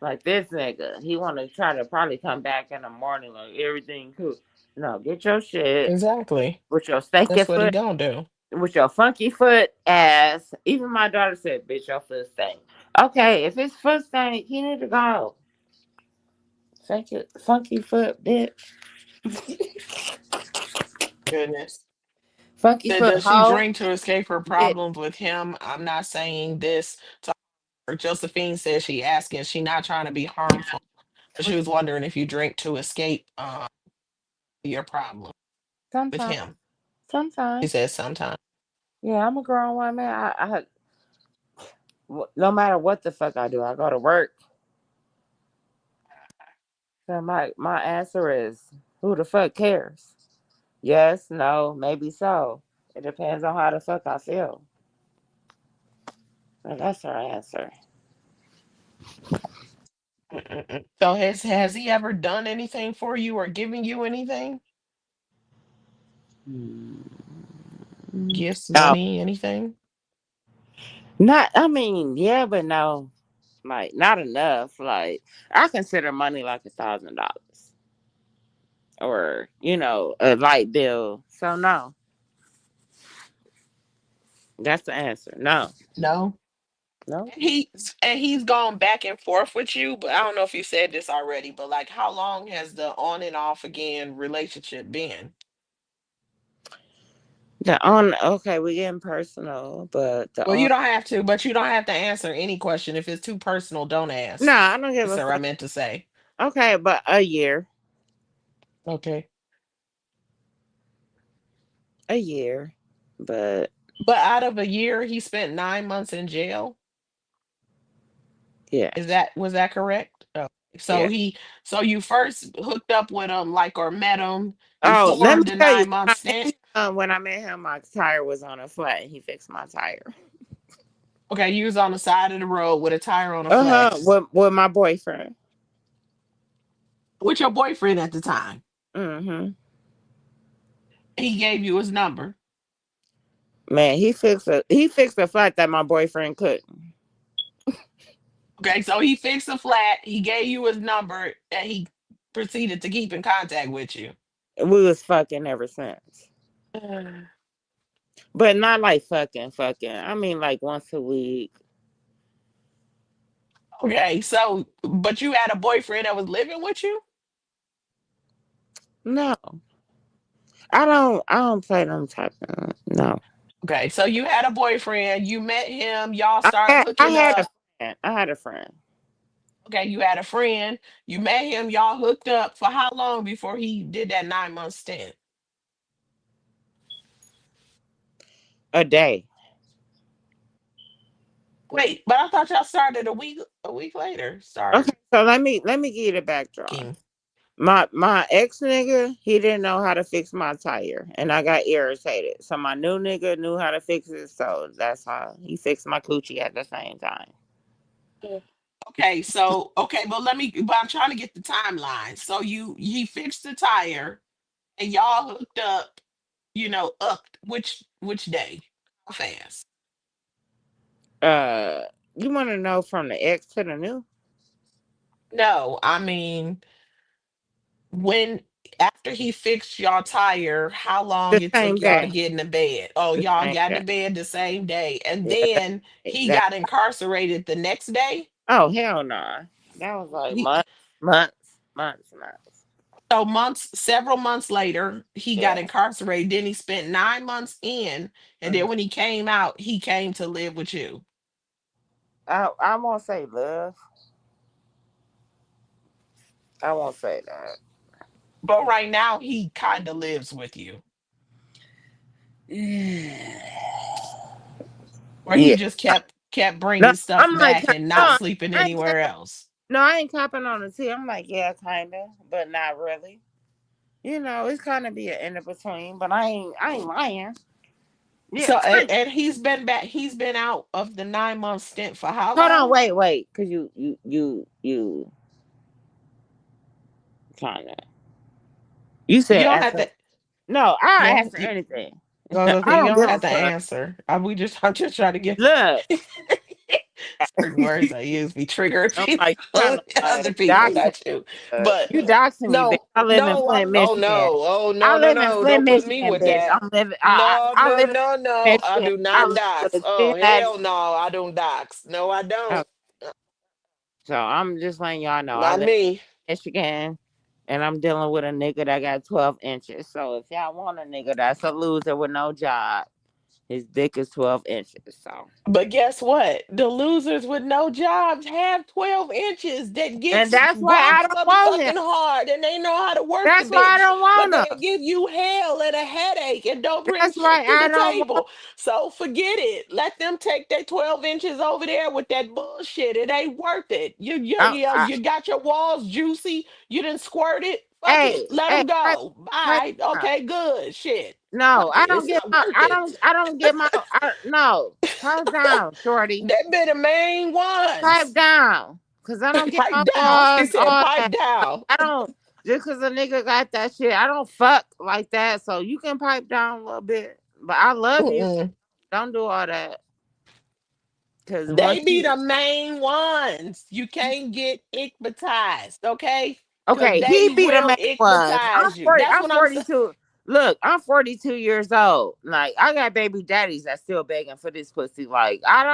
Like this nigga, he want to try to probably come back in the morning like everything cool. No, get your shit Exactly. with your stinking That's what he foot, gonna do. with your funky foot ass. Even my daughter said, "Bitch, your foot stink." Okay, if his foot stink, he need to go. Funky foot, bitch. Goodness. Funky foot Does she hoe, drink to escape her bitch. problems with him? I'm not saying this to her. Josephine says she asking, she not trying to be harmful. She was wondering if you drink to escape your problem with Sometimes. him. He Sometimes. said sometimes. Yeah, I'm a grown woman. No matter what the fuck I do, I go to work. So my answer is, who the fuck cares? Yes, no, maybe so. It depends on how the fuck I feel. And that's her answer. Mm-mm-mm. So has he ever done anything for you or given you anything? Hmm. Gifts, No, money, anything? not. I mean, yeah, but no, like not enough. Like I consider money like $1,000, or a light bill. So no, that's the answer. No, No. no. And he's gone back and forth with you, but I don't know if you said this already, but like how long has the on and off again relationship been? Okay, we getting personal, but the Well, you on. don't have to, but you don't have to answer any question. If it's too personal, don't No, ask. I don't give That's a what I fuck. meant to say. Okay, but a year, Okay. a year, but But out of a year, he spent 9 months in jail. yes, Was that correct? Oh. So yeah. you first hooked up with him, like, or met him Oh, let before me the tell you, 9 month stint. when I met him, my tire was on a flat, and he fixed my tire. Okay, you was on the side of the road with a tire on a flat With my boyfriend. with your boyfriend at the time. Mm-hmm. He gave you his number. Man, he fixed a flat that my boyfriend couldn't. Okay, so he fixed the flat. He gave you his number, and he proceeded to keep in contact with you. We was fucking ever since, but not like fucking. I mean, like once a week. Okay, so but you had a boyfriend that was living with you? No, I don't play them type of no. Okay, so you had a boyfriend, you met him, y'all I started had I hooking had a up. friend. I had a friend. Okay, you had a friend, you met him, y'all hooked up for how long before he did that 9 month stint? A day. Wait, but I thought y'all started a week later. Okay, Start so let me give you the backdrop. king. My ex nigga, he didn't know how to fix my tire, and I got irritated. So my new nigga knew how to fix it, so that's how he fixed my coochie at the same time. Okay, but I'm trying to get the timeline. So he fixed the tire and y'all hooked up, up which day? How fast? Uh, you want to know from the ex to the new? No, I mean, when after he fixed y'all tire, how long The it same took y'all to day. get in the bed? Oh, The y'all same got in day. the bed the same day, and Yeah, then he that. got incarcerated the next day. Oh hell no! That was like He, months. so several months later, he got Yeah. incarcerated. Then he spent 9 months in, and then Mhm. when he came out, he came to live with you. I won't say love. I won't say But right now, he kind of lives with you, that. or he Yeah. just kept No, bringing stuff I'm like, back and no, not sleeping I ain't anywhere else. no, I ain't copping on the T. I'm like, yeah, kinda, but not really. It's kind of be an in between, but I ain't lying. Yeah, So kind. and he's been back. He's been out of the 9 month stint for how Hold on, long? wait, cause you kind of you You said don't have answer. to. No, You I'll don't. answer anything. Okay, I you don't don't give a have to fuck. answer. I'm just trying to get Look, certain words I use be triggering I'm people, like kind of other like people, doxing. not you. But You doxing me, bitch. no, I live in no, Flint, oh Michigan. no, oh I no, no, live in no, Flint, don't put me Michigan, with bitch. that. I'm living. No, I no, live in no, no, I Michigan. do I not live dox. with Oh Cincinnati. hell no, I don't dox. No, I Oh, don't. so I'm just letting y'all know I Not live me. in Michigan, and I'm dealing with a nigga that got 12 inches. So if y'all want a nigga that's a loser with no job, His dick is 12 inches. So, But guess what? The losers with no jobs have 12 inches that and gets that's why I rock don't want him. motherfucking hard and they know how to work the That's why I bitch. don't But want they'll him. give you hell and a headache and don't bring That's why shit to I the don't want. table. So forget it. Let them take their 12 inches over there with that bullshit. It ain't worth it. You got your walls juicy. You didn't squirt it. Fuck it. Hey, Let hey, them pipe, go. pipe Bye. down. Okay, good. Shit. No, Fuck it. I don't It's get not my. worth it. I don't get my. No, pipe down, shorty. They been the main Pipe ones. down, cause I don't get Pipe my down. She walls, said, all pipe that. down. I don't just cause a nigga got that shit. I don't fuck like that. So you can pipe down a little bit, but I love you. Mm-mm. Don't do all that, cause They once be you the main ones. You can't get ickbatized, okay? Because okay, he they be the will main ones. ickbatize you. That's I'm what I'm saying. 42. Look, I'm 42 years old. Like I got baby daddies that still begging for this pussy. Like I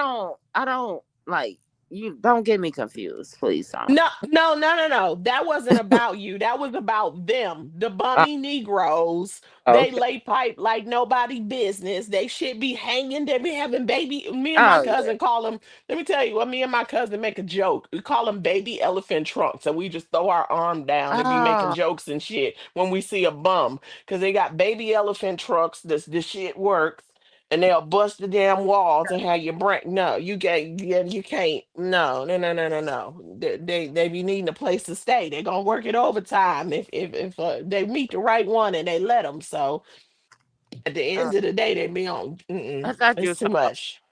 don't like you. Don't get me confused, please. Don't. No, no, no, no, no. That wasn't about you. That was about them. The Uh, bummy Negroes. They okay. lay pipe like nobody business. They should be hanging. They be having baby. Me and my Oh yeah. cousin call them. Let me tell you what. Me and my cousin make a joke. We call them baby elephant trunks, and we just throw our arm down and be making Oh. jokes and shit when we see a bum because they got baby elephant trucks. This shit works and they'll bust the damn walls and have you break. No, you can't. Yeah, you can't. No, no, no, no, no, no. They be needing a place to stay. They're gonna work it overtime if they meet the right one and they let them. So at the Uh, end of the day, they be on. I thought you It's was too talking about much.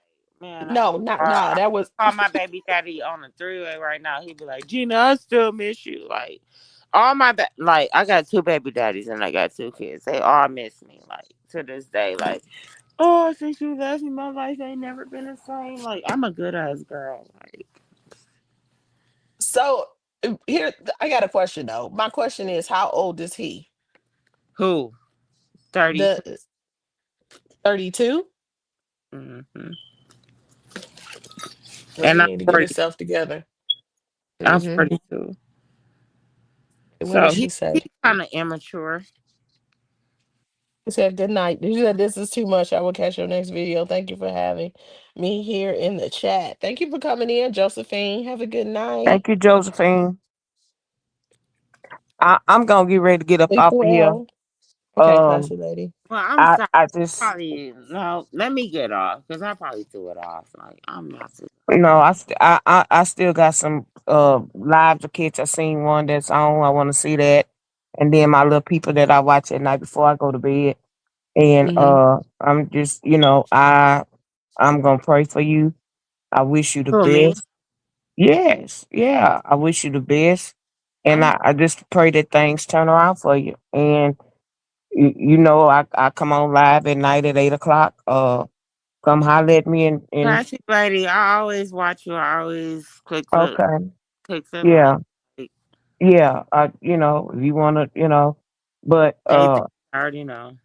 man. No, not nah. I That was call my baby daddy on the three-way right now. He'd be like, Gina, I still miss you. Like all my like I got two baby daddies and I got two kids. They all miss me. Like to this day. Like oh, since you left me, my life ain't never been the same. Like I'm a good ass girl. Like so. Here, I got a question though. My question is, how old is he? who? 32. The 32. Mm-hmm. Well, And he I'm need to get 40. himself together. I'm Mm-hmm. 42. What did So she he say? kind of immature. He said, good night. You said, this is too much. I will catch your next video. Thank you for having me here in the chat. Thank you for coming in, Josephine. Have a good night. Thank you, Josephine. I'm gonna get ready to get up Sleep off of here. well. Okay, Um, classy lady. Well, I'm I sorry. I just Probably no. Let me get off because I probably threw it off. Like I'm not. no, I still got some live to catch. I seen one that's on. I want to see that, and then my little people that I watch at night before I go to bed. And Mm-hmm. I'm just I'm gonna pray for you. I wish you the For me, best. Yes, yeah, I wish you the best, and I'm I just pray that things turn around for you. And I come on live at night at 8 o'clock. Come holler at me and classy lady. I always watch you. I always okay, click the yeah, like. yeah. If you wanna, but Anything I already know.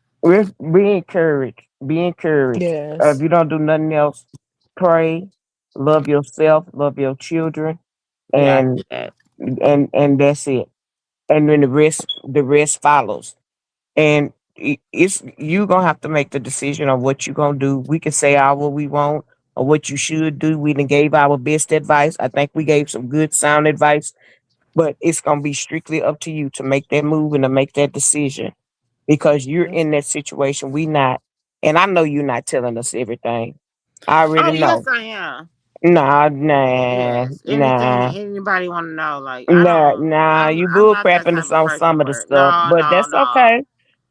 be encouraged. Be encouraged. If Yes. you don't do nothing else, pray, love yourself, love your children, Yeah, I do and that. and that's it. And then the rest follows. And it's you gonna have to make the decision on what you gonna do. We can say all what we want or what you should do. We done gave our best advice. I think we gave some good sound advice, but it's gonna be strictly up to you to make that move and to make that decision because you're Mhm. in that situation. We not, and I know you're not telling us everything. I Oh already yes, know. I am. Nah, nah, Yes. Anything nah. anybody want to know? Like I Nah, don't. nah, you I'm bull not that crapping type of on person some of the where stuff, no, but no, that's no. okay.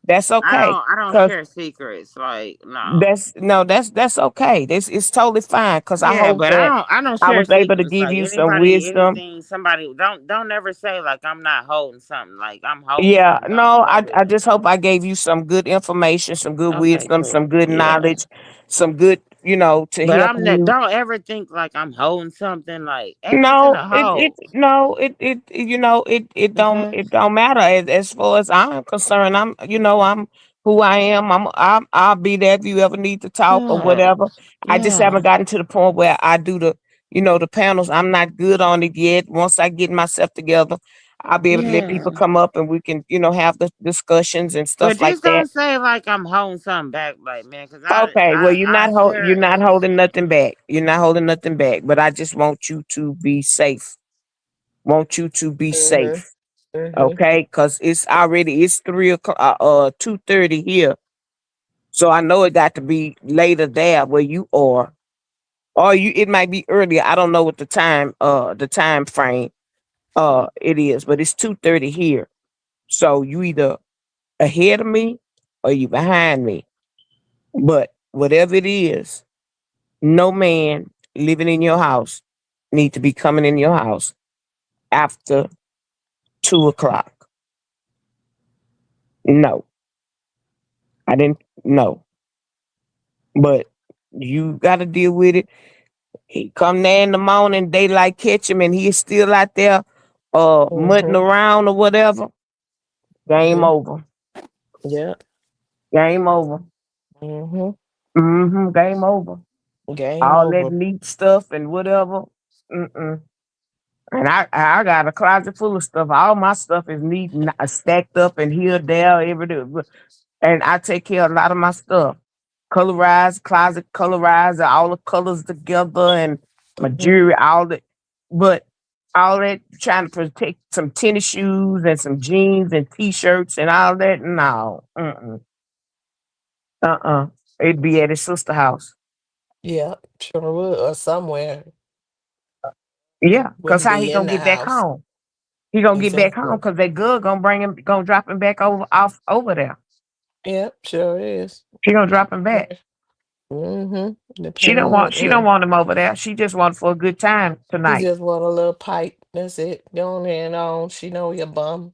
That's okay. I don't Cause share secrets. Like no. that's no, that's okay. This is totally fine. Cause I Yeah, hope but that I don't I share was able to secrets. give Like you some anybody, wisdom. anything, somebody don't ever say like I'm not holding something. Like I'm holding Yeah, something. Don't no, hold I it. just hope I gave you some good information, some good Okay, wisdom, some cool. good Yeah. knowledge, some good, to But help I'm not, you. don't ever think like I'm holding something. Like everything No, a it hold. no, Okay. it don't matter as far as I'm concerned. I'm who I am. I'll be there if you ever need to talk or Yeah. whatever. I just Yeah. haven't gotten to the point where I do the panels. I'm not good on it yet. Once I get myself together, I'll be able to let people Yeah. come up and we can, have the discussions and But stuff like just that. don't say like I'm holding something back, like man, because Okay, well, I you're hear not holding nothing back. You're not holding nothing back. But I just want you to be safe. Want you to be Mm-hmm. safe. Mm-hmm. Okay, because it's 3 o'clock, 2:30 here. So I know it got to be later there where you are, or it might be earlier. I don't know what the time frame it is, but it's 2:30 here. So you either ahead of me or you behind me. But whatever it is, no man living in your house need to be coming in your house after 2 o'clock. No, I didn't. No, but you got to deal with it. He come there in the morning, daylight catch him, and he is still out there, mudding Mm-hmm. around or whatever. Game Mm-hmm. over. Yeah. Game over. Mm-hmm. Game over. Game All that over. neat stuff and whatever. Mm-mm. And I got a closet full of stuff. All my stuff is neat and stacked up and here, there, everything. And I take care of a lot of my stuff. Colorized, closet colorized, all the colors together and my Mm-hmm. jewelry, all that. But all that trying to protect some tennis shoes and some jeans and t-shirts and all that. No. Uh-uh. It'd be at his sister house. Yeah, sure would. Or somewhere. Yeah. Cause Wouldn't how he be in gonna the get back house. home? He gonna get back home Exactly. because that girl gonna bring him, gonna drop him back off over there. Yep, sure is. She gonna drop him back. Mm-hmm. Depending on what She don't the want him over there. She just want for a good time he tonight. just want a little pipe. That's it. Go on and on. She know he a bum.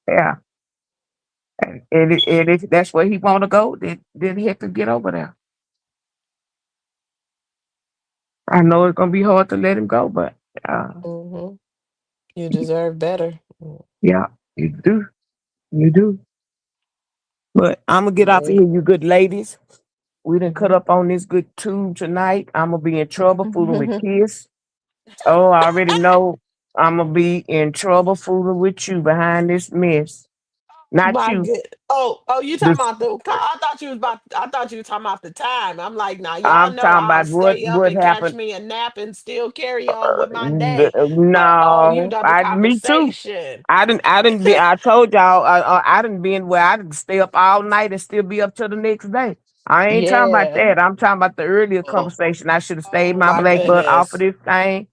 Yeah. And if that's where he want to go, then he have to get over there. I know it's gonna be hard to let him go, but uh, Mm-hmm. You deserve better. yeah, you do, you do. But I'm gonna get off of Yeah. here, you good ladies. We didn't cut Mhm. up on this good tube tonight. I'm gonna be in trouble fooling with Kiss. Oh, I already know I'm gonna be in trouble fooling with you behind this mess. Not My you. good. Oh, you talking This about the? I thought you was about. I thought you were talking about the time. I'm like, now y'all I'm know talking I'll about stay up what and catch happened. me a nap and still carry on with my day. But oh, you No, know the me too. conversation. I didn't be. I told y'all, I didn't be in where I didn't stay up all night and still be up till the next day. I ain't talking about Yeah. that. I'm talking about the earlier Oh, conversation. I should have stayed oh my my black butt off of goodness. this thing.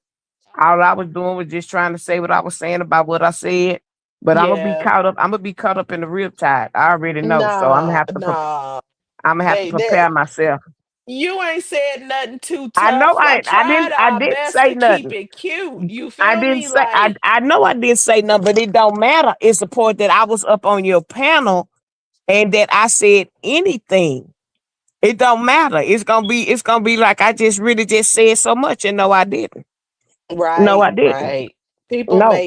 All I was doing was just trying to say what I was saying about what I said. But I'm gonna be Yeah. caught up. I'm gonna be caught up in the real tide. I already know. So Nah, nah. I'm gonna have to They prepare myself. you ain't said nothing too I know tough. I tried I our didn't best say to keep nothing. it cute. You I feel didn't me? say Like, I know I didn't say nothing, but it don't matter. It's the point that I was up on your panel and that I said anything. It don't matter. It's gonna be like I just really just said so much and no I didn't. No, I right, didn't. right. People No.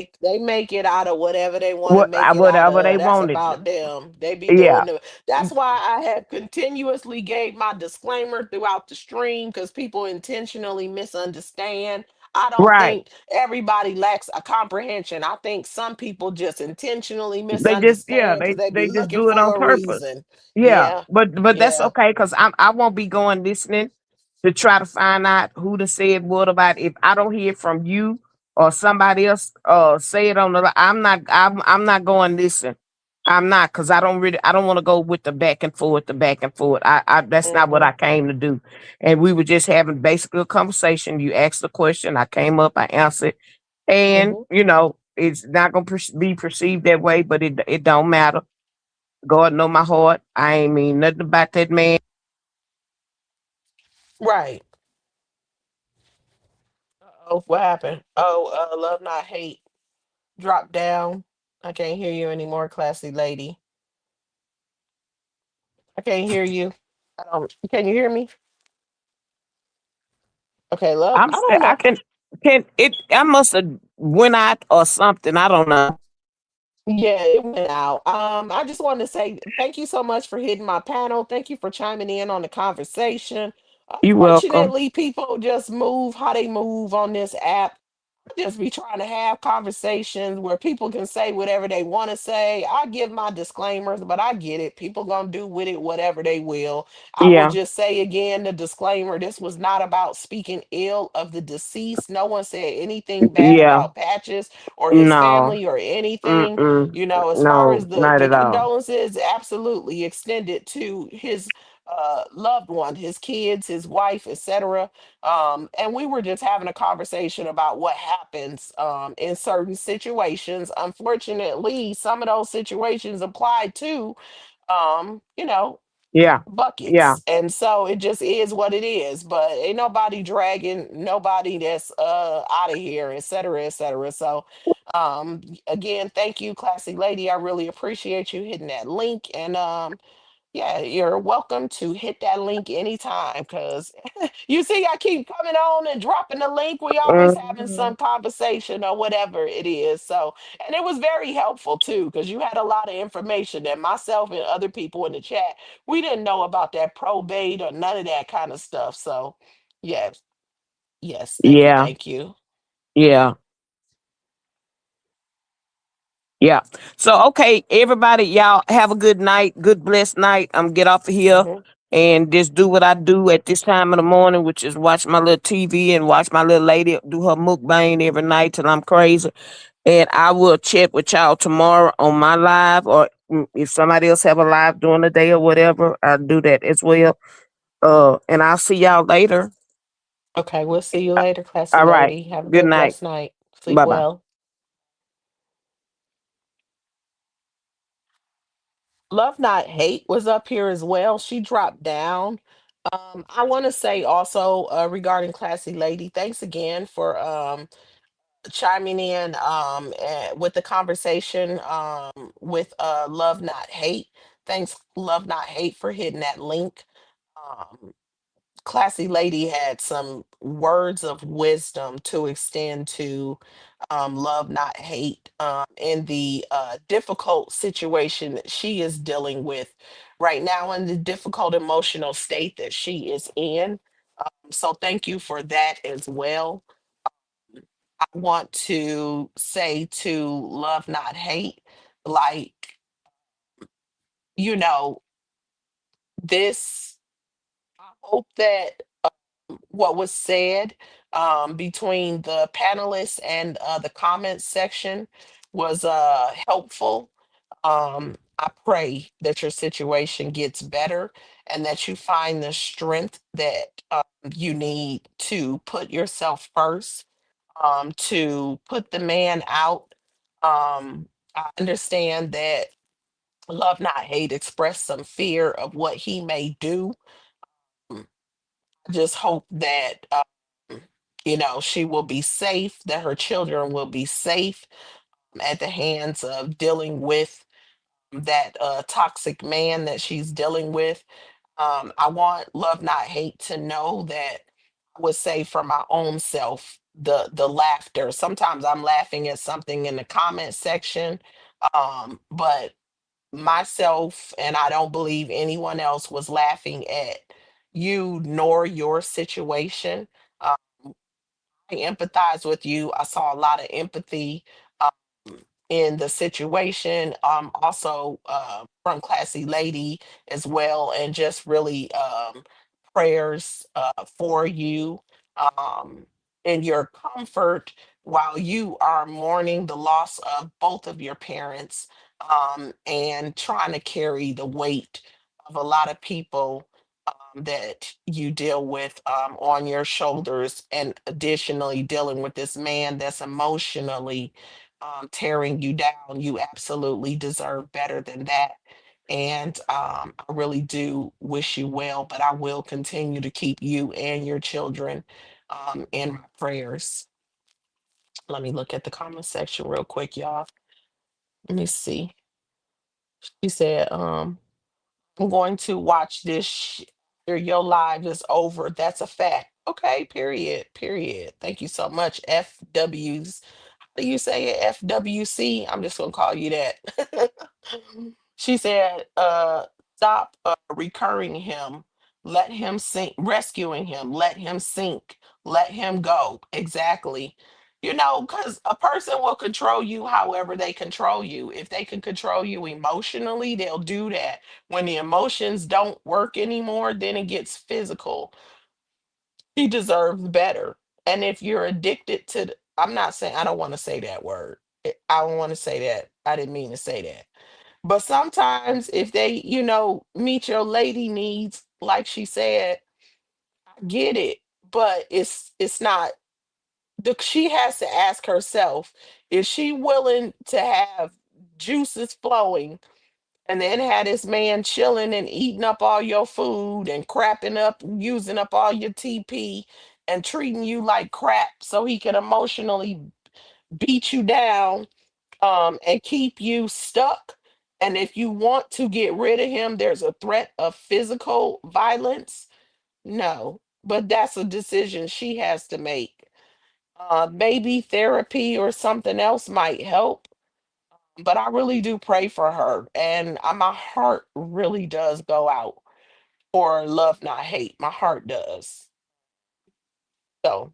make it out of whatever they want to make it out Whatever they of. That's wanted. about them. They be Yeah. doing the that's why I have continuously gave my disclaimer throughout the stream because people intentionally misunderstand. I don't Right. think everybody lacks a comprehension. I think some people just intentionally They just misunderstand because they they be just looking do it on for a purpose. reason. Yeah. Yeah, But that's yeah. okay because I won't be going listening to try to find out who done said what about if I don't hear from you or somebody else say it on the I'm not going listen. I'm not because I don't want to go with the back and forth. I that's not what Hmm. I came to do. And we were just having basically a conversation. You asked the question, I came up, I answered, and Hmm. it's not gonna be perceived that way, but it don't matter. God know my heart. I ain't mean nothing about that man. Right. Oh, what happened? Oh, love not hate. Drop down. I can't hear you anymore, classy lady. I can't hear you. I don't. Can you hear me? Okay, love. I'm I still don't I know. can it I must have went out or something. I don't know. Yeah, it went out. I just wanted to say thank you so much for hitting my panel. Thank you for chiming in on the conversation. You welcome. Unfortunately, people just move how they move on this app. just be trying to have conversations where people can say whatever they want to say. I give my disclaimers, but I get it. People gonna do with it whatever they will. I will Yeah, just say again the disclaimer: this was not about speaking ill of the deceased. No one said anything bad yeah, about Patches or his no, family or anything. mm-mm, You know, as far no, as not the at all. condolences, absolutely extended to his loved one, his kids, his wife, etc. And we were just having a conversation about what happens in certain situations. Unfortunately, some of those situations apply to, you know, Yeah, yeah, buckets. And so it just is what it is. But ain't nobody dragging nobody that's out of here, et cetera, et cetera. So again, thank you, classy lady. I really appreciate you hitting that link. And yeah, you're welcome to hit that link anytime because you see, I keep coming on and dropping the link. We always having mhm, some conversation or whatever it is. So, and it was very helpful too because you had a lot of information that myself and other people in the chat we didn't know about that probate or none of that kind of stuff. So, yes, yes, yeah, thank you. yeah, yeah. So, okay, everybody, y'all have a good night, good blessed night. I'm get off of here Mhm. and just do what I do at this time of the morning, which is watch my little TV and watch my little lady do her mukbang every night till I'm crazy. And I will check with y'all tomorrow on my live, or if somebody else have a live during the day or whatever, I'll do that as well. And I'll see y'all later. Okay, we'll see you later, classy All right. lady. Have a Good good, night. blessed night. Sleep Bye bye. well. Love Not Hate was up here as well. She dropped down. I want to say also regarding Classy Lady, thanks again for chiming in with the conversation with Love Not Hate. Thanks, Love Not Hate, for hitting that link. Um, Classy Lady had some words of wisdom to extend to Love Not Hate in the difficult situation that she is dealing with right now and the difficult emotional state that she is in. So thank you for that as well. I want to say to Love Not Hate, like, you know, this, I hope that what was said between the panelists and the comments section was helpful. I pray that your situation gets better and that you find the strength that you need to put yourself first, to put the man out. I understand that Love Not Hate expressed some fear of what he may do. I just hope that she will be safe, that her children will be safe at the hands of dealing with that toxic man that she's dealing with. I want Love Not Hate to know that I would say for my own self, the laughter. Sometimes I'm laughing at something in the comment section, but myself and I don't believe anyone else was laughing at you nor your situation. Um, I empathize with you. I saw a lot of empathy in the situation. Also from Classy Lady as well, and just really prayers for you in your comfort while you are mourning the loss of both of your parents and trying to carry the weight of a lot of people that you deal with on your shoulders, and additionally dealing with this man that's emotionally tearing you down. You absolutely deserve better than that. And I really do wish you well, but I will continue to keep you and your children in my prayers. Let me look at the comment section real quick, y'all. Let me see. She said, I'm going to watch this after your live is over. That's a fact. Okay, period. Period. Thank you so much. FWs. How do you say it? FWC? I'm just gonna call you that. She said, stop recurring him. Let him sink, rescuing him. Let him sink. Let him go. Exactly. Because a person will control you however they control you. If they can control you emotionally, they'll do that. When the emotions don't work anymore, then it gets physical. He deserves better. And if you're addicted to, I'm not saying, I don't want to say that word. I don't want to say that. I didn't mean to say that. But sometimes if they, meet your lady needs, like she said, I get it. But it's not she has to ask herself, is she willing to have juices flowing and then have this man chilling and eating up all your food and crapping up, using up all your TP and treating you like crap so he can emotionally beat you down and keep you stuck? And if you want to get rid of him, there's a threat of physical violence. No, but that's a decision she has to make. Maybe therapy or something else might help, but I really do pray for her, and my heart really does go out for Love Not Hate. My heart does. So,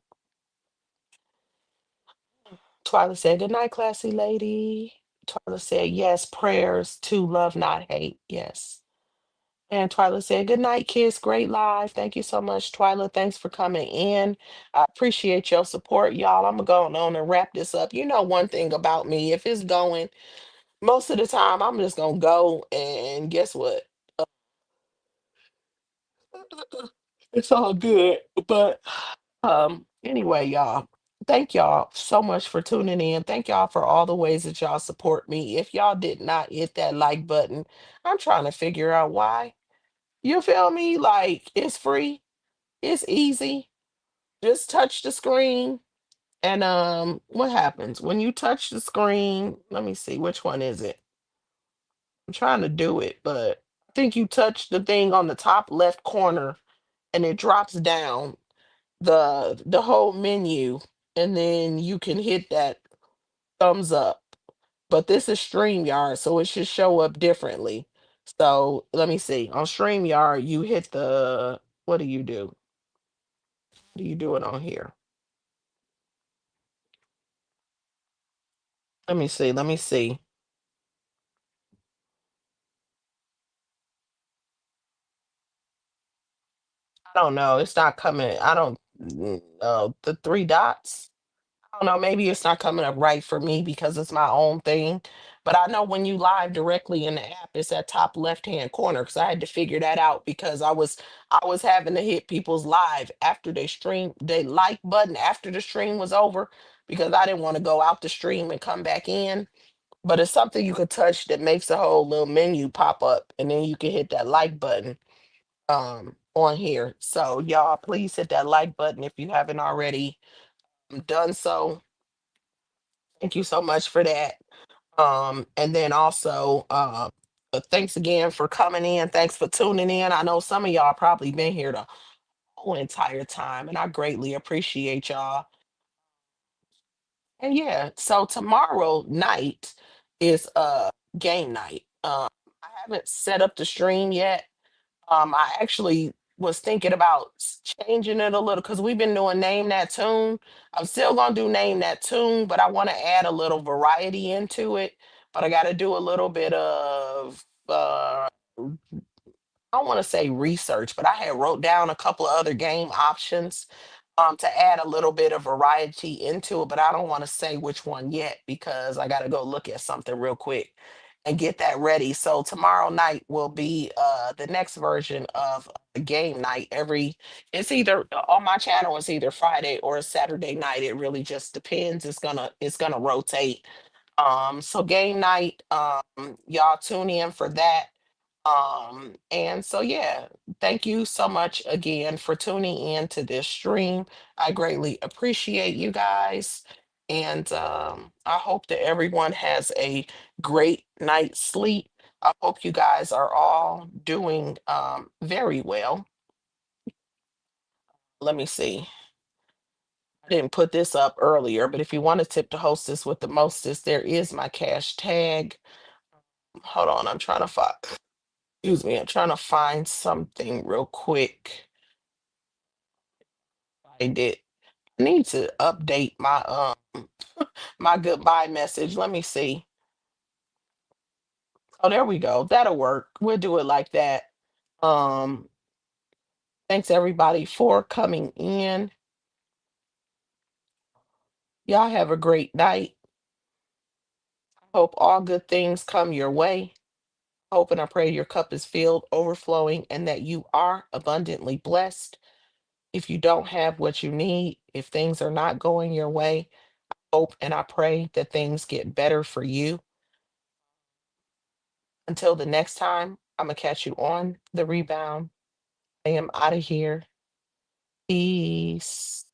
Twyla said, "Good night, classy lady." Twyla said, "Yes, prayers to Love Not Hate." Yes. And Twyla said, "Good night, kids. Great live. Thank you so much, Twyla. Thanks for coming in. I appreciate your support, y'all. I'm going to go on and wrap this up. You know, one thing about me, if it's going, most of the time, I'm just going to go and guess what? It's all good. But anyway, y'all, thank y'all so much for tuning in. Thank y'all for all the ways that y'all support me. If y'all did not hit that like button, I'm trying to figure out why. You feel me? Like, it's free. It's easy. Just touch the screen and what happens when you touch the screen? Let me see, which one is it? I'm trying to do it, but I think you touch the thing on the top left corner and it drops down the whole menu, and then you can hit that thumbs up. But this is StreamYard, so it should show up differently. So let me see. On StreamYard, you hit the, what do you do? How do you do it on here? Let me see. Let me see. I don't know. It's not coming. I don't know. The three dots. I don't know. Maybe it's not coming up right for me because it's my own thing. But I know when you live directly in the app, it's that top left hand corner because I had to figure that out because I was having to hit people's live after they stream, they like button after the stream was over because I didn't want to go out the stream and come back in. But it's something you could touch that makes the whole little menu pop up, and then you can hit that like button on here. So y'all please hit that like button if you haven't already done so. Thank you so much for that. And then also thanks again for coming in. Thanks for tuning in. I know some of y'all probably been here the whole entire time, and I greatly appreciate y'all. And yeah, so tomorrow night is game night. I haven't set up the stream yet. I actually was thinking about changing it a little because we've been doing Name That Tune. I'm still gonna do Name That Tune, but I want to add a little variety into it. But I got to do a little bit of I don't want to say research, but I had wrote down a couple of other game options to add a little bit of variety into it, but I don't want to say which one yet because I got to go look at something real quick and get that ready. So tomorrow night will be the next version of the game night. It's either on my channel, it's either Friday or Saturday night. It really just depends. It's gonna rotate. So game night, y'all tune in for that. And so, yeah, thank you so much again for tuning in to this stream. I greatly appreciate you guys. And I hope that everyone has a great night's sleep. I hope you guys are all doing very well. Let me see. I didn't put this up earlier, but if you want to tip the hostess with the mostest, there is my cash tag. Hold on, I'm trying to find. Excuse me, I'm trying to find something real quick. Find it. I need to update my my goodbye message. Let me see. Oh, there we go. That'll work. We'll do it like that. Um, Thanks everybody for coming in. Y'all have a great night. Hope all good things come your way. Hope and I pray your cup is filled, overflowing, and that you are abundantly blessed. If you don't have what you need, if things are not going your way, hope and I pray that things get better for you. Until the next time, I'm going to catch you on the rebound. I am out of here. Peace.